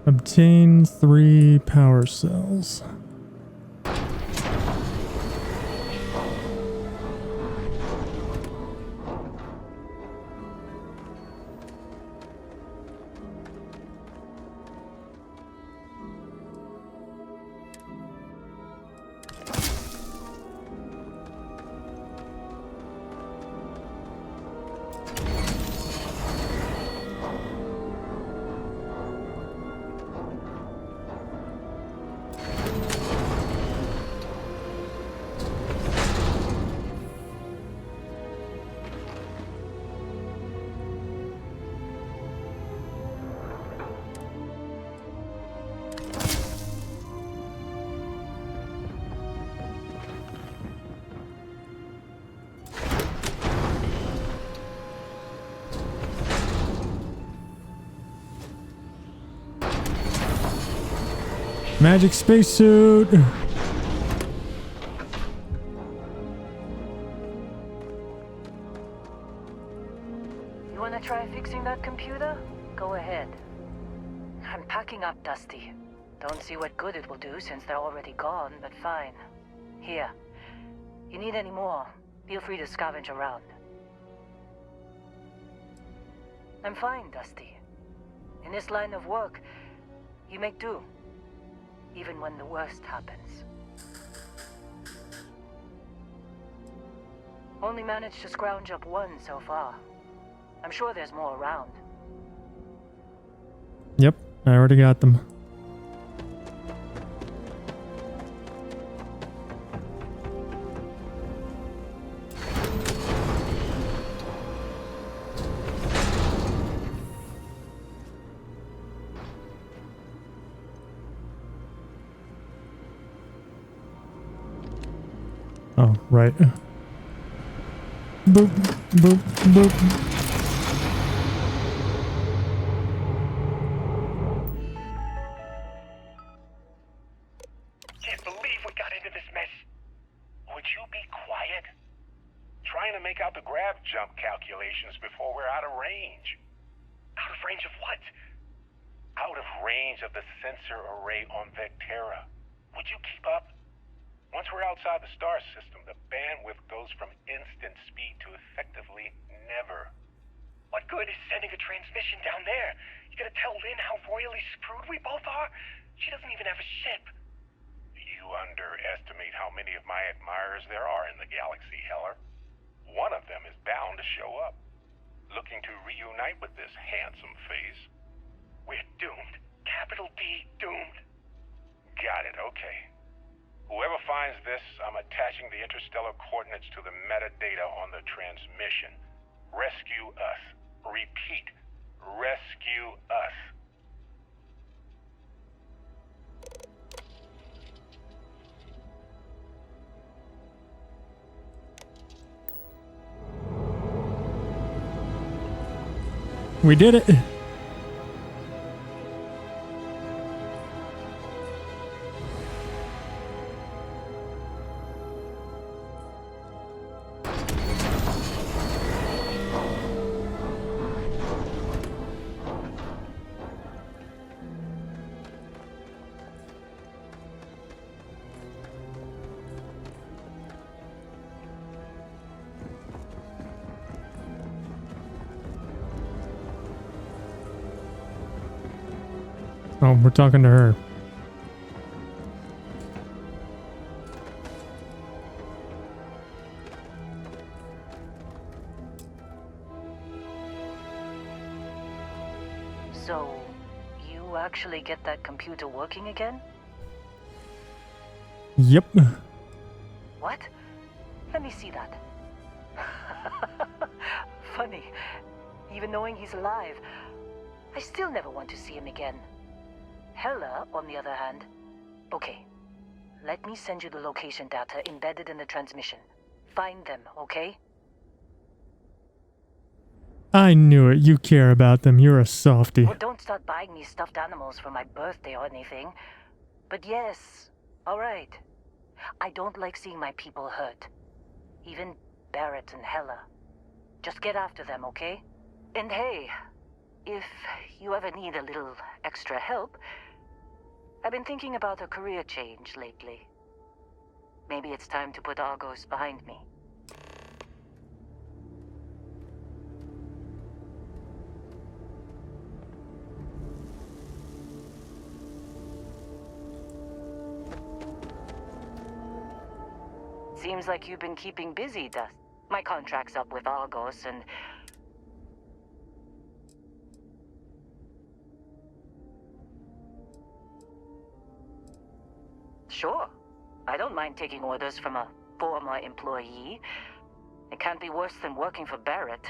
Obtain 3 power cells. Magic spacesuit. You want to try fixing that computer? Go ahead. I'm packing up, Dusty. Don't see what good it will do since they're already gone, but fine. Here. You need any more, feel free to scavenge around. I'm fine, Dusty. In this line of work, you make do. Even when the worst happens. Only managed to scrounge up one so far. I'm sure there's more around. Yep, I already got them. Oh, right. Boop, boop, boop. Can't believe we got into this mess. Would you be quiet? Trying to make out the grav jump calculations before we're out of range. Out of range of what? Out of range of the sensor array on Vectera. Would you keep up? Once we're outside the star system, the bandwidth goes from instant speed to effectively never. What good is sending a transmission down there? You gonna tell Lynn how royally screwed we both are? She doesn't even have a ship. You underestimate how many of my admirers there are in the galaxy, Heller. One of them is bound to show up, looking to reunite with this handsome face. We're doomed. Capital D doomed. Got it, okay. Whoever finds this, I'm attaching the interstellar coordinates to the metadata on the transmission. Rescue us. Repeat. Rescue us. We did it. Oh, we're talking to her. So, you actually get that computer working again? Yep. What? Let me see that. Funny. Even knowing he's alive, I still never want to see him again. Hela, on the other hand... Okay. Let me send you the location data embedded in the transmission. Find them, okay? I knew it. You care about them. You're a softie. Well, don't start buying me stuffed animals for my birthday or anything. But yes, alright. I don't like seeing my people hurt. Even Barrett and Hela. Just get after them, okay? And hey, if you ever need a little extra help, I've been thinking about a career change lately. Maybe it's time to put Argos behind me. Seems like you've been keeping busy, Dust. My contract's up with Argos, and... Sure. I don't mind taking orders from a former employee. It can't be worse than working for Barrett.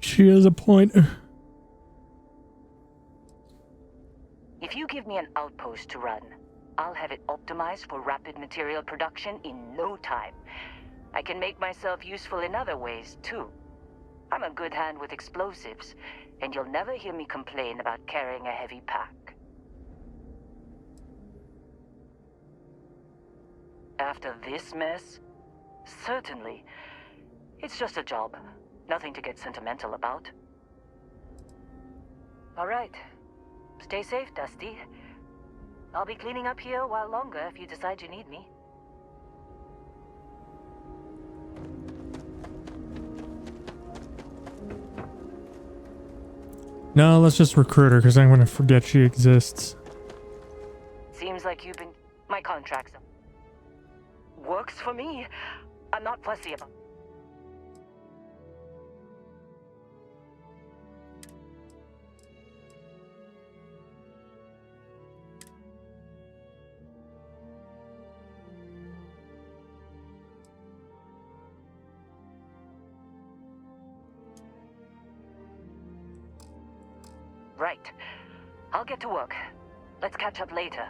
She has a point. If you give me an outpost to run, I'll have it optimized for rapid material production in no time. I can make myself useful in other ways, too. I'm a good hand with explosives, and you'll never hear me complain about carrying a heavy pack. After this mess? Certainly. It's just a job. Nothing to get sentimental about. All right. Stay safe, Dusty. I'll be cleaning up here a while longer if you decide you need me. No, let's just recruit her because I'm going to forget she exists. Seems like you've been... My contract's up. Works for me. I'm not fussy about... Right. I'll get to work. Let's catch up later.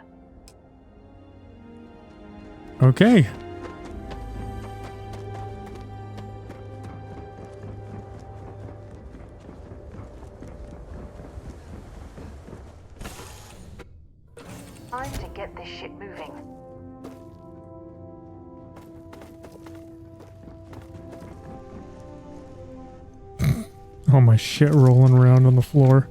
Okay. Time to get this shit moving. All my shit rolling around on the floor.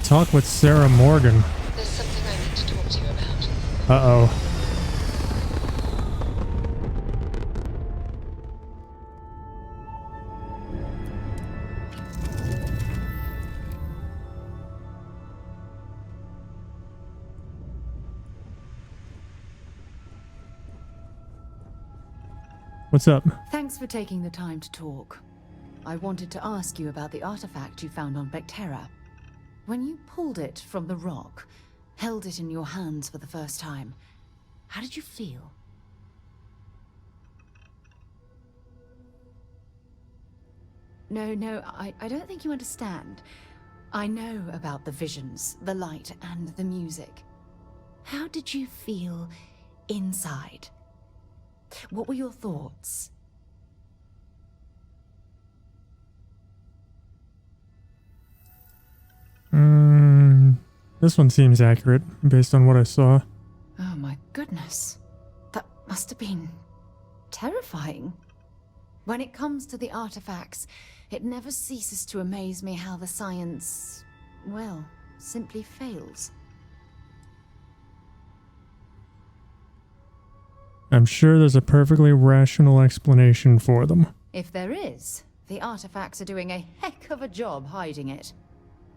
Talk with Sarah Morgan. There's something I need to talk to you about. Uh-oh. What's up? Thanks for taking the time to talk. I wanted to ask you about the artifact you found on Vectera. When you pulled it from the rock, held it in your hands for the first time, how did you feel? No, I don't think you understand. I know about the visions, the light, and the music. How did you feel inside? What were your thoughts? This one seems accurate based on what I saw. Oh my goodness. That must have been terrifying. When it comes to the artifacts, it never ceases to amaze me how the science, well, simply fails. I'm sure there's a perfectly rational explanation for them. If there is, the artifacts are doing a heck of a job hiding it.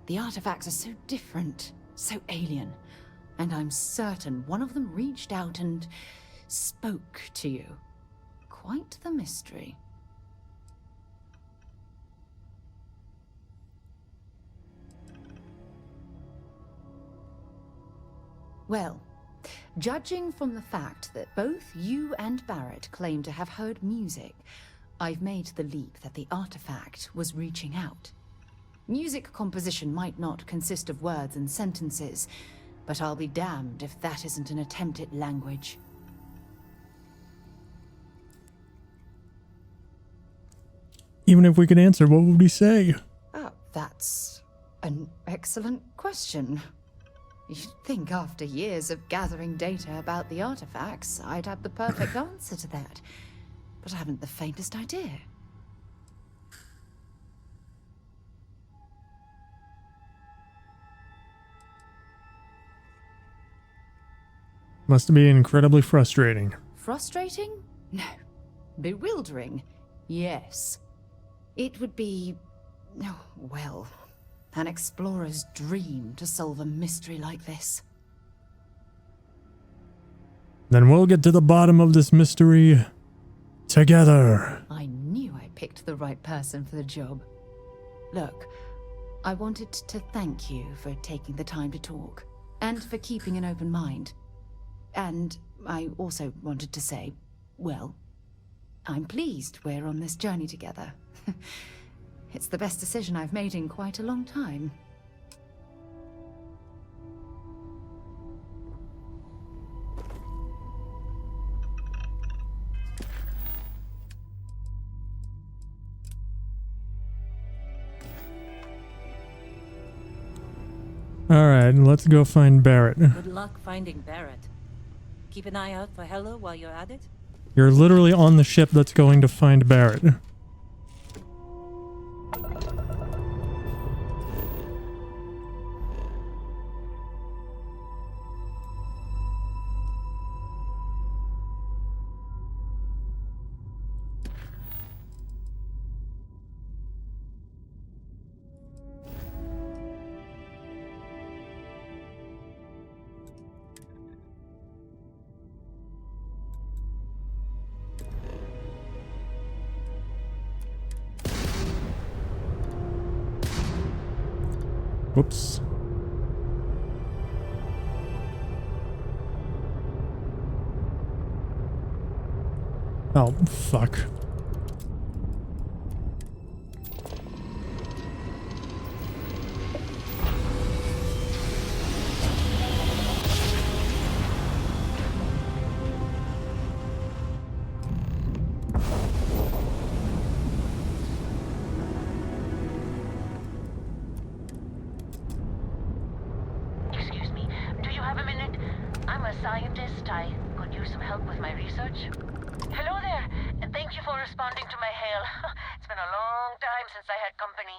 The artifacts are so different, So alien. And I'm certain one of them reached out and spoke to you. Quite the mystery. Well, judging from the fact that both you and Barrett claim to have heard music, I've made the leap that the artifact was reaching out. Music composition might not consist of words and sentences, but I'll be damned if that isn't an attempt at language. Even if we could answer, what would we say? Oh, that's an excellent question. You'd think after years of gathering data about the artifacts, I'd have the perfect answer to that. But I haven't the faintest idea. Must be incredibly frustrating. Frustrating? No. Bewildering? Yes. It would be, oh, well, an explorer's dream to solve a mystery like this. Then we'll get to the bottom of this mystery together. I knew I picked the right person for the job. Look, I wanted to thank you for taking the time to talk, and for keeping an open mind. And I also wanted to say, well, I'm pleased we're on this journey together. It's the best decision I've made in quite a long time. Alright, let's go find Barrett. Good luck finding Barrett. Keep an eye out for Hello while you're at it. You're literally on the ship that's going to find Barrett. Whoops. Oh, fuck. Scientist, I could use some help with my research. Hello there, and thank you for responding to my hail. It's been a long time since I had company.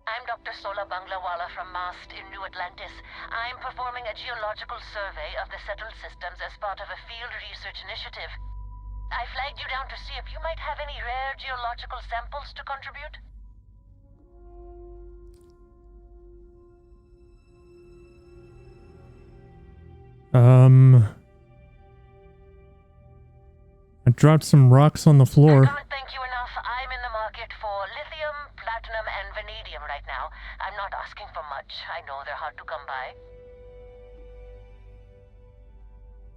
I'm Dr. Sola Banglawala from MAST in New Atlantis. I'm performing a geological survey of the settled systems as part of a field research initiative. I flagged you down to see if you might have any rare geological samples to contribute. I dropped some rocks on the floor. I can't thank you enough. I'm in the market for lithium, platinum, and vanadium right now. I'm not asking for much. I know they're hard to come by.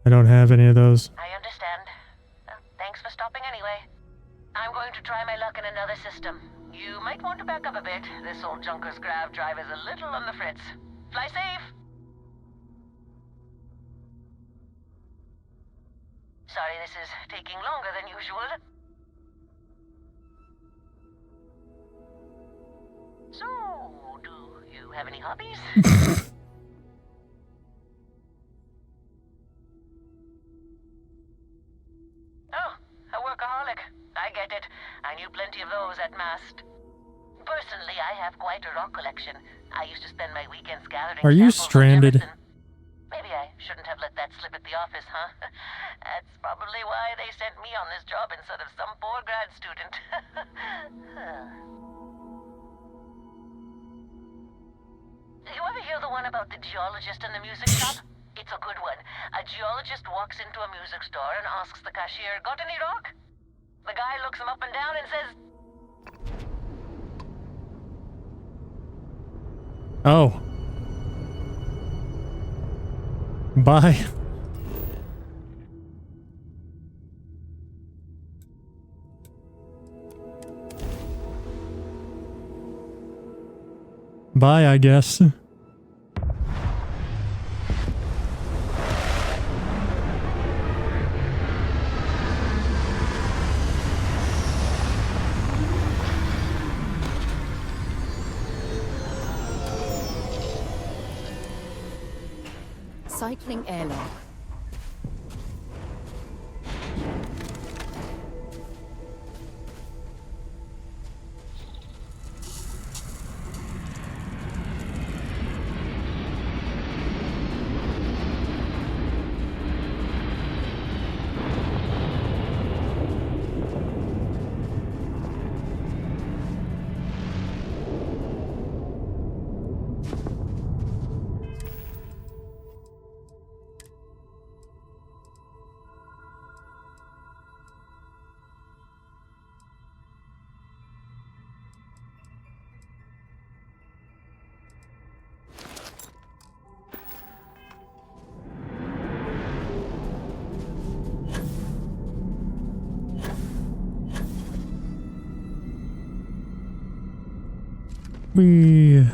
I don't have any of those. I understand. Thanks for stopping anyway. I'm going to try my luck in another system. You might want to back up a bit. This old junker's grav drive is a little on the fritz. Fly safe! Sorry this is taking longer than usual. So, do you have any hobbies? Oh, a workaholic. I get it. I knew plenty of those at MAST. Personally, I have quite a rock collection. I used to spend my weekends gathering. Are you stranded? Maybe I shouldn't have let that slip at the office, huh? That's probably why they sent me on this job instead of some poor grad student. You ever hear the one about the geologist and the music shop? It's a good one. A geologist walks into a music store and asks the cashier, "Got any rock?" The guy looks him up and down and says, Oh. Bye. Bye, I guess. Cycling airlock. We...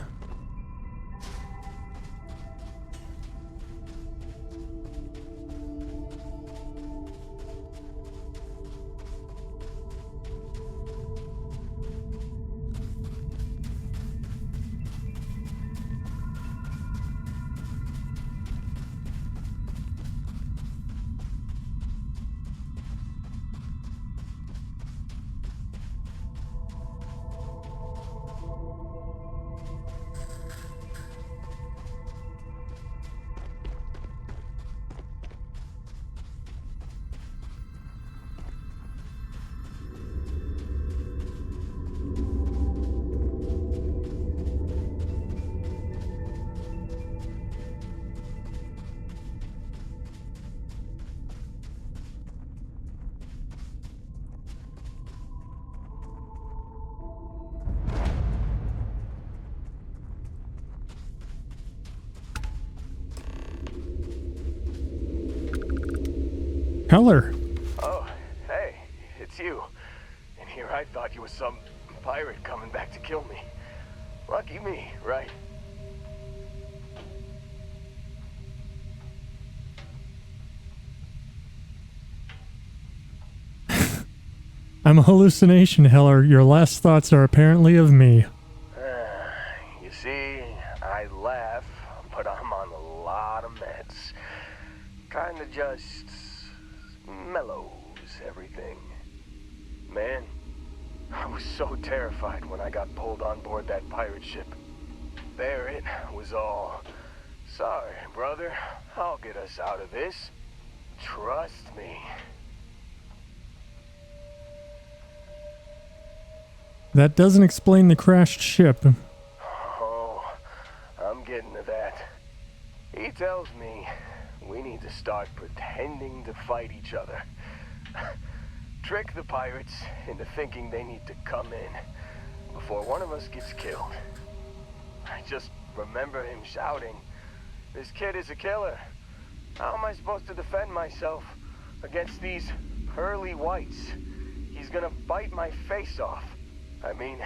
Heller. Oh, hey, it's you. And here I thought you was some pirate coming back to kill me. Lucky me, right? I'm a hallucination, Heller. Your last thoughts are apparently of me. You see, I laugh, but I'm on a lot of meds. Kinda just mellows everything. Man, I was so terrified when I got pulled on board that pirate ship. There it was all. Sorry, brother. I'll get us out of this. Trust me. That doesn't explain the crashed ship. Oh, I'm getting to that. He tells me we need to start pretending to fight each other. Trick the pirates into thinking they need to come in before one of us gets killed. I just remember him shouting, "This kid is a killer. How am I supposed to defend myself against these pearly whites? He's gonna bite my face off." I mean,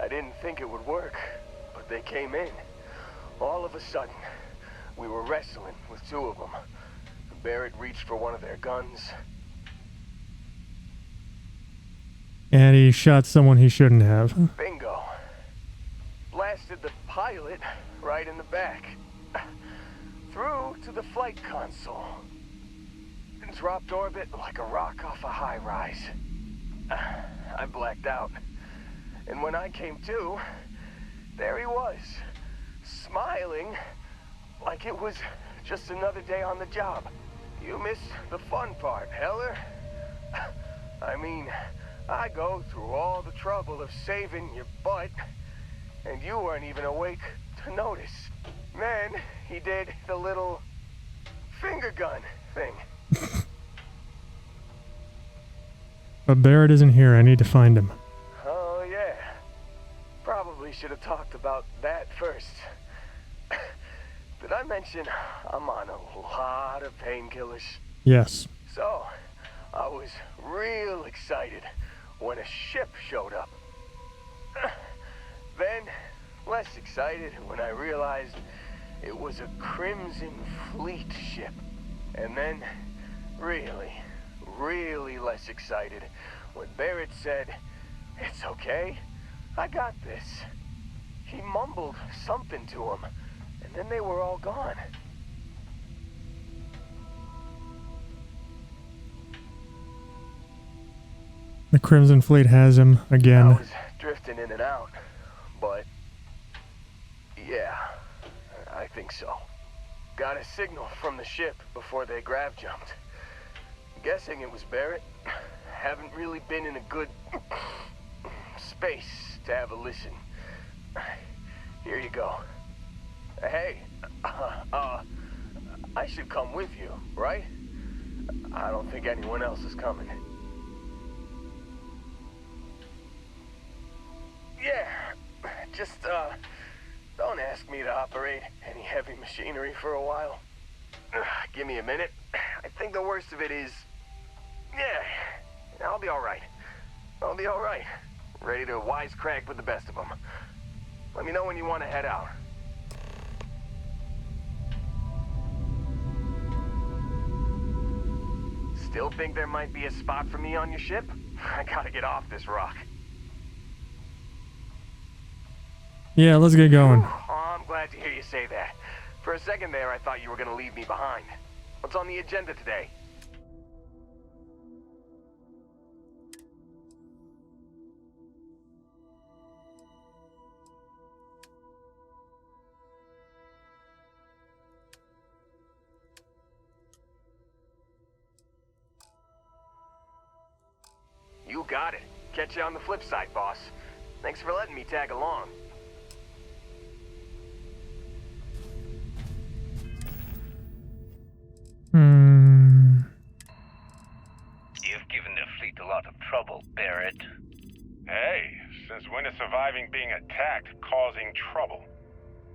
I didn't think it would work, but they came in. All of a sudden, we were wrestling with two of them. Barrett reached for one of their guns. And he shot someone he shouldn't have. Bingo. Blasted the pilot right in the back. Through to the flight console. And dropped orbit like a rock off a high rise. I blacked out. And when I came to, there he was, smiling like it was just another day on the job. You missed the fun part, Heller. I mean, I go through all the trouble of saving your butt, and you weren't even awake to notice. Then he did the little finger gun thing. But Barrett isn't here. I need to find him. Oh, yeah. Probably should have talked about that first. Did I mention I'm on a lot of painkillers? Yes. So, I was real excited when a ship showed up. Then, less excited when I realized it was a Crimson Fleet ship. And then, really less excited when Barrett said, "It's okay, I got this." He mumbled something to him, and then they were all gone. The Crimson Fleet has him again. I was drifting in and out, but yeah, I think so. Got a signal from the ship before they grav jumped. Guessing it was Barrett. Haven't really been in a good space to have a listen. Here you go. Hey, I should come with you, right? I don't think anyone else is coming. Yeah, just, don't ask me to operate any heavy machinery for a while. Give me a minute. I think the worst of it is, yeah, I'll be alright. I'll be alright. Ready to wisecrack with the best of them. Let me know when you want to head out. Still think there might be a spot for me on your ship? I gotta get off this rock. Yeah, let's get going. Oh, I'm glad to hear you say that. For a second there, I thought you were gonna leave me behind. What's on the agenda today? You got it. Catch you on the flip side, boss. Thanks for letting me tag along. You've given the fleet a lot of trouble, Barrett. Hey, since when is surviving being attacked causing trouble?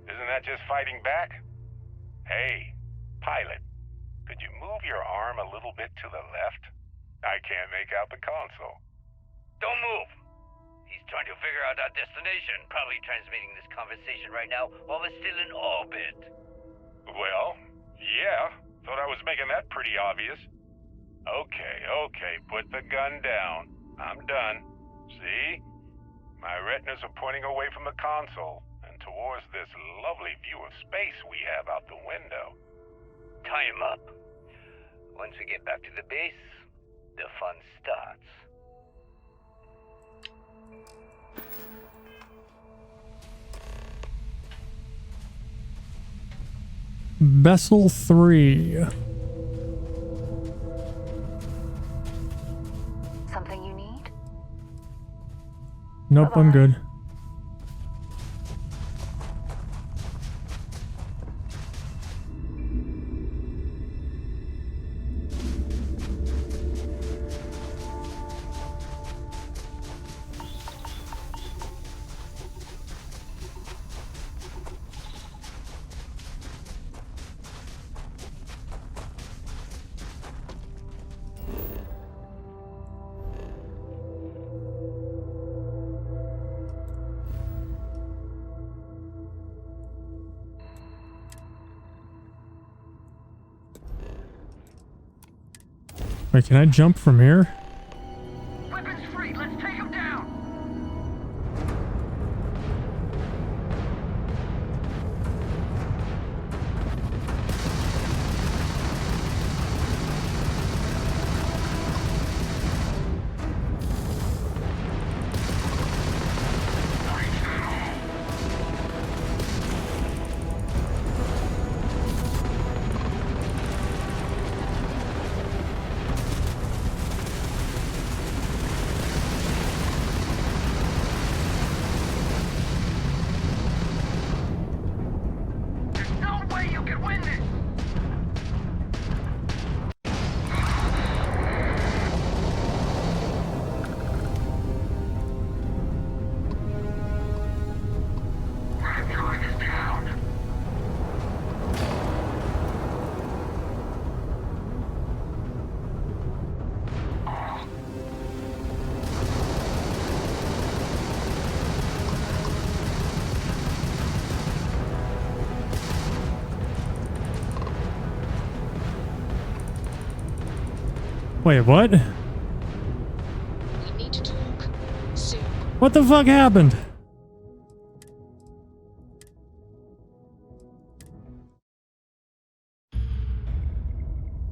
Isn't that just fighting back? Hey, pilot, could you move your arm a little bit to the left? I can't make out the console. Don't move! He's trying to figure out our destination, probably transmitting this conversation right now while we're still in orbit. Well, yeah, thought I was making that pretty obvious. Okay, put the gun down. I'm done. See? My retinas are pointing away from the console and towards this lovely view of space we have out the window. Tie him up. Once we get back to the base, the fun starts. Vessel 3. Something you need? Nope, I'm good. Wait, can I jump from here? Weapons free, let's take him down! Wait, what? We need to talk. Soon. What the fuck happened?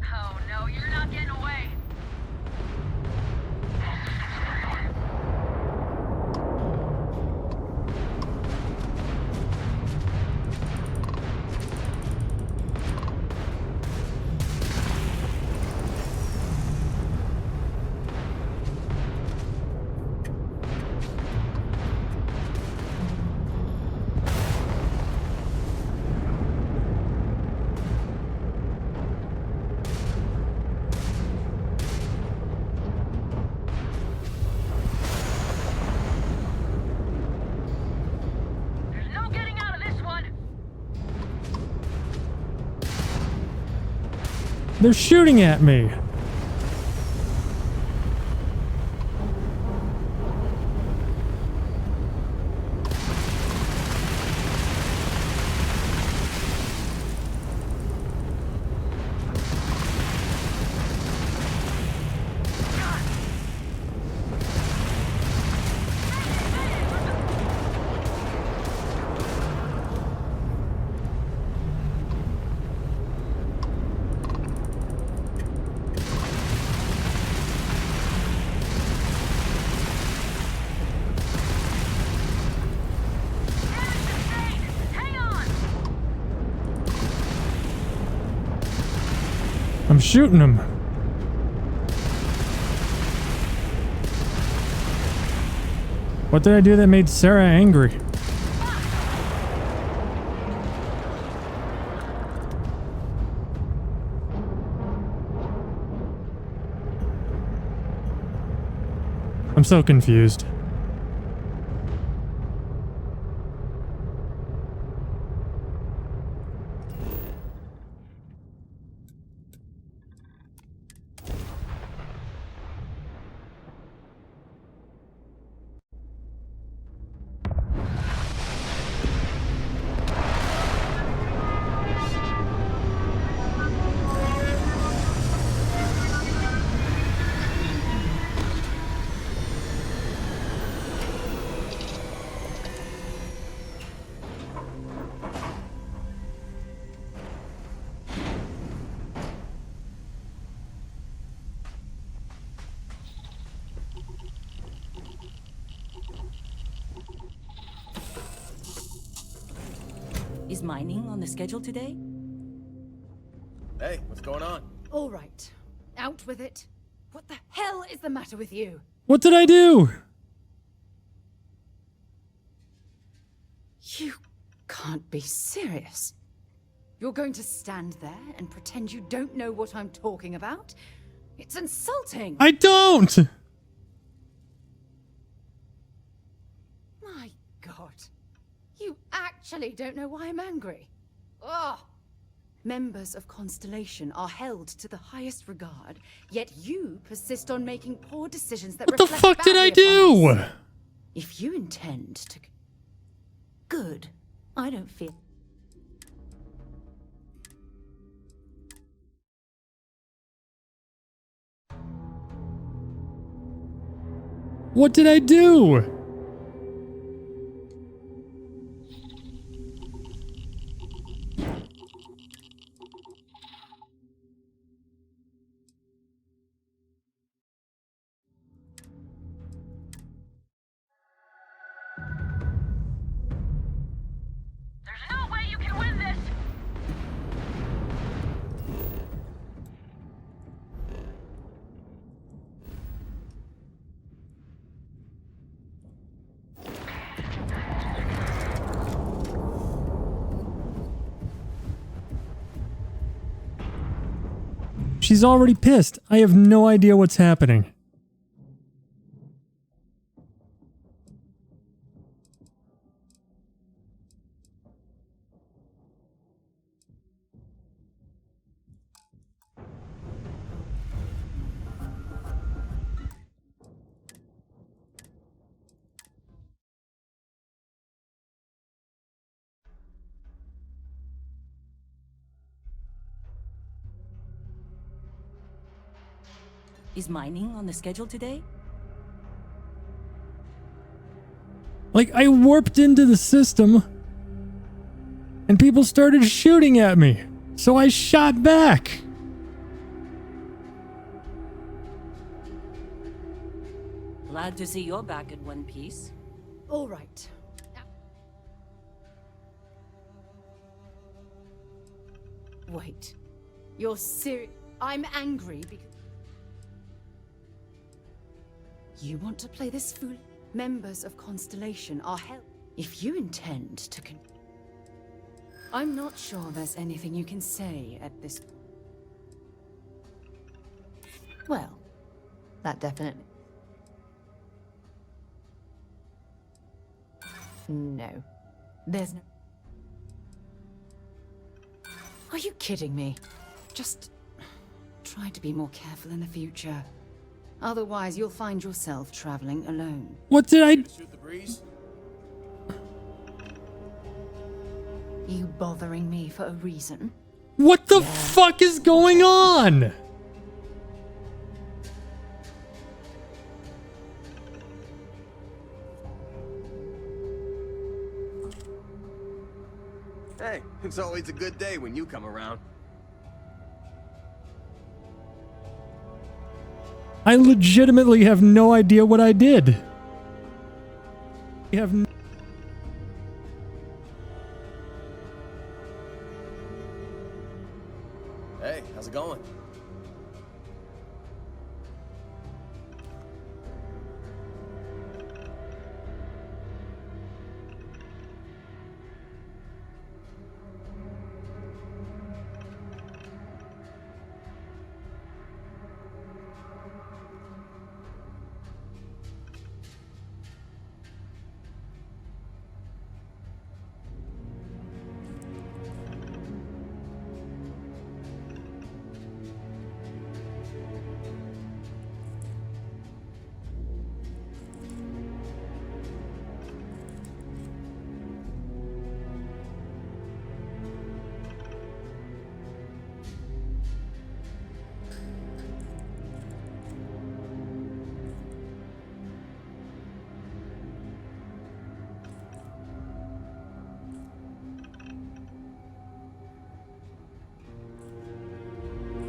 Oh no, you're not getting away. They're shooting at me. I'm shooting him. What did I do that made Sarah angry? I'm so confused. Is mining on the schedule today? Hey, what's going on? All right. Out with it. What the hell is the matter with you? What did I do? You can't be serious. You're going to stand there and pretend you don't know what I'm talking about? It's insulting. I don't! My God. You actually don't know why I'm angry. Ugh. Members of Constellation are held to the highest regard, yet you persist on making poor decisions that What the reflect fuck did I badly upon do? us. If you intend to... Good. I don't feel... What did I do? There's no way you can win this! She's already pissed. I have no idea what's happening. Is mining on the schedule today? Like, I warped into the system and people started shooting at me. So I shot back. Glad to see you're back in one piece. All right. Wait. You're serious? I'm angry because... You want to play this fool? Members of Constellation are held. If you intend to I'm not sure there's anything you can say at this... Well, that definitely... No. There's no... Are you kidding me? Just try to be more careful in the future. Otherwise, you'll find yourself traveling alone. What did I... Shoot the breeze? You bothering me for a reason? What the fuck is going on? Hey, it's always a good day when you come around. I legitimately have no idea what I did. You have no... Hey, how's it going?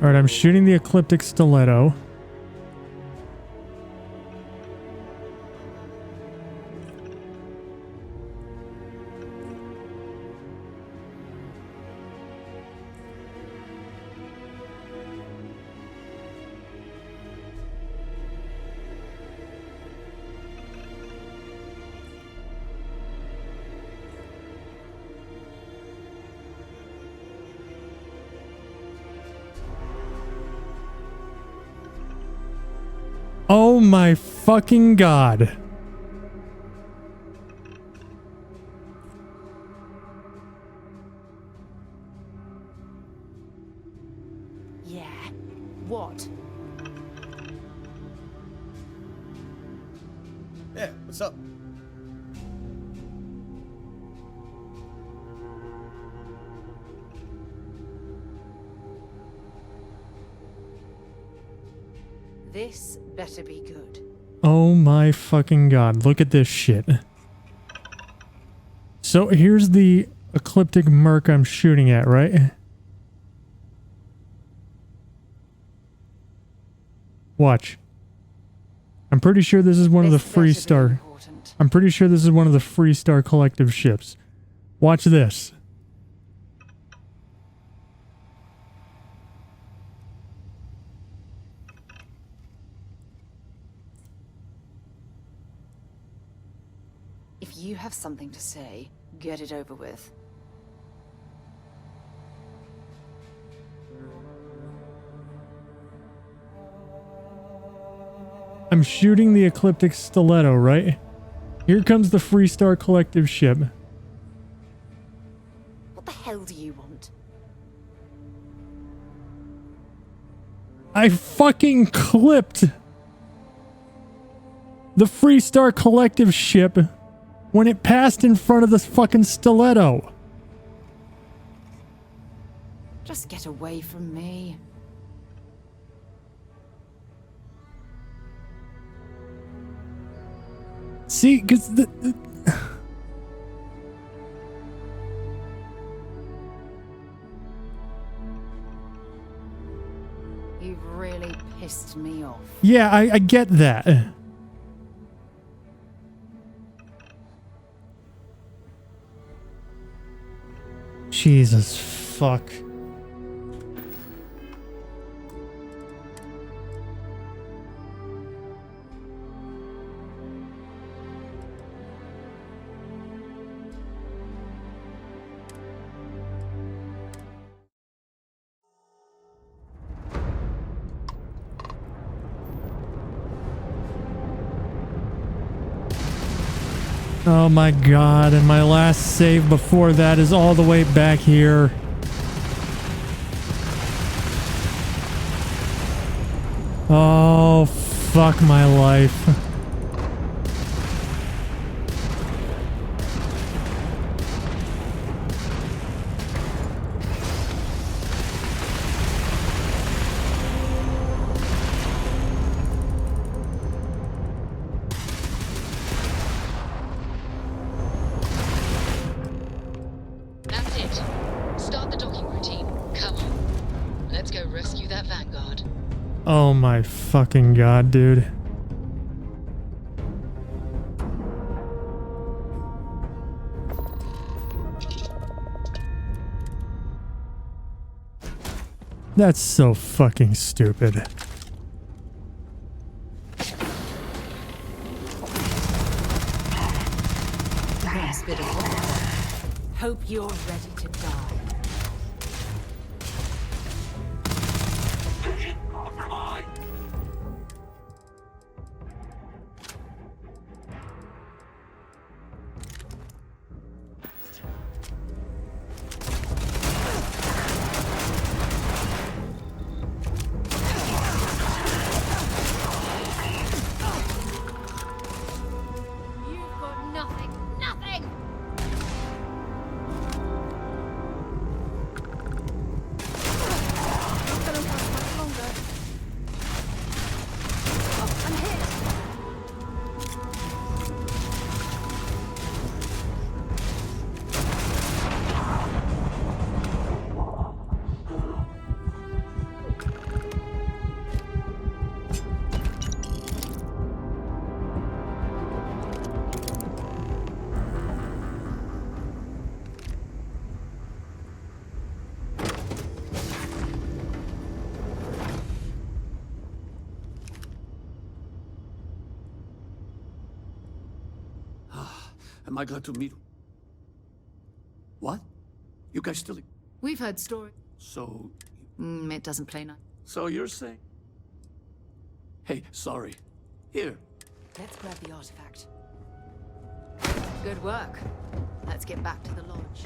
Alright, I'm shooting the Ecliptic Stiletto. Oh my fucking god. Yeah. What? Yeah, what's up? This better be good. Oh my fucking god. Look at this shit. So here's the Ecliptic Merc I'm shooting at, right? Watch. I'm pretty sure this is one of the Freestar. I'm pretty sure this is one of the Freestar Collective ships. Watch this. If you have something to say, get it over with. I'm shooting the Ecliptic Stiletto, right? Here comes the Freestar Collective ship. What the hell do you want? I fucking clipped the Freestar Collective ship when it passed in front of this fucking Stiletto. Just get away from me. See, because You've really pissed me off. yeah, I get that. Jesus fuck. Oh my god, and my last save before that is all the way back here. Oh, fuck my life. That's it. Start the docking routine. Come on. Let's go rescue that Vanguard. Oh my fucking god, dude. That's so fucking stupid. Last bit of work. Hope you're ready to die. You've got nothing. Nothing! Not gonna last much longer. Oh, I'm hit! Am I glad to meet? What? You guys still? We've heard stories. So, It doesn't play nice. so you're saying? Hey, sorry. Here. Let's grab the artifact. Good work. Let's get back to the lodge.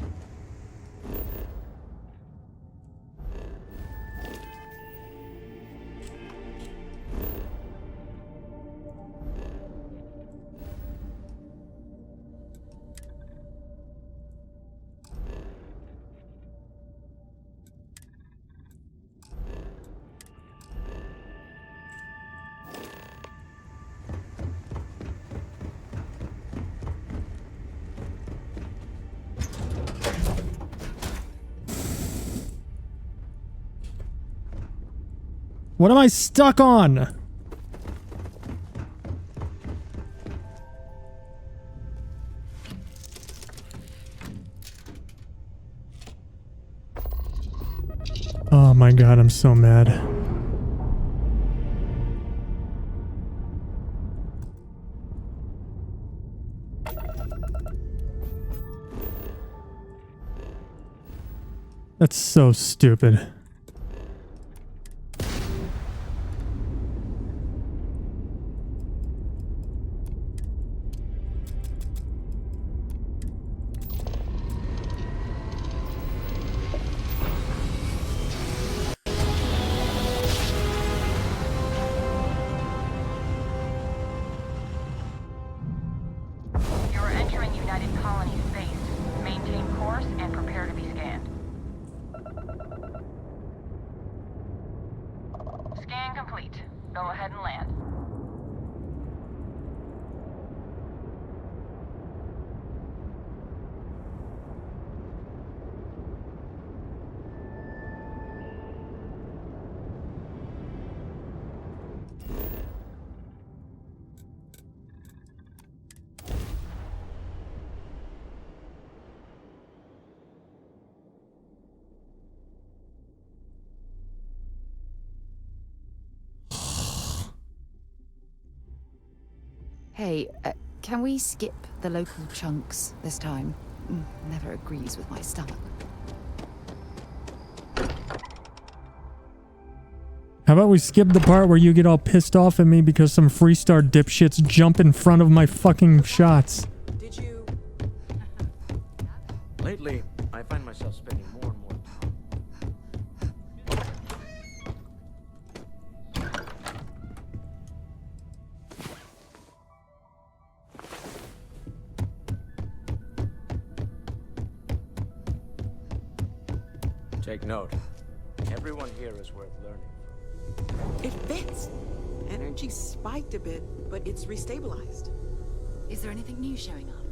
What am I stuck on? Oh my god, I'm so mad. That's so stupid. You're entering United Colony space. Maintain course and prepare to be scanned. Scan complete. Go ahead and land. Hey, can we skip the local chunks this time? Never agrees with my stomach. How about we skip the part where you get all pissed off at me because some Freestar dipshits jump in front of my fucking shots? Did you? Lately, I find myself spending more and more Take note. Everyone here is worth learning. It fits. Energy spiked a bit, but it's restabilized. Is there anything new showing up?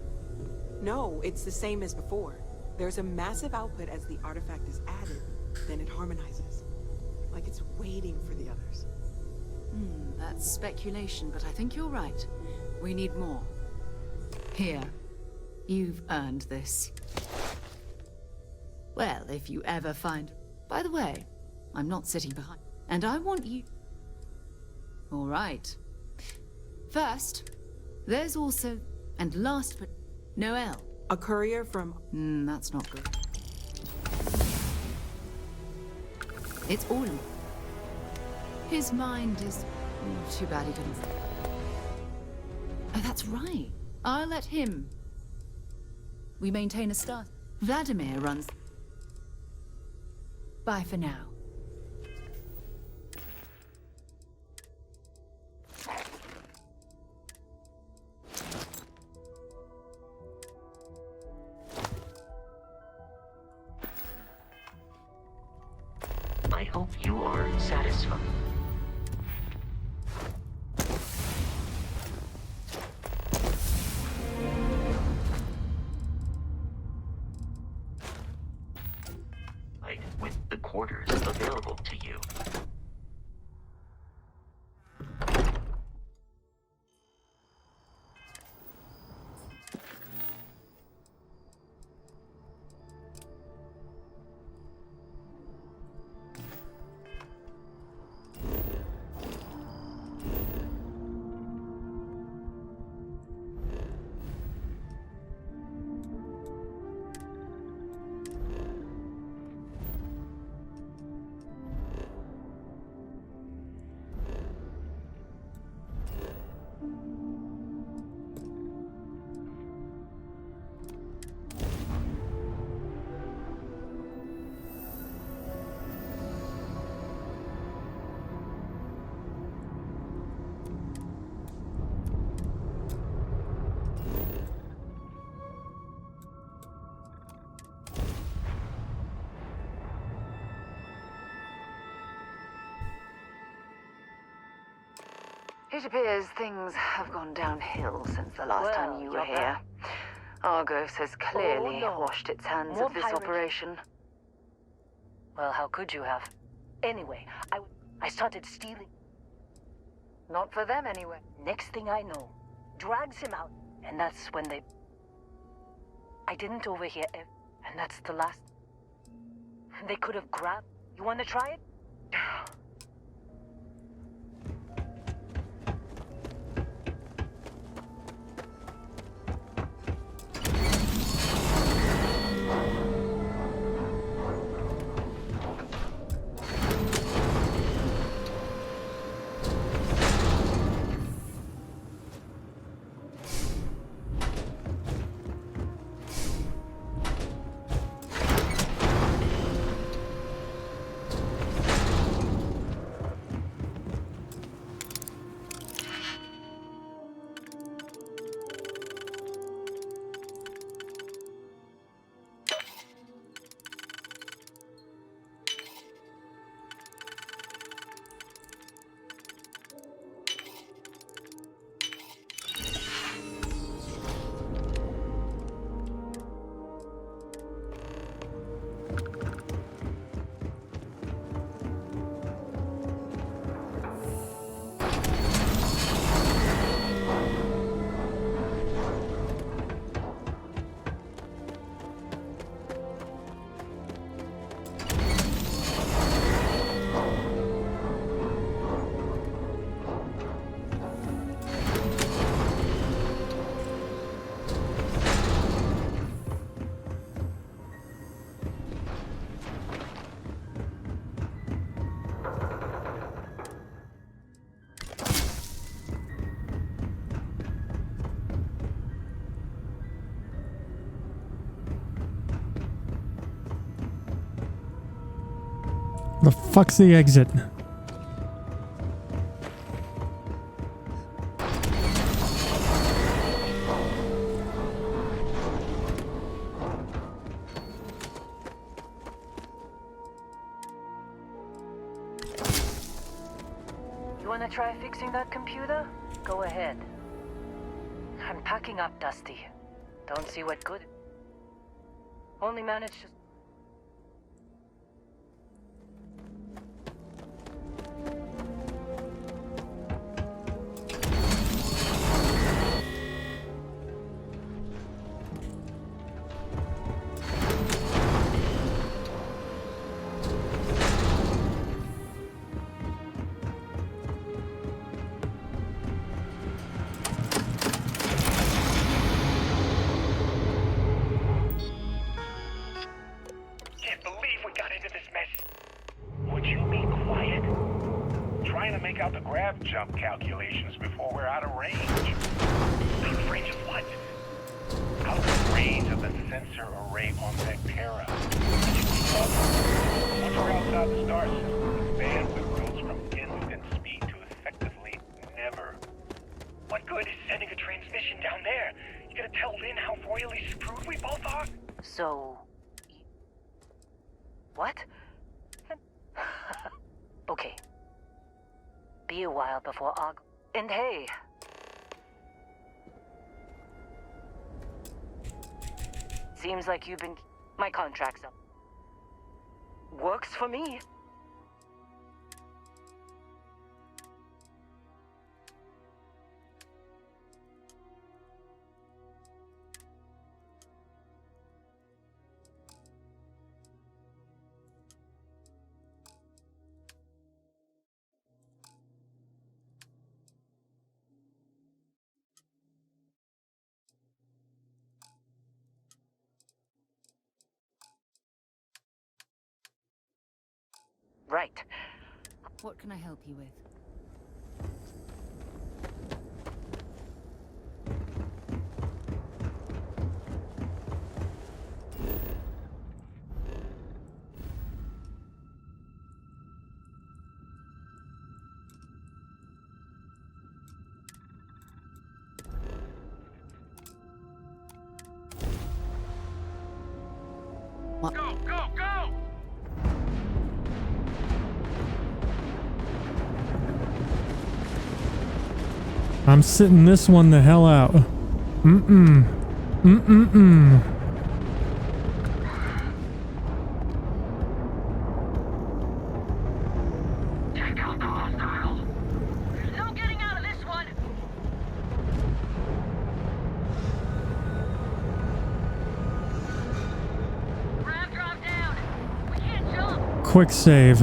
No, it's the same as before. There's a massive output as the artifact is added, then it harmonizes. Like it's waiting for the others. That's speculation, but I think you're right. We need more. Here. You've earned this. Well, if you ever find... By the way, I'm not sitting behind. And I want you... All right. First, there's also... And last but... Noel. A courier from... That's not good. It's all... His mind is... Too bad he didn't... Oh, that's right. I'll let him. We maintain a start. Vladimir runs... Bye for now. I hope you are satisfied. With the quarters available to you. It appears things have gone downhill since the last time you were here. Argos has clearly washed its hands of this operation. Well, how could you have? Anyway, I started stealing. Not for them, anyway. Next thing I know, drags him out, and that's when they... I didn't overhear and that's the last... They could have grabbed... You want to try it? The fuck's the exit? You wanna try fixing that computer? Go ahead. I'm packing up, Dusty. Don't see what good. Only managed to... Can't believe we got into this mess. Would you be quiet? Trying to make out the grav jump calculations before we're out of range. Out of range of what? Out of range of the sensor array on Vectera. Once we're outside the star system, the bandwidth goes from instant speed to effectively never. What good is sending a transmission down there? You gonna tell Lynn how royally screwed we both are? So... What? Okay. Be a while before Og... And hey! Seems like you've been... My contract's up. Works for me. Right. What can I help you with? Go, go, go! I'm sitting this one the hell out. Mm-mm. Mm-mm-mm. No getting out of this one! Grav drop down! We can't jump! Quick save.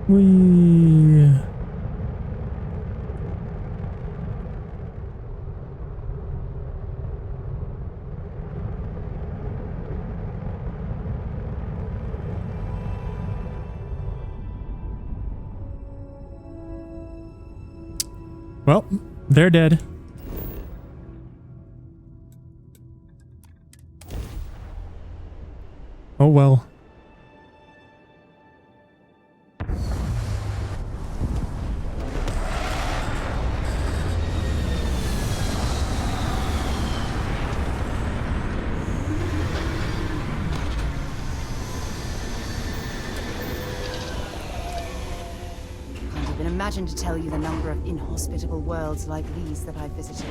Whee. Well, they're dead. Oh well. Can't even imagine to tell you the number of inhospitable worlds like these that I've visited.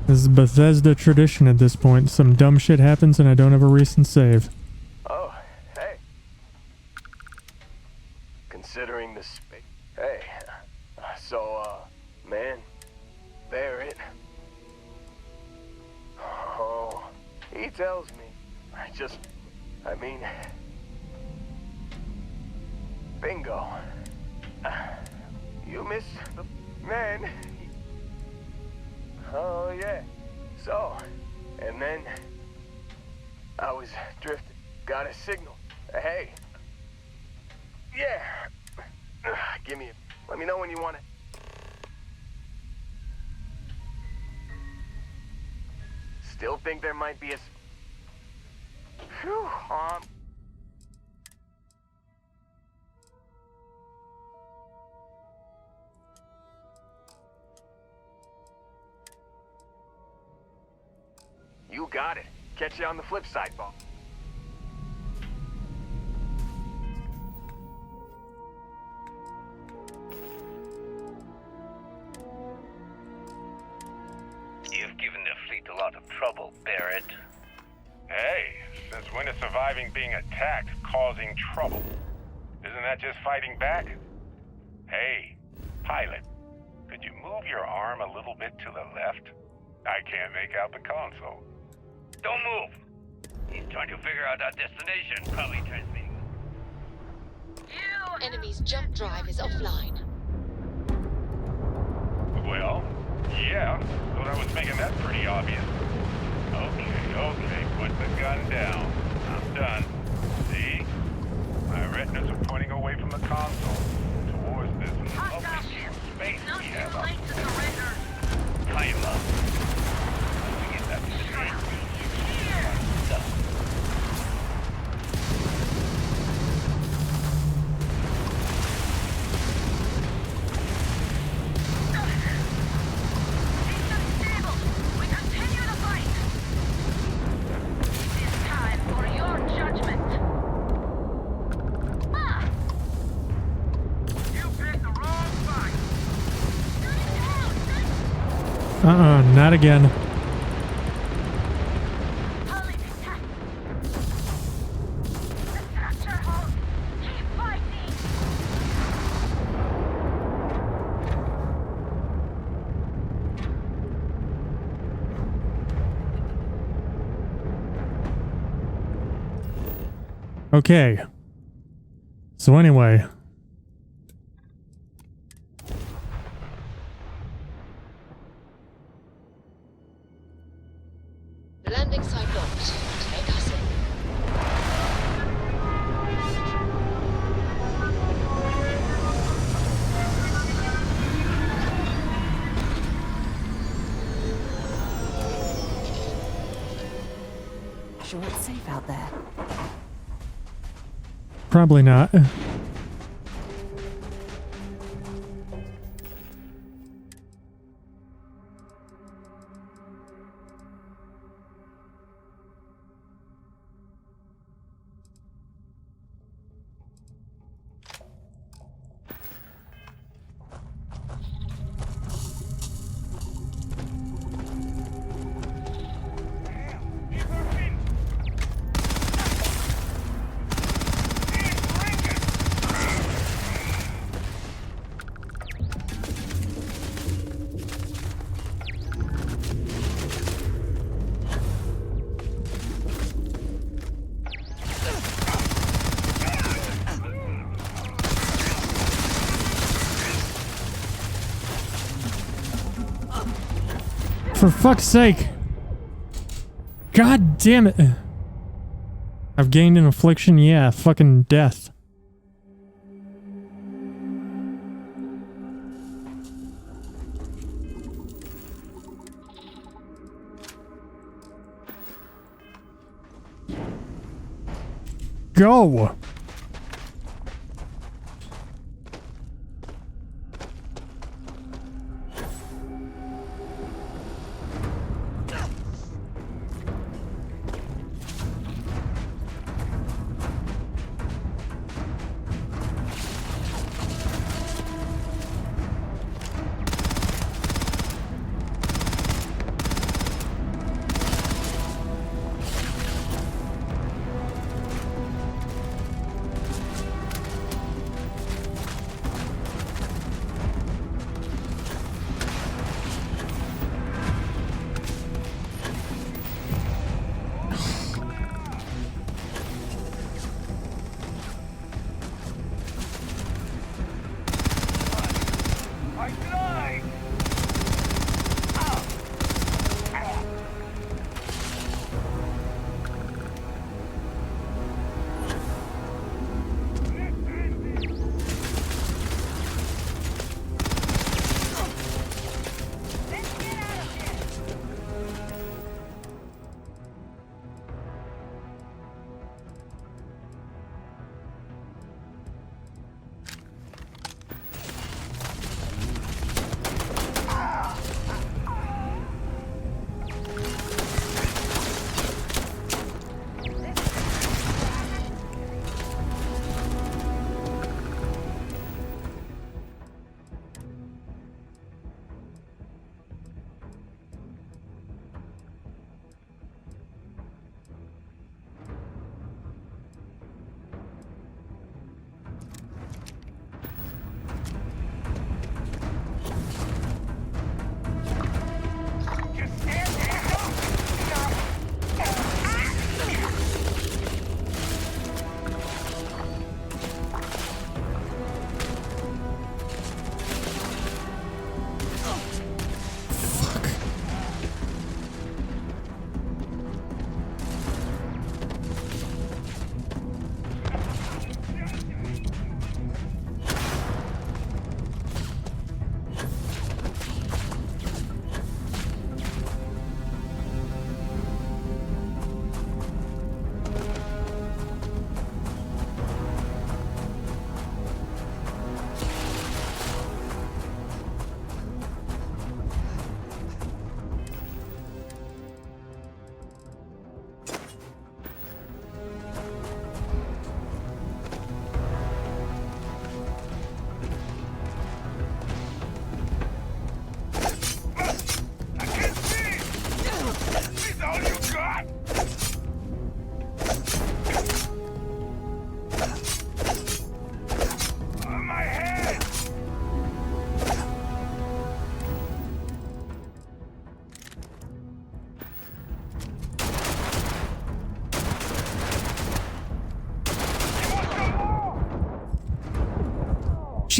This is Bethesda tradition at this point. Some dumb shit happens and I don't have a recent save. Oh, hey. Considering the space. Hey. Man, they're it. Oh, he tells me. I mean. Bingo. You missed the man. Oh, yeah. So, and then I was drifting. Got a signal. Hey. Yeah. Let me know when you want it. Still think there might be a... Phew, You got it. Catch you on the flip side, Bob. You've given the fleet a lot of trouble, Barrett. Hey, since when is surviving being attacked causing trouble? Isn't that just fighting back? Hey, pilot, could you move your arm a little bit to the left? I can't make out the console. Don't move! He's trying to figure out our destination, probably transmitting. Enemy's jump drive is offline. Well, yeah, thought I was making that pretty obvious. Okay, put the gun down. I'm done. See? My retinas are pointing away from the console, towards this lovely space we have up there. Time up. We get that to the train. Not again. Okay. So anyway. Landing site locked. Take us in. Sure it's safe out there? Probably not. For fuck's sake. God damn it. I've gained an affliction? Yeah, fucking death. Go!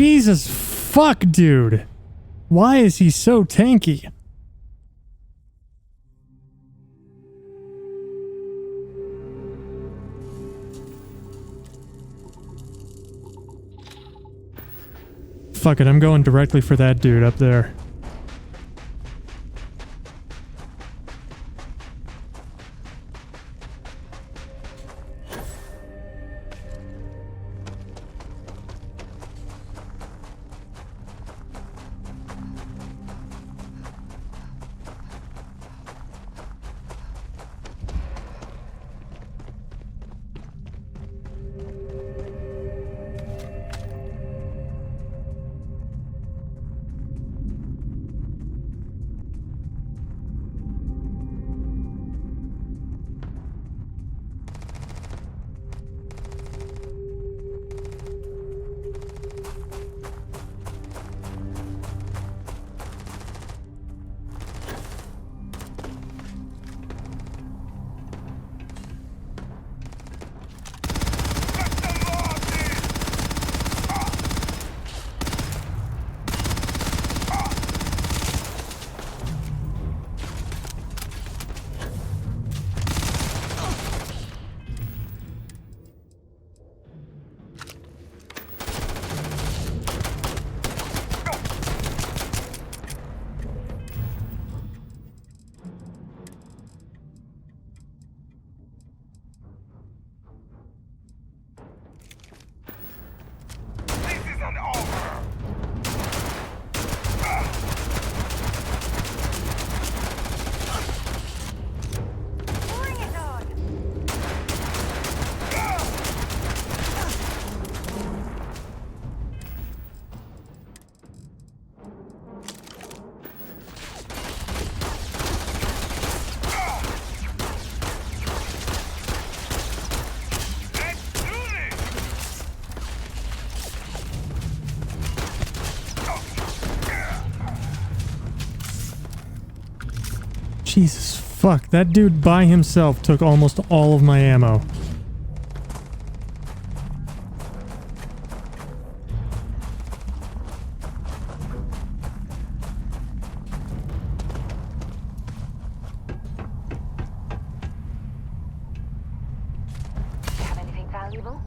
Jesus fuck, dude. Why is he so tanky? Fuck it, I'm going directly for that dude up there. Jesus fuck, that dude by himself took almost all of my ammo. Have anything valuable?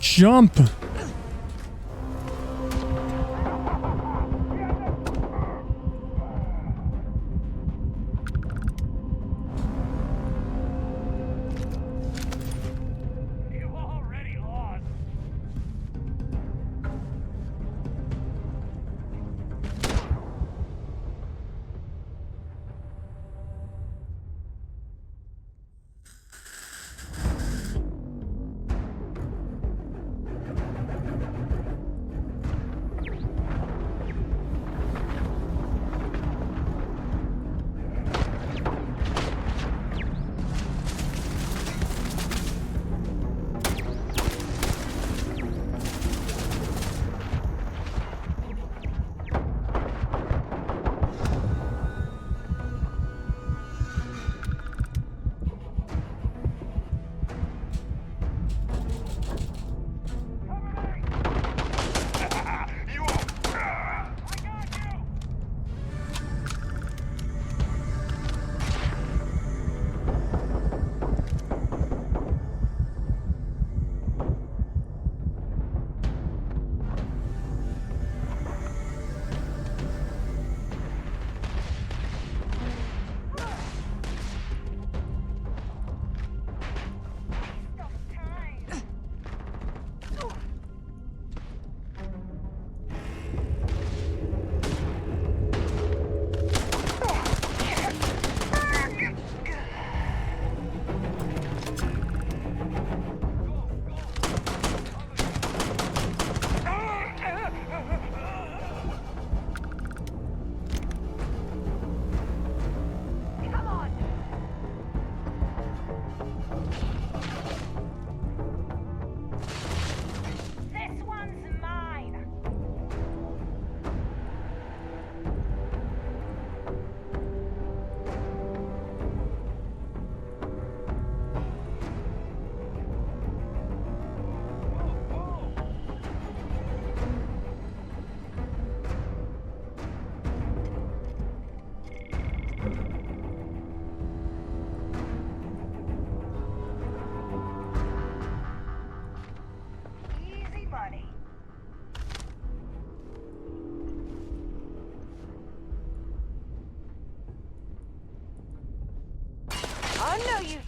Jump!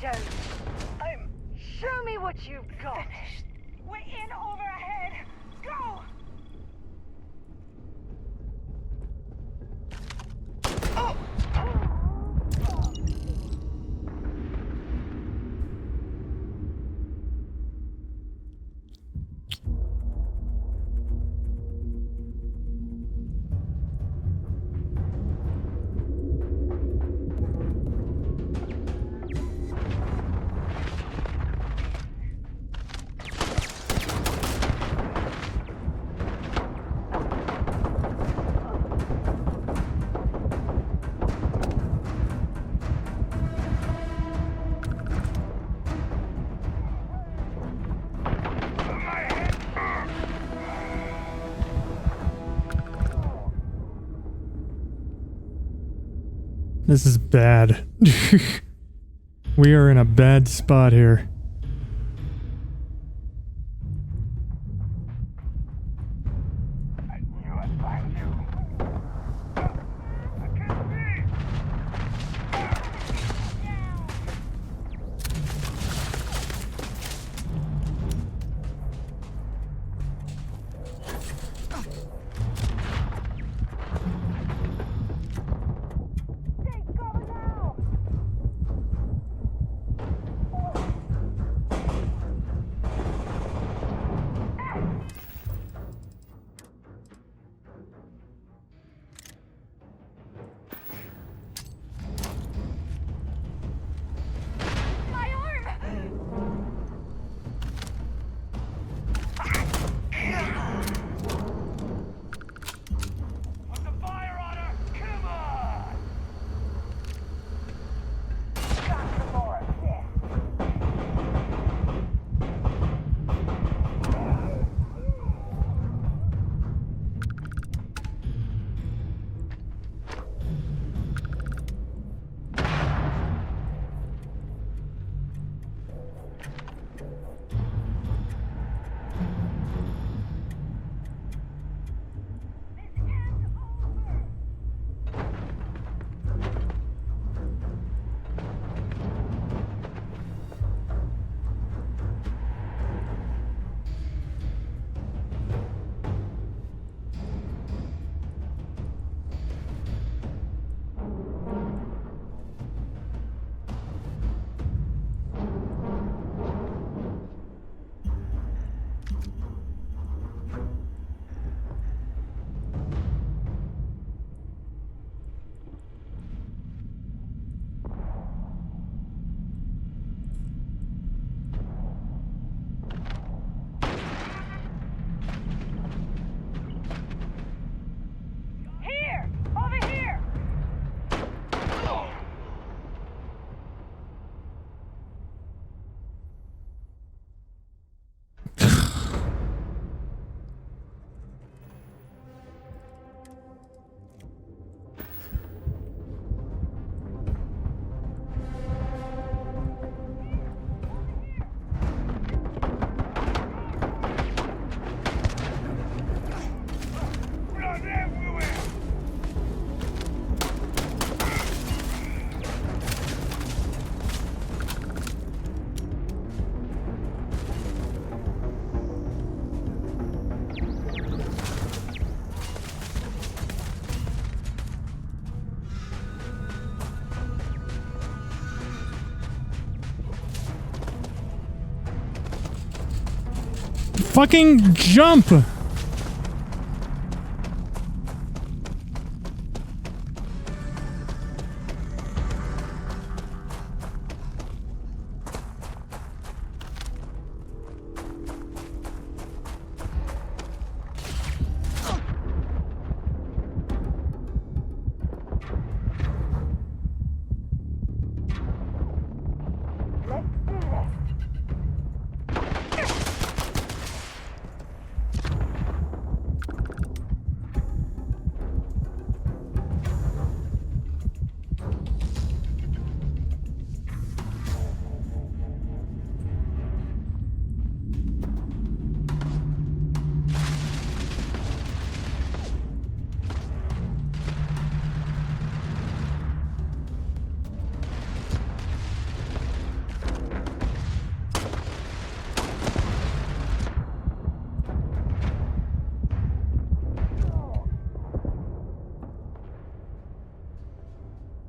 don't. Show me what you've got. We're in over ahead. Go! This is bad. We are in a bad spot here. Fucking jump!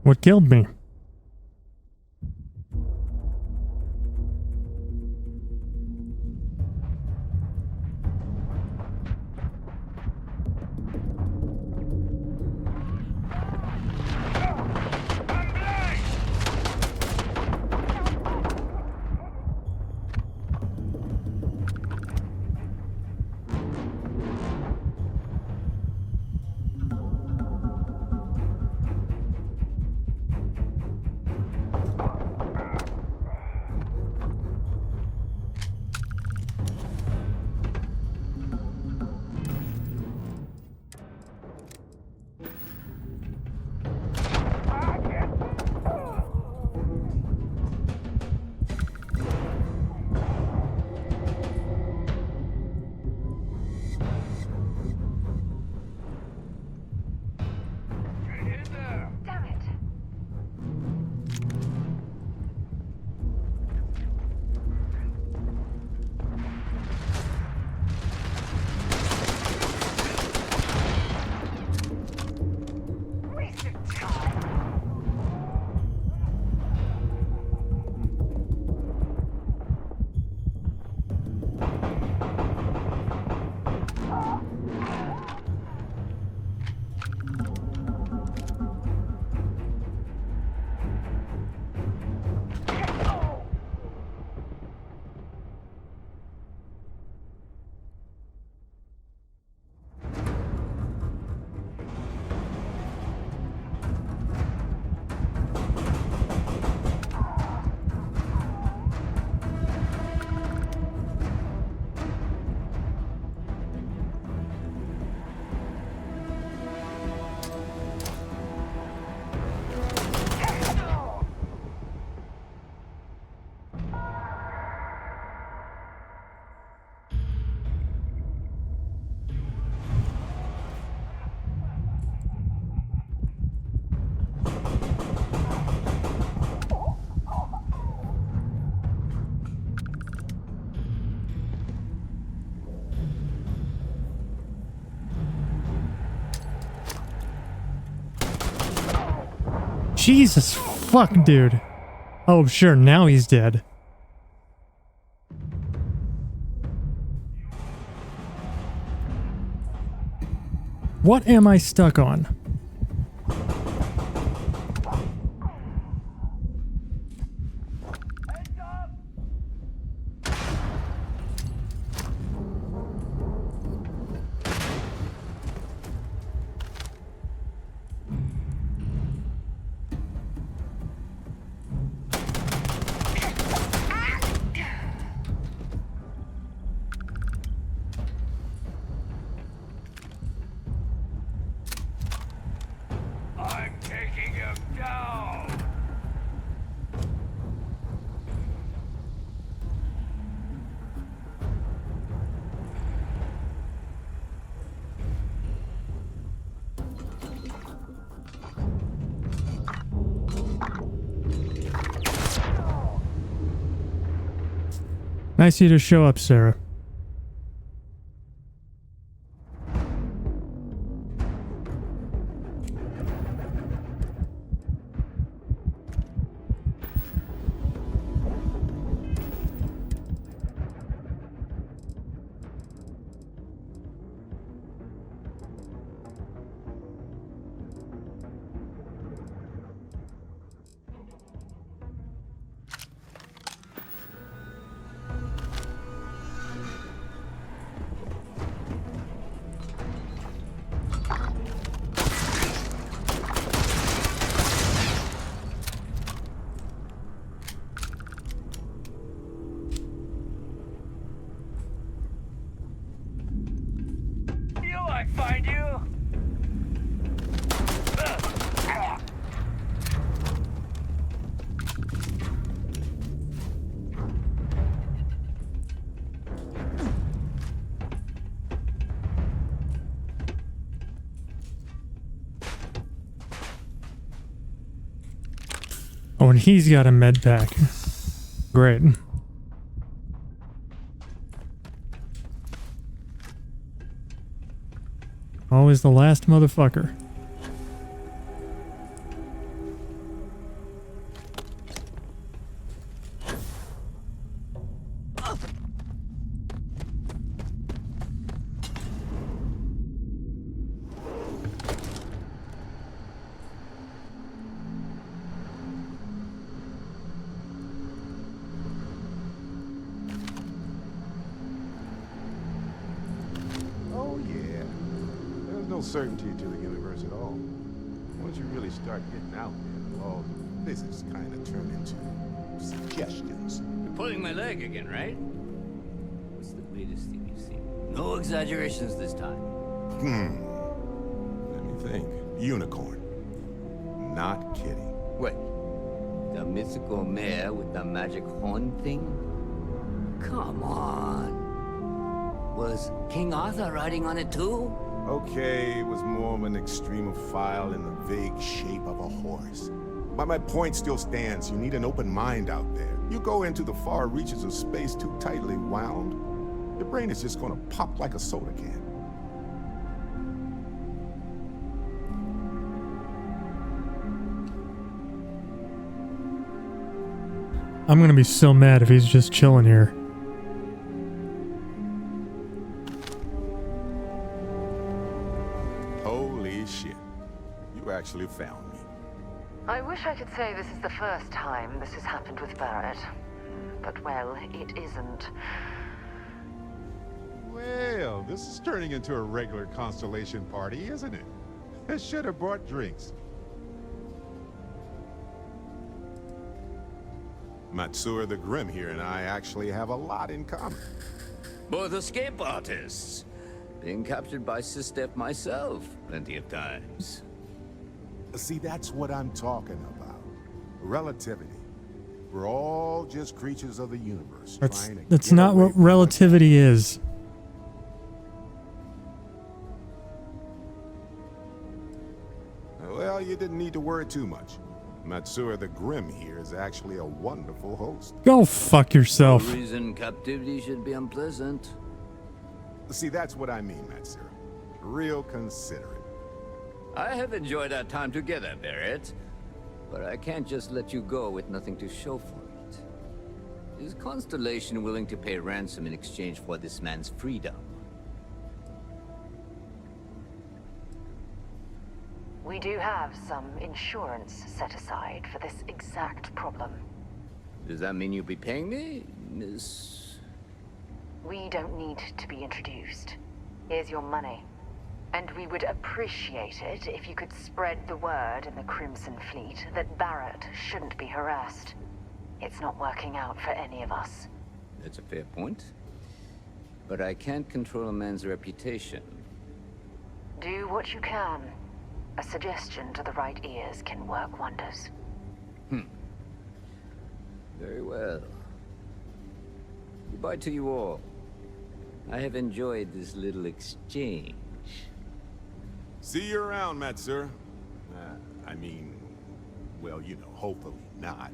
what killed me. Jesus fuck, dude. Oh, sure, now he's dead. What am I stuck on? Nice of you to show up, Sarah. Oh, and he's got a med pack. Great. Always the last motherfucker. no certainty to the universe at all. Once you really start getting out there, all the physics kind of turn into suggestions. You're pulling my leg again, right? What's the latest thing you've seen? No exaggerations this time. Let me think. Unicorn. Not kidding. What? The mythical mare with the magic horn thing? Come on. Was King Arthur riding on it too? Okay, it was more of an extremophile in the vague shape of a horse. But my point still stands. You need an open mind out there. You go into the far reaches of space too tightly wound, your brain is just gonna pop like a soda can. I'm gonna be so mad if he's just chilling here. Holy shit. You actually found me. I wish I could say this is the first time this has happened with Barrett. But, well, it isn't. Well, this is turning into a regular Constellation party, isn't it? I should have brought drinks. Matsura the Grim here and I actually have a lot in common. Both escape artists. Being captured by Sistef myself plenty of times. See, that's what I'm talking about. Relativity. We're all just creatures of the universe. That's not what relativity is. Well, you didn't need to worry too much. Matsura the Grim here is actually a wonderful host. Go fuck yourself. No reason captivity should be unpleasant. See, that's what I mean, Matsura. Real considerate. I have enjoyed our time together, Barrett. But I can't just let you go with nothing to show for it. Is Constellation willing to pay ransom in exchange for this man's freedom? We do have some insurance set aside for this exact problem. Does that mean you'll be paying me, Miss... We don't need to be introduced. Here's your money. And we would appreciate it if you could spread the word in the Crimson Fleet that Barrett shouldn't be harassed. It's not working out for any of us. That's a fair point. But I can't control a man's reputation. Do what you can. A suggestion to the right ears can work wonders. Very well. Goodbye to you all. I have enjoyed this little exchange. See you around, Matsura. I mean, well, you know, hopefully not.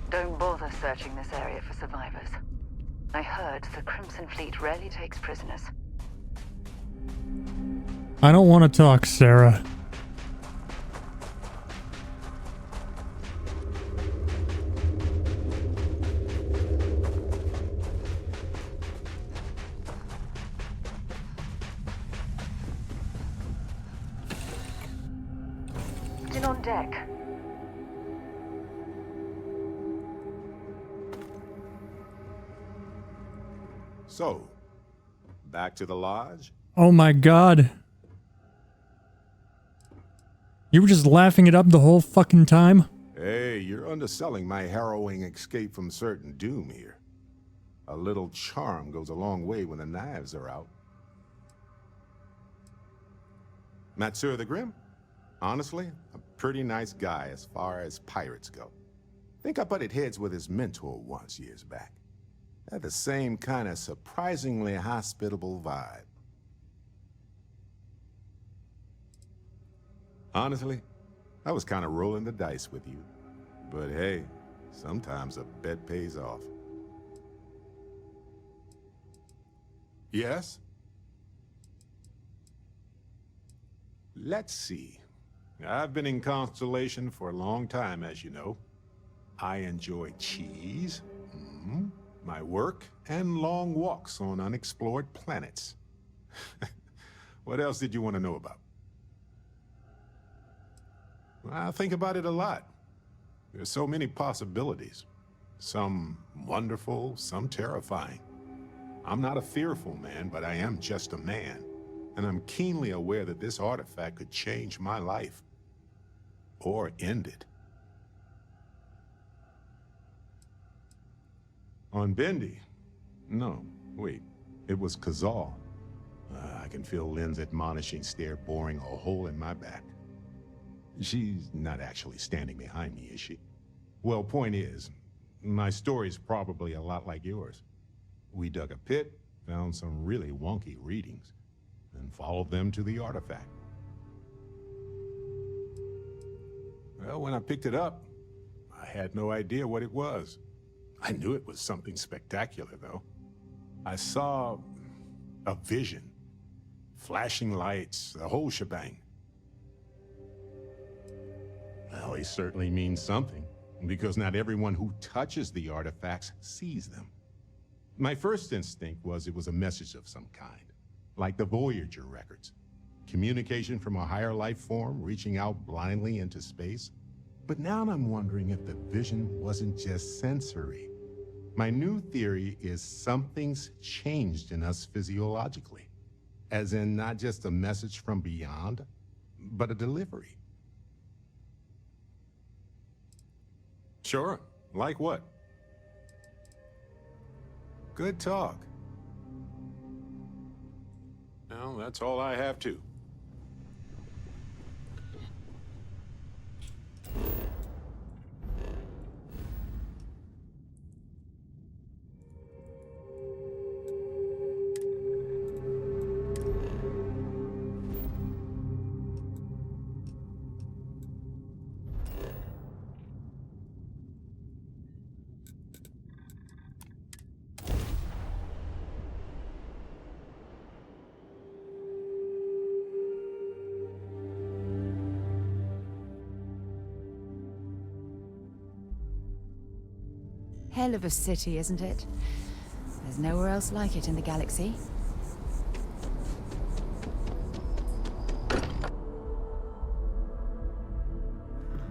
Don't bother searching this area for survivors. I heard the Crimson Fleet rarely takes prisoners. I don't want to talk, Sarah. Captain on deck. So, back to the lodge? Oh my god. You were just laughing it up the whole fucking time? Hey, you're underselling my harrowing escape from certain doom here. A little charm goes a long way when the knives are out. Matsura the Grim? Honestly, a pretty nice guy as far as pirates go. Think I butted heads with his mentor once years back. Had the same kind of surprisingly hospitable vibe. Honestly, I was kind of rolling the dice with you. But hey, Sometimes a bet pays off. Yes? Let's see. I've been in Constellation for a long time, as you know. I enjoy cheese, my work, and long walks on unexplored planets. What else did you want to know about? I think about it a lot. There's so many possibilities. Some wonderful, some terrifying. I'm not a fearful man, but I am just a man. And I'm keenly aware that this artifact could change my life. Or end it. On Bendy? No, wait. It was Kazal. I can feel Lynn's admonishing stare boring a hole in my back. She's not actually standing behind me, is she? Well, point is, my story's probably a lot like yours. We dug a pit, found some really wonky readings, and followed them to the artifact. Well, when I picked it up, I had no idea what it was. I knew it was something spectacular, though. I saw a vision. Flashing lights, the whole shebang. Well, it certainly means something, because not everyone who touches the artifacts sees them. My first instinct was it was a message of some kind, like the Voyager records. Communication from a higher life form reaching out blindly into space. But now I'm wondering if the vision wasn't just sensory. My new theory is something's changed in us physiologically. As in not just a message from beyond, but a delivery. Sure. Like what? Good talk. Well, that's all I have too. Hell of a city, isn't it? There's nowhere else like it in the galaxy.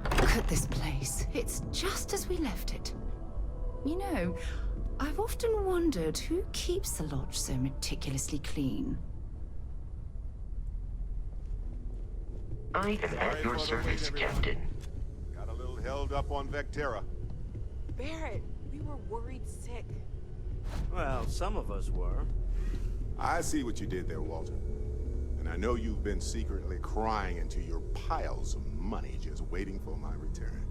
Look at this place. It's just as we left it. You know, I've often wondered who keeps the lodge so meticulously clean. I am at your service, Captain. Got a little held up on Vectera. Barrett, we were worried sick. Well, some of us were. I see what you did there, Walter. And I know you've been secretly crying into your piles of money just waiting for my return.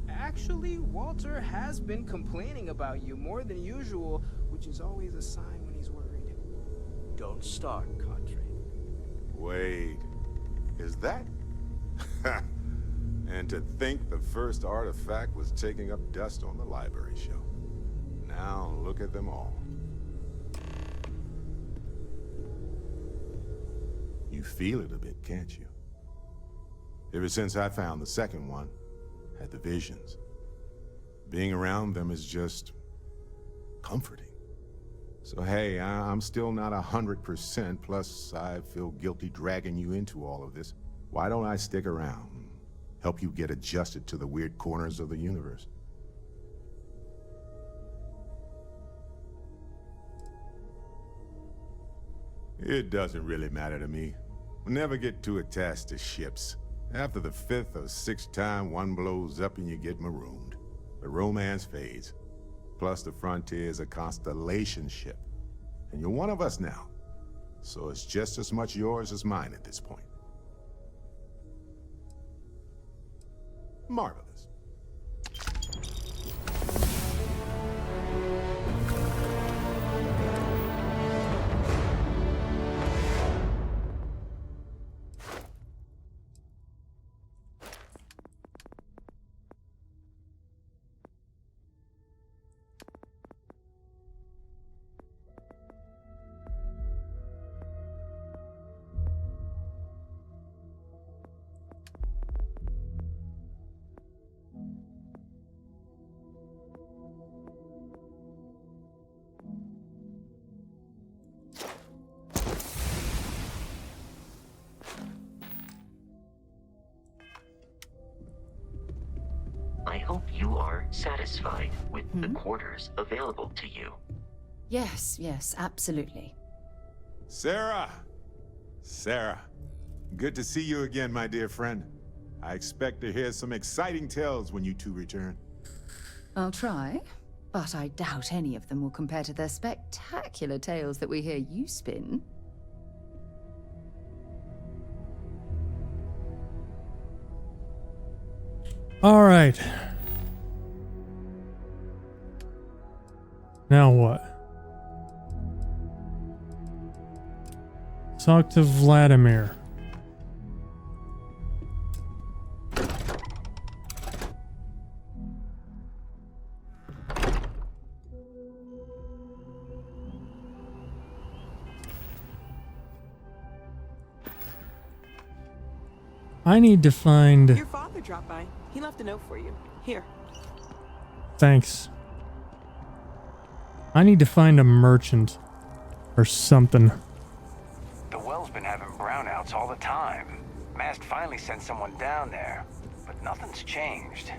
Actually, Walter has been complaining about you more than usual, which is always a sign when he's worried. Don't start, Cadre. Wait, is that? And to think the first artifact was taking up dust on the library shelf. Now look at them all. You feel it a bit, can't you? Ever since I found the second one, had the visions. Being around them is just comforting. So hey, I'm still not 100%, plus I feel guilty dragging you into all of this. Why don't I stick around? Help you get adjusted to the weird corners of the universe. It doesn't really matter to me. Never get too attached to ships. After the 5th or 6th time one blows up and you get marooned. The romance fades. Plus the Frontier is a Constellation ship. And you're one of us now. So it's just as much yours as mine at this point. Marvelous. hope you are satisfied with the quarters available to you. Yes, yes, absolutely. Sarah! Sarah, good to see you again, my dear friend. I expect to hear some exciting tales when you two return. I'll try, but I doubt any of them will compare to the spectacular tales that we hear you spin. All right. Now what? Talk to Vladimir. I need to find... Your father dropped by. He left a note for you. Here. Thanks. I need to find a merchant. Or something. The well's been having brownouts all the time. Mast finally sent someone down there, but nothing's changed.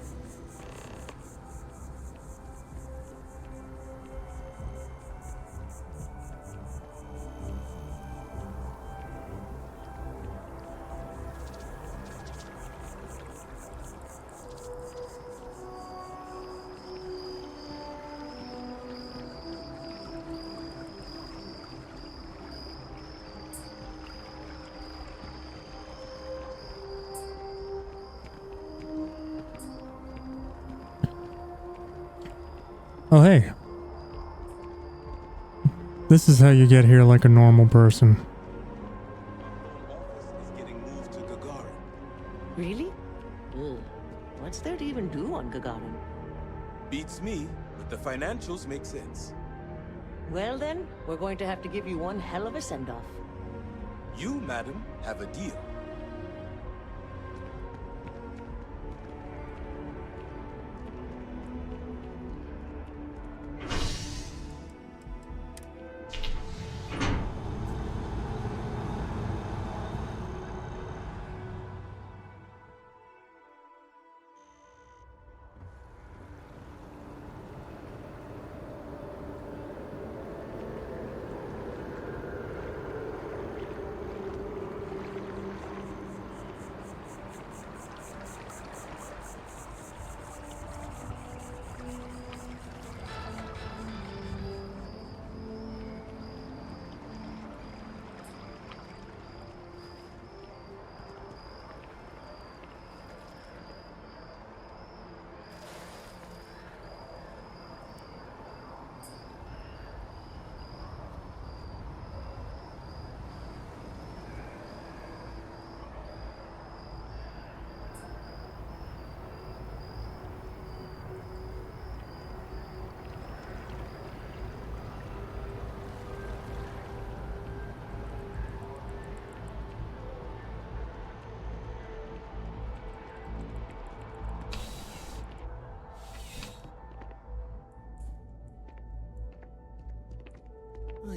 Oh, hey. This is how you get here like a normal person. Really? Ugh. What's there to even do on Gagarin? Beats me, but the financials make sense. Well then, we're going to have to give you one hell of a send-off. You, madam, have a deal.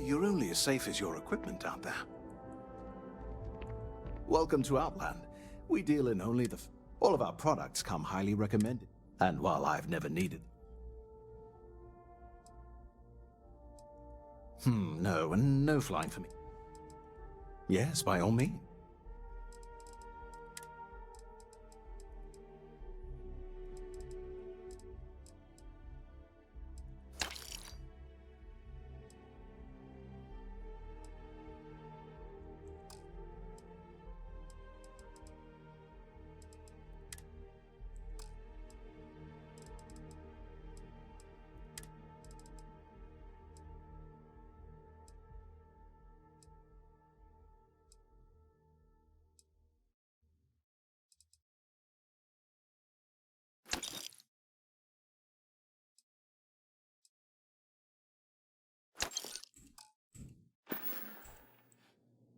You're only as safe as your equipment out there. Welcome to Outland. We deal in only the... All of our products come highly recommended. And while I've never needed... No, and no flying for me. Yes, by all means.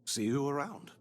See you around.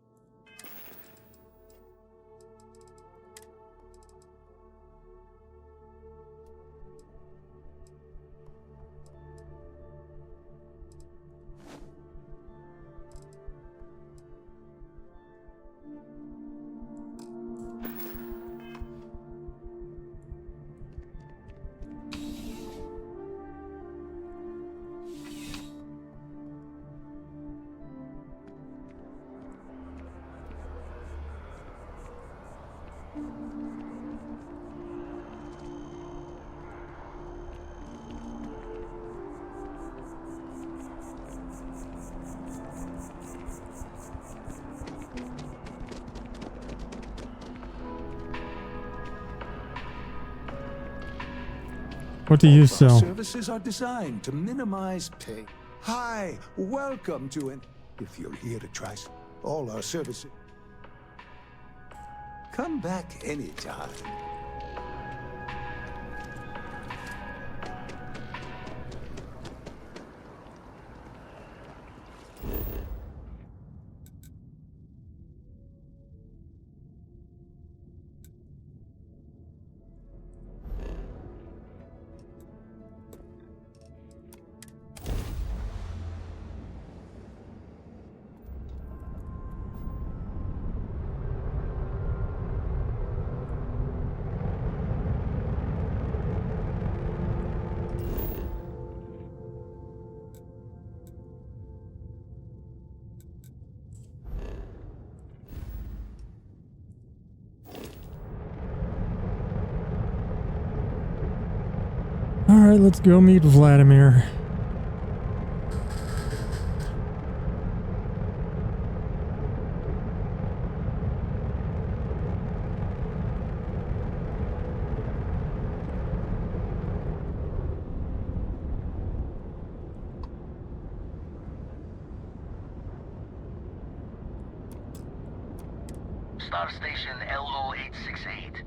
What do you All of our sell? services are designed to minimize pay. Hi, welcome to an... If you're here to try all our services, come back anytime. Alright, let's go meet Vladimir. Star Station LO-868.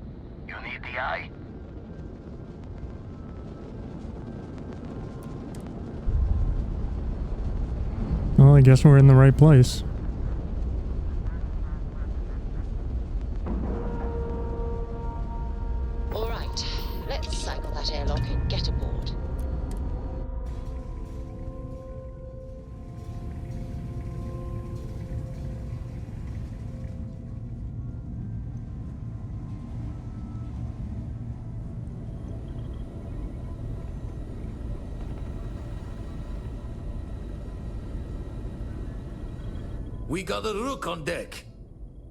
You need the eye? Well, I guess we're in the right place. All right, let's cycle that airlock and get aboard. We got a rook on deck.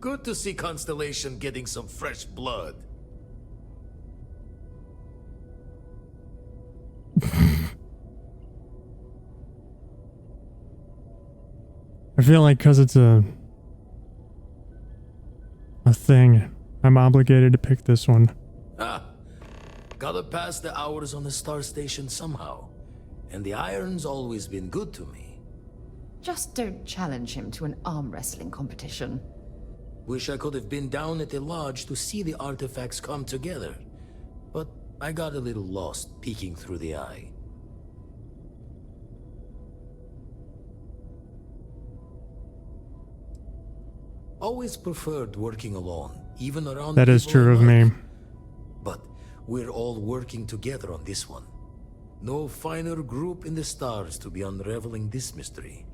Good to see Constellation getting some fresh blood. I feel like because it's a thing, I'm obligated to pick this one. Ah, gotta pass the hours on the Star Station somehow. And the iron's always been good to me. Just don't challenge him to an arm wrestling competition. Wish I could have been down at the lodge to see the artifacts come together. But I got a little lost peeking through the eye. Always preferred working alone, even around That is people true I of like. me. But we're all working together on this one. No finer group in the stars to be unraveling this mystery.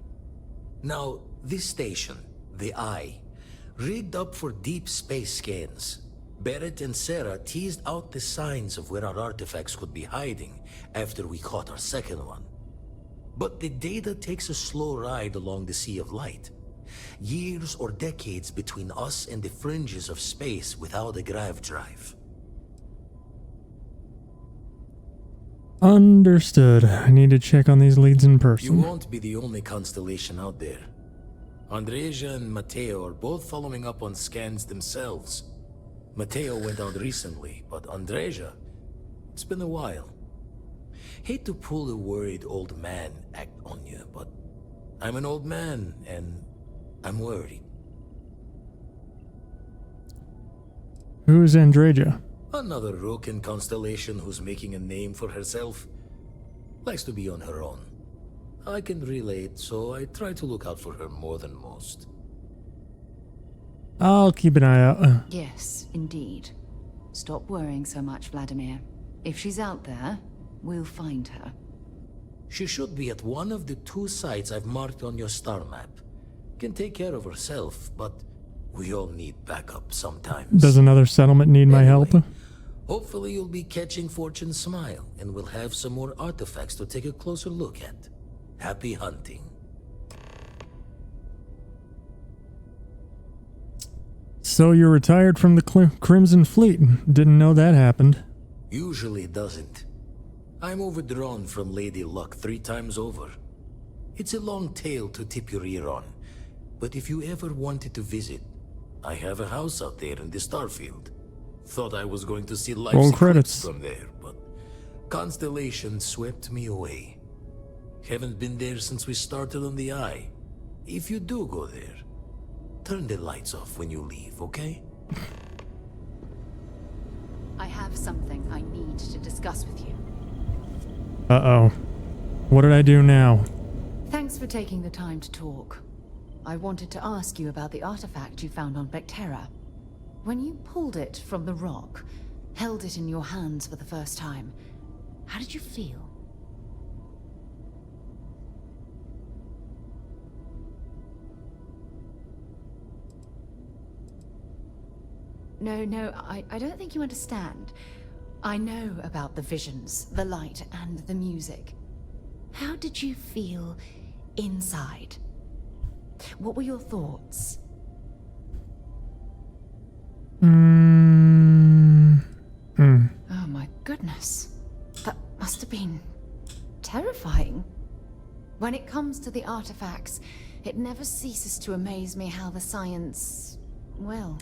Now, this station, the Eye, rigged up for deep space scans. Barrett and Sarah teased out the signs of where our artifacts could be hiding after we caught our second one. But the data takes a slow ride along the Sea of Light. Years or decades between us and the fringes of space without a grav drive. Understood. I need to check on these leads in You person. won't be the only constellation out there. Andreja and Mateo are both following up on scans themselves. Mateo went out recently, but Andreja, it's been a while. Hate to pull a worried old man act on you, but I'm an old man and I'm worried. Who's Andreja? Another rook in Constellation who's making a name for herself. Likes to be on her own. I can relate, so I try to look out for her more than most. I'll keep an eye out. Yes, indeed. Stop worrying so much, Vladimir. If she's out there, we'll find her. She should be at one of the 2 sites I've marked on your star map. Can take care of herself, but we all need backup sometimes. Does another settlement need my help? Hopefully you'll be catching Fortune's smile, and we'll have some more artifacts to take a closer look at. Happy hunting. So you're retired from the Crimson Fleet. Didn't know that happened. Usually doesn't. I'm overdrawn from Lady Luck 3 times over. It's a long tale to tip your ear on, but if you ever wanted to visit, I have a house out there in the Starfield. Thought I was going to see life Roll credits from there, but Constellation swept me away. Haven't been there since we started on the Eye. If you do go there, turn the lights off when you leave, okay? I have something I need to discuss with you. Uh-oh. What did I do now? Thanks for taking the time to talk. I wanted to ask you about the artifact you found on Vectera. When you pulled it from the rock, held it in your hands for the first time, how did you feel? No, I don't think you understand. I know about the visions, the light, and the music. How did you feel inside? What were your thoughts? Oh my goodness. That must have been terrifying. When it comes to the artifacts, it never ceases to amaze me how the science, well...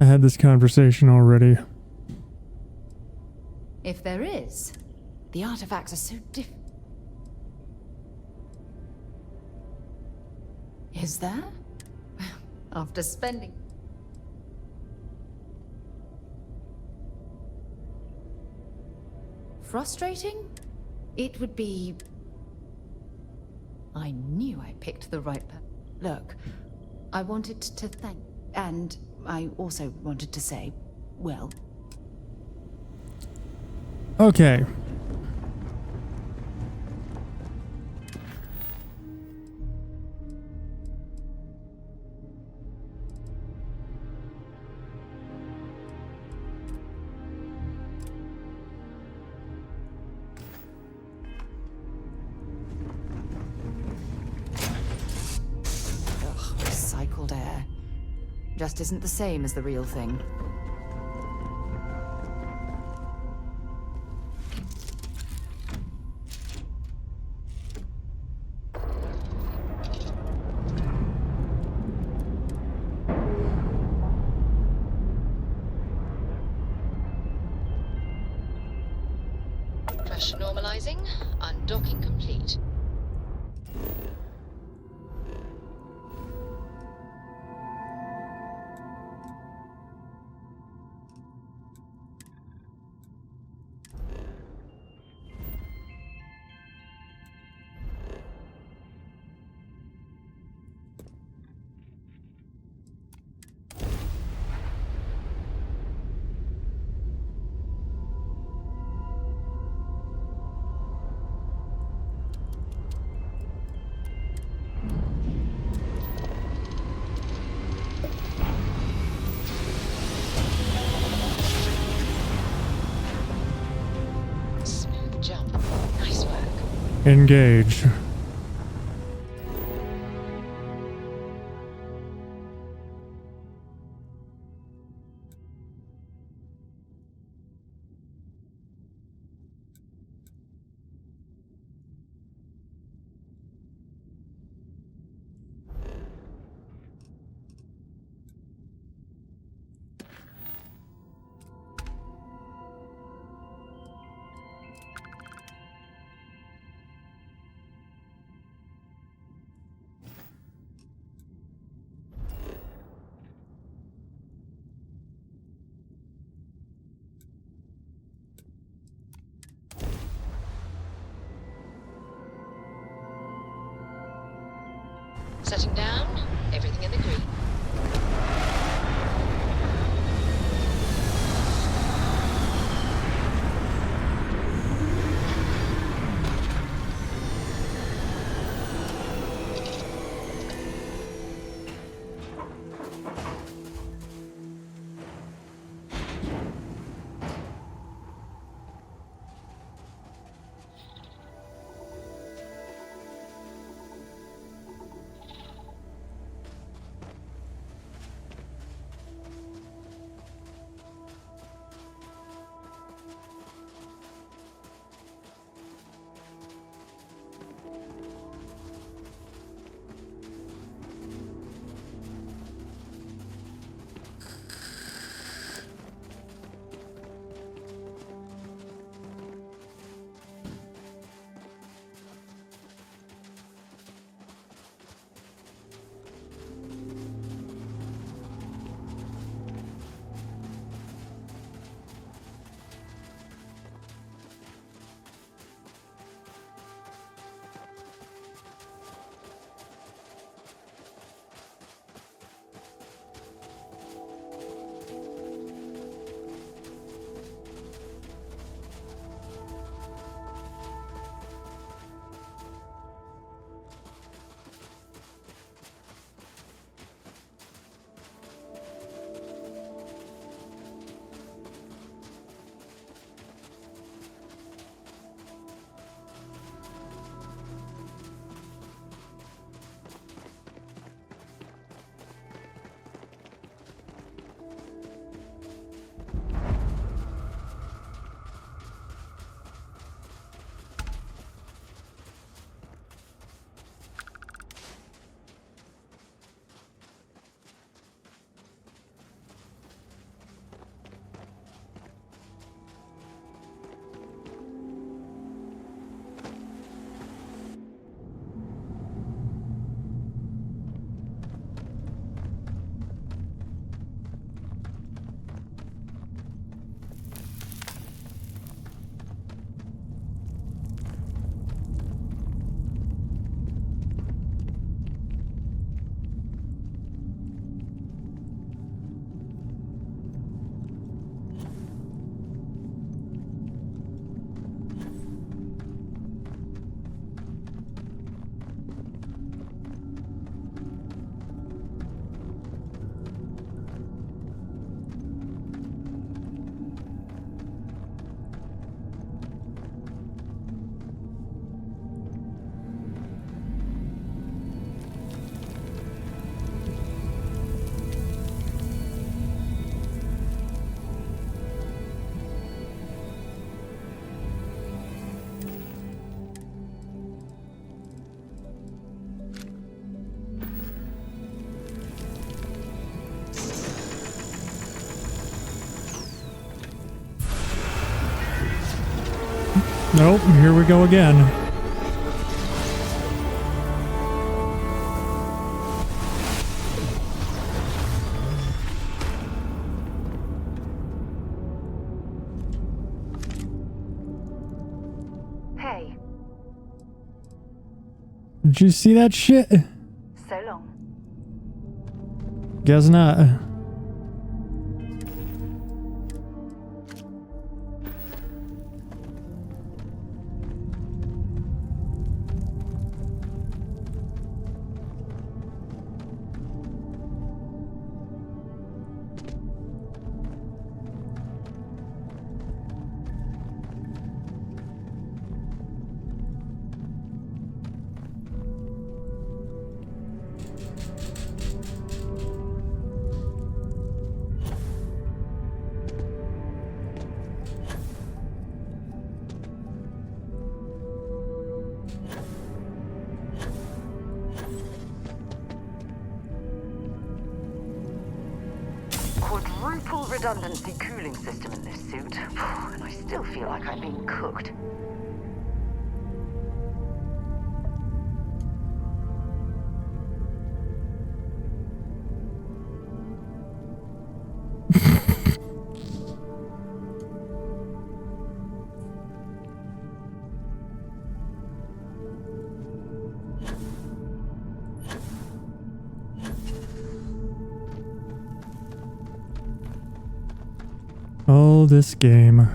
I had this conversation already. If there is, the artifacts are so different. Is there? After spending... Frustrating? It would be... I knew I picked the right Look, I wanted to thank... And I also wanted to say, well... Okay. Recycled air. Just isn't the same as the real thing. Pressure normalizing. Undocking complete. Engage. Setting down. Everything in the green. Nope, here we go again. Hey, Did you see that shit? so long. Guess not. Quadruple redundancy cooling system in this suit, and I still feel like I'm being cooked. Oh, this game.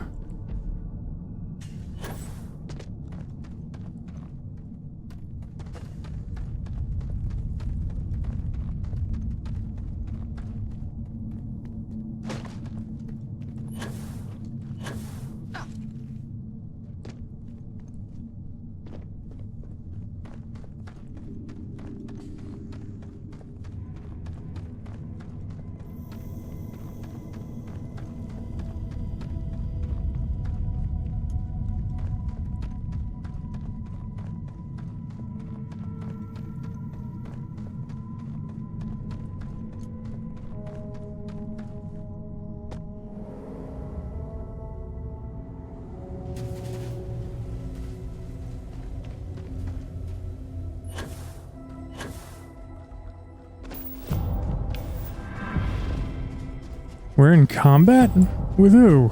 We're in combat? With who?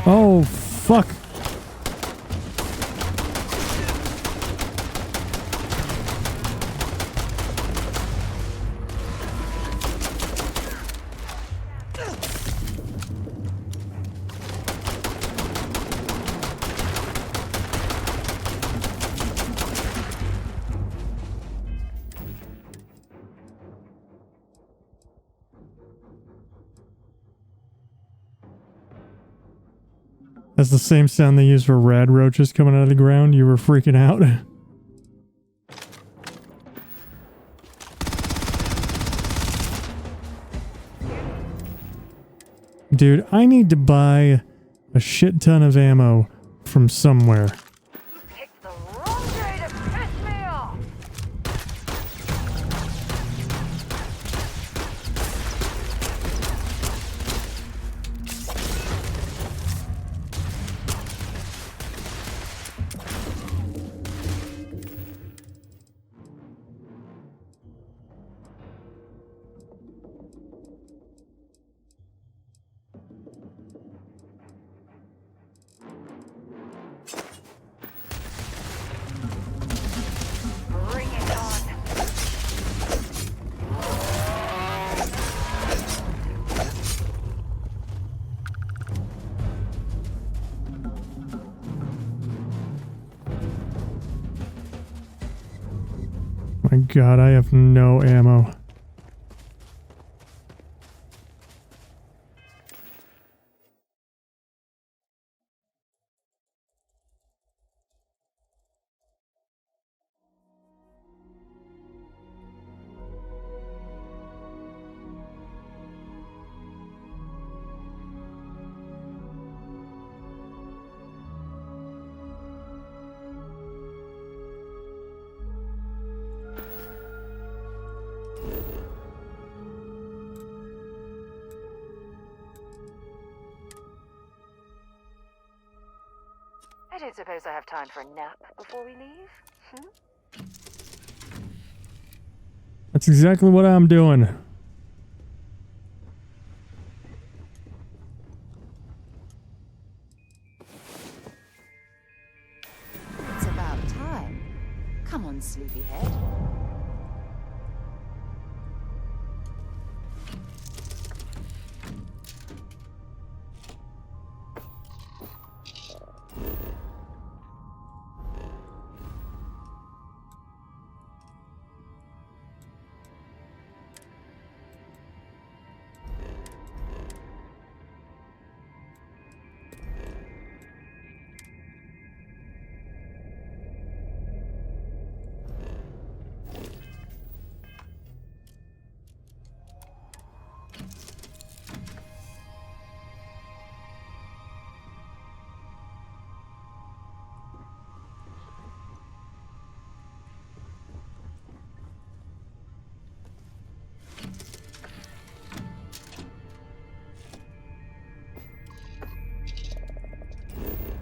Oh, fuck. That's the same sound they use for rad roaches coming out of the ground. You were freaking out. Dude, I need to buy a shit ton of ammo from somewhere. My god, I have no ammo. I did suppose I have time for a nap before we leave. That's exactly what I'm doing. It's about time. Come on, sleepyhead.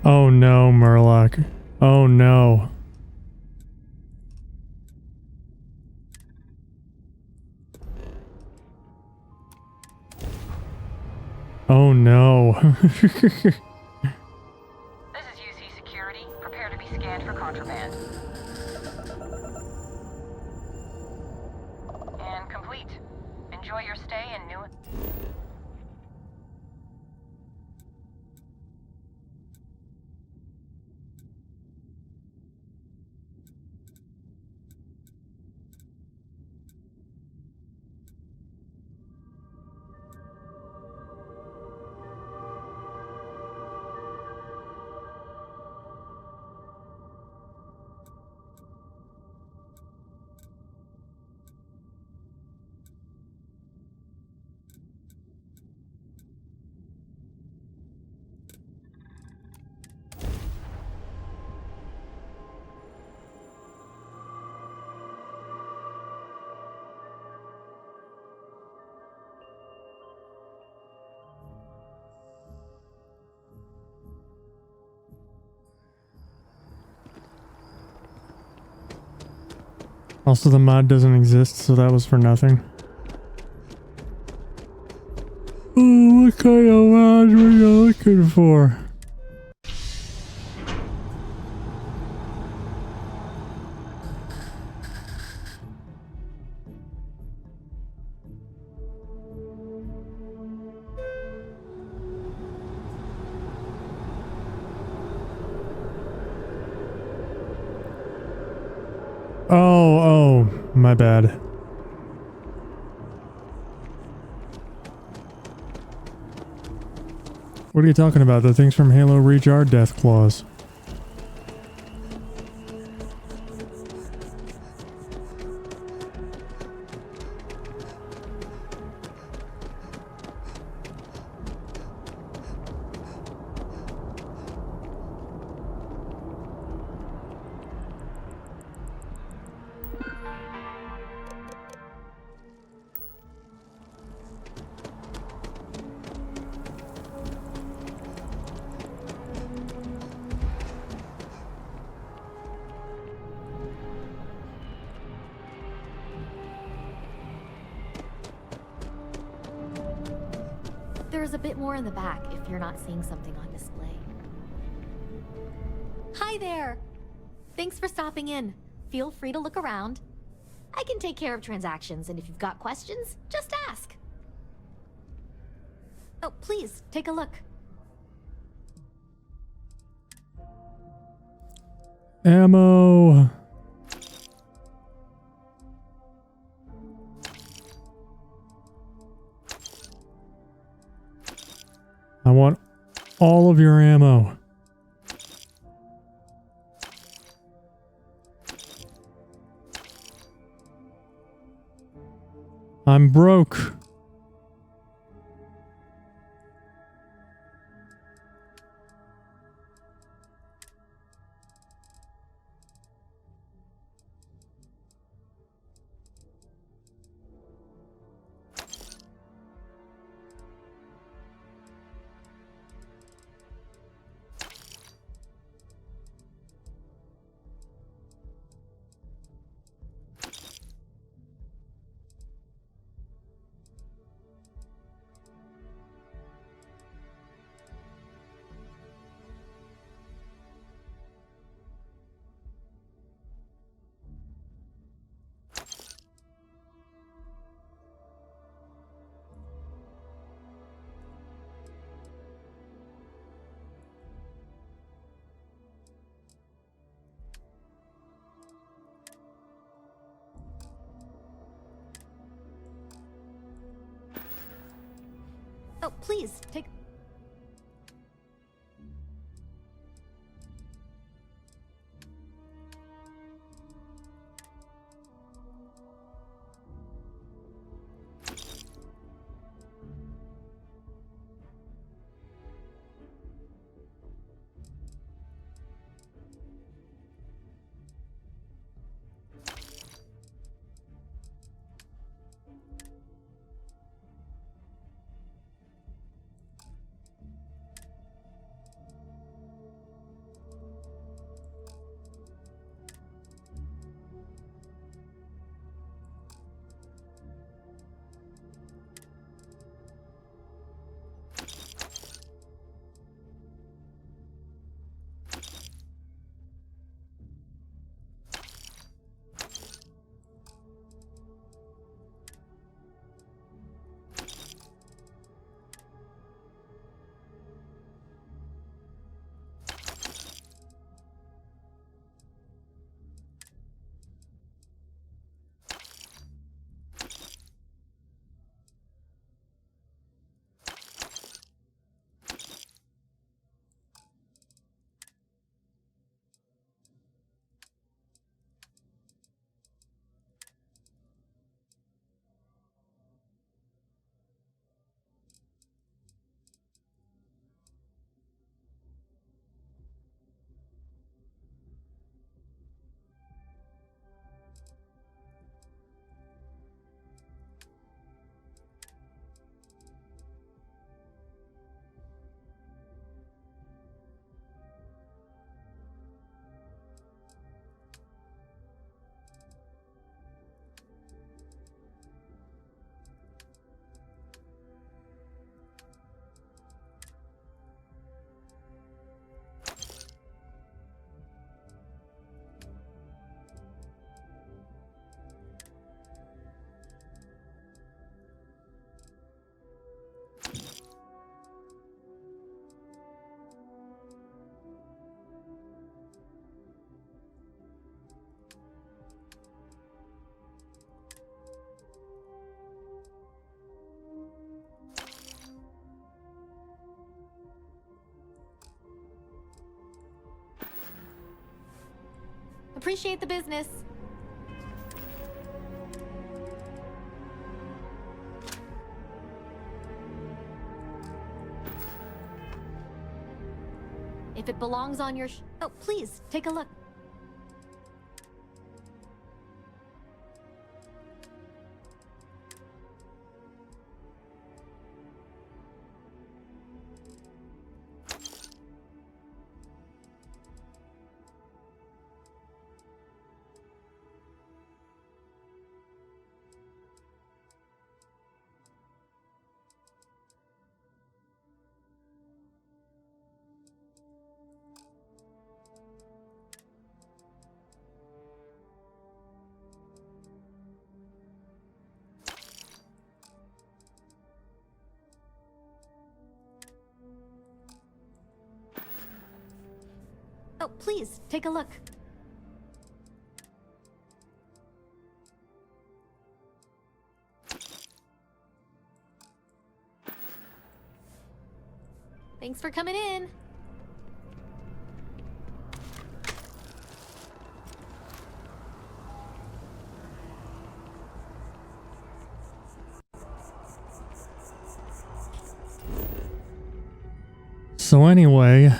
Oh no, Murloc. Oh no. Oh no. This is UC Security. Prepare to be scanned for contraband. And complete. Enjoy your stay in New... Also, the mod doesn't exist, so that was for nothing. Oh, what kind of mod were you looking for? Oh, my bad. What are you talking about? The things from Halo Reach are death claws. There's a bit more in the back if you're not seeing something on display. Hi there! Thanks for stopping in. Feel free to look around. I can take care of transactions, and if you've got questions, just ask. Oh, please, take a look. Ammo! I want all of your ammo. I'm broke. Oh, please, take... Appreciate the business. If it belongs on your oh, please, take a look. Oh, please, take a look. Thanks for coming in. So anyway,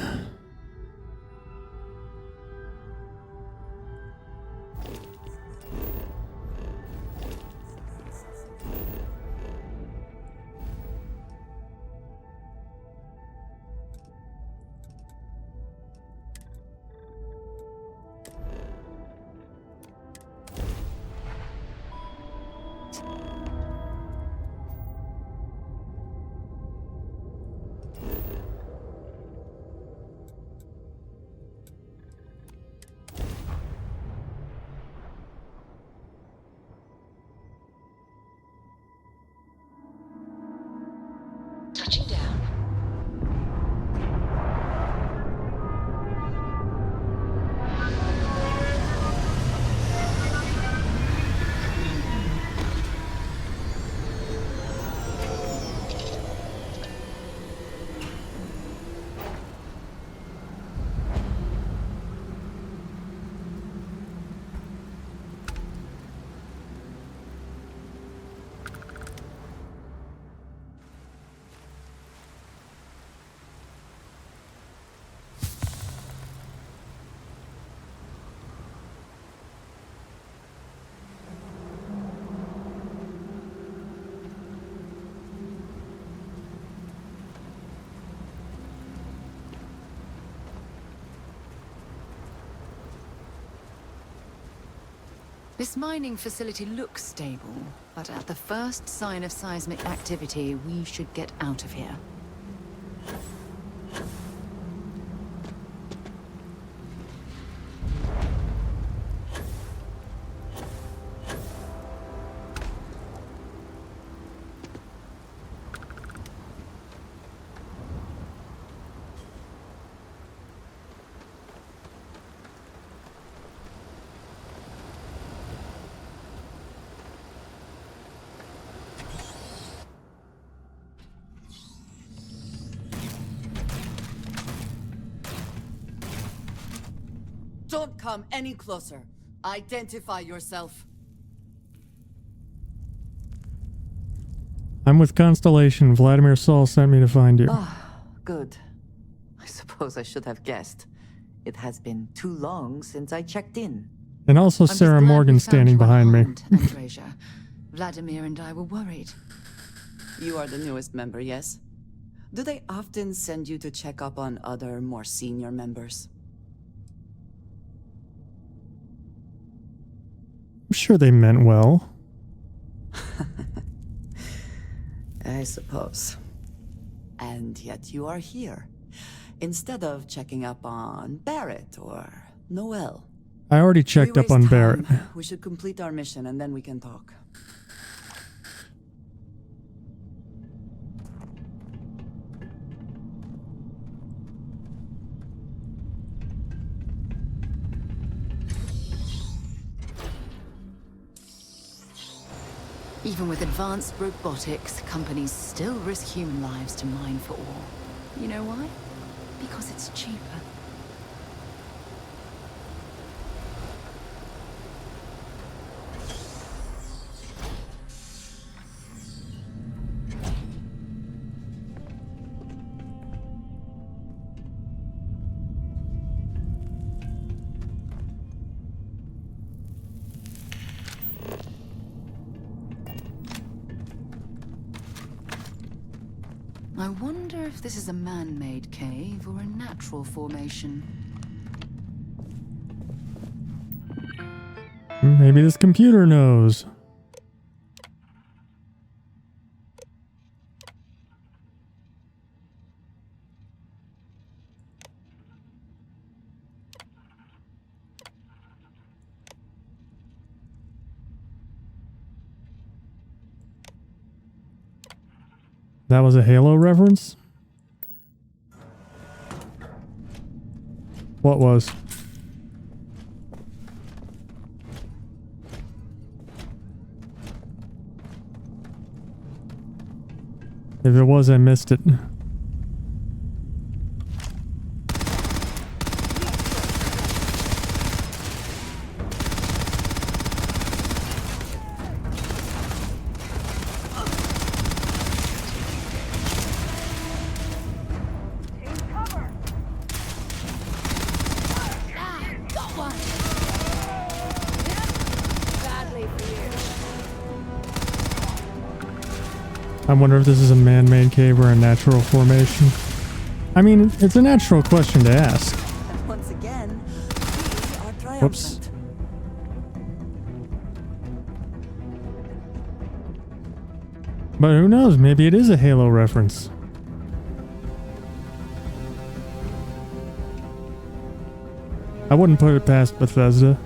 This mining facility looks stable, but at the first sign of seismic activity, we should get out of here. Don't come any closer. Identify yourself. I'm with Constellation. Vladimir Saul sent me to find you. Ah, good. I suppose I should have guessed. It has been too long since I checked in. And also I'm just Sarah glad Morgan we found standing you behind me. unharmed, Andreja. Vladimir and I were worried. You are the newest member, yes? Do they often send you to check up on other, more senior members? I'm sure they meant well. I suppose. And yet you are here, instead of checking up on Barrett or Noel. I already checked up on Barrett. We should complete our mission and then we can talk. Even with advanced robotics, companies still risk human lives to mine for ore. You know why? Because it's cheaper. I wonder if this is a man-made cave or a natural formation. Maybe this computer knows. That was a Halo reference? What was? If it was, I missed it. I wonder if this is a man-made cave or a natural formation. I mean, it's a natural question to ask. And once again, we are triumphant. Whoops. But who knows? Maybe it is a Halo reference. I wouldn't put it past Bethesda.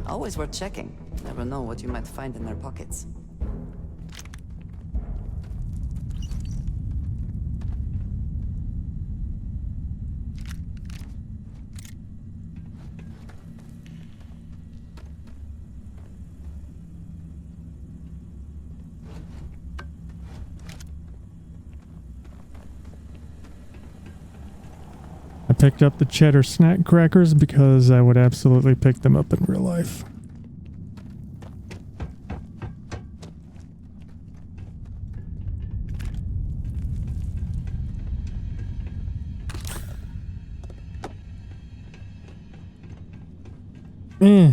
Always worth checking. Never know what you might find in their pockets. I picked up the cheddar snack crackers because I would absolutely pick them up in real life. Eh.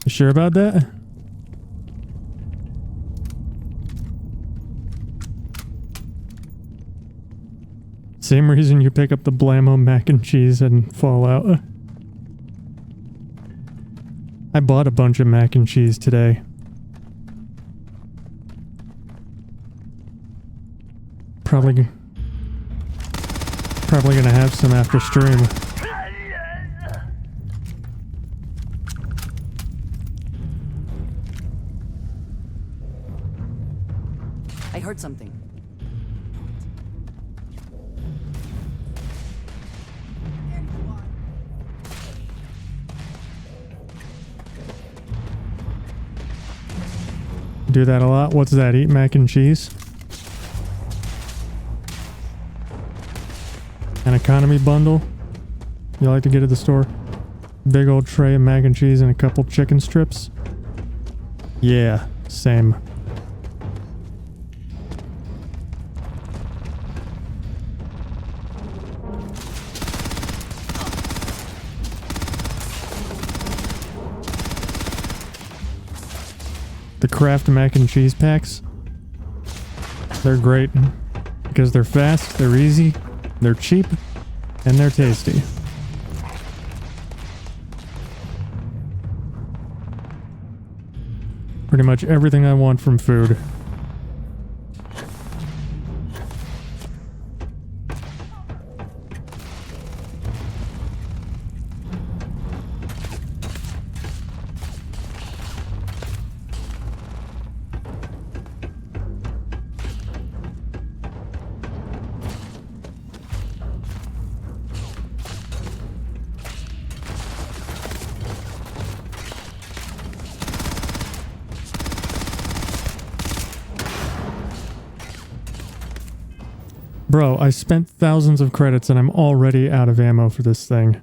You sure about that? Same reason you pick up the Blammo mac and cheese and Fallout. I bought a bunch of mac and cheese today. Probably gonna have some after stream. I heard something. Do that a lot. What's that? Eat mac and cheese? An economy bundle you like to get at the store? Big old tray of mac and cheese and a couple chicken strips? Yeah, same. The Kraft mac and cheese packs, they're great because they're fast, they're easy, they're cheap, and they're tasty. Pretty much everything I want from food. Bro, I spent thousands of credits and I'm already out of ammo for this thing.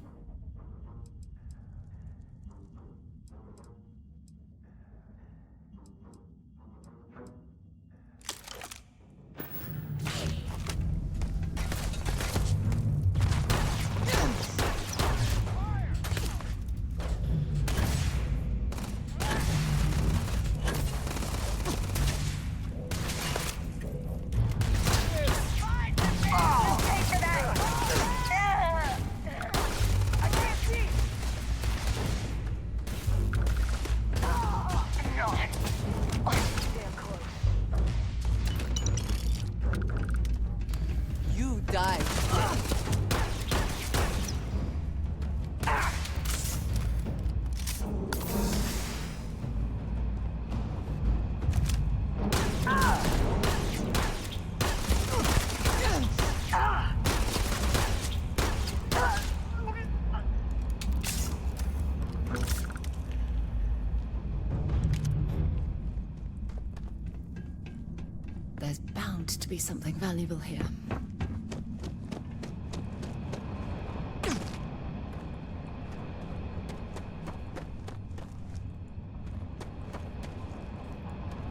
There's bound to be something valuable here.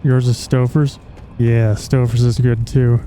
Yours is Stouffer's? Yeah, Stouffer's is good too.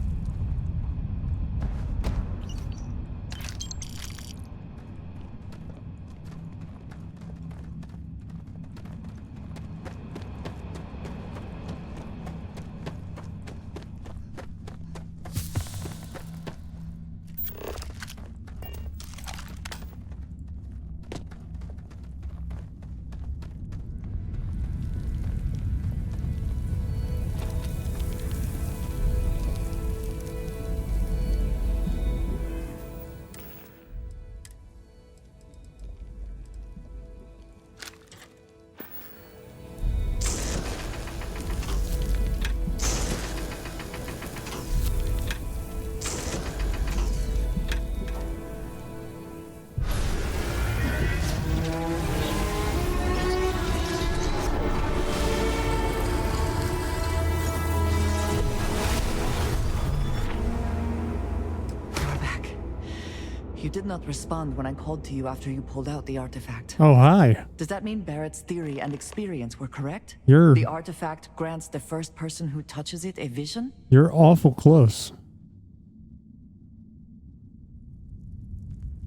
You did not respond when I called to you after you pulled out the artifact. Oh, hi. Does that mean Barrett's theory and experience were correct? You're- The artifact grants the first person who touches it a vision? You're awful close.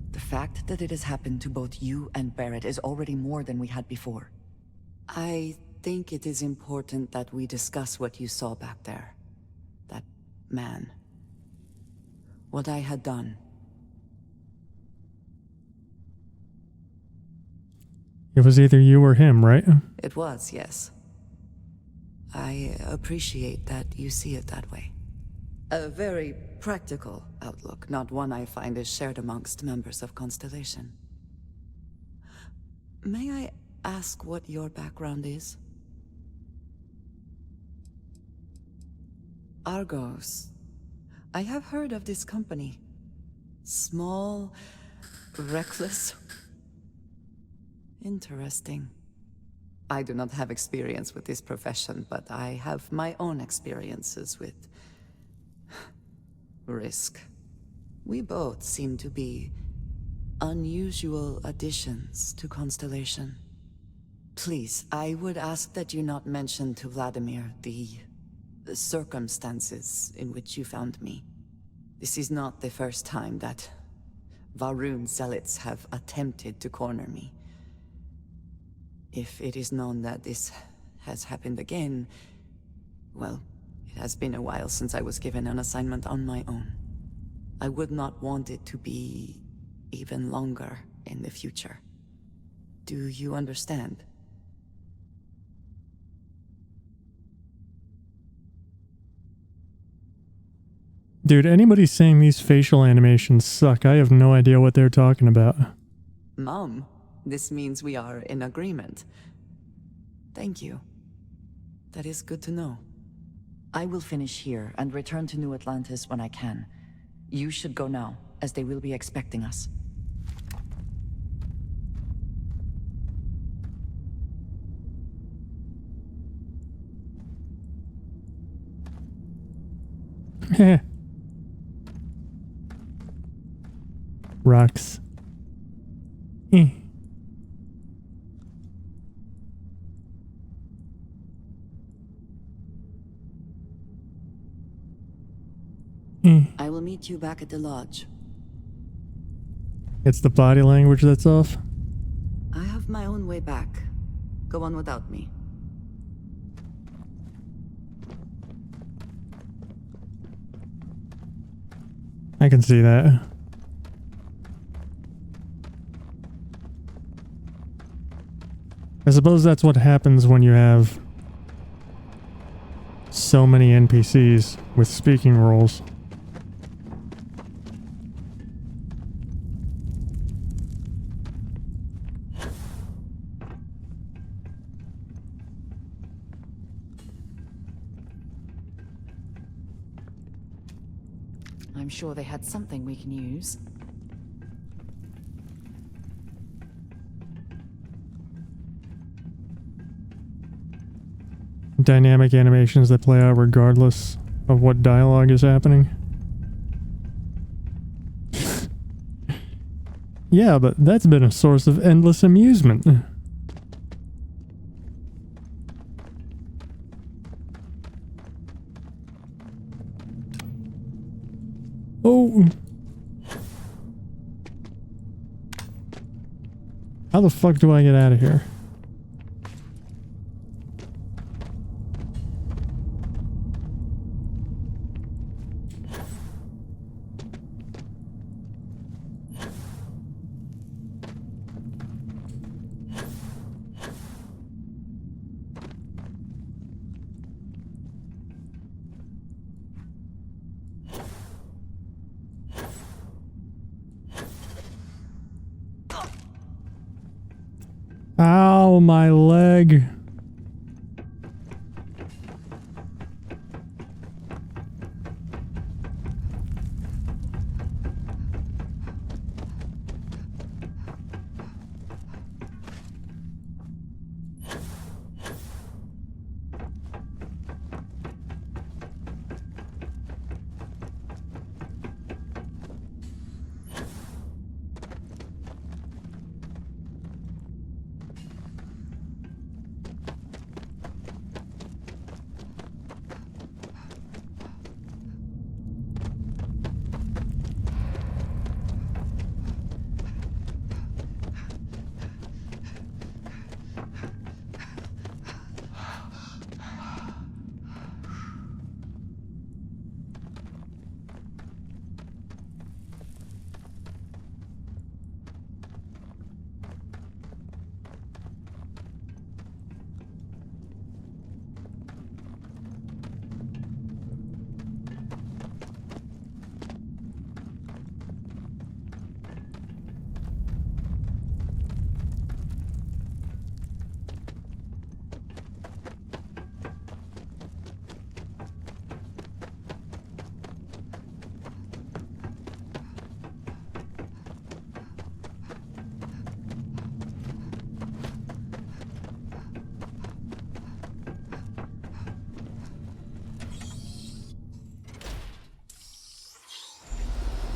The fact that it has happened to both you and Barrett is already more than we had before. I think it is important that we discuss what you saw back there. That man. What I had done. It was either you or him, right? It was, yes. I appreciate that you see it that way. A very practical outlook, not one I find is shared amongst members of Constellation. May I ask what your background is? Argos. I have heard of this company. Small, reckless. Interesting. I do not have experience with this profession, but I have my own experiences with risk. We both seem to be unusual additions to Constellation. Please, I would ask that you not mention to Vladimir the circumstances in which you found me. This is not the first time that Varun zealots have attempted to corner me. If it is known that this has happened again, well, it has been a while since I was given an assignment on my own. I would not want it to be even longer in the future. Do you understand? Dude, anybody saying these facial animations suck, I have no idea what they're talking about. Mom, this means we are in agreement. Thank you. That is good to know. I will finish here and return to New Atlantis when I can. You should go now, as they will be expecting us. Heh. Rocks. Eh. I will meet you back at the lodge. It's the body language that's off. I have my own way back. Go on without me. I can see that. I suppose that's what happens when you have so many NPCs with speaking roles. I'm sure they had something we can use. Dynamic animations that play out regardless of what dialogue is happening. Yeah, but that's been a source of endless amusement. Oh. How the fuck do I get out of here? Ow, my leg.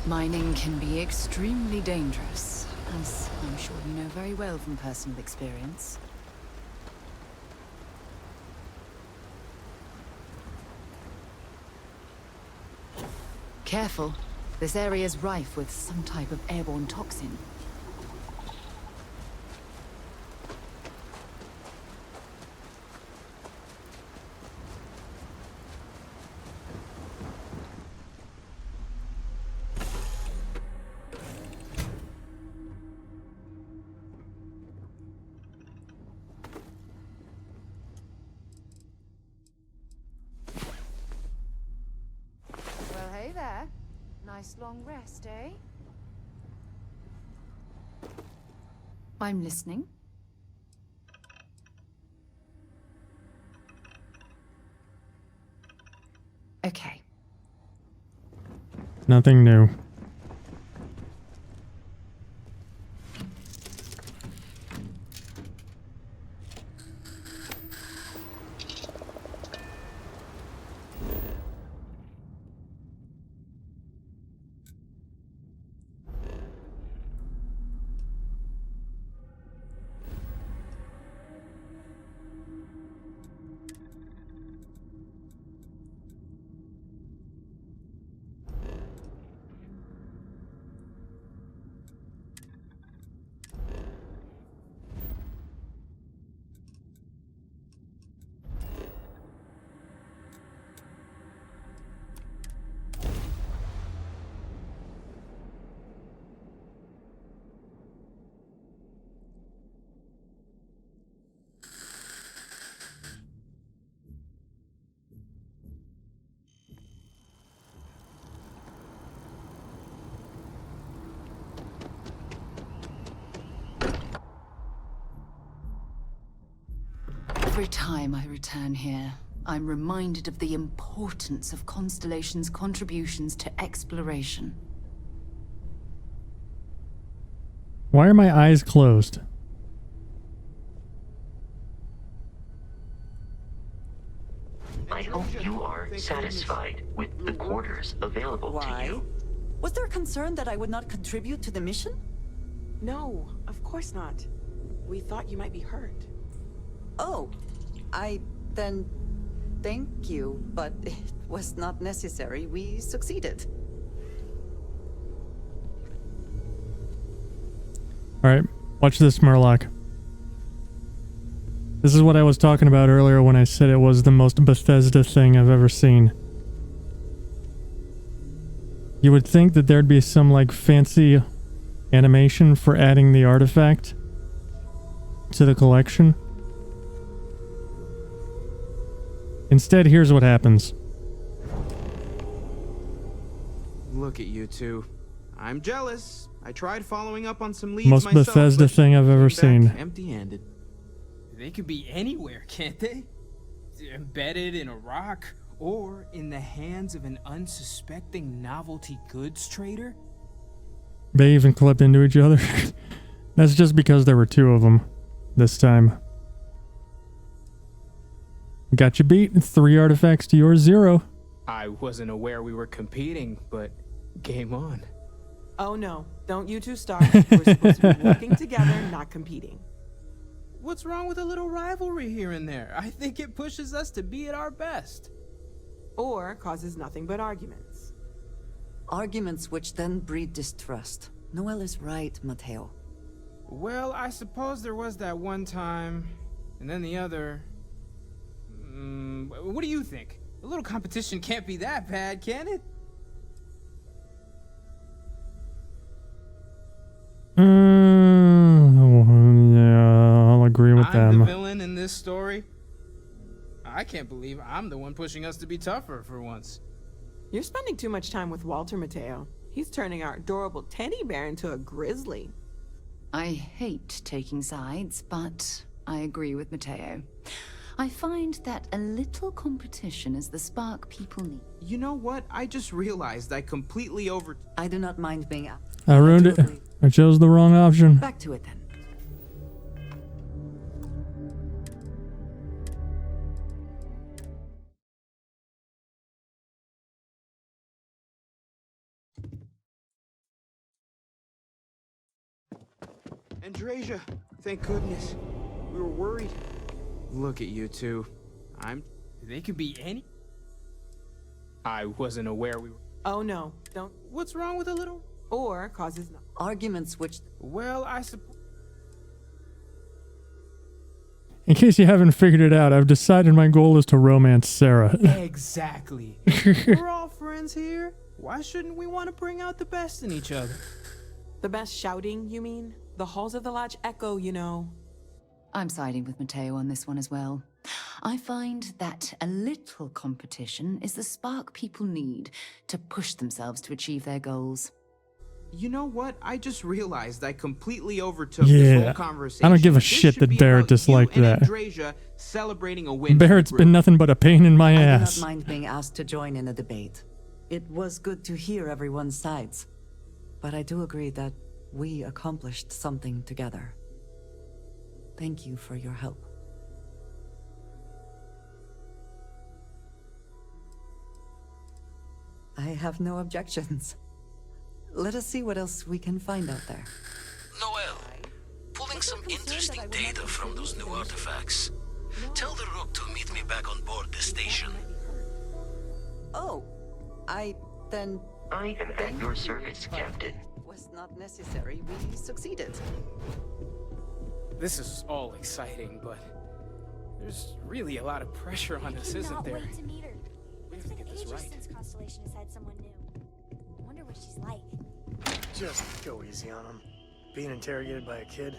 Mining can be extremely dangerous, as I'm sure you know very well from personal experience. Careful. This area's rife with some type of airborne toxin. Well, hey there. Nice long rest, eh? I'm listening. Okay. Nothing new. Every time I return here, I'm reminded of the importance of Constellation's contributions to exploration. Why are my eyes closed? I hope you are satisfied with the quarters available to you. Was there concern that I would not contribute to the mission? No, of course not. We thought you might be hurt. Oh, then thank you, but it was not necessary. We succeeded. Alright, watch this, Murloc. This is what I was talking about earlier when I said it was the most Bethesda thing I've ever seen. You would think that there'd be some, like, fancy animation for adding the artifact to the collection. Instead, here's what happens. Look at you two. I'm jealous. I tried following up on some leads Most myself, Bethesda but thing I've ever came back seen. empty-handed. They could be anywhere, can't they? Embedded in a rock, or in the hands of an unsuspecting novelty goods trader? They even clip into each other. That's just because there were two of them this time. Got you beat. 3 artifacts to your 0. I wasn't aware we were competing, but game on. Oh no, don't you two start. We're supposed to be working together, not competing. What's wrong with a little rivalry here and there? I think it pushes us to be at our best. Or causes nothing but arguments. Arguments which then breed distrust. Noel is right, Mateo. Well, I suppose there was that one time, and then the other. What do you think? A little competition can't be that bad, can it? Yeah, I'll agree with them. I'm the villain in this story. I can't believe I'm the one pushing us to be tougher for once. You're spending too much time with Walter, Mateo. He's turning our adorable teddy bear into a grizzly. I hate taking sides, but I agree with Mateo. I find that a little competition is the spark people need. You know what? I just realized I completely I do not mind being out. I ruined it. I chose the wrong option. Back to it then. Andrasia, thank goodness. We were worried. Look at you two. They could be any... I wasn't aware we were... Oh no, don't. What's wrong with a little... Or causes no. Arguments which... Well, I suppose... In case you haven't figured it out, I've decided my goal is to romance Sarah. Exactly. We're all friends here. Why shouldn't we want to bring out the best in each other? The best shouting, you mean? The halls of the lodge echo, you know. I'm siding with Mateo on this one as well. I find that a little competition is the spark people need to push themselves to achieve their goals. You know what? I just realized I completely overtook this whole conversation. I don't give a shit that Barrett disliked that. Andrasia celebrating a win. Barrett's been nothing but a pain in my I ass. do not mind being asked to join in a debate. It was good to hear everyone's sides. But I do agree that we accomplished something together. Thank you for your help. I have no objections. Let us see what else we can find out there. Noel, pulling some interesting data from those new artifacts. Tell the Rook to meet me back on board the station. Oh, then... I am at your service, Captain. Was not necessary. We succeeded. This is all exciting, but there's really a lot of pressure on us, isn't there? Wait to meet her. We have to get this right. Since Constellation has had someone new. I wonder what she's like. Just go easy on him. Being interrogated by a kid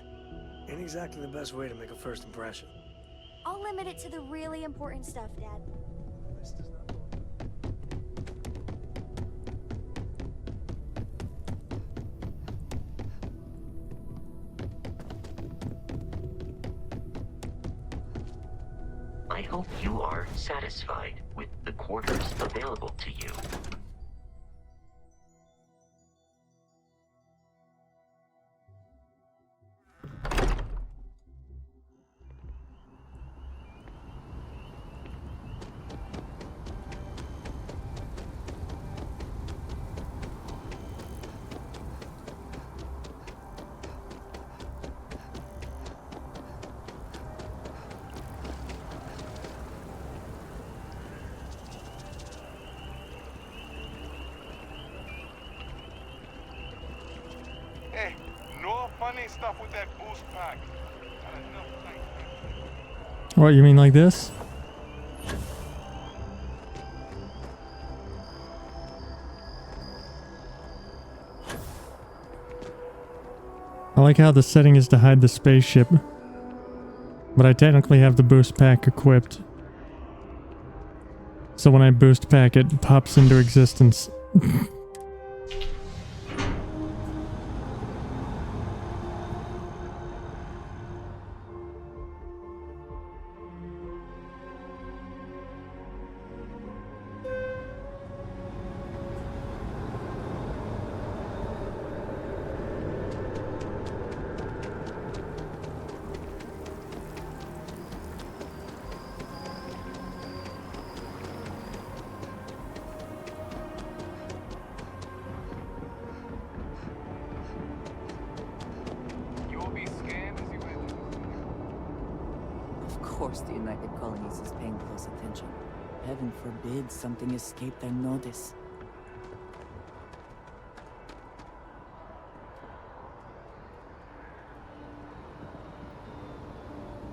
ain't exactly the best way to make a first impression. I'll limit it to the really important stuff, Dad. I hope you are satisfied with the quarters available to you. Hey, no funny stuff with that boost pack. Got enough time. What, you mean like this? I like how the setting is to hide the spaceship. But I technically have the boost pack equipped. So when I boost pack, it pops into existence. Of course the United Colonies is paying close attention. Heaven forbid something escaped their notice.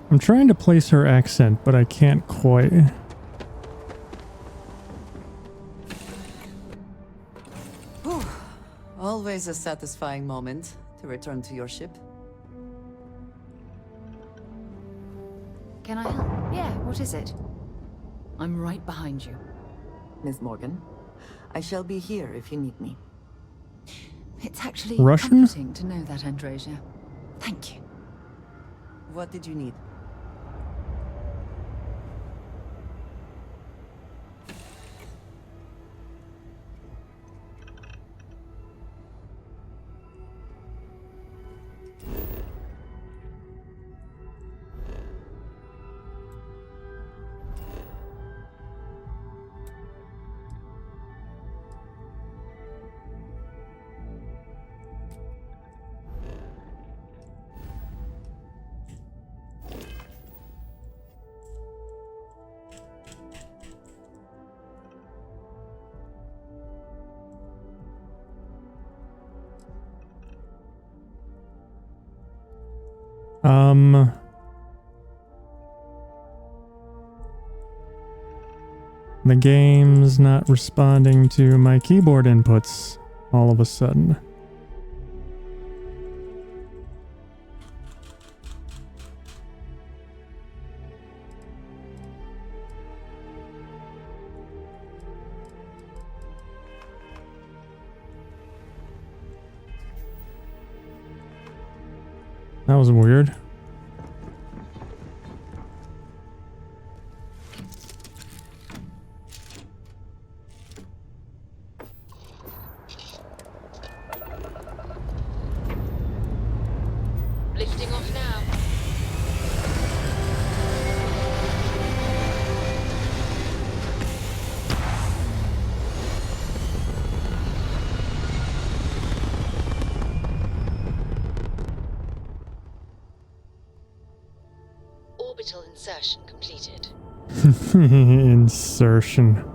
I'm trying to place her accent, but I can't quite. Whew. Always a satisfying moment to return to your ship. Can I help? Yeah, what is it? I'm right behind you. Ms. Morgan, I shall be here if you need me. It's actually Russian? comforting to know that, Andrasia. Thank you. What did you need? The game's not responding to my keyboard inputs all of a sudden. That was weird. Lifting off now. Orbital insertion completed. Insertion.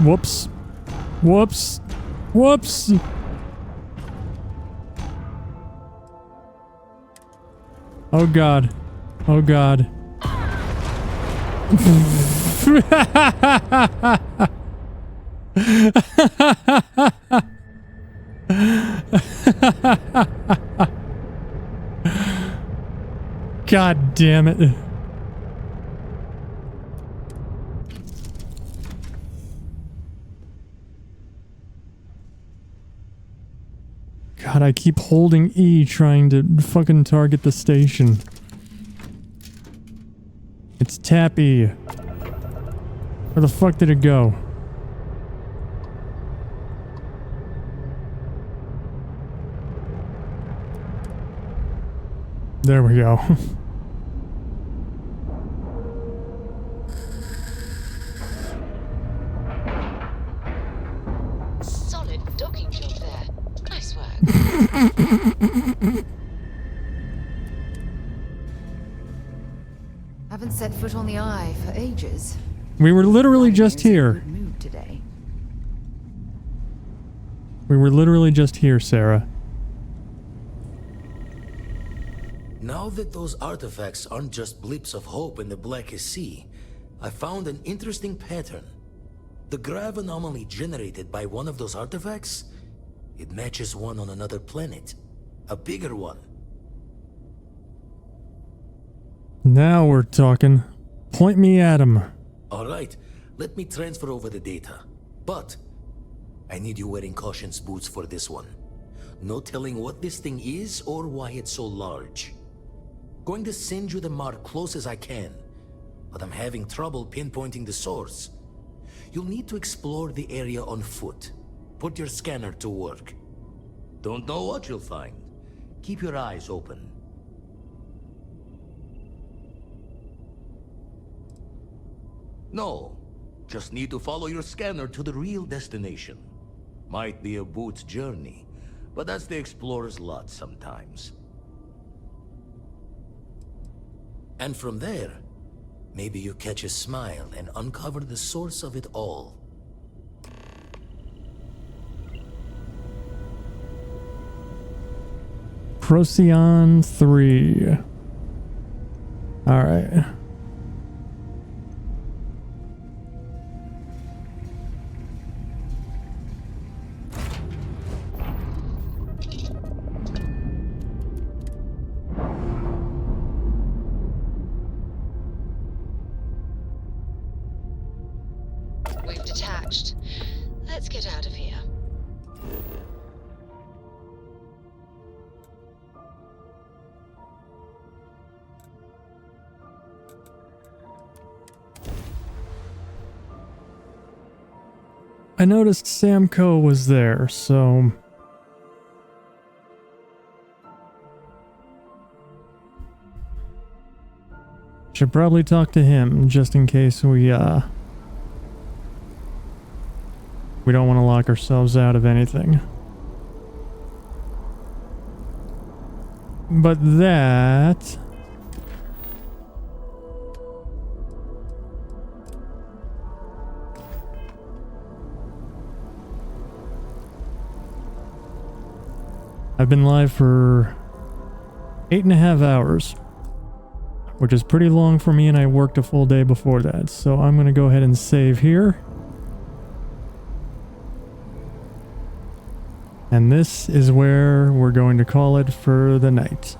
Whoops. Whoops. Whoops. Oh God. Oh God. God damn it. God, I keep holding E trying to fucking target the station. It's Tappy. Where the fuck did it go? There we go. Solid docking job there. Nice work. Haven't set foot on the Eye for ages. We were literally just here. Mood today. We were literally just here, Sarah. Now that those artifacts aren't just blips of hope in the blackest sea, I found an interesting pattern. The grav anomaly generated by one of those artifacts, it matches one on another planet. A bigger one. Now we're talking. Point me at him. Alright, let me transfer over the data. But I need you wearing caution's boots for this one. No telling what this thing is or why it's so large. Going to send you the mark close as I can, but I'm having trouble pinpointing the source. You'll need to explore the area on foot. Put your scanner to work. Don't know what you'll find. Keep your eyes open. No, just need to follow your scanner to the real destination. Might be a boot's journey, but that's the explorer's lot sometimes. And from there, maybe you catch a smile and uncover the source of it all. Procyon 3. Alright. We've detached. Let's get out of here. I noticed Samco was there, so... should probably talk to him, just in case we don't want to lock ourselves out of anything. But that... I've been live for 8.5 hours, which is pretty long for me, and I worked a full day before that. So I'm going to go ahead and save here. And this is where we're going to call it for the night.